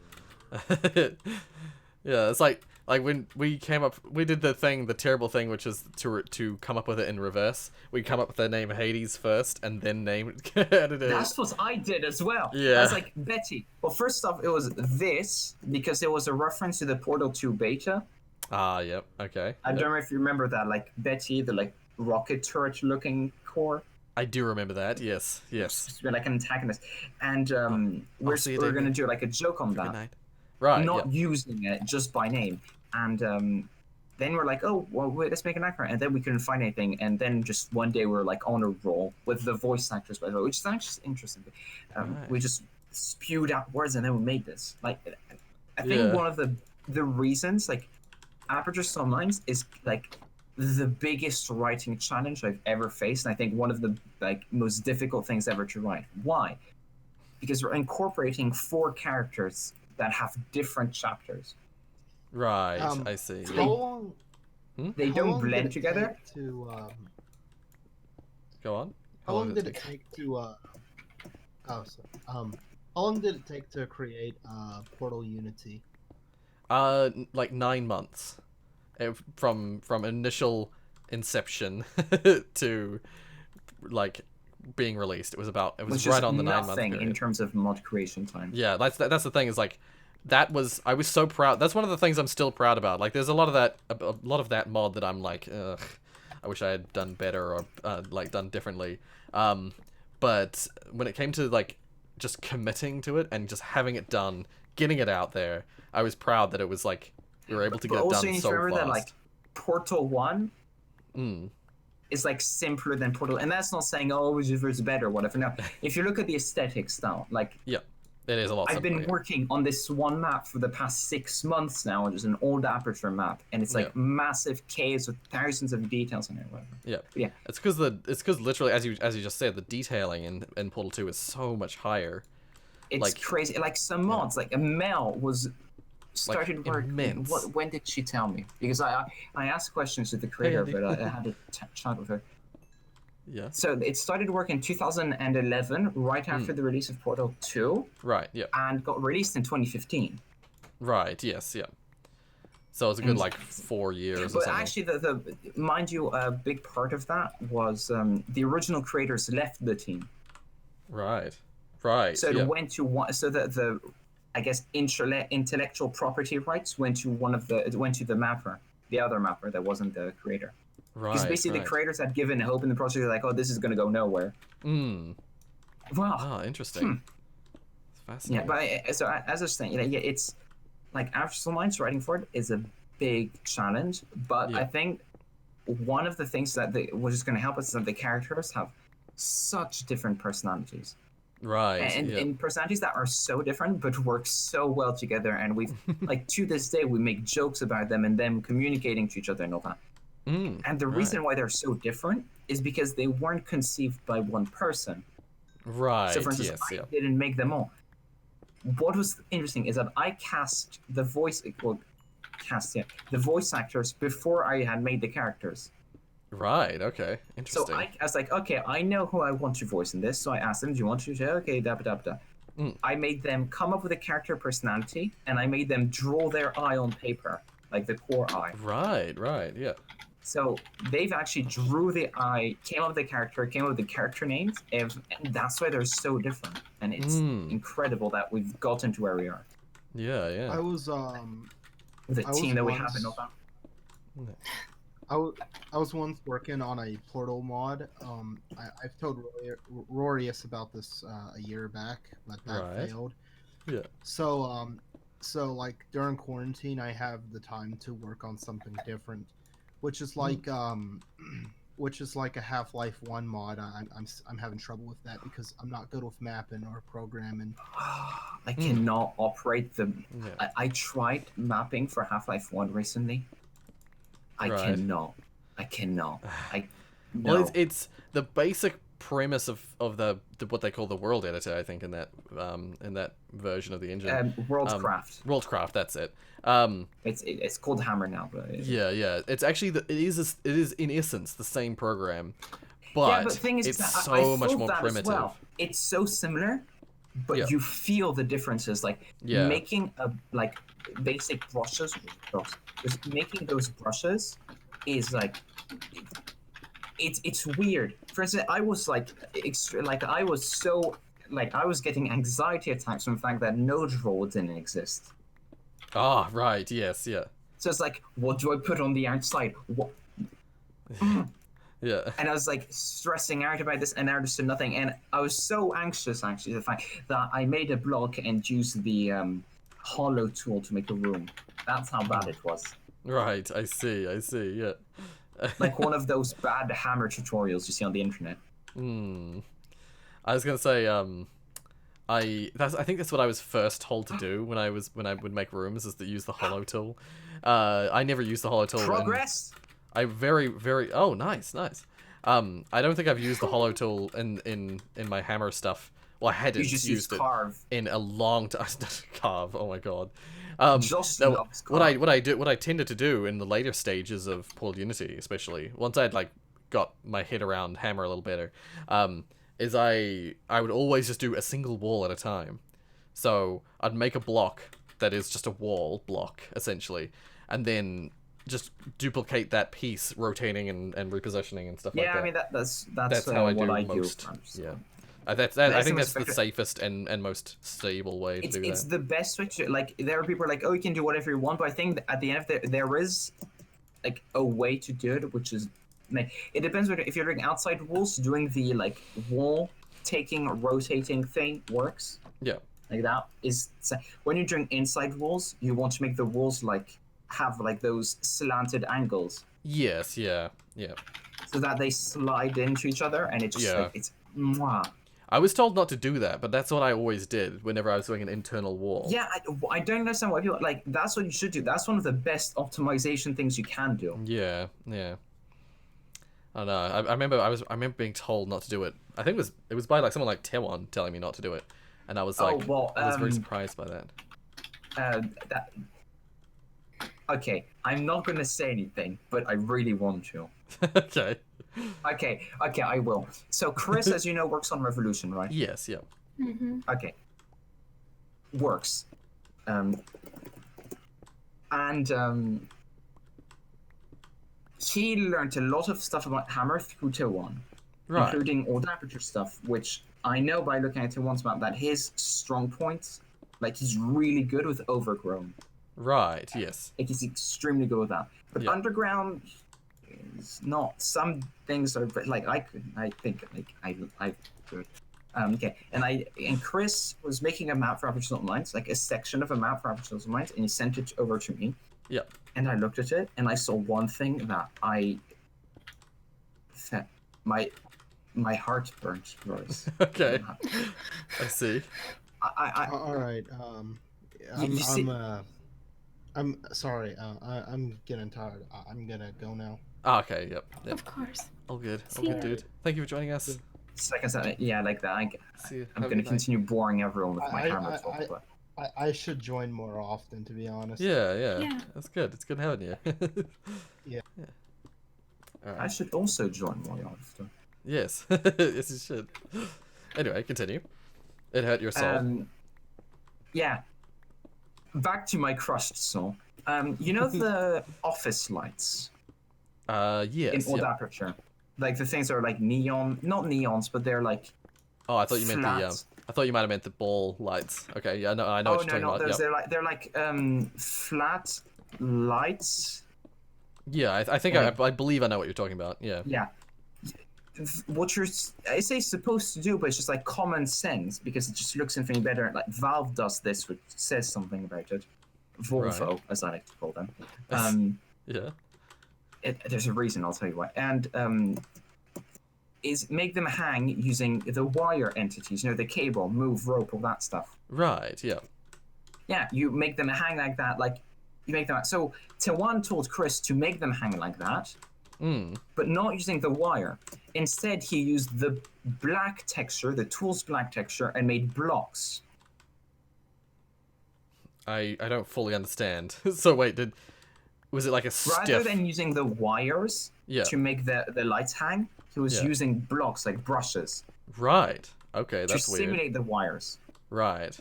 Yeah, it's like Like when we came up, we did the terrible thing, which is to come up with it in reverse. We come up with the name Hades first, and then name it. That's what I did as well. Yeah. I was like, Betty. Well, first off, it was this because it was a reference to the Portal 2 beta. Ah, yep. Okay. I don't know if you remember that, like Betty, the like rocket turret-looking core. I do remember that. Yes. It's like an antagonist, and we're gonna do like a joke on that. Good night. Right. Not using it just by name. And then we're like, oh, well, wait, let's make an actor. And then we couldn't find anything. And then just one day we were like on a roll with the voice actors, by the way, which is actually interesting. We just spewed out words and then we made this. Like, I think one of the reasons, like, Aperture Stormlines is like the biggest writing challenge I've ever faced. And I think one of the like most difficult things ever to write. Why? Because we're incorporating 4 characters that have different chapters. Right, I see. How long? They don't blend together. Go on. How long did it take to? How long did it take to create Portal Unity? Like 9 months, from initial inception to like being released. It was right on the 9 month period. In terms of mod creation time. Yeah, that's the thing is like. I was so proud. That's one of the things I'm still proud about. Like, there's a lot of that mod that I'm like, ugh, I wish I had done better or like done differently. But when it came to like just committing to it and just having it done, getting it out there, I was proud that it was like we were able to get it done so fast. Also, you need to remember that like Portal 1 is like simpler than Portal, and that's not saying it's better or whatever. No, if you look at the aesthetics now, like it is a lot simpler. I've been working on this one map for the past 6 months now. It's an old Aperture map, and it's like massive caves with thousands of details in it. Whatever. Yeah. It's because literally, as you just said, the detailing in Portal 2 is so much higher. It's like, crazy. Like some mods, like Mel was started work. When did she tell me? Because I asked questions to the creator, but I had a chat with her. Yeah. So it started work in 2011, right after the release of Portal 2. Right, yeah. And got released in 2015. Right, yes, yeah. So it's a good, 4 years or something. But actually, mind you, a big part of that was the original creators left the team. Right. So it went to one. So the I guess intellectual property rights went to the mapper, the other mapper that wasn't the creator. Right. Because basically the creators had given hope in the project. They're like, oh, this is going to go nowhere. Wow. Oh, interesting. It's fascinating. Yeah, but so as I was saying, it's like Aperture Stormlines writing for it is a big challenge. But I think one of the things that was just going to help us is that the characters have such different personalities. Right. And personalities that are so different but work so well together. And we've like to this day we make jokes about them and them communicating to each other and all that. And the reason why they're so different is because they weren't conceived by one person. Right. So for instance, I didn't make them all. What was interesting is that I cast the voice actors before I had made the characters. Right, okay. Interesting. So I was like, okay, I know who I want to voice in this, so I asked them, do you want to say, okay, da. I made them come up with a character personality, and I made them draw their eye on paper, like the core eye. Right, yeah. So they've actually drew the eye, came up with the character, came up with the character names, and that's why they're so different. And it's incredible that we've gotten to where we are. Yeah. I was with the team that we have in Opa. I was once working on a Portal mod. I've told Rorius about this a year back, but that failed. Yeah. So like during quarantine, I have the time to work on something different, which is like a Half-Life 1 mod. I'm having trouble with that because I'm not good with mapping or programming. I cannot operate the. I tried mapping for Half-Life 1 recently. I cannot. Well, it's the basic premise of the what they call the world editor, I think, in that version of the engine. Worldcraft, that's it. It's called Hammer now, but yeah. It's actually it is in essence the same program, but the thing is, it's so much more primitive. It's so similar, but Yeah. you feel the differences. Like Yeah. making a like basic brushes, just making those brushes is like it's weird. For instance, I was like I was so like I was getting anxiety attacks from the fact that node roll didn't exist. Ah, right. Yes. Yeah. So it's like, what do I put on the outside? What? Yeah. And I was like stressing out about this, and I understood nothing. And I was so anxious, actually, the fact that I made a block and used the hollow tool to make a room. That's how bad it was. Right. I see. I see. Yeah. Like one of those bad hammer tutorials you see on the internet. I was gonna say, I think that's what I was first told to do when I would make rooms, is to use the hollow tool. I never used the hollow tool. Progress. I very oh nice. I don't think I've used the hollow tool in my hammer stuff. Well, I hadn't You just used it carve. in a long time. Carve. Oh my god. Just no, loves what I tended to do in the later stages of Pulled Unity, especially once I'd like got my head around hammer a little better, is I would always just do a single wall at a time. So I'd make a block that is just a wall block essentially, and then just duplicate that piece, rotating and repositioning and stuff like that. Yeah, I mean that's how I what do I most. do. Yeah. I think that's the safest and most stable way to do that. It's the best way to, like, there are people who are like, oh, you can do whatever you want, but I think at the end of it, there is like a way to do it, which is like, it depends on if you're doing outside walls, doing the like wall taking rotating thing works. Yeah. Like that is, when you're doing inside walls, you want to make the walls like have like those slanted angles. Yes, yeah. So that they slide into each other, and it's just like it's mwah. I was told not to do that, but that's what I always did whenever I was doing an internal wall. Yeah, I don't understand why people like. That's what you should do. That's one of the best optimization things you can do. Yeah. I don't know. I remember being told not to do it. I think it was by like someone like Tewon telling me not to do it, and I was like, I was very surprised by that. Okay, I'm not gonna say anything, but I really want to. Okay. Okay, I will. So Chris, as you know, works on Revolution, right? Yes, yeah. Mm-hmm. Okay. Works. He learned a lot of stuff about Hammer through Tewon, Right. including all the aperture stuff, which I know by looking at Tewon's map that his strong points, like he's really good with Overgrown. Right, yes. Like he's extremely good with that. But Underground is not. Some things are like I think like I could. Okay, and Chris was making a map for Aperture Lines, like a section of a map for Aperture Lines, and he sent it over to me. Yeah. And I looked at it, and I saw one thing that my heart burnt, Rorius. Okay. I see. All right. I'm sorry. I'm getting tired. I'm gonna go now. Ah, okay. Yep. Of course. All good. All See good, ya. dude. Thank you for joining us. Yeah, like that. See you. I'm Have a gonna good night. continue boring everyone with my hammer talk, but I should join more often, to be honest. Yeah. That's good. It's good having you. Yeah. All right. I should also join more often. Yes. Yes, you should. Anyway, continue. It hurt your soul. Yeah. Back to my crushed soul. You know the office lights? Yes. In old aperture. Like the things that are like neon, not neons, but they're like. Oh, I thought you meant flat. I thought you might have meant the ball lights. Okay, yeah, no, I know what you're talking about. Those, they're like flat lights. Yeah, I think I believe I know what you're talking about. Yeah. Yeah. What you're, I say, supposed to do, but it's just like common sense because it just looks infinitely better. Like Valve does this, which says something about it. Volvo, Right. as I like to call them. Yeah. There's a reason, I'll tell you why. And is make them hang using the wire entities, you know, the cable, move, rope, all that stuff. Right, yeah. Yeah, you make them hang like that, like, you make them... So, Tewon told Chris to make them hang like that, but not using the wire. Instead, he used the black texture, the tool's black texture, and made blocks. I don't fully understand. So wait, was it like a stiff... Rather than using the wires to make the lights hang, he was using blocks, like brushes. Right. Okay, that's to weird. simulate the wires. Right.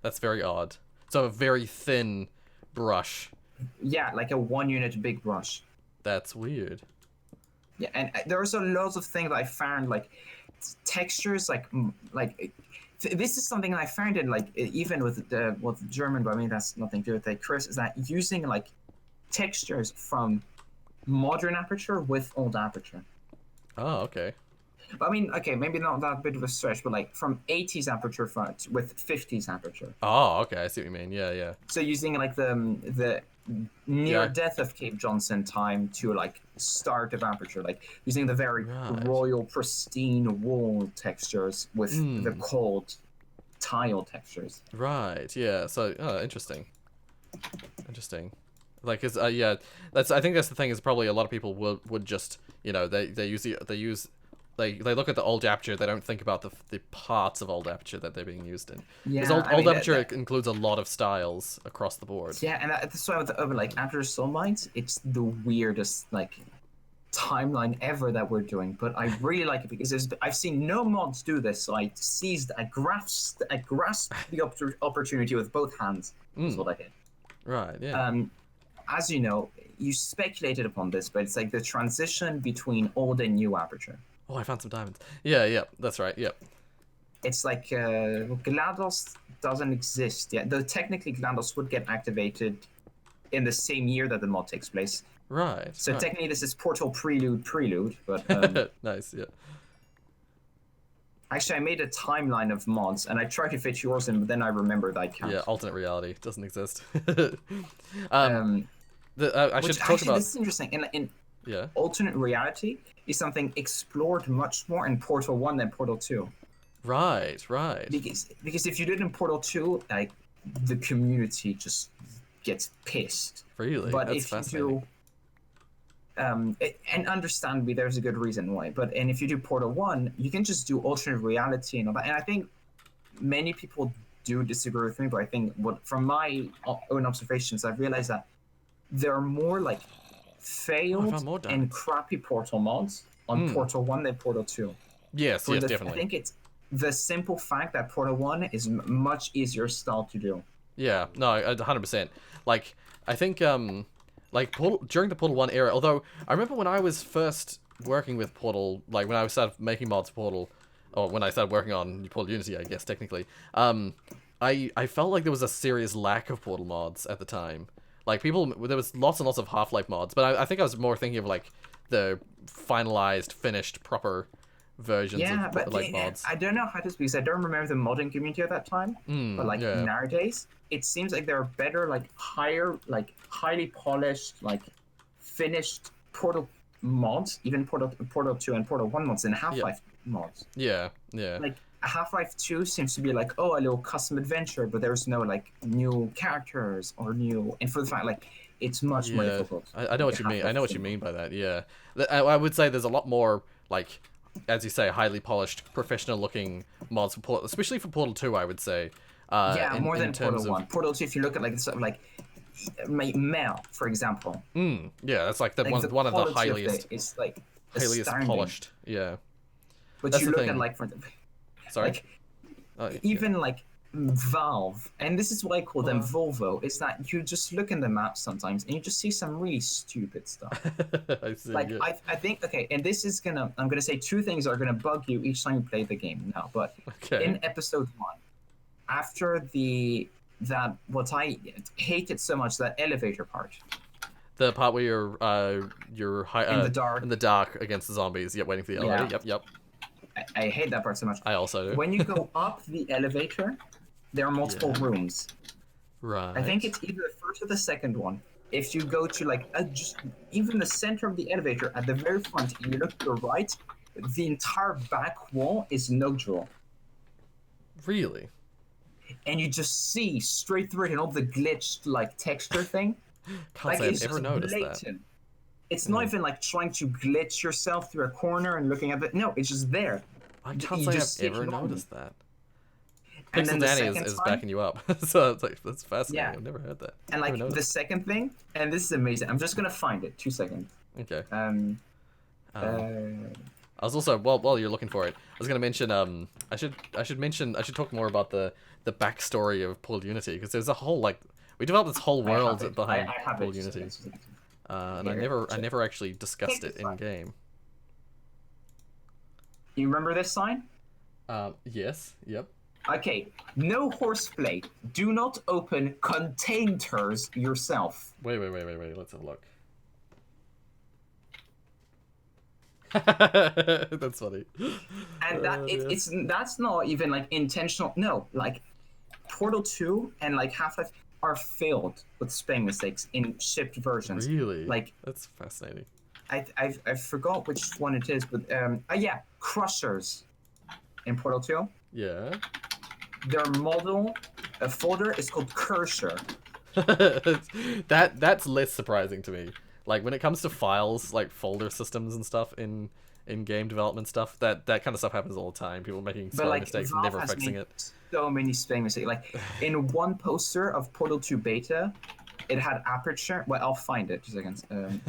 That's very odd. So a very thin brush. Yeah, like a 1-unit big brush. That's weird. Yeah, and there's a lots of things that I found, like textures, this is something I found in like even with the German, but I mean that's nothing to do with it. Chris, is that using like textures from modern aperture with old aperture. Oh, okay. I mean, okay, maybe not that bit of a stretch, but like from 80s aperture front with 50s aperture. Oh, okay, I see what you mean. Yeah, yeah. So using like the near death of Cape Johnson time to like start of aperture, like using the very royal pristine wall textures with the cold tile textures. Right. Yeah. So, interesting. Interesting. Like, yeah, I think that's the thing is probably a lot of people would just, you know, they look at the old aperture, they don't think about the parts of old aperture that they're being used in. Yeah, because old aperture includes a lot of styles across the board. Yeah, and that's why with the like aperture soulmites, it's the weirdest like timeline ever that we're doing. But I really like it because I've seen no mods do this, so I grasped the opportunity with both hands. That's what I did. Right. Yeah. As you know, you speculated upon this, but it's like the transition between old and new aperture. Oh, I found some diamonds. Yeah, that's right. Yep. It's like GLaDOS doesn't exist yet. Though technically GLaDOS would get activated in the same year that the mod takes place. Right. So technically this is Portal Prelude, but... nice, yeah. Actually, I made a timeline of mods, and I tried to fit yours in, but then I remembered I can't. Yeah, alternate reality doesn't exist. I should talk about. This is interesting. In yeah, alternate reality is something explored much more in Portal 1 than Portal 2. Right. Because if you did in Portal 2, like the community just gets pissed. Really? But That's if you do, and understand me, there's a good reason why. And if you do Portal 1, you can just do alternate reality and all that. And I think many people do disagree with me, but I think from my own observations, I've realized that there are more like failed and crappy Portal mods on Portal 1 than Portal 2. Yes, definitely. I think it's the simple fact that Portal 1 is much easier style to do. Yeah, no, 100%. Like, I think, during the Portal 1 era, although I remember when I was first working with Portal, like when I started making mods for Portal, or when I started working on Portal Unity, I guess, technically, I felt like there was a serious lack of Portal mods at the time. Like, there was lots and lots of Half-Life mods, but I think I was more thinking of, like, the finalized, finished, proper versions of mods. I don't know how to speak, because I don't remember the modding community at that time, but, like, nowadays, it seems like there are better, like, highly polished, like, finished Portal mods, even Portal 2 and Portal 1 mods, and Half-Life mods. Yeah. Like, Half-Life 2 seems to be like, a little custom adventure, but there's no, like, new characters or new... And for the fact, like, it's much more difficult. I know what you mean. I know what you mean by that, yeah. I would say there's a lot more, like, as you say, highly polished, professional-looking mods, for Portal, especially for Portal 2, I would say. More than Portal 1. Portal 2, if you look at, like, sort of, like, Mel, for example. Yeah, that's, like, one of the highest... It's, like, highest polished, yeah. But that's you look at, like, Sorry? Even like Valve, and this is why I call them Volvo, is that you just look in the map sometimes and you just see some really stupid stuff. I see, like, I think, okay, and this is I'm gonna say two things are gonna bug you each time you play the game now, but in episode 1, after what I hated so much, that elevator part. The part where you're in the dark against the zombies, waiting for the elevator. Yep. I hate that part so much. I also do. When you go up the elevator, there are multiple rooms. Right. I think it's either the first or the second one. If you go to like just even the center of the elevator at the very front and you look to the right, the entire back wall is no draw. Really? And you just see straight through it and all the glitched like texture thing. Can't say I've ever noticed that. It's not even like trying to glitch yourself through a corner and looking at it. No, it's just there. I can't say I've ever noticed that. Pixel Danny is backing you up. So it's like, that's fascinating. Yeah. I've never heard that. And like the second thing, and this is amazing. I'm just gonna find it. 2 seconds. Okay. I was also while you're looking for it, I was gonna mention I should talk more about the backstory of Portal Unity, because there's a whole we developed this whole world behind Portal Unity, and I never actually discussed it in game. You remember this sign? Yes. Yep. Okay. No horseplay. Do not open containers yourself. Wait. Let's have a look. That's funny. And that's not even like intentional. No, like Portal 2 and like Half-Life are filled with spelling mistakes in shipped versions. Really? Like, that's fascinating. I forgot which one it is, but yeah, Crushers in Portal 2. Yeah. Their model folder is called Cursor. That's less surprising to me. Like when it comes to files, like folder systems and stuff in game development stuff, that kind of stuff happens all the time. People making spelling mistakes and never fixing it. So many spelling mistakes. Like in one poster of Portal 2 beta, it had aperture. Well, I'll find it just a second.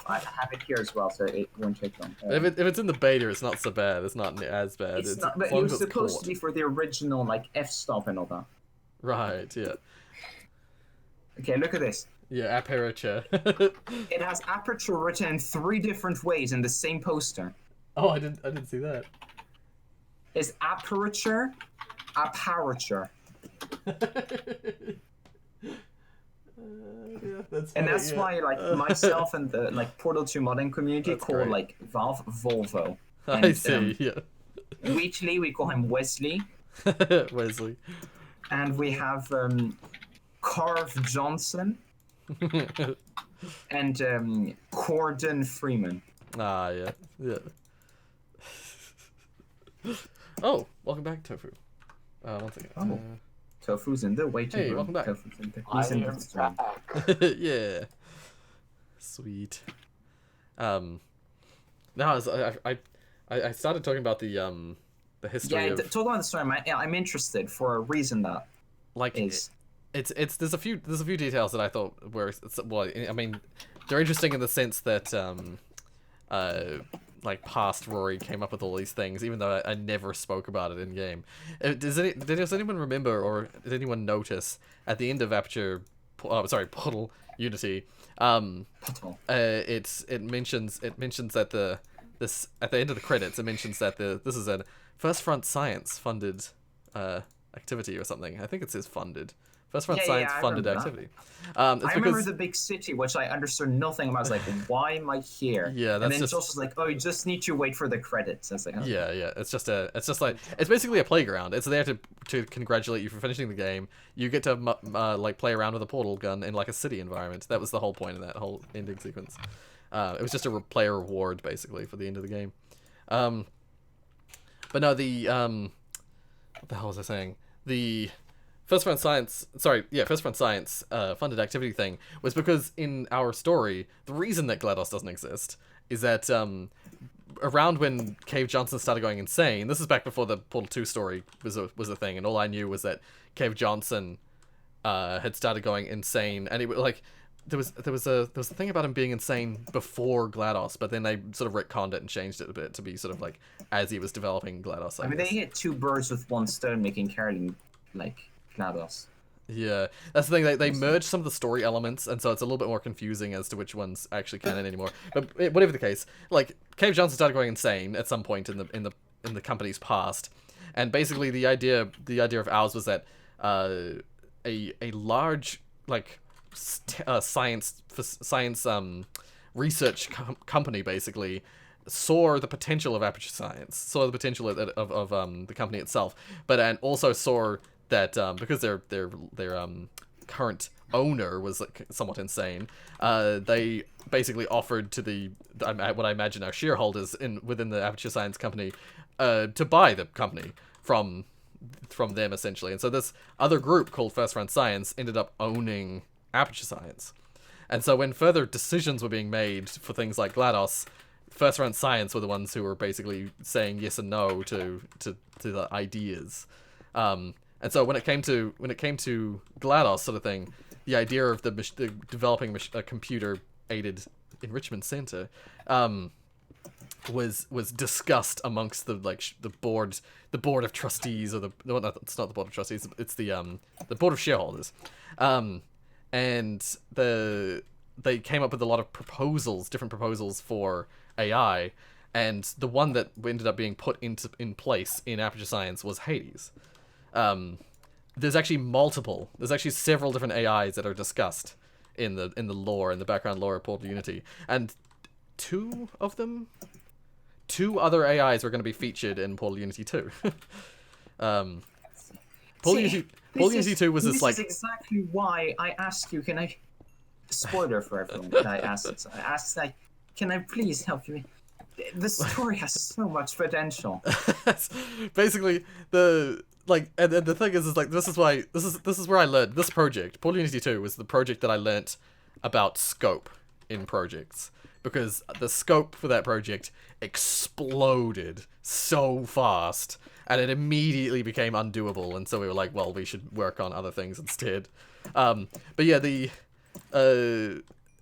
I have it here as well, so it won't take long. If it's in the beta, it's not so bad. It's not as bad. It's not, but it was supposed to be for the original like f-stop and all that. Right. Yeah. Okay, look at this. Yeah, aperture. It has aperture written in 3 different ways in the same poster. Oh, I didn't see that. It's aperture, aparature. Yeah, that's and funny, that's why like myself and the like Portal 2 modding community That's call great. like Valve Volvo. And, I see. Yeah. Wheatley, we call him Wesley. Wesley. And we have Carv Johnson. And Corden Freeman. Ah, yeah. Oh, welcome back, Tofu. 1 second. Oh. Tofu's in the waiting room. Hey, welcome back. Tofu's in the, he's in the stream. Yeah. Sweet. No, I started talking about the history Yeah, of talk about the story. I'm interested for a reason that like is. There's a few details that I thought were, well, I mean, they're interesting in the sense that like past Rory came up with all these things, even though I never spoke about it in game. Does anyone remember, or did anyone notice at the end of Portal Unity, it mentions that this at the end of the credits it mentions that this is a First Front Science funded activity or something. I think it says funded. First Front Science funded activity. I remember the big city, which I understood nothing about. I was like, why am I here? Yeah, that's and then Josh was like, oh, you just need to wait for the credits. I was like, oh. Yeah. It's basically a playground. It's there to congratulate you for finishing the game. You get to like play around with a portal gun in like a city environment. That was the whole point of that whole ending sequence. It was just a player reward basically for the end of the game. But no, what the hell was I saying? The First Front Science funded activity thing was because in our story, the reason that GLaDOS doesn't exist is that around when Cave Johnson started going insane, this is back before the Portal 2 story was a thing, and all I knew was that Cave Johnson had started going insane, and it like there was a thing about him being insane before GLaDOS, but then they sort of retconned it and changed it a bit to be sort of like as he was developing GLaDOS. I mean, they hit 2 birds with 1 stone, making Carolyn like GLaDOS. Yeah, that's the thing. They merged some of the story elements, and so it's a little bit more confusing as to which ones actually canon anymore. But whatever the case, like Cave Johnson started going insane at some point in the company's past, and basically the idea of ours was that a large like science research company basically saw the potential of Aperture Science, saw the potential of the company itself, and also saw that because their current owner was like somewhat insane, they basically offered to what I imagine are shareholders within the Aperture Science company to buy the company from them essentially. And so this other group called First Front Science ended up owning Aperture Science. And so when further decisions were being made for things like GLaDOS, First Front Science were the ones who were basically saying yes and no to the ideas. And so when it came to GLaDOS sort of thing, the idea of the developing a computer-aided enrichment center, was discussed amongst the the board of trustees, or it's not the board of trustees, it's the board of shareholders, and they came up with a lot of different proposals for AI, and the one that ended up being put in place in Aperture Science was Hades. There's actually several different AIs that are discussed in the background lore of Portal Unity, and two other AIs are going to be featured in Portal Unity 2. Portal Unity 2 was this like... This is exactly why I asked you, can I... Spoiler for everyone, I asked, like, can I please help you? The story has so much potential. Basically, and the thing is like, this is where I learned, this project, Portal Unity 2, was the project that I learnt about scope in projects. Because the scope for that project exploded so fast, and it immediately became undoable, and so we were like, well, we should work on other things instead. But yeah,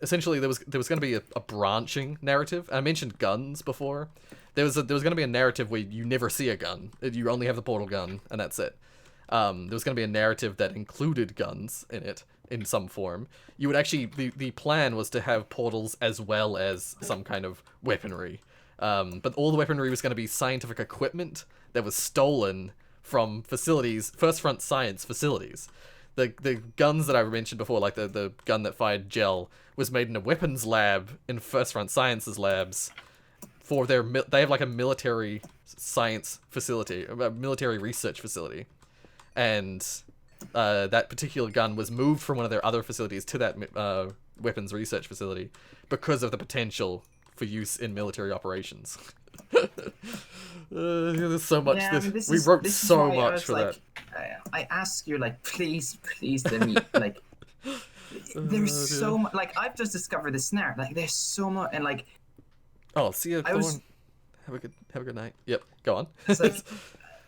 essentially there was going to be a branching narrative. I mentioned guns before. There was going to be a narrative where you never see a gun. You only have the portal gun, and that's it. There was going to be a narrative that included guns in it, in some form. You would actually, the plan was to have portals as well as some kind of weaponry. But all the weaponry was going to be scientific equipment that was stolen from facilities, First Front Science facilities. The guns that I mentioned before, like the gun that fired gel, was made in a weapons lab in First Front Science's labs. They have like a military science facility, a military research facility. And that particular gun was moved from one of their other facilities to that weapons research facility because of the potential for use in military operations. There's so much. Yeah, we wrote so much for that. I ask you, like, please, let me, like, there's so much. Like, I've just discovered the snare. Like, there's so much, and like. Oh, see you. Have a good night. Yep, go on. It's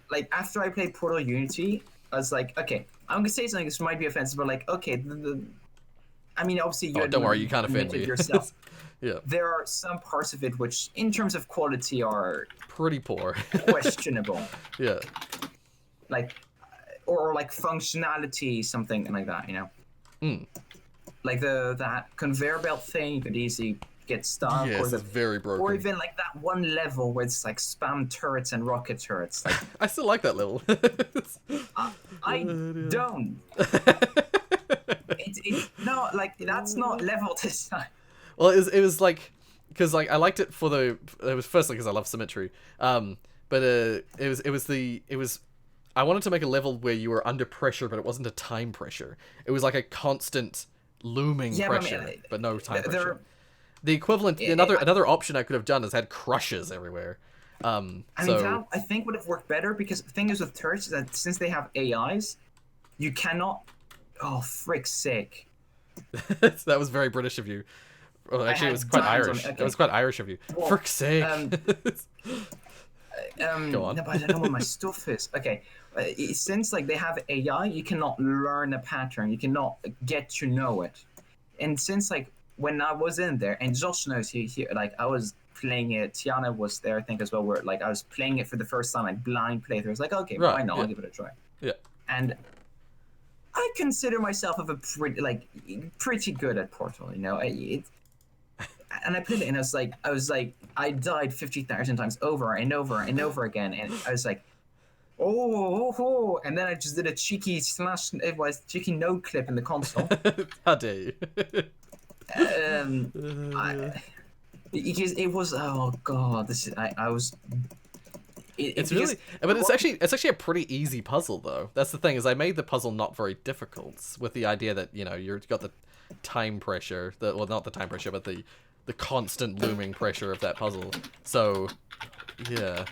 like after I played Portal Unity, I was like, okay, I'm gonna say something. This might be offensive, but like, okay, I mean, obviously, you. Don't worry, you can't offend me. Yourself. Yeah. There are some parts of it which, in terms of quality, are pretty poor, questionable. Yeah. Like, or like functionality, something like that, you know. Like that conveyor belt thing, you could easily get stuck. Yes, or it's very broken. Or even like that one level where it's like spam turrets and rocket turrets. Like, I still like that level. I don't. No, like that's not level design. Well, it was like, because like I liked it it was firstly because I love symmetry. But it was I wanted to make a level where you were under pressure, but it wasn't a time pressure. It was like a constant looming pressure, but no time pressure. The equivalent, another option I could have done is had crushes everywhere. I mean, that I think would have worked better, because the thing is with turrets is that since they have AIs, you cannot. Oh, frick's sake! That was very British of you. Well, actually, it was quite Irish. Okay. It was quite Irish of you. Well, frick's sake! Go on. No, but I don't know what my stuff is. Okay, since like they have AI, you cannot learn a pattern. You cannot get to know it. And since like when I was in there, and Josh knows he like I was playing it. Tiana was there, I think, as well. Where like I was playing it for the first time, like blind playthrough. I was like, okay, why not? I'll give it a try. Yeah. And I consider myself pretty good at Portal. You know, and I played it, and I was like, I died 50,000 times over and over and over again, and I was like, oh, and then I just did a cheeky no clip in the console. How dare you? Because it was, oh god, it's actually a pretty easy puzzle though. That's the thing, is I made the puzzle not very difficult, with the idea that, you know, you've got the time pressure, well, not the time pressure, but the constant looming pressure of that puzzle. So yeah.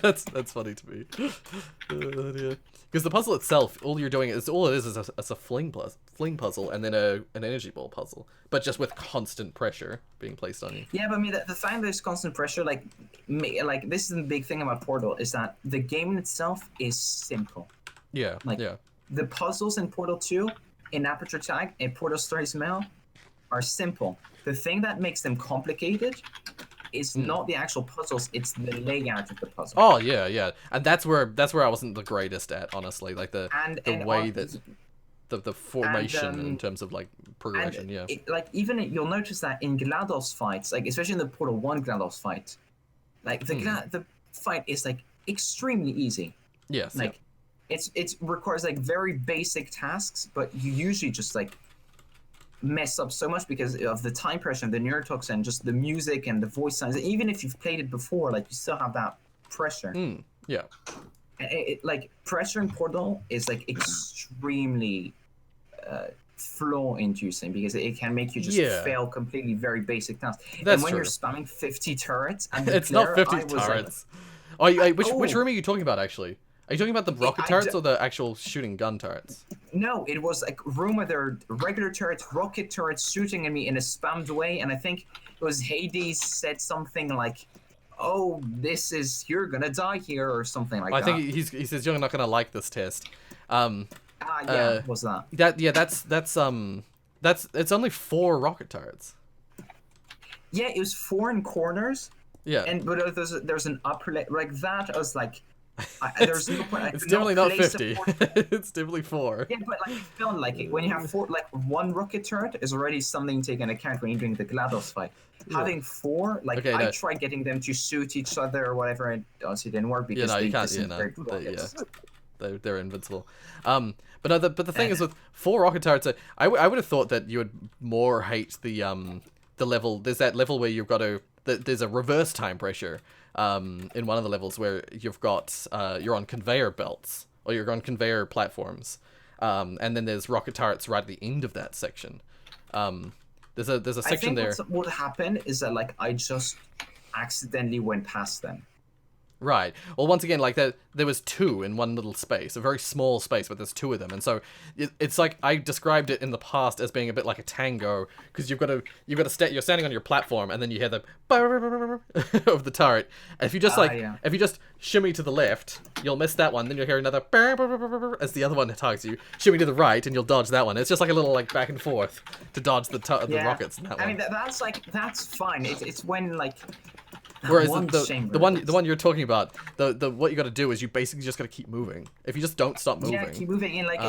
that's funny to me. Because the puzzle itself, all it is a fling puzzle, and then an energy ball puzzle, but just with constant pressure being placed on you. Yeah, but I mean, the fact there's constant pressure, like this is the big thing about Portal, is that the game itself is simple. Yeah. The puzzles in Portal 2, in Aperture Tag, and Portal Stories Mail are simple. The thing that makes them complicated is not the actual puzzles; it's the layout of the puzzle. Oh yeah, and that's where I wasn't the greatest at, honestly. Like the way that the formation in terms of like progression. Yeah. Like even you'll notice that in GLaDOS fights, like especially in the Portal 1 GLaDOS fight, like the fight is like extremely easy. Yes. Like it requires like very basic tasks, but you usually just like mess up so much because of the time pressure and the neurotoxin, just the music and the voice signs. Even if you've played it before, like you still have that pressure. Yeah. Like pressure in Portal is like extremely flaw-inducing because it can make you just fail completely very basic tasks. That's and when true. you're spamming 50 turrets, and it's not 50 turrets. Which room are you talking about actually? Are you talking about the rocket turrets or the actual shooting gun turrets? No, it was like a room where there are regular turrets, rocket turrets shooting at me in a spammed way, and I think it was Hades said something like, "Oh, you're gonna die here," or something like that. I think he says you're not gonna like this test. Was that? That's it's only 4 rocket turrets. Yeah, it was 4 in corners. Yeah. But there's an upper like that. I was like, there's no point. It's definitely not 50. It's definitely 4. Yeah, but like it's feeling like it. When you have 4, like 1 rocket turret is already something to take into account when you're doing the GLaDOS fight. Yeah. Having 4, like I tried getting them to shoot each other or whatever, and obviously didn't work because you can't. They're invincible. But the thing is with 4 rocket turrets, I would have thought that you would more hate the level. There's that level where you've got to. There's a reverse time pressure in one of the levels where you've got you're on conveyor belts or you're on conveyor platforms, and then there's rocket turrets right at the end of that section. There's a section there. What would happen is that like I just accidentally went past them. Right. Well, once again, like there was 2 in one little space, a very small space, but there's 2 of them, and so it's like I described it in the past as being a bit like a tango because you're standing on your platform, and then you hear the of the turret. And if you just if you just shimmy to the left, you'll miss that one. Then you'll hear another as the other one targets you. Shimmy to the right, and you'll dodge that one. It's just like a little like back and forth to dodge the rockets in that one. I mean that's fine. It's when like. Whereas the one you're talking about, what you got to do is you basically just got to keep moving. If you just don't stop moving. Yeah, keep moving. And like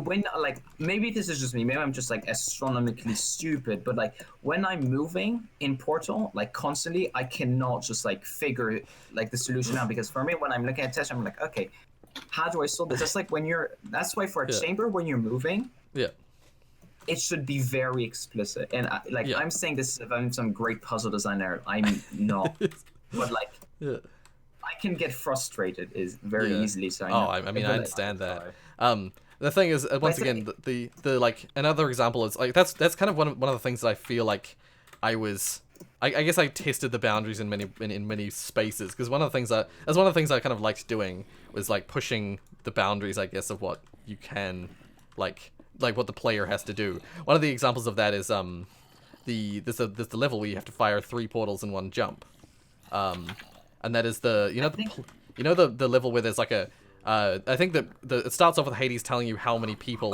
when like maybe this is just me. Maybe I'm just like astronomically stupid. But like when I'm moving in Portal, like constantly, I cannot just like figure like the solution out because for me, when I'm looking at test, I'm like, okay, how do I solve this? That's like when that's why for a chamber when you're moving. Yeah. It should be very explicit, and I'm saying this if I'm some great puzzle designer. I'm not, but like, I can get frustrated very easily. So I understand that. The thing is, once again, the like another example is like that's kind of one of the things that I feel like I guess I tested the boundaries in many spaces because one of the things I kind of liked doing was like pushing the boundaries, I guess, of what you can like what the player has to do. One of the examples of that is there's the level where you have to fire 3 portals in one jump, and that is the level where there's like a I think that it starts off with Hades telling you how many people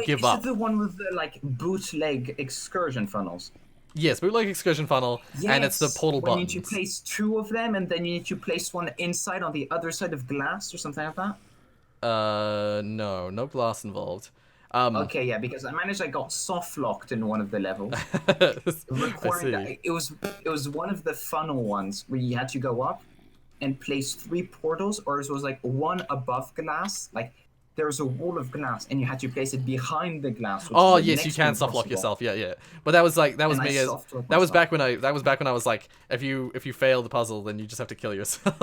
give up. Is it the one with the like bootleg excursion funnels? Yes, bootleg excursion funnel, and it's the portal buttons. You need to place 2 of them, and then you need to place one inside on the other side of glass or something like that. No glass involved. Okay, yeah, because I got soft locked in one of the levels. It was one of the funnel ones where you had to go up and place 3 portals, or it was like one above glass, like there was a wall of glass, and you had to place it behind the glass. Oh yes, you can soft lock yourself. Yeah. But that was me. That was back when I was like, if you fail the puzzle, then you just have to kill yourself.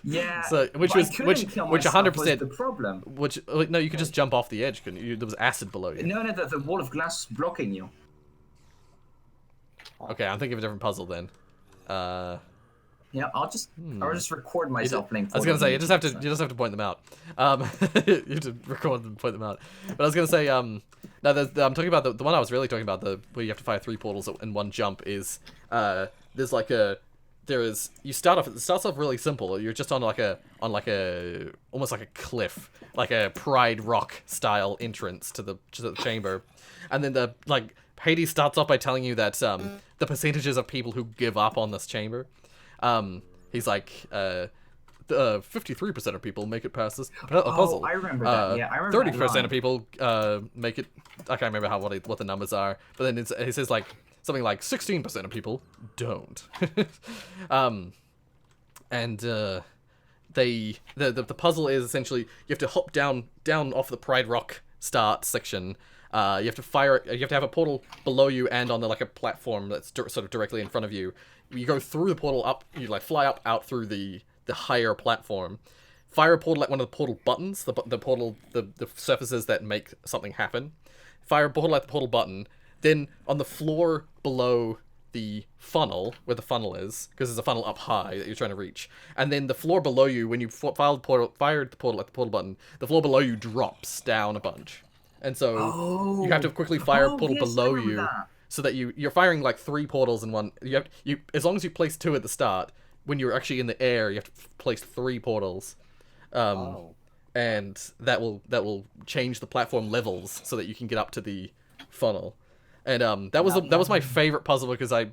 Yeah. So which 100% the problem. Which no, you could just jump off the edge, couldn't you? There was acid below you. No, the wall of glass blocking you. Okay, I'm thinking of a different puzzle then. Yeah, I'll just record myself playing. I was gonna say you just have to point them out. You have to record them and point them out. But I was gonna say I'm talking about the one I was really talking about, where you have to fire 3 portals in one jump is there's you start off. It starts off really simple. You're just on like a almost like a cliff, like a Pride Rock style entrance to the chamber, and then the Hades starts off by telling you that the percentages of people who give up on this chamber. He's like 53% of people make it past this puzzle. I remember that. Yeah, I remember 30% of people make it. I can't remember what the numbers are, but then he says like something like 16% of people don't. The puzzle is essentially you have to hop down off the Pride Rock start section. You have to have a portal below you and on a platform that's sort of directly in front of you. You go through the portal up. You fly up out through the higher platform. Fire a portal at one of the portal buttons. The surfaces that make something happen. Fire a portal at the portal button. Then on the floor below the funnel, where the funnel is, because there's a funnel up high that you're trying to reach, and then the floor below you, when you fired the portal at the portal button, the floor below you drops down a bunch, and so you have to quickly fire a portal below you, so that you're firing like 3 portals in one. You as long as you place 2 at the start, when you're actually in the air, you have to place 3 portals, and that will change the platform levels so that you can get up to the funnel. And that was my favorite puzzle because I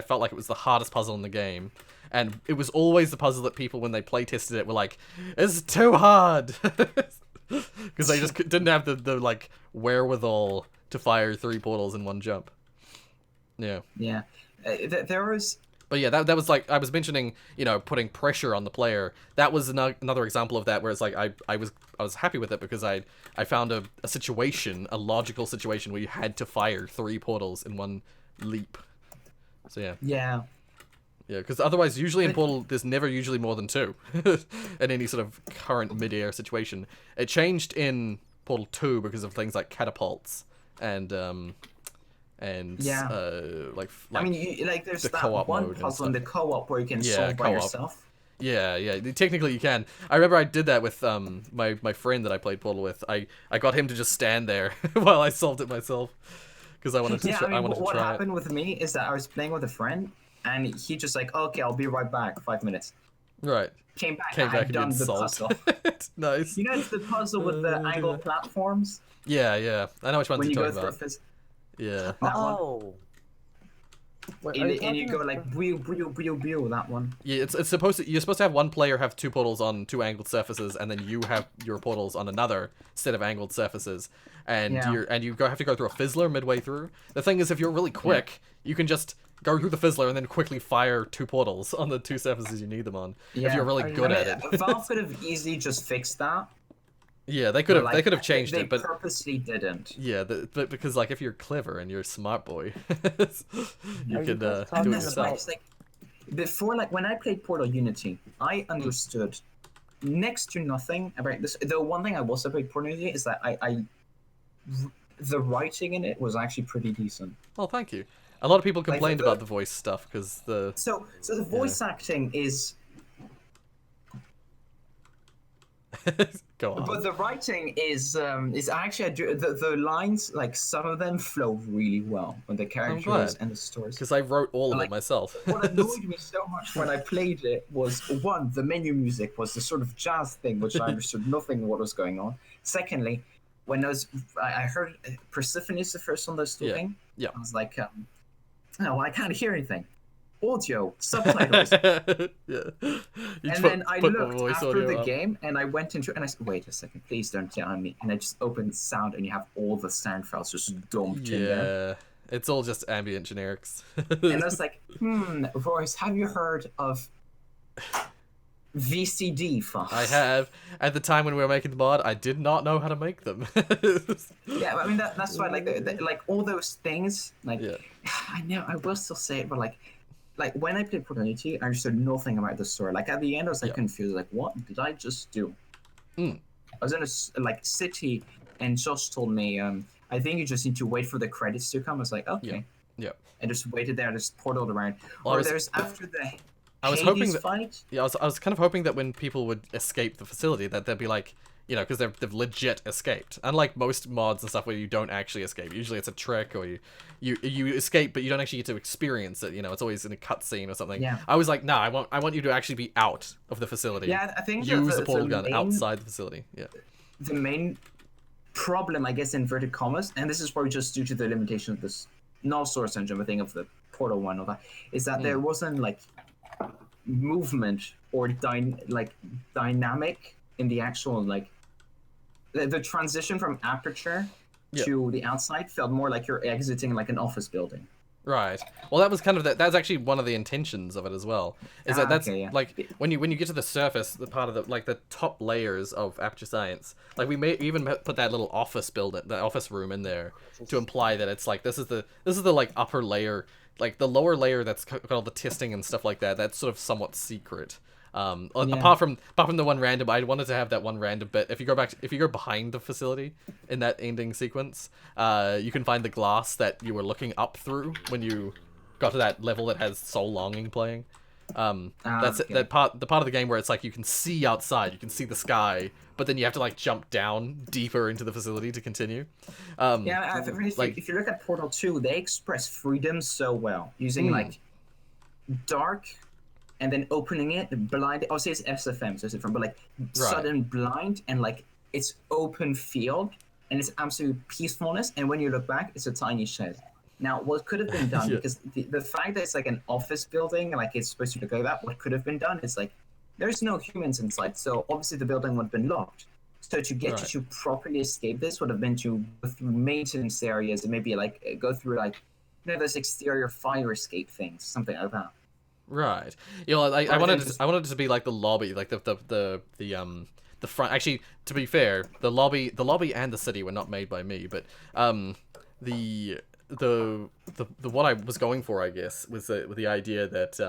felt like it was the hardest puzzle in the game, and it was always the puzzle that people, when they play tested it, were like, "It's too hard," because they just didn't have the wherewithal to fire 3 portals in one jump. Yeah. Yeah. There was. But yeah, that was like I was mentioning, putting pressure on the player. That was another example of that, where it's like I was happy with it because I found a logical situation where you had to fire 3 portals in one leap. So yeah. Yeah. Yeah, because otherwise, usually in Portal, there's never usually more than 2 in any sort of current mid-air situation. It changed in Portal 2 because of things like catapults and I mean, there's that one puzzle in the co-op where you can solve by yourself. Yeah, technically you can. I remember I did that with my friend that I played Portal with. I got him to just stand there while I solved it myself because I wanted to. What happened with me is that I was playing with a friend and he just like, okay, I'll be right back, 5 minutes. Right. Came back and had done the puzzle. Nice. It's the puzzle with the angled platforms. Yeah. I know which one you're talking about. Yeah. That one. And you go like wheel, that one. Yeah, you're supposed to have one player have 2 portals on 2 angled surfaces, and then you have your portals on another set of angled surfaces, and you have to go through a fizzler midway through. The thing is, if you're really quick, you can just go through the fizzler and then quickly fire 2 portals on the 2 surfaces you need them on. If you're really good at it. Valve could have easily just fixed that. Yeah, they could have changed it, but they purposely didn't. Yeah, but because if you're clever and you're a smart boy, you can do it yourself. Before, when I played Portal Unity, I understood next to nothing about this. The one thing I will say about Portal Unity is that the writing in it was actually pretty decent. Oh, thank you. A lot of people complained about the voice stuff because the so the voice acting is. Go on. But the writing is actually the lines, some of them flow really well when the characters and the stories. Because I wrote all of it myself. What annoyed me so much when I played it was, 1, the menu music was the sort of jazz thing which I understood nothing what was going on. Secondly, when I heard Persephone's the first one that was talking. Yeah. I was like, no, I can't hear anything. Audio, subtitles. And then I looked after the game and I went into it and I said, wait a second, please don't tell me. And I just opened sound and you have all the sound files just dumped in there. Yeah, it's all just ambient generics. And I was like, Rorius, have you heard of VCD files? I have. At the time when we were making the mod, I did not know how to make them. Yeah, I mean, that's why, all those things, I know, I will still say it, but when I played Portal Unity, I understood nothing about the story. At the end, I was confused. What did I just do? I was in a city, and Josh told me, I think you just need to wait for the credits to come. I was like, okay. Yeah. And just waited there, just portaled around. After the I was Hades hoping that fight. I was kind of hoping that when people would escape the facility, that they'd be like, you know, because they've legit escaped. Unlike most mods and stuff where you don't actually escape. Usually it's a trick, or you escape, but you don't actually get to experience it. You know, it's always in a cutscene or something. Yeah. I was like, nah, I want you to actually be out of the facility. Yeah, I think use the a portal gun main- outside the facility. Yeah. The main problem, I guess, inverted commas, and this is probably just due to the limitation of this null source engine, I think, of the Portal 1 of that, is that there wasn't like movement or dynamic in the actual like the transition from aperture to the outside felt more like you're exiting like an office building. Right. Well, that was kind of that's actually one of the intentions of it as well. Is that that's like when you get to the surface, the part of the like the top layers of Aperture Science, like we may even put that little office building, the office room in there to imply that it's like this is the like upper layer, like the lower layer that's called the testing and stuff like that. That's sort of somewhat secret. Apart from the one random, I wanted to have that one random bit. If you go behind the facility in that ending sequence, you can find the glass that you were looking up through when you got to that level that has Soul Longing playing. That's the part of the game where it's like you can see outside, you can see the sky, but then you have to like jump down deeper into the facility to continue. If you look at Portal 2, they express freedom so well using like dark. And then opening it, blind. Obviously, it's SFM, so it's different. But like sudden blind and like it's open field and it's absolute peacefulness. And when you look back, it's a tiny shed. Now, what could have been done because the fact that it's like an office building, like it's supposed to look like that. What could have been done is like there's no humans inside, so obviously the building would have been locked. So to get you to properly escape this would have been to go through maintenance areas and maybe like go through like those exterior fire escape things, something like that. Right. You know, I wanted it to be like the lobby, like the front. Actually, to be fair, the lobby and the city were not made by me, but the what I was going for, I guess, was the idea that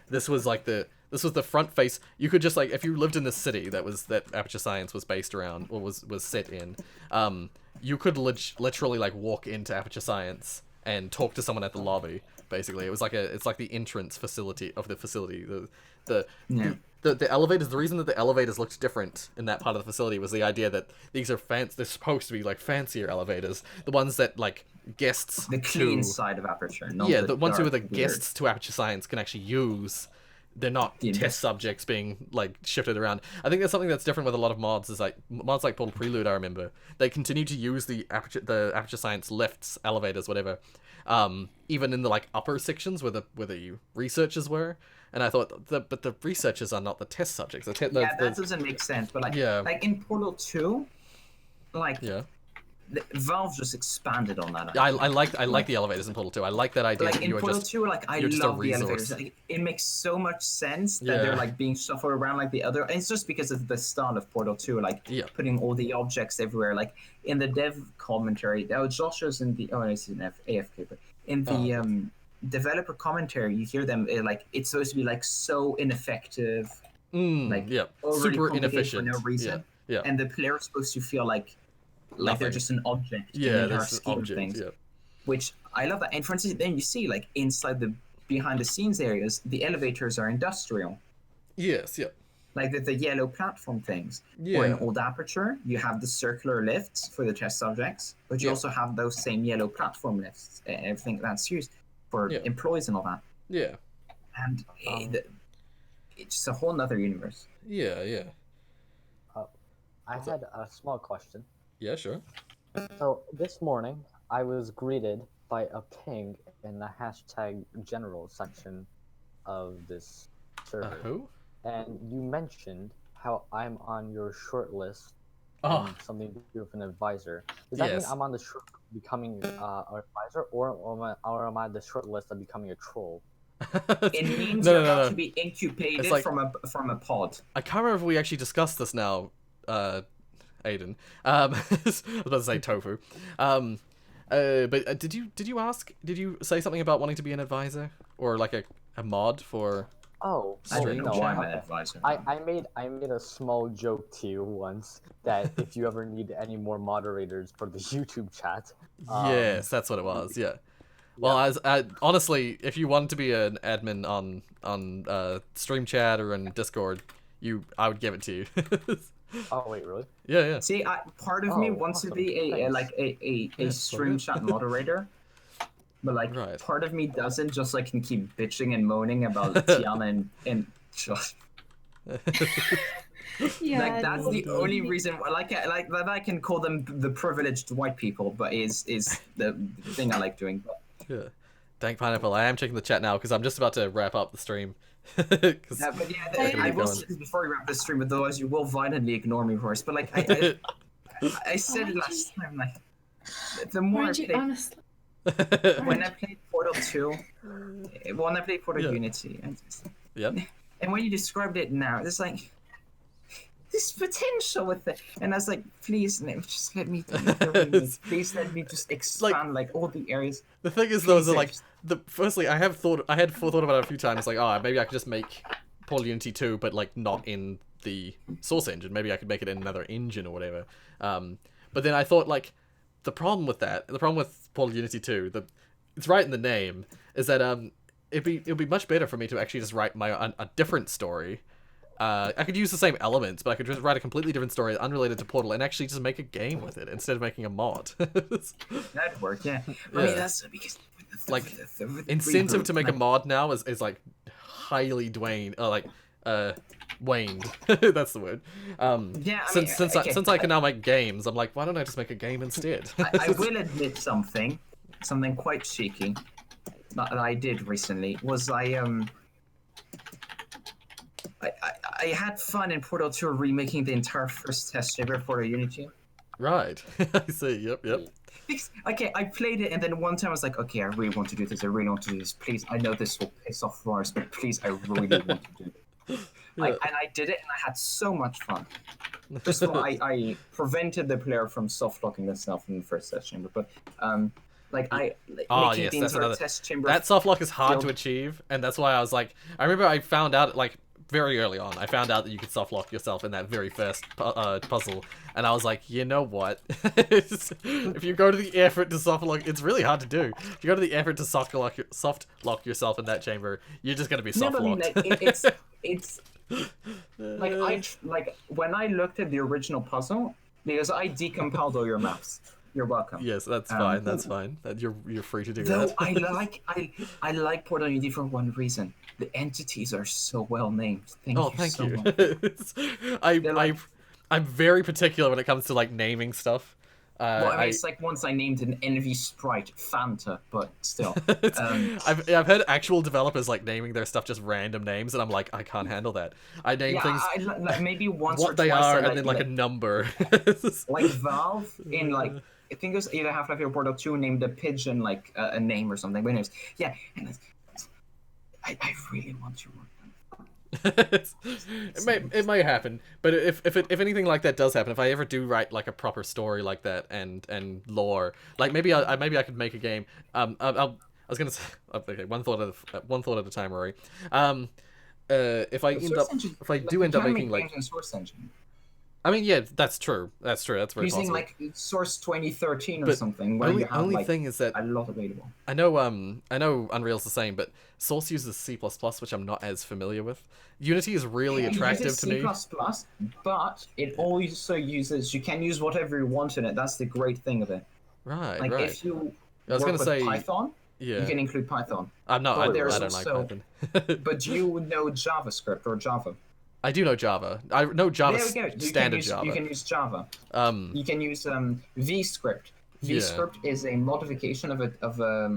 this was the front face. You could just like if you lived in the city that Aperture Science was based around or was set in, you could literally like walk into Aperture Science and talk to someone at the lobby. Basically, it's like the entrance facility of the facility. The elevators. The reason that the elevators looked different in that part of the facility was the idea that these are they're supposed to be like fancier elevators. The ones that like guests. The clean side of Aperture. Not the ones who are the guests to Aperture Science can actually use. They're not test subjects being like shifted around. I think that's something that's different with a lot of mods. Is like mods like Portal Prelude. I remember they continue to use the Aperture Science lifts, elevators, whatever. Even in the like upper sections where the researchers were, and I thought but the researchers are not the test subjects. That doesn't make sense. But like like in Portal 2, like Valve just expanded on that. I like the elevators in Portal 2. I like that idea. Like in Portal 2, like I love the elevators. Like, it makes so much sense that they're like being shuffled around like the other. And it's just because of the style of Portal 2, like putting all the objects everywhere. Like in the dev commentary, Josh was in the it's an AFK, but in the developer commentary, you hear them like it's supposed to be like so ineffective, like super inefficient for no reason. And the player's supposed to feel like they're just an object in the entire scheme of things. Which I love that. And for instance, then you see like inside the behind the scenes areas, the elevators are industrial. Yes, Like the yellow platform things. Or in Old Aperture, you have the circular lifts for the test subjects, but you also have those same yellow platform lifts, everything that's used for employees and all that. Yeah. And it's just a whole nother universe. Yeah. I had a small question. Yeah, sure. So this morning, I was greeted by a ping in the hashtag general section of this server. Who? And you mentioned how I'm on your short list. Something to do with an advisor. Does that mean I'm on the short becoming an advisor, or am I the short list of becoming a troll? It means you're about to be incubated from a pod. I can't remember if we actually discussed this now, Aiden. I was about to say tofu. But did you ask? Did you say something about wanting to be an advisor or like a mod for? I don't know why I'm an advisor. I made a small joke to you once that if you ever need any more moderators for the YouTube chat. Yes, that's what it was. Yeah. Well, honestly, if you wanted to be an admin on Stream Chat or in Discord, I would give it to you. Oh wait, really? Yeah. See, part of me Oh, wants to awesome. be a Thanks. like a Yeah, stream chat moderator, but like Right. part of me doesn't, just so I can keep bitching and moaning about Tiana and Josh. Yeah, Like that's the dude. only reason, like that I can call them the privileged white people, but is the thing I like doing. Yeah. Dank Pineapple, I am checking the chat now because I'm just about to wrap up the stream. But yeah, I will say this before we wrap the stream, otherwise you will violently ignore me, Horace. But like I said last time, like the more I Reggie, play, honestly. when I played Portal 2, when I played Portal Yeah. Unity, Yep. and when you described it now, it's like this potential with it, and I was like, please, just let me do the remake. Please let me just expand like all the areas. The thing is, those are like firstly, I had thought about it a few times, like, oh, maybe I could just make Portal Unity 2, but like not in the source engine. Maybe I could make it in another engine or whatever. But then I thought, like, the problem with Portal Unity 2, it's right in the name, is that it'd be much better for me to actually just write a different story. I could use the same elements, but I could just write a completely different story unrelated to Portal and actually just make a game with it instead of making a mod. That'd work, yeah. I mean, that's because like incentive to make a mod now is like highly waned. That's the word. Yeah, since I can now make games, I'm like, why don't I just make a game instead? I will admit something quite cheeky that I did recently was I had fun in Portal 2 remaking the entire first test chamber for Unity. Right. I see. Yep. Okay, I played it, and then one time I was like, okay, I really want to do this. Please, I know this will piss off Rorius, but please, I really want to do it. Yeah. And I did it, and I had so much fun. First of all, I prevented the player from soft-locking themselves in the first test chamber, but making the entire test chamber. That soft lock is hard to achieve, and that's why I was like, I remember I found out like very early on, I found out that you could soft lock yourself in that very first puzzle, and I was like, you know what? If you go to the effort to soft lock, it's really hard to do. If you go to the effort to soft lock yourself in that chamber, you're just gonna be soft locked. It's like when I looked at the original puzzle, because I decompiled all your maps. You're welcome. Yes, that's fine. That's fine. You're free to do though that. I like Portal Unity for one reason. The entities are so well named. Thank you so much. I'm very particular when it comes to like naming stuff. It's like once I named an envy sprite Fanta, but still. I've heard actual developers like naming their stuff just random names, and I'm like, I can't handle that. I name things maybe once what or they twice are, and then like a number. Like Valve in like. I think it was either Half-Life or Portal 2 named a pigeon like a name or something. But anyways, yeah, and I really want to work on it. It may happen, but if anything like that does happen, if I ever do write like a proper story like that and lore, like maybe I could make a game. I was gonna say, okay, one thought at a time, Rory. If I do end up making like Source Engine. I mean, yeah, that's true. That's very using possible. like Source 2013 or something, where you have only like thing is that a lot available. I know Unreal's the same, but Source uses C++, which I'm not as familiar with. Unity is really attractive to me. C++, but it also uses. You can use whatever you want in it. That's the great thing of it. Right. Like right. if you I was work gonna say Python, yeah, you can include Python. I'm not. I don't like also, Python. But do you know JavaScript or Java? I do know Java. I know Java standard Java. You can use Java. You can use VScript. VScript is a modification of a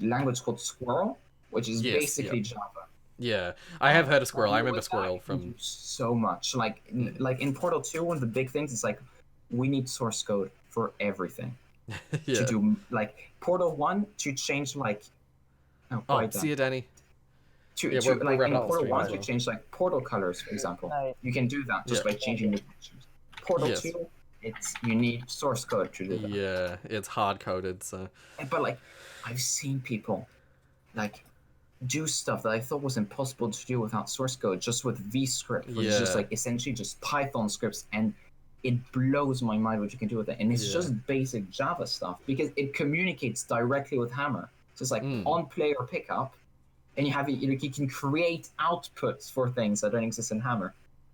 language called Squirrel, which is basically Java. Yeah, I have heard of Squirrel. I remember Squirrel from so much. Like in Portal 2, one of the big things is like we need source code for everything. To do like Portal 1 to change like. See you, Danny. In Portal 1 to change like portal colors, for example. You can do that just by changing the textures. Portal 2, you need source code to do that. Yeah, it's hard coded, so. But like, I've seen people like do stuff that I thought was impossible to do without source code, just with VScript, which is just like essentially just Python scripts, and it blows my mind what you can do with it. And it's just basic Java stuff because it communicates directly with Hammer. So it's like on player pickup. And you have you can create outputs for things that don't exist in Hammer.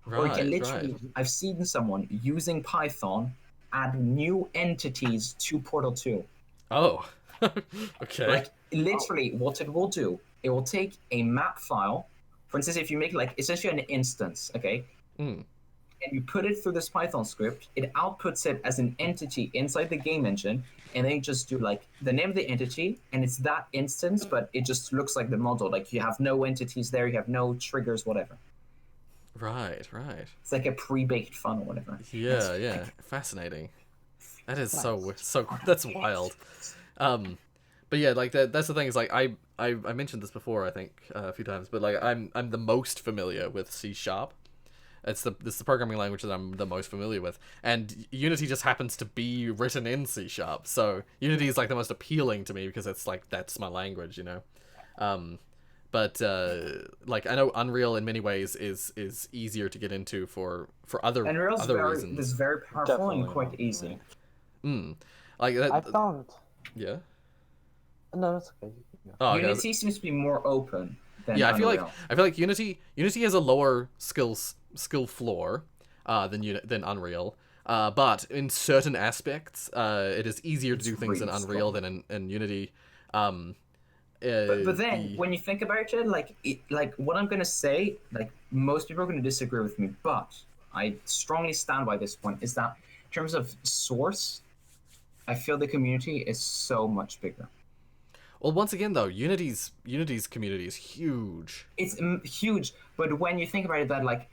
Or you can Right, literally, right. I've seen someone using Python add new entities to Portal 2. Oh, okay. Like, literally, what it will do, it will take a map file. For instance, if you make, like, essentially an instance, okay? Mm. And you put it through this Python script, it outputs it as an entity inside the game engine, and then you just do, like, the name of the entity, and it's that instance, but it just looks like the model. Like, you have no entities there, you have no triggers, whatever. Right, right. It's like a pre-baked fun or whatever. Yeah, yeah. Fascinating. That is that's wild. But yeah, like that's the thing is like I mentioned this before I think a few times, but like I'm the most familiar with C#. It's the programming language that I'm the most familiar with, and Unity just happens to be written in C#. So Unity is like the most appealing to me because it's like that's my language, you know. But like I know Unreal in many ways is easier to get into for other reasons. It's very powerful and quite easy. Like that. I found. Yeah. No, that's okay. Yeah. Oh, okay. Unity seems to be more open than yeah, Unreal. I feel like Unity has a lower skill floor than Unreal. But in certain aspects, it is easier to do things in Unreal than in Unity. But then when you think about it, like what I'm gonna say, like most people are gonna disagree with me, but I strongly stand by this point, is that in terms of source, I feel the community is so much bigger. Well, once again though, Unity's community is huge. It's huge, but when you think about it, that like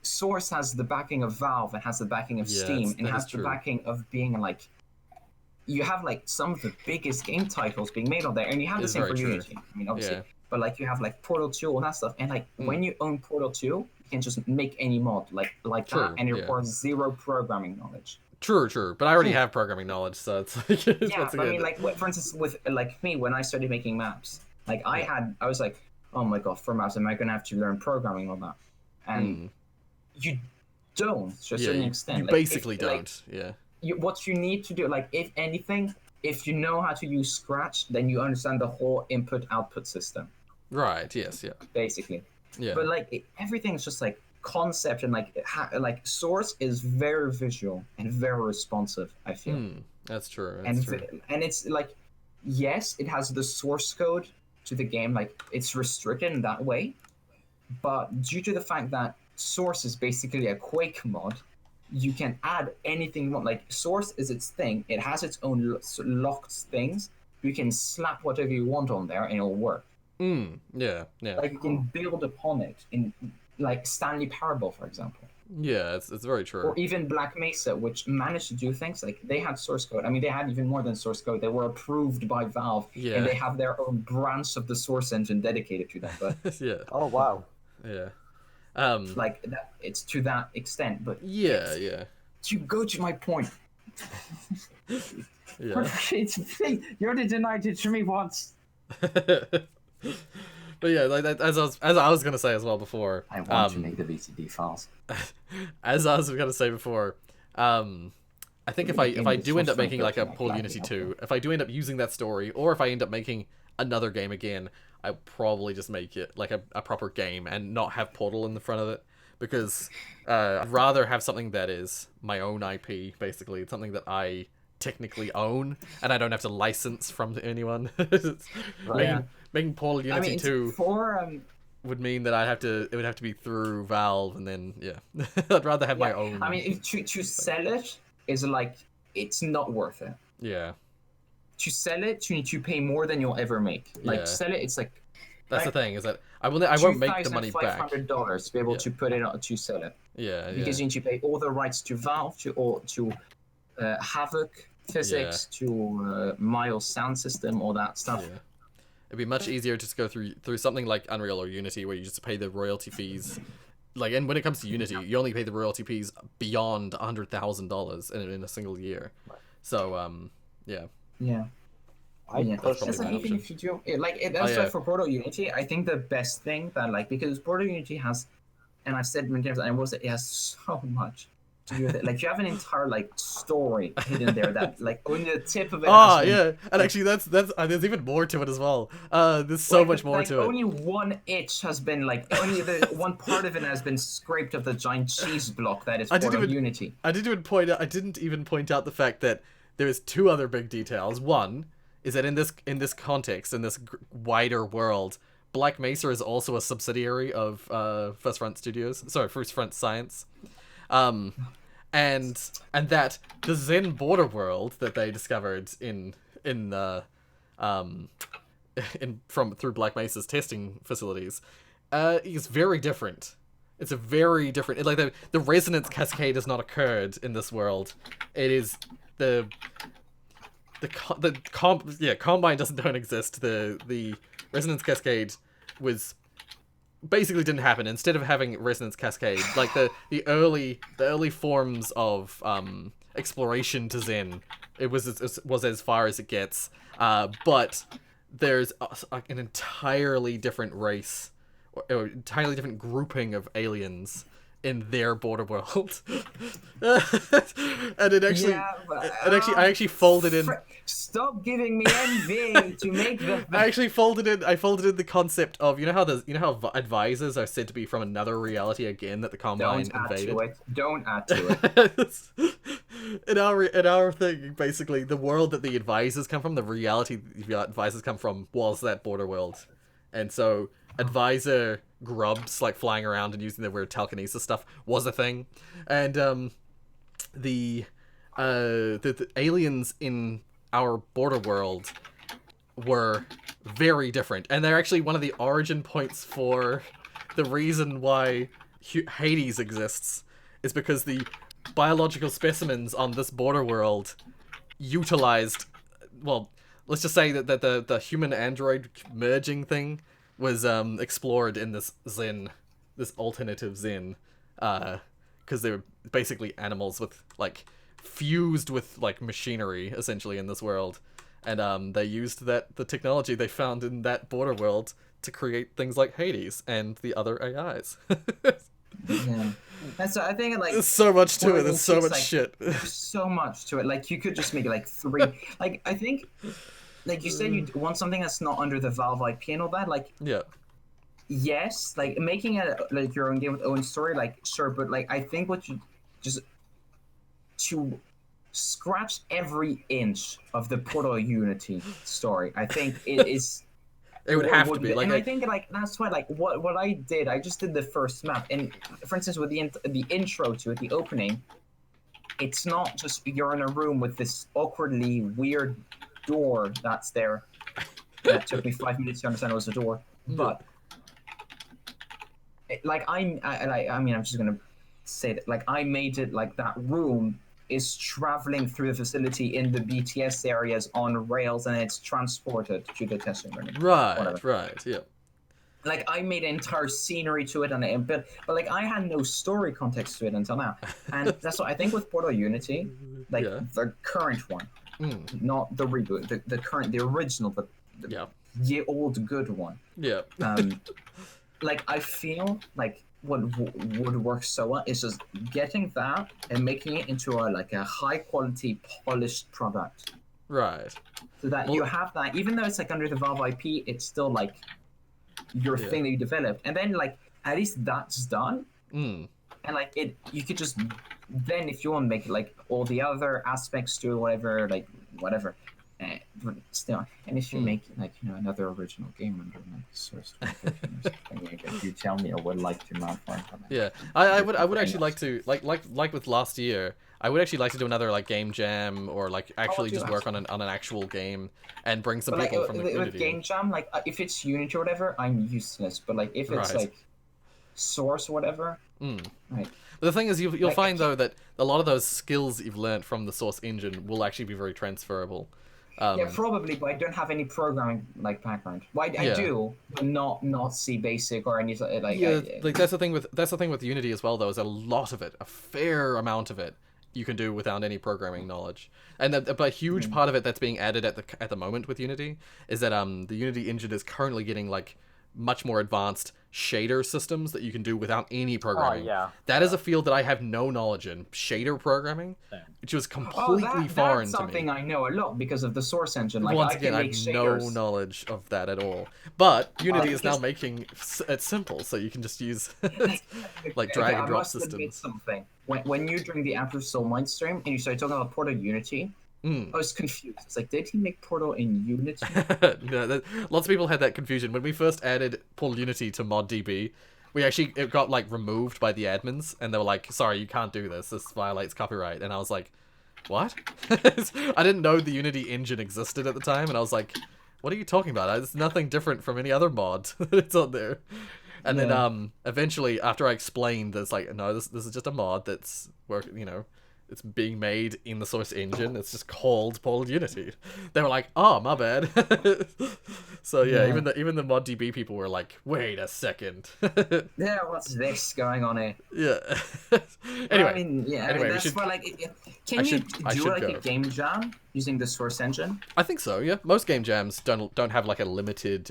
Source has the backing of Valve, and has the backing of Steam, and has the backing of being like, you have like some of the biggest game titles being made on there, and you have the same for Unity. I mean, obviously, but like you have like Portal 2, all that stuff, and like when you own Portal 2, you can just make any mod like that, and it requires zero programming knowledge. True, but I already have programming knowledge, so it's like yeah. But I mean, like for instance, with like me, when I started making maps, like I was like, oh my god, for maps, am I gonna have to learn programming on that? And you don't to a certain extent. You like, basically don't. What you need to do, like if anything, if you know how to use Scratch, then you understand the whole input-output system. Right. Yes. Yeah. Basically. Yeah. But like everything's just like concept, and like Source is very visual and very responsive, I feel. That's true. And it's like, yes, it has the source code to the game, like it's restricted in that way, but due to the fact that Source is basically a Quake mod, you can add anything you want. Like Source is its thing, it has its own locked things. You can slap whatever you want on there and it'll work. Yeah. Like you can build upon it in like Stanley Parable, for example. Yeah, it's very true. Or even Black Mesa, which managed to do things like they had source code. I mean, they had even more than source code. They were approved by Valve, and they have their own branch of the Source engine dedicated to them. But yeah. Oh wow. Yeah. Like that, it's to that extent. But yeah. To go to my point. Yeah. You already denied it to me once. But yeah, like as I was gonna say as well before. I want to make the VCD files. As I was gonna say before, I think if I do end up making like a Portal Unity 2, if I do end up using that story, or if I end up making another game again, I'll probably just make it like a proper game and not have Portal in the front of it, because I'd rather have something that is my own IP, basically. It's something that I technically own and I don't have to license from anyone. Making Portal Unity 2 would mean that it would have to be through Valve, and then I'd rather have my own. I mean, to sell it is like, it's not worth it. Yeah. To sell it, you need to pay more than you'll ever make. Like sell it, it's like. That's the thing, is that I won't make the money back. $2,500 to be able to put it on, to sell it. Yeah. Because you need to pay all the rights to Valve, to Havoc physics, to Miles sound system, all that stuff. Yeah. It'd be much easier to go through something like Unreal or Unity, where you just pay the royalty fees. Like, and when it comes to Unity, you only pay the royalty fees beyond $100,000 in a single year. So, yeah. Yeah. That's like, even if you do that's for Portal Unity, I think the best thing that, like, because Portal Unity has, and I've said many times, it has so much to do with it. Like you have an entire like story hidden there that like only the tip of it. Oh has been, yeah, and actually that's there's even more to it as well. There's so much more to it. Only one itch has been like only the one part of it has been scraped of the giant cheese block that is Portal Unity. I didn't even point out the fact that there is two other big details. One is that in this context, in this wider world, Black Mesa is also a subsidiary of First Front Science, and that the Zen border world that they discovered through Black Mesa's testing facilities is very different. It's a very different. Like the resonance cascade has not occurred in this world. It is Combine don't exist. The resonance cascade was basically didn't happen. Instead of having resonance cascade, like the early forms of exploration to Zen, it was as far as it gets. But there's an entirely different race or entirely different grouping of aliens in their border world. And it actually, I actually folded in. Stop giving me envy to make the. I actually folded in the concept of you know how advisors are said to be from another reality again that the Combine invaded. Don't add to it. in our thing, basically, the world that the advisors come from, the reality the advisors come from, was that border world, and so advisor grubs like flying around and using their weird telekinesis stuff was a thing, and the aliens in our border world were very different, and they're actually one of the origin points for the reason why Hades exists is because the biological specimens on this border world utilized, well, let's just say that the human android merging thing was explored in this alternative Zen, because they were basically animals with like fused with like machinery essentially in this world, and they used the technology they found in that border world to create things like Hades and the other AIs. Yeah, and so I think like there's so much to it. There's so much shit. There's so much to it. Like you could just make it like 3. Like I think, like you said, you want something that's not under the Valve IP and all that. Like yeah, yes, like making it like your own game with own story, like sure, but like I think what you just to scratch every inch of the Portal Unity story, I think it is. It would have to be. And I think like that's why like what I did, I just did the first map, and for instance with the intro to it, the opening, it's not just you're in a room with this awkwardly weird door that's there. That took me 5 minutes to understand it was a door, but I mean I'm just gonna say that like I made it like that room is traveling through the facility in the BTS areas on rails, and it's transported to the testing room. Right, yeah. Like I made entire scenery to it, and but like I had no story context to it until now, and that's what I think with Portal Unity, like the current one, not the reboot, the current, the original, but the old good one. Yeah. Like I feel like what would work so well is just getting that and making it into a high quality polished product. Right. So that you have that, even though it's like under the Valve IP, it's still like your thing that you developed, and then like at least that's done. And like you could just then if you want to make it like all the other aspects to whatever. But still, and if you make like another original game under like source code or something, like you tell me, I would like to modify. Yeah, I would actually like to like with last year. I would actually like to do another like game jam or like actually just work on an actual game and bring some people from the community. With game jam, like if it's Unity or whatever, I'm useless. But like if it's like Source or whatever, right. But the thing is, you'll find though that a lot of those skills that you've learned from the Source engine will actually be very transferable. Yeah, probably, but I don't have any programming like background. Well, I do, but not C Basic or anything like. Yeah, like that's the thing with Unity as well. Though, is a lot of it, a fair amount of it, you can do without any programming knowledge. And but a huge part of it that's being added at the moment with Unity is that the Unity engine is currently getting like much more advanced, shader systems that you can do without any programming. yeah. That is a field that I have no knowledge in. Shader programming, which was completely foreign that's to me. something I know a lot because of the Source Engine. Like, Once I again, can I make have shaders. no knowledge of that at all. But Unity is now because- making it simple, so you can just use like Okay, drag and I drop must admit systems. something. When you during the After Soul Mind stream and you started talking about Portal Unity, I was confused. It's like, did he make Portal in Unity? No, lots of people had that confusion when we first added Portal Unity to ModDB. It got like removed by the admins, and they were like, "Sorry, you can't do this. This violates copyright." And I was like, "What?" I didn't know the Unity engine existed at the time, and I was like, "What are you talking about? It's nothing different from any other mod that's on there." And then eventually, after I explained, it's like, "No, this is just a mod that's it's being made in the Source engine. It's just called Portal Unity." They were like, "Oh, my bad." So yeah, even the ModDB people were like, "Wait a second." Yeah, what's this going on here? Yeah. Anyway, anyway, that's why, like, can you do like a game jam using the Source Engine? I think so. Yeah, most game jams don't have like a limited.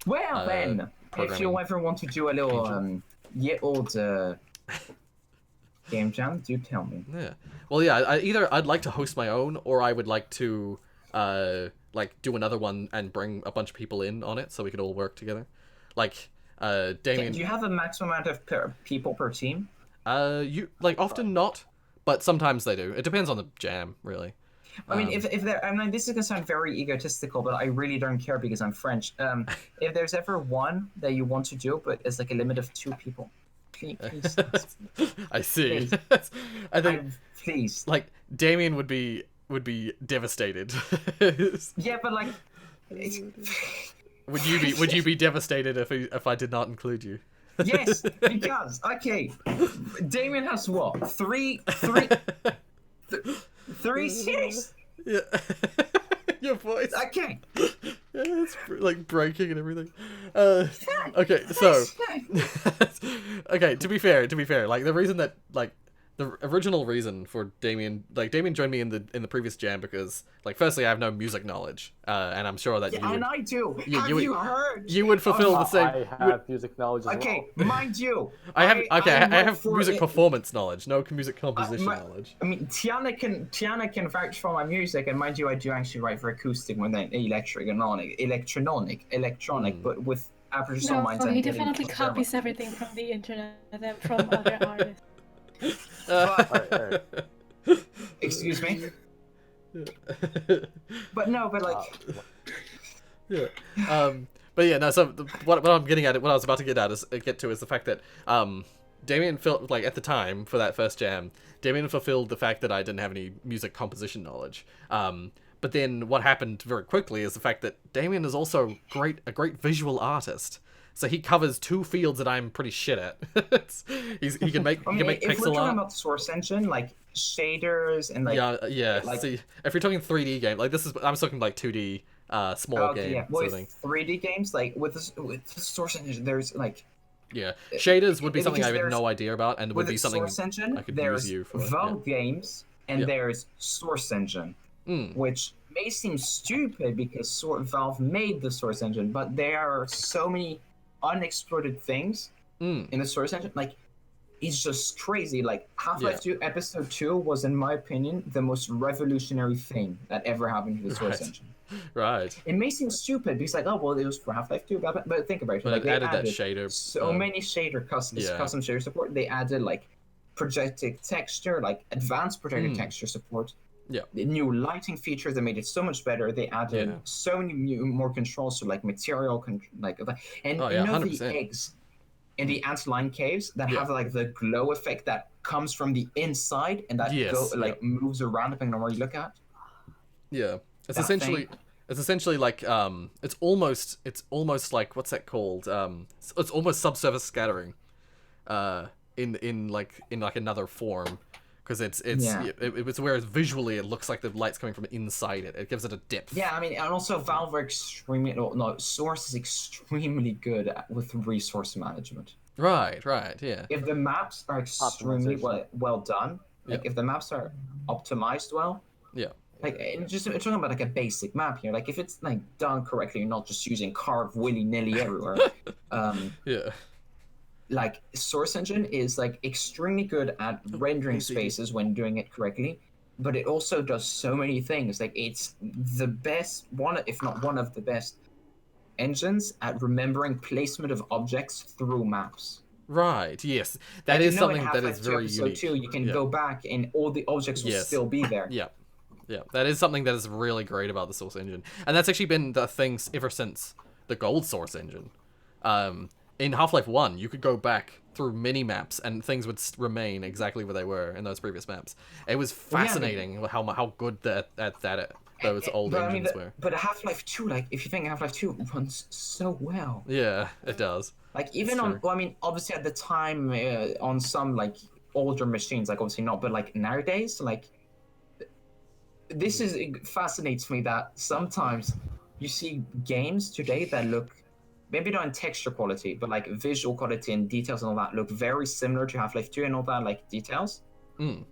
Well, then, if you ever want to do a little old game jam, do tell me. Yeah. Well, yeah. I'd like to host my own, or I would like to like do another one and bring a bunch of people in on it so we could all work together. Like Damien. Do you have a maximum amount of people per team? You like often not, but sometimes they do. It depends on the jam, really. I mean, if there, I mean, this is gonna sound very egotistical, but I really don't care because I'm French. If there's ever one that you want to do, but it's like a limit of 2 people, please. I see. Please. I think please. Like Damien would be devastated. Yeah, but like, would you be devastated if I did not include you? Yes, because okay, Damien has what? Three series. Yeah. Your voice. Okay. Yeah, it's like breaking and everything. Okay, so okay. To be fair, like the reason that like the original reason for Damien joined me in the previous jam because like firstly I have no music knowledge, and I'm sure that you would, and I do. Have you you heard? You would fulfill the same. I have music knowledge as Okay, mind you. I have for music it. performance knowledge, no music composition knowledge. I mean, Tiana can vouch for my music, and mind you, I do actually write for acoustic more than electronic, but with Aperture Soul Minds. He definitely copies everything from the internet and from other artists. Excuse me. But like. Yeah. But yeah, no. So what I'm getting at, what I was about to get to, is the fact that Damien felt like at the time for that first jam, Damien fulfilled the fact that I didn't have any music composition knowledge. But then what happened very quickly is the fact that Damien is also a great visual artist. So he covers 2 fields that I'm pretty shit at. He can make if pixel we're talking art. about Source Engine, like shaders and like yeah. like, See, if you're talking 3D game, like I'm talking like 2D small game yeah. sort With of thing. 3D games, like with the Source Engine, there's like. Yeah, shaders would be something I because have no idea about, and would be something Source Engine, I could there's use you for. Valve games, and there's Source Engine, which may seem stupid because Valve made the Source Engine, but there are so many unexplored things in the Source Engine. Like, it's just crazy. Like, Half-Life 2 Episode 2 was, in my opinion, the most revolutionary thing that ever happened to the Source Engine. Right. It may seem stupid because, like, oh, well, it was for Half-Life 2, blah, blah, but think about it. But like, they they added that shader. so many shader custom shader support. They added, like, projected texture, like, advanced projected texture support. Yeah. The new lighting features that made it so much better. They added so many more controls, so like material, and you know 100%. The eggs in the ant-lion caves that have like the glow effect that comes from the inside and that moves around depending on where you look at. Yeah, it's essentially like it's almost like what's that called? It's almost subsurface scattering, in another form. Because it's whereas visually it looks like the light's coming from inside it. It gives it a depth. Yeah, I mean, and also Valve are Source is extremely good with resource management. Right, yeah. If the maps are extremely well done, like if the maps are optimized well, Like, and just talking about like a basic map here. Like, if it's like done correctly, you're not just using carve willy nilly everywhere. Yeah. Like, Source Engine is like extremely good at rendering spaces when doing it correctly, but it also does so many things. Like, it's the best one, if not one of the best engines at remembering placement of objects through maps. Right. Yes, that Like, is in something that Half-Life is 2 very episode unique. 2, you can Yeah. go back and all the objects will still be there. Yeah. Yeah, that is something that is really great about the Source Engine, and that's actually been the things ever since the Gold Source Engine. In Half-Life 1, you could go back through mini-maps and things would remain exactly where they were in those previous maps. It was fascinating how good those old engines were. But Half-Life 2, like, if you think Half-Life 2 runs so well. Yeah, it does. Like, even on, well, I mean, obviously at the time, on some, like, older machines, like, obviously not, but, like, nowadays, like, it fascinates me that sometimes you see games today that look, maybe not in texture quality, but like visual quality and details and all that look very similar to Half-Life 2 and all that, like details. Mm.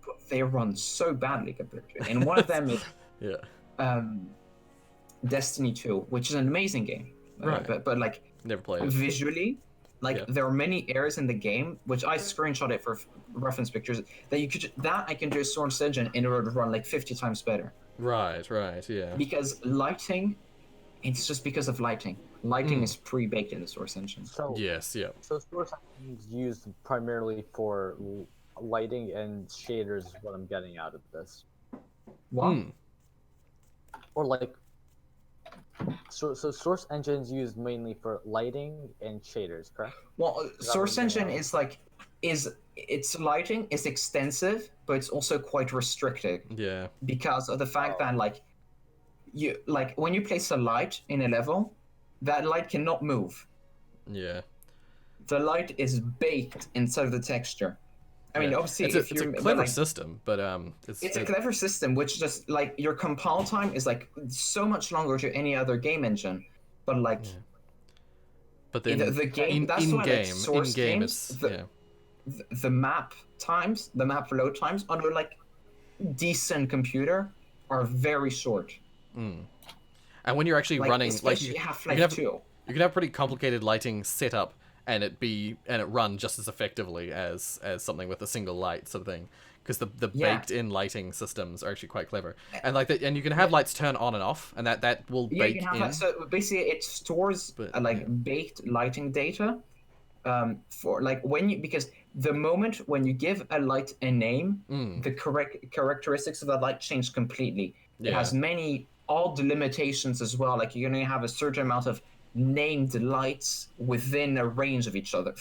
But they run so badly compared to it. And one of them is Destiny 2, which is an amazing game. Right. But like, never played it. Visually, like there are many areas in the game, which I screenshot it for reference pictures, that I can do a Source Engine in order to run like 50 times better. Right, yeah. Because lighting, it's just because of lighting. Lighting is pre-baked in the Source Engine. So, yes, yeah. So Source Engine is used primarily for lighting and shaders is what I'm getting out of this. What? Or like, so Source Engine is used mainly for lighting and shaders, correct? Well, Source Engine is like, its lighting is extensive, but it's also quite restricted. Yeah. Because of the fact that when you place a light in a level, that light cannot move. Yeah. The light is baked inside of the texture. I mean, obviously, it's a clever system, but it's a clever system, which just like your compile time is like so much longer to any other game engine, but like. Yeah. But then the game, that's why like Source games, the map times, the map load times on a like decent computer are very short. And when you're actually running, like you can have pretty complicated lighting setup, and it run just as effectively as something with a single light sort of thing, because the baked-in lighting systems are actually quite clever, and and you can have lights turn on and off, and that will bake in. So basically, it stores baked lighting data, for like because the moment when you give a light a name, the correct characteristics of that light change completely. It has many odd limitations as well. Like you're going to have a certain amount of named lights within a range of each other.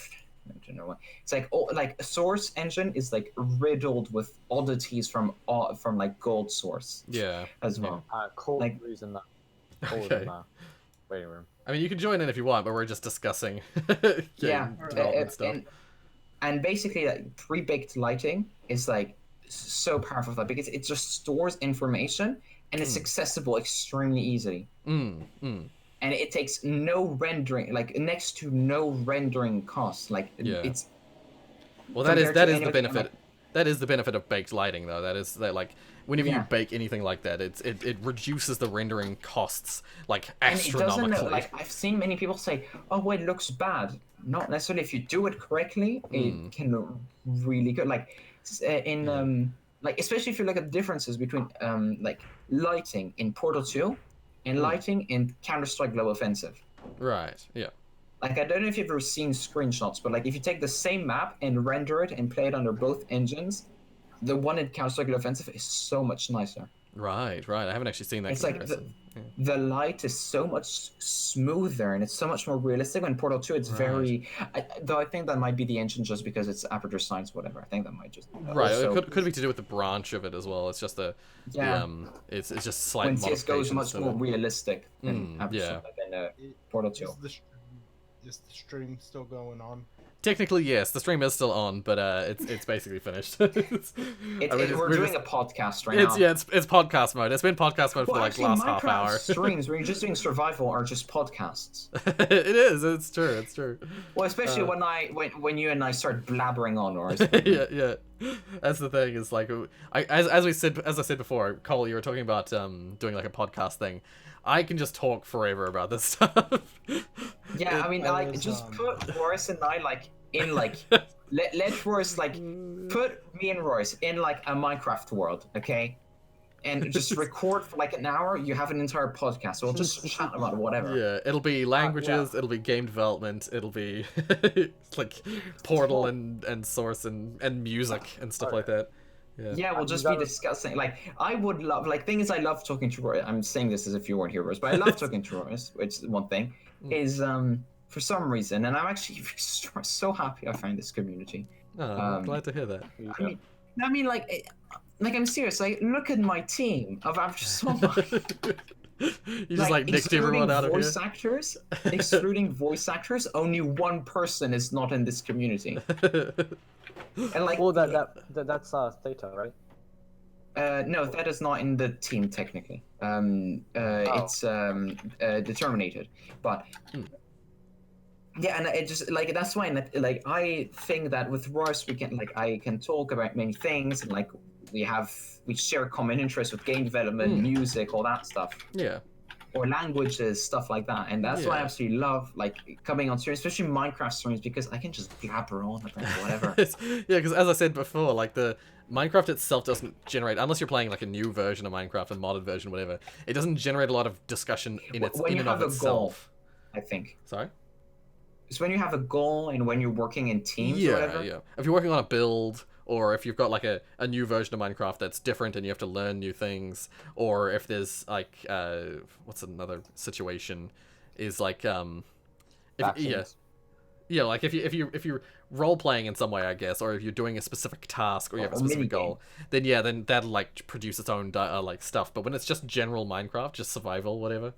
I don't know why. It's like a Source Engine is like riddled with oddities from like Gold Source. Yeah. As well. Cold breeze in the waiting room. I mean, you can join in if you want, but we're just discussing development stuff. And basically, like, pre-baked lighting is like so powerful because it just stores information and it's accessible extremely easily. And it takes no rendering, like next to no rendering cost. Like it's. Well, that is the benefit. That is the benefit of baked lighting, though. That is that like whenever you bake anything like that, it reduces the rendering costs like astronomically. And it doesn't, like I've seen many people say, "Oh, well, it looks bad." Not necessarily. If you do it correctly, it can look really good. Like like especially if you look at the differences between like lighting in Portal 2 and lighting in Counter-Strike Global Offensive. Right. Yeah. Like, I don't know if you've ever seen screenshots, but like if you take the same map and render it and play it under both engines, the one in Counter-Strike Global Offensive is so much nicer. Right. I haven't actually seen that. It's like the light is so much smoother and it's so much more realistic. When Portal 2, it's very. Though I think that might be the engine just because it's aperture science, whatever. I think that might just. Right. It could be to do with the branch of it as well. It's just it's just slight modifications. CS:GO is much more realistic than Portal 2. Is the stream still going on? Technically, yes, the stream is still on, but it's basically finished. We're doing a podcast right now. Yeah, it's podcast mode. It's been podcast mode for like actually, last Minecraft half hour. streams where you're just doing survival are just podcasts. It is. It's true. It's true. Well, especially when you and I start blabbering on, or yeah. That's the thing. Is like, as I said before, Cole, you were talking about doing like a podcast thing. I can just talk forever about this stuff. Yeah, I mean, like, just put Rorius and I like in like let Rorius like put me and Rorius in like a Minecraft world, okay? And just record for like an hour. You have an entire podcast. So we'll just chat about whatever. Yeah, it'll be languages. It'll be game development. It'll be like Portal and Source and music and stuff like that. Yeah, we'll just be discussing. Like, I would love, like, thing is, I love talking to Rorius. I'm saying this as if you weren't here, Rorius, but I love talking to Rorius, which is one thing, is, for some reason, and I'm actually so happy I found this community. Oh, I'm glad to hear that. I mean, like, I'm serious. Like, look at my team. I've just so much. You just, like nicked everyone out of here? Excluding voice actors, only one person is not in this community. And like, well, that's Theta, right? No, that is not in the team technically. It's determinated, but yeah, and it just like that's why. Like, I think that with Rorius we can I can talk about many things, and like we share common interests with game development, music, all that stuff. Yeah. Or languages, stuff like that, and that's why I absolutely love like coming on streams, especially Minecraft streams, because I can just blabber on about whatever. Yeah, because as I said before, like the Minecraft itself doesn't generate, unless you're playing like a new version of Minecraft, a modded version, whatever. It doesn't generate a lot of discussion in and of itself. I think. Sorry. It's when you have a goal and when you're working in teams. Or whatever. Yeah. If you're working on a build, or if you've got like a new version of Minecraft that's different and you have to learn new things, or if there's like what's another situation is like like if you're role playing in some way, I guess, or if you're doing a specific task or you have a specific goal, then that'll like produce its own like stuff. But when it's just general Minecraft, just survival, whatever.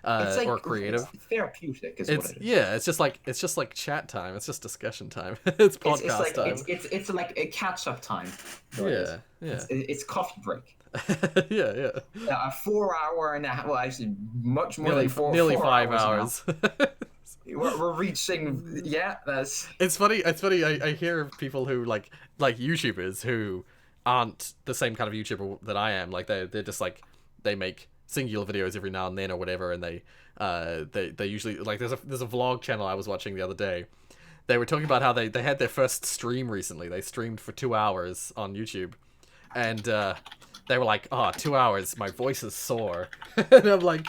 It's like, or creative. It's therapeutic is what it is. Yeah, it's just like chat time. It's just discussion time. It's podcast time. It's like a catch-up time. Yeah. It's coffee break. Yeah. A 4 hour and a half. Well, actually, much more nearly than nearly 4 5 hours. hours. We're reaching. Yeah, that's. It's funny. I hear people who like YouTubers who aren't the same kind of YouTuber that I am. Like they're just like they make singular videos every now and then or whatever, and they usually like there's a vlog channel I was watching the other day. They were talking about how they had their first stream recently. They streamed for 2 hours on YouTube, and they were like, 2 hours, my voice is sore. And I'm like,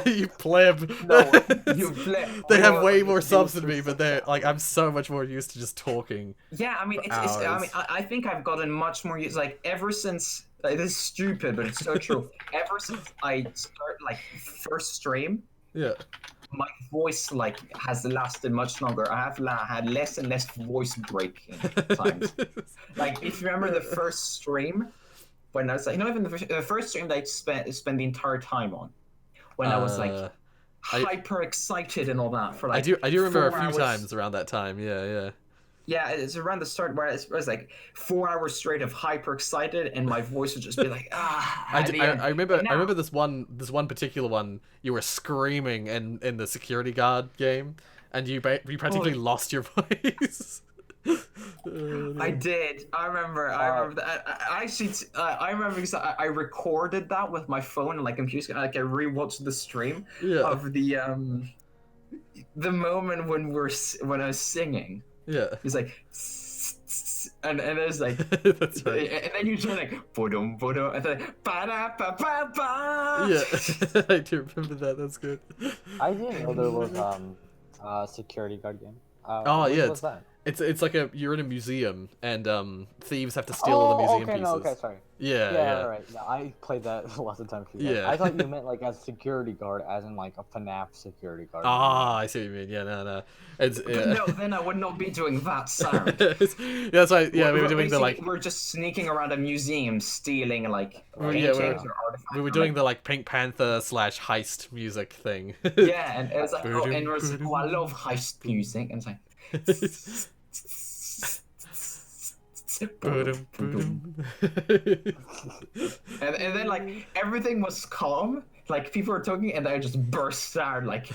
you pleb. No, you pleb. They have way more subs than me, but they're like, I'm so much more used to just talking. Yeah, I mean, I think I've gotten much more used. Like ever since. Like, this is stupid, but it's so true. Ever since I started like first stream, my voice like has lasted much longer. I have had less and less voice break times. Like if you remember the first stream, when I was like, even the first stream that I spent the entire time on, when I was like hyper excited and all that for like. I do remember a few times around that time. Yeah. Yeah, it's around the start where it was like 4 hours straight of hyper excited, and my voice would just be like, I remember this one particular one. You were screaming in the security guard game, and you practically lost your voice. I did. I remember that. I remember because I recorded that with my phone and like computer. Like I rewatched the stream of the moment when I was singing. Yeah. He's like, and it was like, that's right. And then you turn like, bodum, bodum, and then, ba-da-ba-ba-ba. Yeah, I do remember that. That's good. I didn't know there was a security guard game. What was that? It's like you're in a museum and thieves have to steal all the museum pieces. Okay, sorry. Yeah. Right. No, I played that lots of times. Yeah. I thought you meant like as security guard, as in like a FNAF security guard. I see what you mean. Yeah, no. No, then I would not be doing that sound. That's why. Yeah, we were doing the like. We're just sneaking around a museum, stealing like. We were doing the like Pink Panther / heist music thing. Yeah, and it was like, I love heist music, and it's like. And then like everything was calm, like people were talking, and I just burst out like.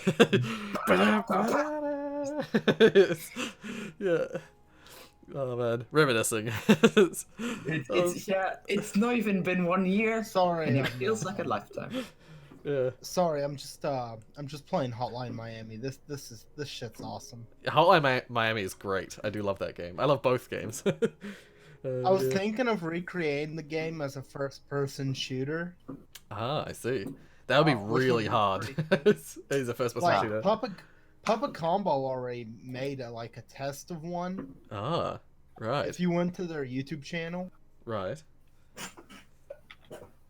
Yeah. Oh man, reminiscing. It's not even been 1 year. Sorry, and it feels like a lifetime. Yeah. Sorry, I'm just playing Hotline Miami. This shit's awesome. Hotline Miami is great. I do love that game. I love both games. I was thinking of recreating the game as a first-person shooter. Ah, I see. That would be really hard. It's a first-person shooter. Papa Combo already made a test of one. Ah, right. If you went to their YouTube channel. Right.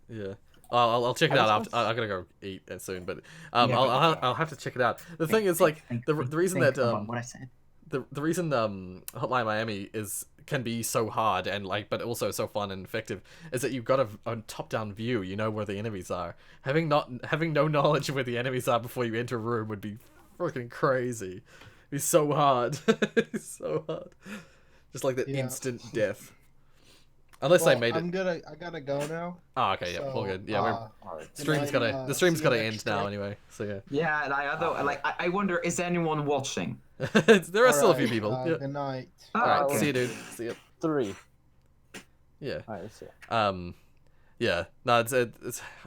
Yeah. I'll check it out after. I'm gonna go eat soon, but I'll have to check it out. The thing is, like, the reason that what I said. The reason Hotline Miami can be so hard and but also so fun and effective is that you've got a top-down view. You know where the enemies are. Having no knowledge of where the enemies are before you enter a room would be freaking crazy. It'd be so hard. It's so hard. Just like that instant death. Unless they made it. I gotta go now. Oh, okay, yeah, So, all good. Yeah, the stream's gotta end now anyway. So yeah. Yeah, and I wonder, is anyone watching? There are still a few people. Yeah. Good night. Alright, okay. see you, dude. See you. 3. Yeah. Alright, see ya. Yeah. No, it's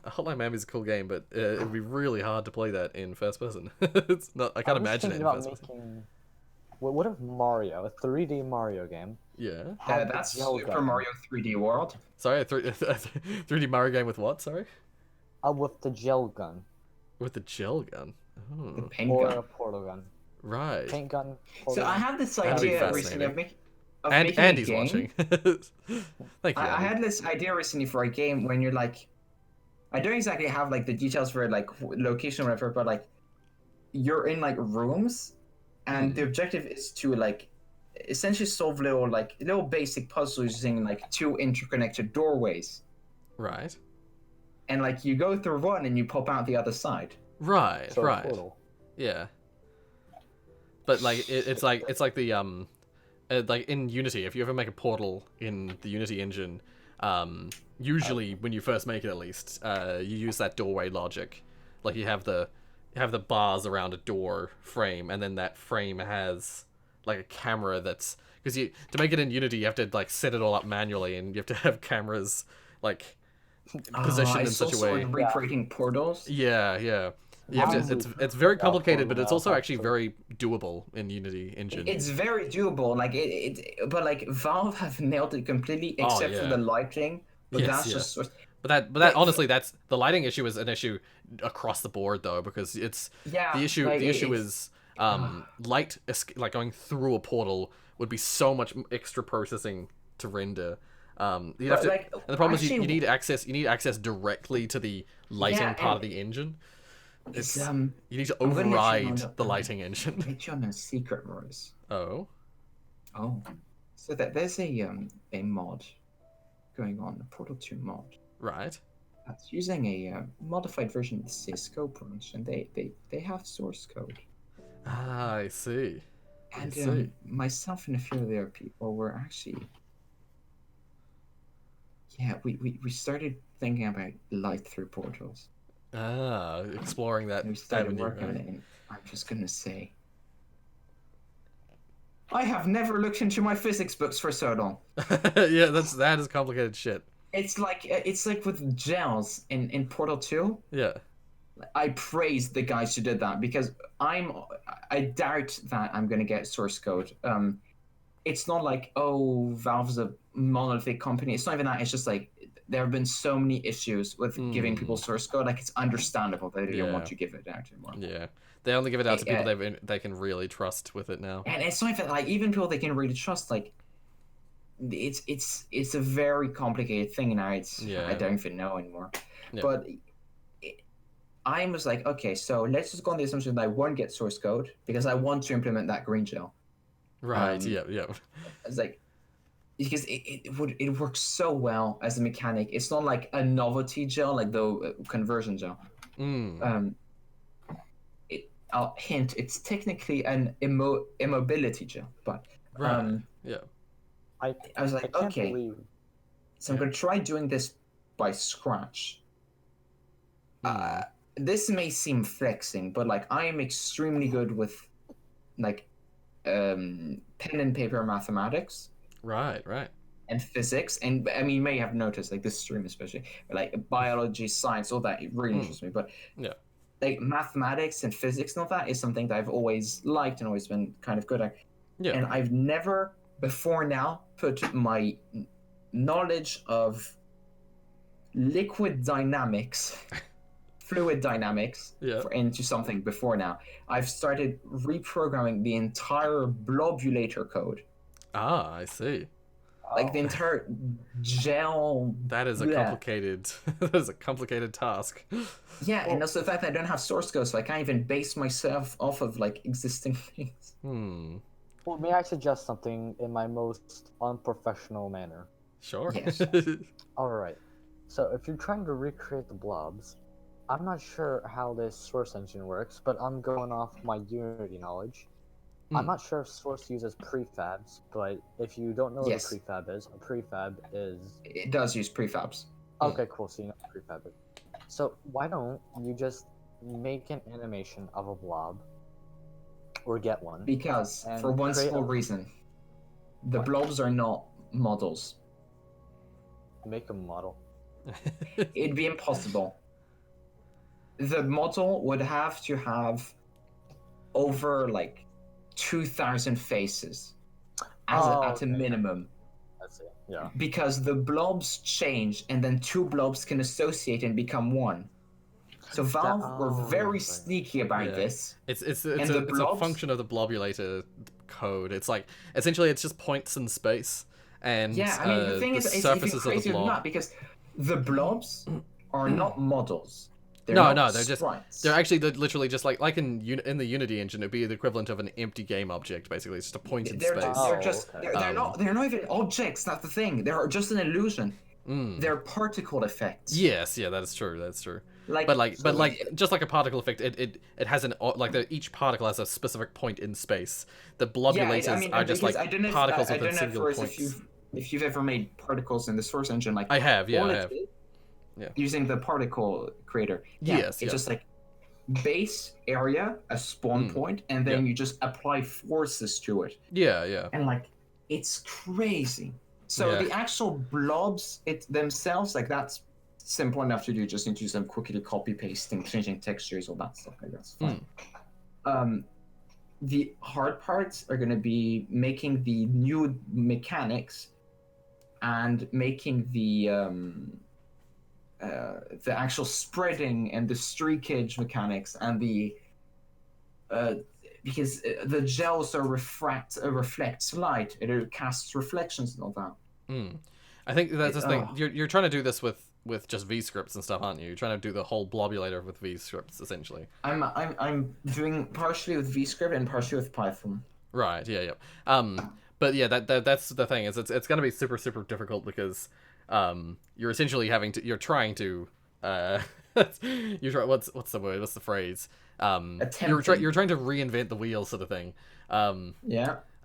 Hotline Miami is a cool game, but it would be really hard to play that in first person. It's not. I can't imagine it in first person. What if Mario, a 3D Mario game? Yeah. That's Super Mario 3D World. Sorry, a 3D Mario game with what? Sorry. With the gel gun. With the gel gun. Oh. The paint or gun. a portal gun. Right. Paint gun. So I had this idea recently of making Andy's a game. watching. Thank you. I had this idea recently for a game when you're like, I don't exactly have like the details for like location or whatever, but like you're in like rooms, and the objective is to like essentially solve little basic puzzles using like 2 interconnected doorways. Right. And like you go through one and you pop out the other side. Right. So right. portal. Yeah. But like it's like the like in Unity, if you ever make a portal in the Unity engine, usually when you first make it, at least, you use that doorway logic. Like you have the bars around a door frame, and then that frame has like a camera that's because to make it in Unity you have to like set it all up manually, and you have to have cameras like positioned in such a way. Recreating portals. Yeah. You have to, it's very complicated, but it's also actually very doable in Unity engine. It's very doable, like but like Valve have nailed it completely, except for the lighting. But that's just. But that honestly, that's the lighting issue is an issue across the board though, because it's the issue. Like, the issue is light, like going through a portal would be so much extra processing to render. You'd have to, and the problem is you need access. You need access directly to the lighting part of the engine. It's you need to override the lighting engine. I'll let you on a secret, Rorius. Oh. So there's a mod going on, a Portal 2 mod. Right. That's using a modified version of the CS:GO branch, and they have source code. Ah, I see. And myself and a few other people were actually. Yeah, we started thinking about light through portals. Ah, exploring that. And we started working on it, and I'm just gonna say, I have never looked into my physics books for so long. Yeah, that is complicated shit. It's like with gels in Portal 2. Yeah. I praise the guys who did that because I doubt that I'm gonna get source code. It's not like Valve's a monolithic company. It's not even that. It's just like there have been so many issues with giving people source code. Like it's understandable that they don't want to give it out anymore. Yeah, they only give it out to people they can really trust with it now. And it's not even like even people they can really trust. Like it's a very complicated thing now. I don't even know anymore. Yeah. But I was like, okay, so let's just go on the assumption that I won't get source code because I want to implement that green gel. Right. Yeah. It's like because it works so well as a mechanic. It's not like a novelty gel, like the conversion gel. I'll hint. It's technically an immobility gel, but Right. Yeah. I was I like, can't okay, believe. so I'm gonna try doing this by scratch. This may seem flexing, but like I am extremely good with like pen and paper mathematics. Right. And physics, and I mean, you may have noticed, like this stream especially, like biology, science, all that, it really interests me. But yeah, like mathematics and physics and all that is something that I've always liked and always been kind of good at. Yeah. And I've never before now put my knowledge of liquid dynamics, fluid dynamics into something before now. I've started reprogramming the entire blobulator code. Ah, I see. Like the entire gel. That is a complicated. That is a complicated task. Yeah, and also the fact that I don't have source code, so I can't even base myself off of like existing things. Well, may I suggest something in my most unprofessional manner? Sure. Yes. All right. So if you're trying to recreate the blobs, I'm not sure how this source engine works, but I'm going off my Unity knowledge. I'm not sure if Source uses prefabs, but if you don't know what a prefab is, a prefab is... It does use prefabs. Okay, cool, so you know what a prefab is. So why don't you just make an animation of a blob, or get one. Because, for one simple reason, the blobs are not models. Make a model. It'd be impossible. The model would have to have over, like, 2,000 faces at a minimum. That's it. Yeah. Because the blobs change, and then two blobs can associate and become one. So Valve were very sneaky about this. It's a function of the blobulator code. It's like essentially it's just points in space, and yeah, I mean the thing is, surfaces if you're crazy of the blob. Or not, because the blobs are not models. No, they're just they're actually literally just like in the Unity engine, it'd be the equivalent of an empty game object. Basically, it's just a point in space. They're not even objects. That's the thing. They're just an illusion. They're particle effects. Yes, yeah, that is true. That's true. Just like a particle effect, it has each particle has a specific point in space. The blobulators are just like particles within single points. If you've ever made particles in the Source engine, like I have, yeah, I have. Yeah. Using the particle creator. Yes, it's just like base area, a spawn point, and then you just apply forces to it. Yeah. And like it's crazy. So the actual blobs themselves, like that's simple enough to do. Just need to do some quickly copy pasting, changing textures, all that stuff. Like that's fine. The hard parts are gonna be making the new mechanics and making the actual spreading and the streakage mechanics and the because the gel also reflects light, it casts reflections and all that. I think that's the thing. You're trying to do this with just V scripts and stuff, aren't you? You're trying to do the whole blobulator with V scripts essentially. I'm doing partially with V script and partially with Python. Right. Yeah. But yeah, that's the thing is it's going to be super difficult because you're essentially you're trying to what's the word? What's the phrase? You're trying to reinvent the wheel, sort of thing.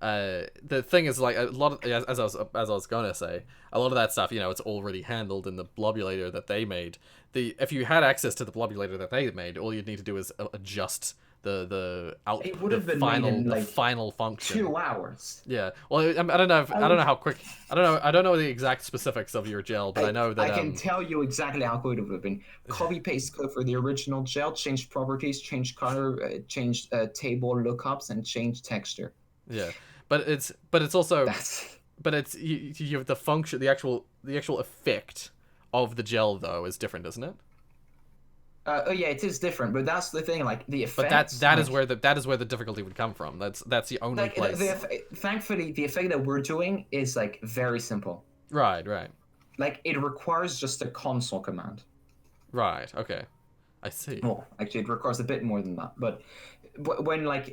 The thing is, like, a lot of, as I was gonna say, a lot of that stuff, it's already handled in the blobulator that they made. If you had access to the blobulator that they made, all you'd need to do is adjust the final function. 2 hours. Yeah. Well, I don't know how quick. I don't know the exact specifics of your gel, but I know that I can tell you exactly how quick it would have been. Copy paste code for the original gel, change properties, change color, change table lookups, and change texture. Yeah, but it's also you have the function, the actual effect of the gel though is different, isn't it? Yeah, it is different, but that's the thing. Like the effect. But that is where the difficulty would come from. That's the only place. Thankfully, the effect that we're doing is like very simple. Right. Like it requires just a console command. Right. Okay. I see. Well, actually, it requires a bit more than that. But when like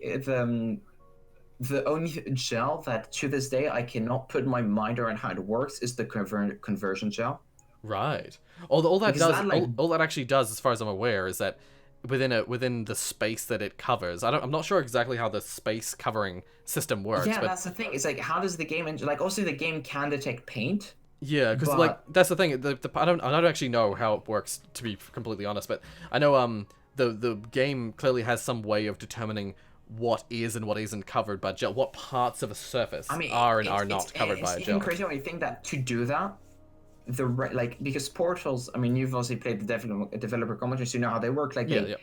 the only gel that to this day I cannot put my mind around how it works is the conversion gel. Right. All that actually does, as far as I'm aware, is that within the space that it covers. I'm not sure exactly how the space covering system works. Yeah, but that's the thing. It's like, how does the game like? Also, the game can detect paint. yeah, because like that's the thing. I don't actually know how it works, to be completely honest. But I know the game clearly has some way of determining what is and what isn't covered by gel, what parts of a surface are and are not covered by a gel. It's crazy when you think that to do that, because portals. I mean, you've obviously played the developer commentary, so you know how they work. Like they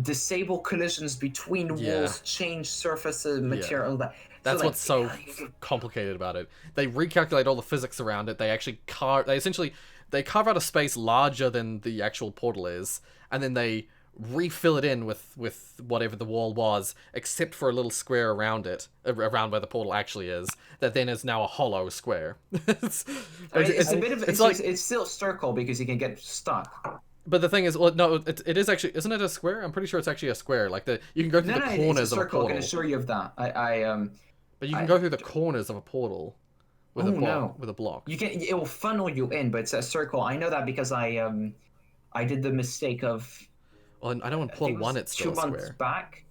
disable collisions between walls, change surfaces, material. That's what's so complicated about it. They recalculate all the physics around it. They actually carve out a space larger than the actual portal is, and then they refill it in with whatever the wall was, except for a little square around it, around where the portal actually is, that then is now a hollow square. It's still a circle because you can get stuck. But the thing is, well, no, it is actually, isn't it a square? I'm pretty sure it's actually a square. Like you can go through the corners of a portal. I can assure you of that. But you can go through the corners of a portal with a block. It will funnel you in, but it's a circle. I know that because I did the mistake of. Well, I know in Portal 1 it's still a square. 2 months back,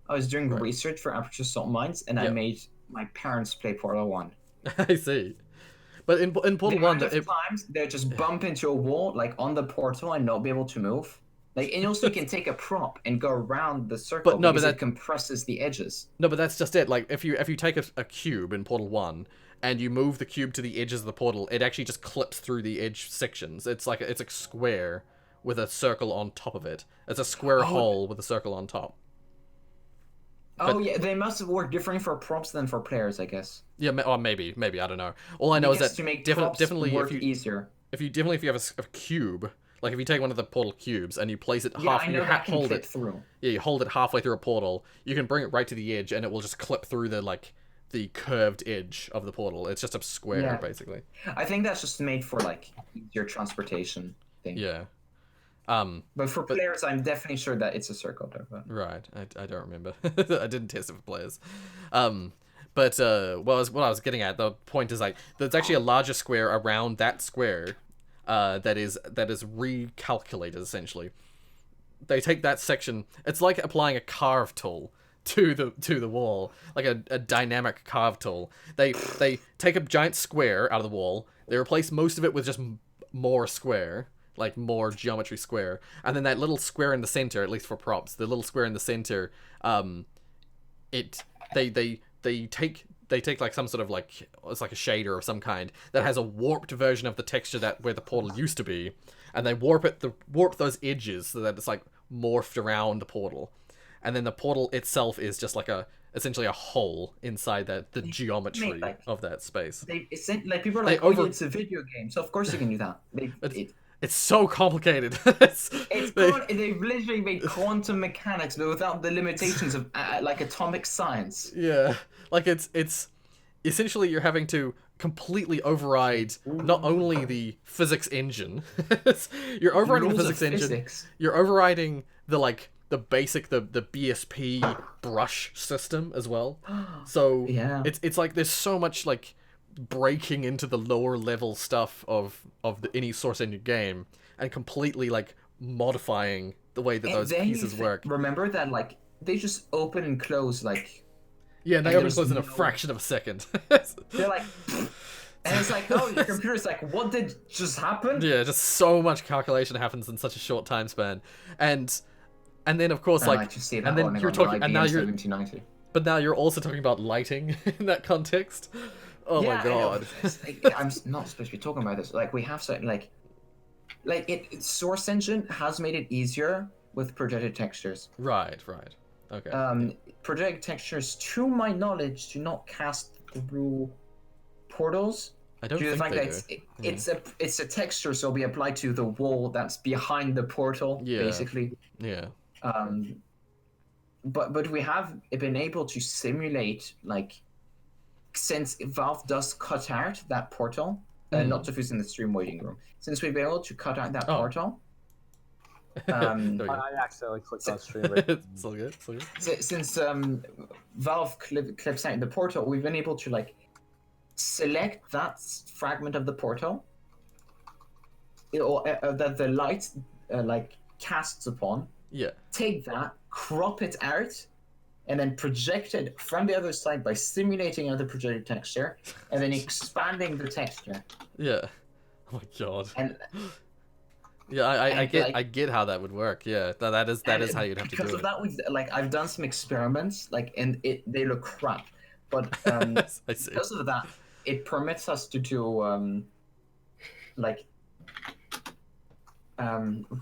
I was doing research for Aperture Salt Mines, and I made my parents play Portal 1. I see. But in Portal 1... times they'll just bump into a wall, like, on the portal and not be able to move. Like, and also you can take a prop and go around the circle because it compresses the edges. No, but that's just it. Like, if you take a cube in Portal 1, and you move the cube to the edges of the portal, it actually just clips through the edge sections. It's like it's a square with a circle on top of it. It's a square hole with a circle on top. Yeah, they must have worked differently for props than for players, I guess. Yeah, or maybe, I don't know. All I know is that to make definitely work easier. If you have a cube, like if you take one of the portal cubes and you place it you hold it halfway through a portal, you can bring it right to the edge and it will just clip through the curved edge of the portal. It's just a square, basically. I think that's just made for like easier transportation thing. Yeah. But for players, I'm definitely sure that it's a circle. Right, I don't remember. I didn't test it for players. But what I was getting at, the point is like there's actually a larger square around that square, that is recalculated essentially. They take that section. It's like applying a carve tool to the wall, like a dynamic carve tool. They take a giant square out of the wall. They replace most of it with just more square. Like more geometry square, and then that little square in the center, at least for props, the little square in the center, they take like some sort of like, it's like a shader of some kind that has a warped version of the texture that where the portal used to be, and they warp those edges so that it's like morphed around the portal, and then the portal itself is just like essentially a hole inside the geometry of that space. People are like, it's a video game, so of course you can do that. It's so complicated. They've literally made quantum mechanics, but without the limitations of like atomic science. Yeah, like it's essentially you're having to completely override not only the physics engine, you're overriding the physics engine. You're overriding the basic the BSP brush system as well. So it's like there's so much like breaking into the lower level stuff of any Source Engine game and completely like modifying the way that those pieces work. Remember that like they just open and close like they open and close in a fraction of a second. They're like and it's like, oh, your computer's like, what did just happen? Yeah, just so much calculation happens in such a short time span. And then of course and then you're talking and now you're 1790. But now you're also talking about lighting in that context. Oh my god! I'm not supposed to be talking about this. Like we have certain Source Engine has made it easier with projected textures. Right. Okay. Projected textures, to my knowledge, do not cast through portals. I don't think they do. It's a texture, so it'll be applied to the wall that's behind the portal, basically. Yeah. But we have been able to simulate since Valve does cut out that portal, not to use in the stream waiting room. Since we've been able to cut out that portal, I accidentally clicked on stream. It's all good. Since Valve clips out the portal, we've been able to select that fragment of the portal, that the light casts upon, Yeah. take that, crop it out, and then project it from the other side by simulating another projected texture, and then expanding the texture. Yeah. Oh my god. And yeah, I and, get like- I get how that would work. Yeah, that is how you'd have to do because of it. that, I've done some experiments, and they look crap, but I see. because of that, it permits us to do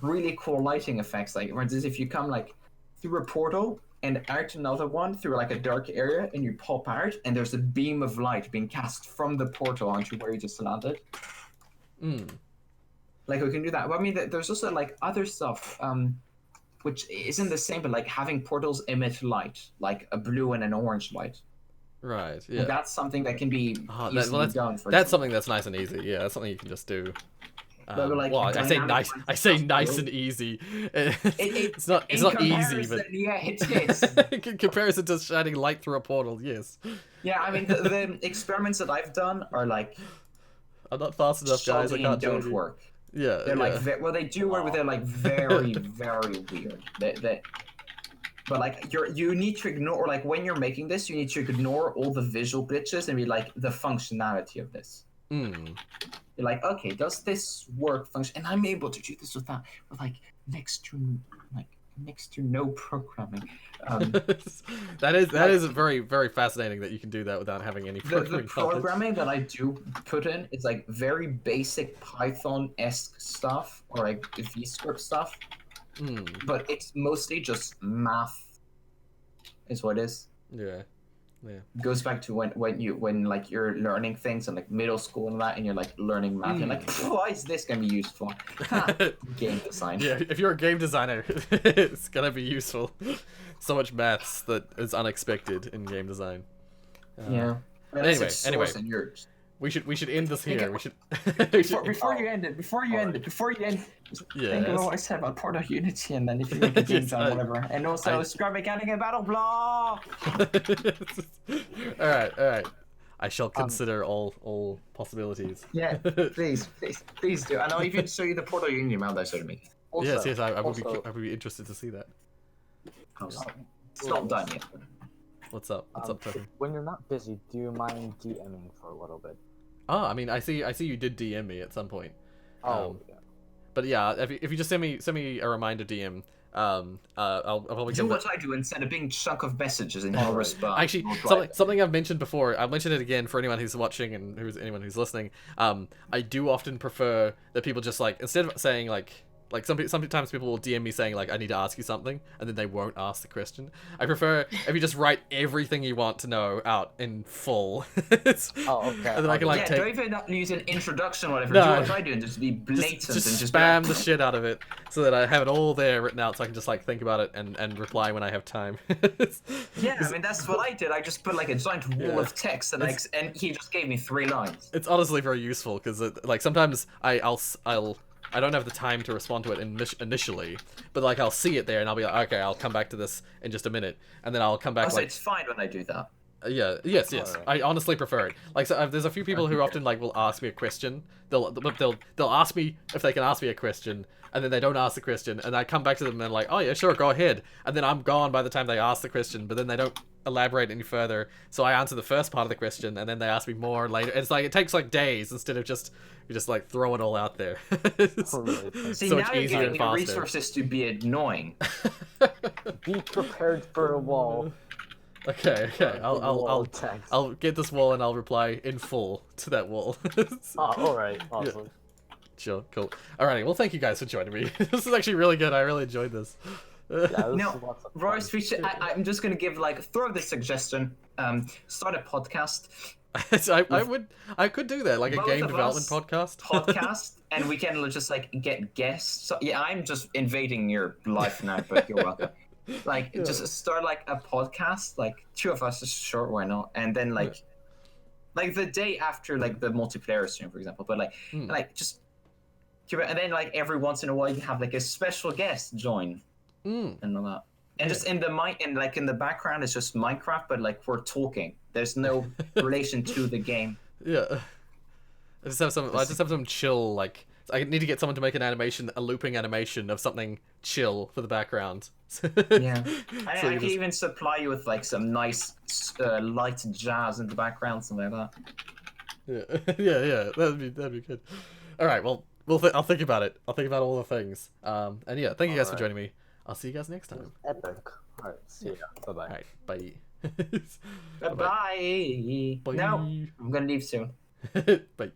really cool lighting effects. Like, for instance, if you come like through a portal and out another one through like a dark area, and you pop out, and there's a beam of light being cast from the portal onto where you just landed. Like, we can do that. Well, I mean, there's also like other stuff, which isn't the same, but like having portals emit light, like a blue and an orange light. Right. Yeah. And that's something that can be easily done. That's something that's nice and easy. Yeah, that's something you can just do. But, like, well, I say nice. I say nice and easy. It's not easy, but yeah, it is. in comparison to shining light through a portal, yes. Yeah, I mean, the experiments that I've done are like, I'm not fast enough, guys. I can't don't join you. work. Yeah, They're like, well, they do work, but they're like very, very weird. But like, you need to ignore, like, when you're making this, you need to ignore all the visual glitches and be like, the functionality of this. You're like, okay, does this work function? And I'm able to do this with like next to no programming. That is very, very fascinating that you can do that without having any the programming knowledge. that I do put in is like very basic Python-esque stuff or like VScript stuff, but it's mostly just math. Is what it is. Yeah. Goes back to when like you're learning things in like middle school and that, and you're like learning math. You're like, why is this gonna be useful? Game design. Yeah, if you're a game designer, it's gonna be useful. So much maths that is unexpected in game design. Yeah. Anyway, we should end this here. Before you end it, yeah, think about what I said about Portal Unity, and then if you make a game design, whatever, and also scrub mechanic and battle blah. all right. I shall consider all possibilities. Yeah, please do. And I'll even show you the Portal Unity map that I showed me. Also, yes, I would be interested to see that. It's not done yet. What's up? What's up, Tucker? When you're not busy, do you mind DMing for a little bit? Oh, I mean, I see you did DM me at some point. Yeah. But yeah, if you just send me a reminder DM, I'll probably do what I do and send a big chunk of messages and you'll respond. Actually, something I've mentioned before. I'll mention it again for anyone who's watching and anyone who's listening. I do often prefer that people just like, instead of saying like sometimes people will DM me saying like, I need to ask you something, and then they won't ask the question. I prefer if you just write everything you want to know out in full. Okay. And then I can like don't even use an introduction or whatever. No. Do what I do and just be blatant just and just spam the shit out of it so that I have it all there written out so I can just like think about it and reply when I have time. Yeah, I mean that's what I did. I just put like a giant wall of text and he just gave me 3 lines. It's honestly very useful because like sometimes I don't have the time to respond to it initially, but like I'll see it there and I'll be like, okay, I'll come back to this in just a minute, and then I'll come back. Also, it's fine when I do that. Yes. I honestly prefer it. Like, so there's a few people who often like will ask me a question. They'll ask me if they can ask me a question, and then they don't ask the question, and I come back to them and they're like, oh yeah, sure, go ahead, and then I'm gone by the time they ask the question, but then they don't elaborate any further, so I answer the first part of the question, and then they ask me more later. It's like it takes like days instead of just like throw it all out there. See, so now much you're easier giving and me faster. resources to be annoying. Be prepared for a wall. Okay. I'll get this wall and I'll reply in full to that wall. Alright, awesome. Yeah. Sure, cool. Alrighty, well thank you guys for joining me. This is actually really good. I really enjoyed this. Now, Rorius, I'm just gonna give throw the suggestion. Start a podcast. I could do that, like Both a game of development us podcast. And we can just get guests. So yeah, I'm just invading your life now, but you're welcome. Just start a podcast, 2 of us, just short, why not? And then like the day after the multiplayer stream, for example. But just give it, and then every once in a while you have a special guest join and all that. And just in the in the background it's just Minecraft, but we're talking. There's no relation to the game. Yeah. I just have some chill I need to get someone to make an animation, a looping animation of something chill for the background. Yeah, I So you can even supply you with like some nice light jazz in the background, something like Yeah, that. yeah, that'd be good. All right, well, I'll think about it. I'll think about all the things. And yeah, thank you guys for joining me. I'll see you guys next time. Epic. All right, see ya. Bye bye. All right, bye. Bye. Bye. No, I'm gonna leave soon. Bye.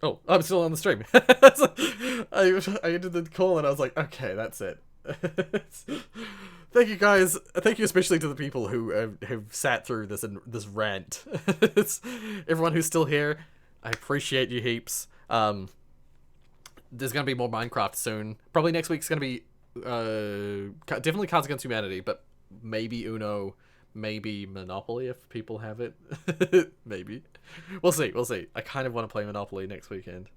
Oh, I'm still on the stream. I ended the call and I was like, okay, that's it. Thank you guys. Thank you especially to the people who have sat through this rant. Everyone who's still here, I appreciate you heaps. There's gonna be more Minecraft soon. Probably next week's gonna be definitely Cards Against Humanity, but maybe Uno, maybe Monopoly if people have it. Maybe. We'll see. I kind of want to play Monopoly next weekend.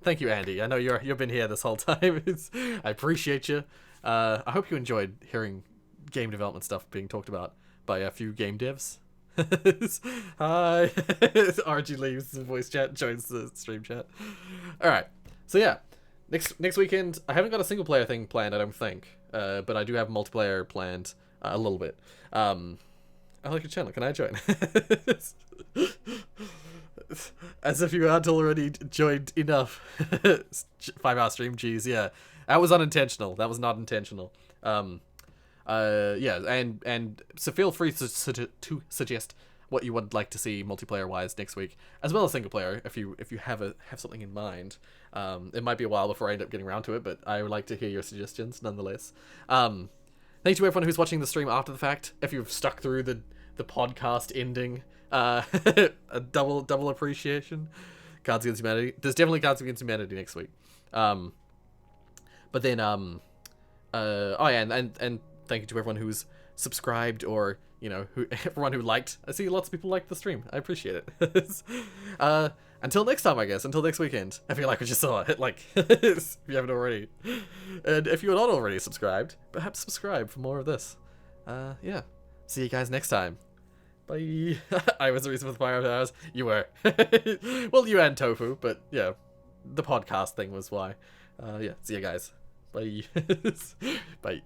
Thank you, Andy. I know you've been here this whole time. I appreciate you. I hope you enjoyed hearing game development stuff being talked about by a few game devs. Hi. RG leaves the voice chat, joins the stream chat. Alright. So yeah. Next weekend, I haven't got a single player thing planned, I don't think. But I do have multiplayer planned a little bit. I like your channel. Can I join? As if you hadn't already joined enough. 5-hour stream, geez, yeah. That was unintentional. That was not intentional. Yeah, and so feel free to suggest what you would like to see multiplayer-wise next week, as well as single player, if you have something in mind. It might be a while before I end up getting around to it, but I would like to hear your suggestions nonetheless. Thank you to everyone who's watching the stream after the fact. If you've stuck through the podcast ending, a double appreciation. Cards Against Humanity. There's definitely Cards Against Humanity next week. But then oh yeah, and thank you to everyone who's subscribed or everyone who liked. I see lots of people liked the stream. I appreciate it. Until next time, I guess. Until next weekend. If you like what you saw, hit like if you haven't already. And if you're not already subscribed, perhaps subscribe for more of this. Yeah. See you guys next time. Bye. I was the reason for the fire hours. You were. Well, you and Tofu, but yeah, the podcast thing was why. Yeah. See you guys. Bye. Bye.